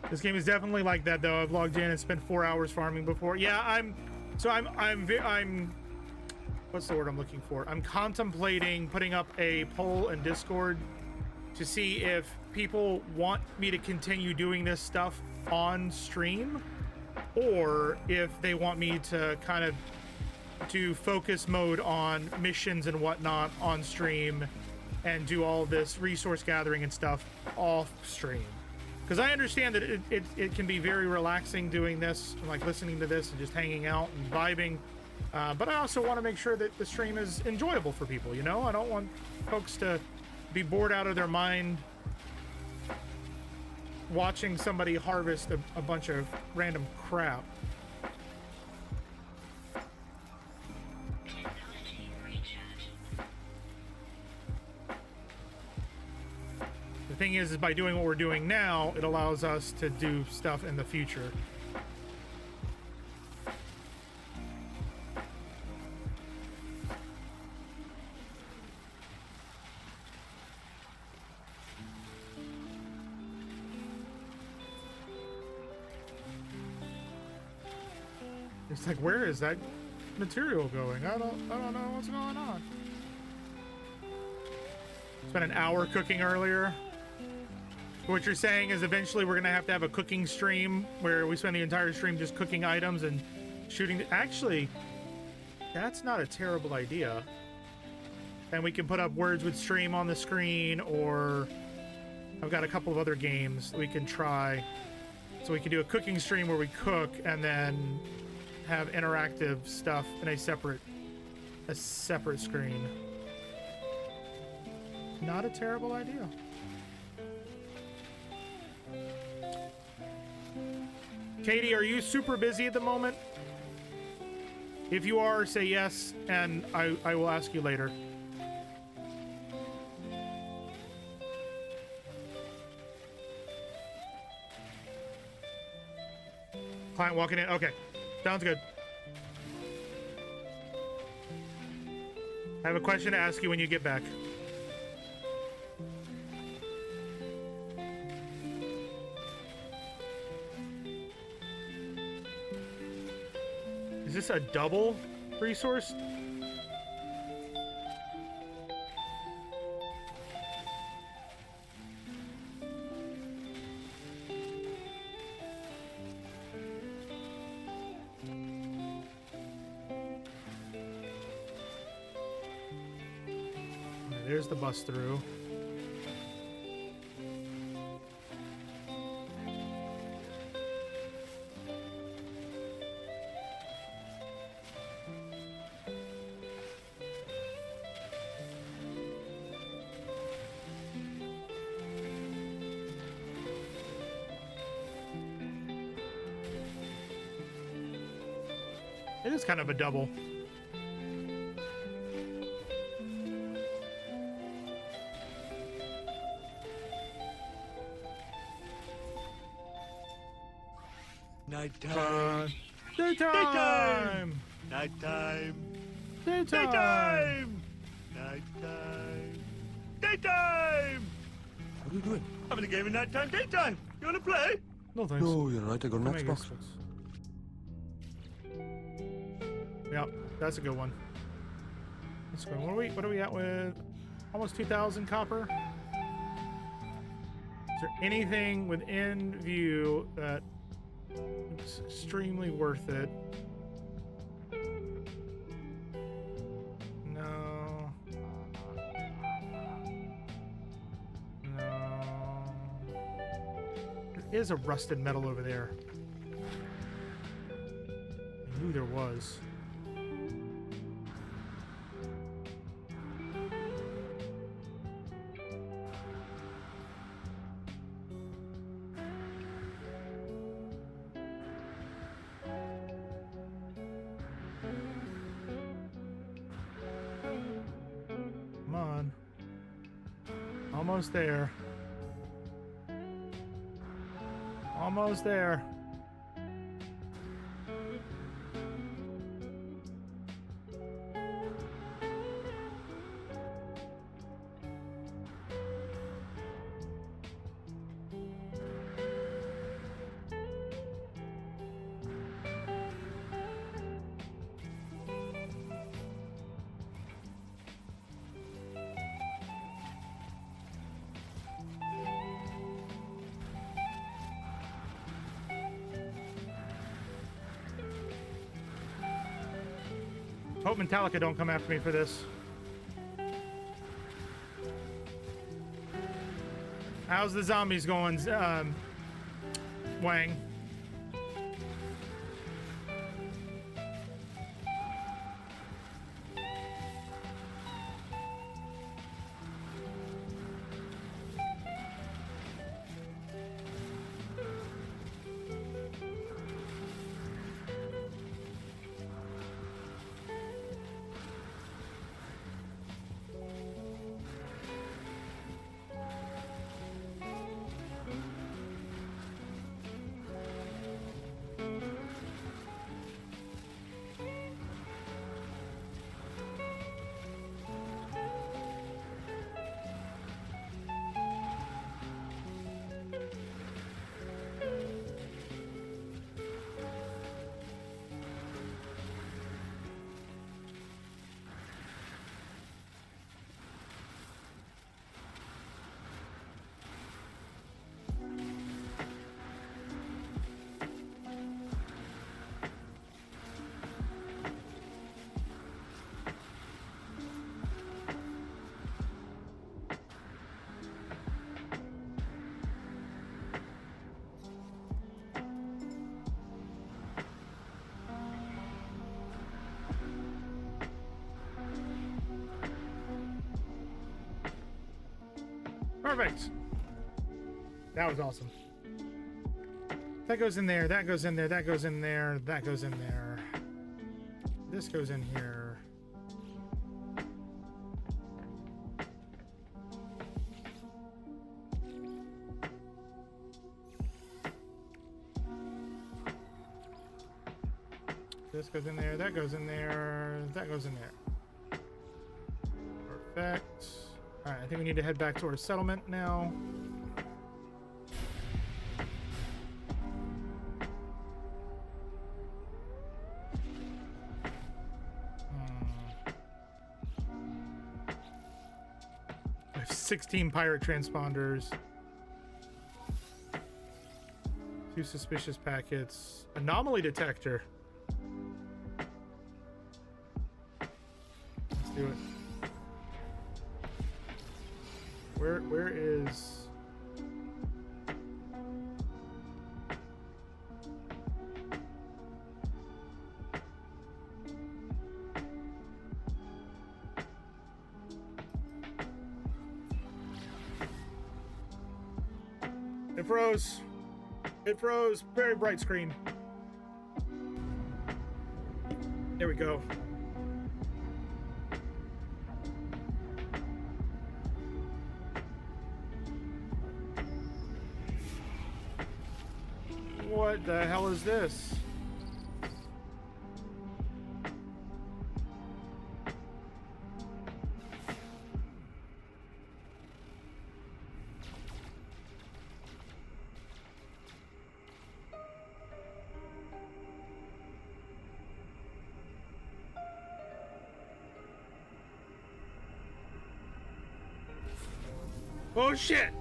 This game is definitely like that, though. I've logged in and spent 4 hours farming before. Yeah, I'm. What's the word I'm looking for? I'm contemplating putting up a poll in Discord to see if people want me to continue doing this stuff on stream, or if they want me to kind of do focus mode on missions and whatnot on stream and do all this resource gathering and stuff off stream. Because I understand that it can be very relaxing doing this, like listening to this and just hanging out and vibing. But I also want to make sure that the stream is enjoyable for people, you know? I don't want folks to be bored out of their mind watching somebody harvest a bunch of random crap. The thing is by doing what we're doing now, it allows us to do stuff in the future. It's like, where is that material going? I don't know what's going on. Spent an hour cooking earlier. What you're saying is eventually we're gonna have to have a cooking stream where we spend the entire stream just cooking items and shooting. Actually, that's not a terrible idea. And we can put up words with stream on the screen, or I've got a couple of other games that we can try. So we can do a cooking stream where we cook and then have interactive stuff in a separate screen. Not a terrible idea. Katie, are you super busy at the moment? If you are, say yes, and I will ask you later. Client walking in. Okay, sounds good. I have a question to ask you when you get back. Is this a double resource? There's the bus through. It is kind of a double. Nighttime. Daytime! Nighttime. Daytime! Nighttime. Daytime. What are you doing? Having a game of nighttime, daytime. You wanna play? No thanks. No, you're right. I got an Let me Xbox. guess. Yep, that's a good one. Let's go. What are we at with? Almost 2,000 copper. Is there anything within view that is extremely worth it? No. No. There is a rusted metal over there. I knew there was. Come on. Almost there. Almost there. Hope Metallica don't come after me for this. How's the zombies going, Wang? Perfect. That was awesome. That goes in there, that goes in there, that goes in there, that goes in there. This goes in here. This goes in there, that goes in there, that goes in there. Perfect. All right, I think we need to head back to our settlement now. I have 16 pirate transponders. 2 suspicious packets. Anomaly detector. Let's do it. Where is... It froze. It froze. Very bright screen. There we go. What the hell is this? Oh shit!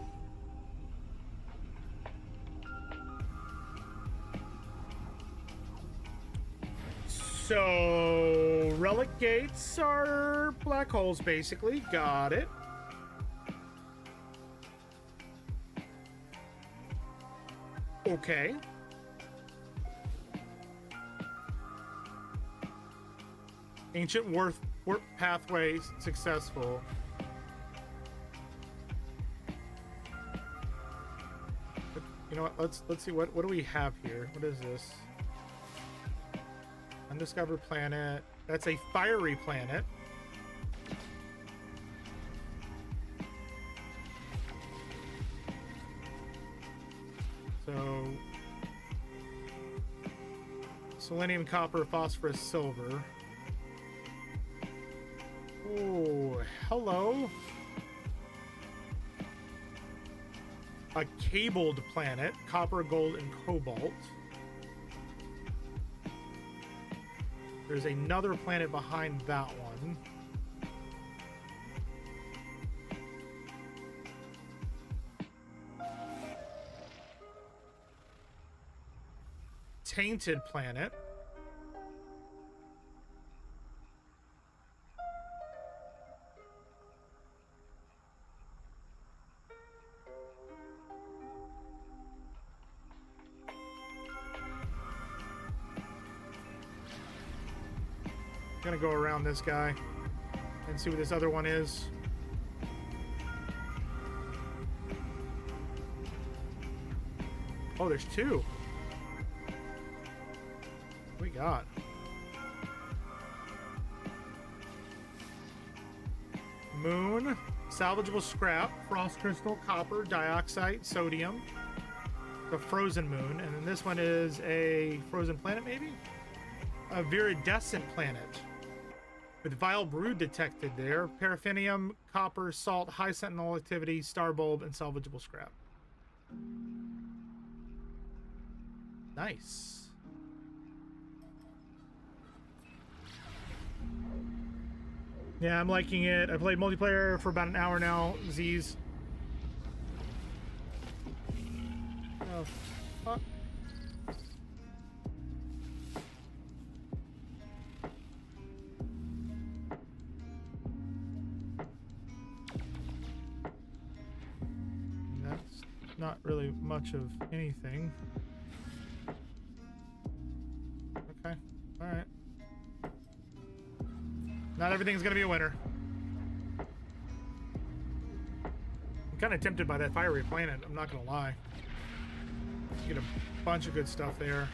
So, relic gates are black holes, basically. Got it. Okay. Ancient warp pathway successful. You know what? Let's see what do we have here? What is this? Undiscovered planet. That's a fiery planet. So selenium, copper, phosphorus, silver. Oh, hello. A cabled planet, copper, gold, and cobalt. There's another planet behind that one. Tainted planet. Gonna go around this guy and see what this other one is. Oh, there's 2. What we got? Moon, salvageable scrap, frost crystal, copper, dioxide, sodium. The frozen moon, and then this one is a frozen planet, maybe? A viridescent planet. With vile brood detected there. Paraffinium, copper, salt, high sentinel activity, star bulb, and salvageable scrap. Nice. Yeah, I'm liking it. I played multiplayer for about an hour now. Z's. Oh, fuck. Not really much of anything. Okay. All right. Not everything's gonna be a winner. I'm kind of tempted by that fiery planet. I'm not gonna lie. You get a bunch of good stuff there.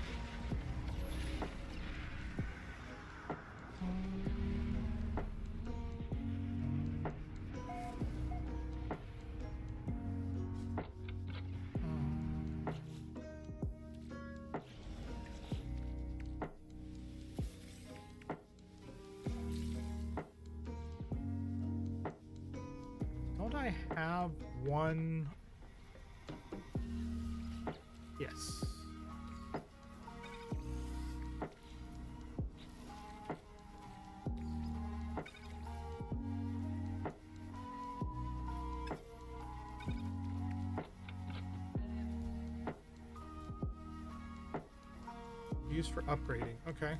don't I have one? Yes. Used for upgrading. Okay.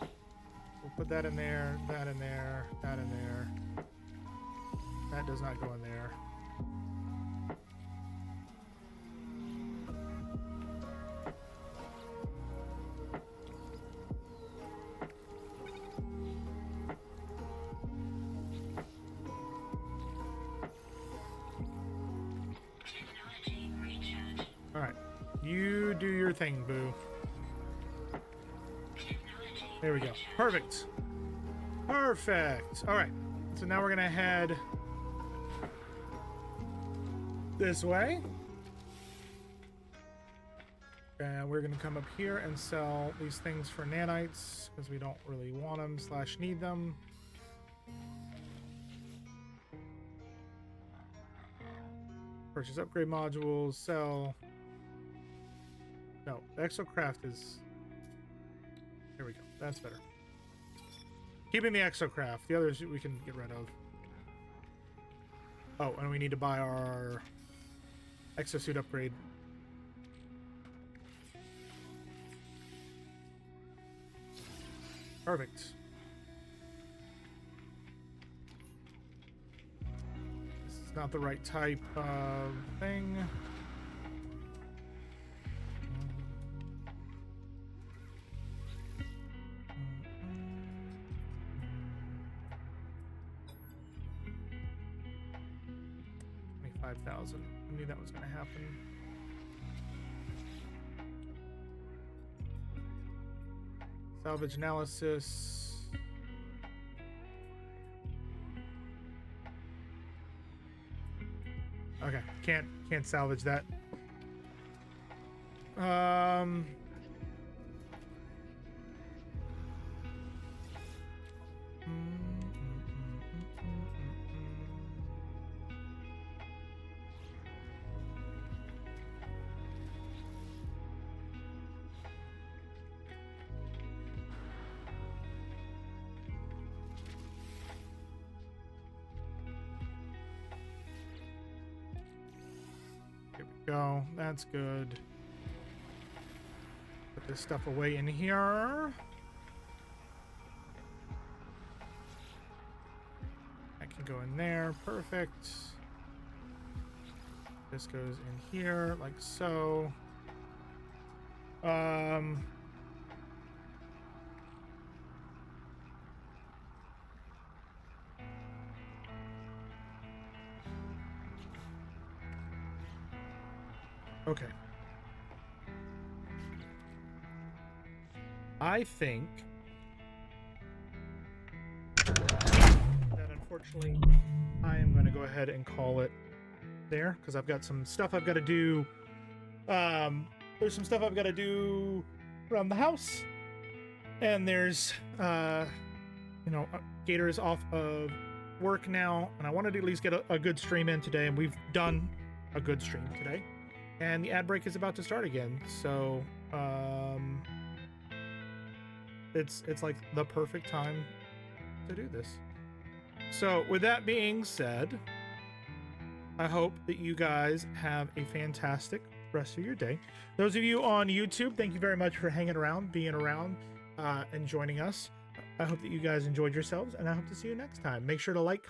We'll put that in there, that in there, that in there. That does not go in there. All right. You do your thing, boo. There we go. Perfect. Perfect. All right. So now we're going to head this way. And we're going to come up here and sell these things for nanites because we don't really want them / need them. Purchase upgrade modules, sell. No, exocraft is... There we go. That's better. Keeping the exocraft. The others we can get rid of. Oh, and we need to buy our exosuit upgrade. Perfect. This is not the right type of thing. $25,000. I knew that was going to happen. Salvage analysis. Okay, can't salvage that. Go. That's good. Put this stuff away in here. That can go in there. Perfect. This goes in here like so. Okay. I think that unfortunately I am going to go ahead and call it there because I've got some stuff I've got to do. There's some stuff I've got to do around the house, and there's Gator is off of work now, and I wanted to at least get a good stream in today, and we've done a good stream today. And the ad break is about to start again, so it's like the perfect time to do this. So with that being said, I hope that you guys have a fantastic rest of your day. Those of you on YouTube, thank you very much for hanging around, being around, and joining us. I hope that you guys enjoyed yourselves, and I hope to see you next time. Make sure to like,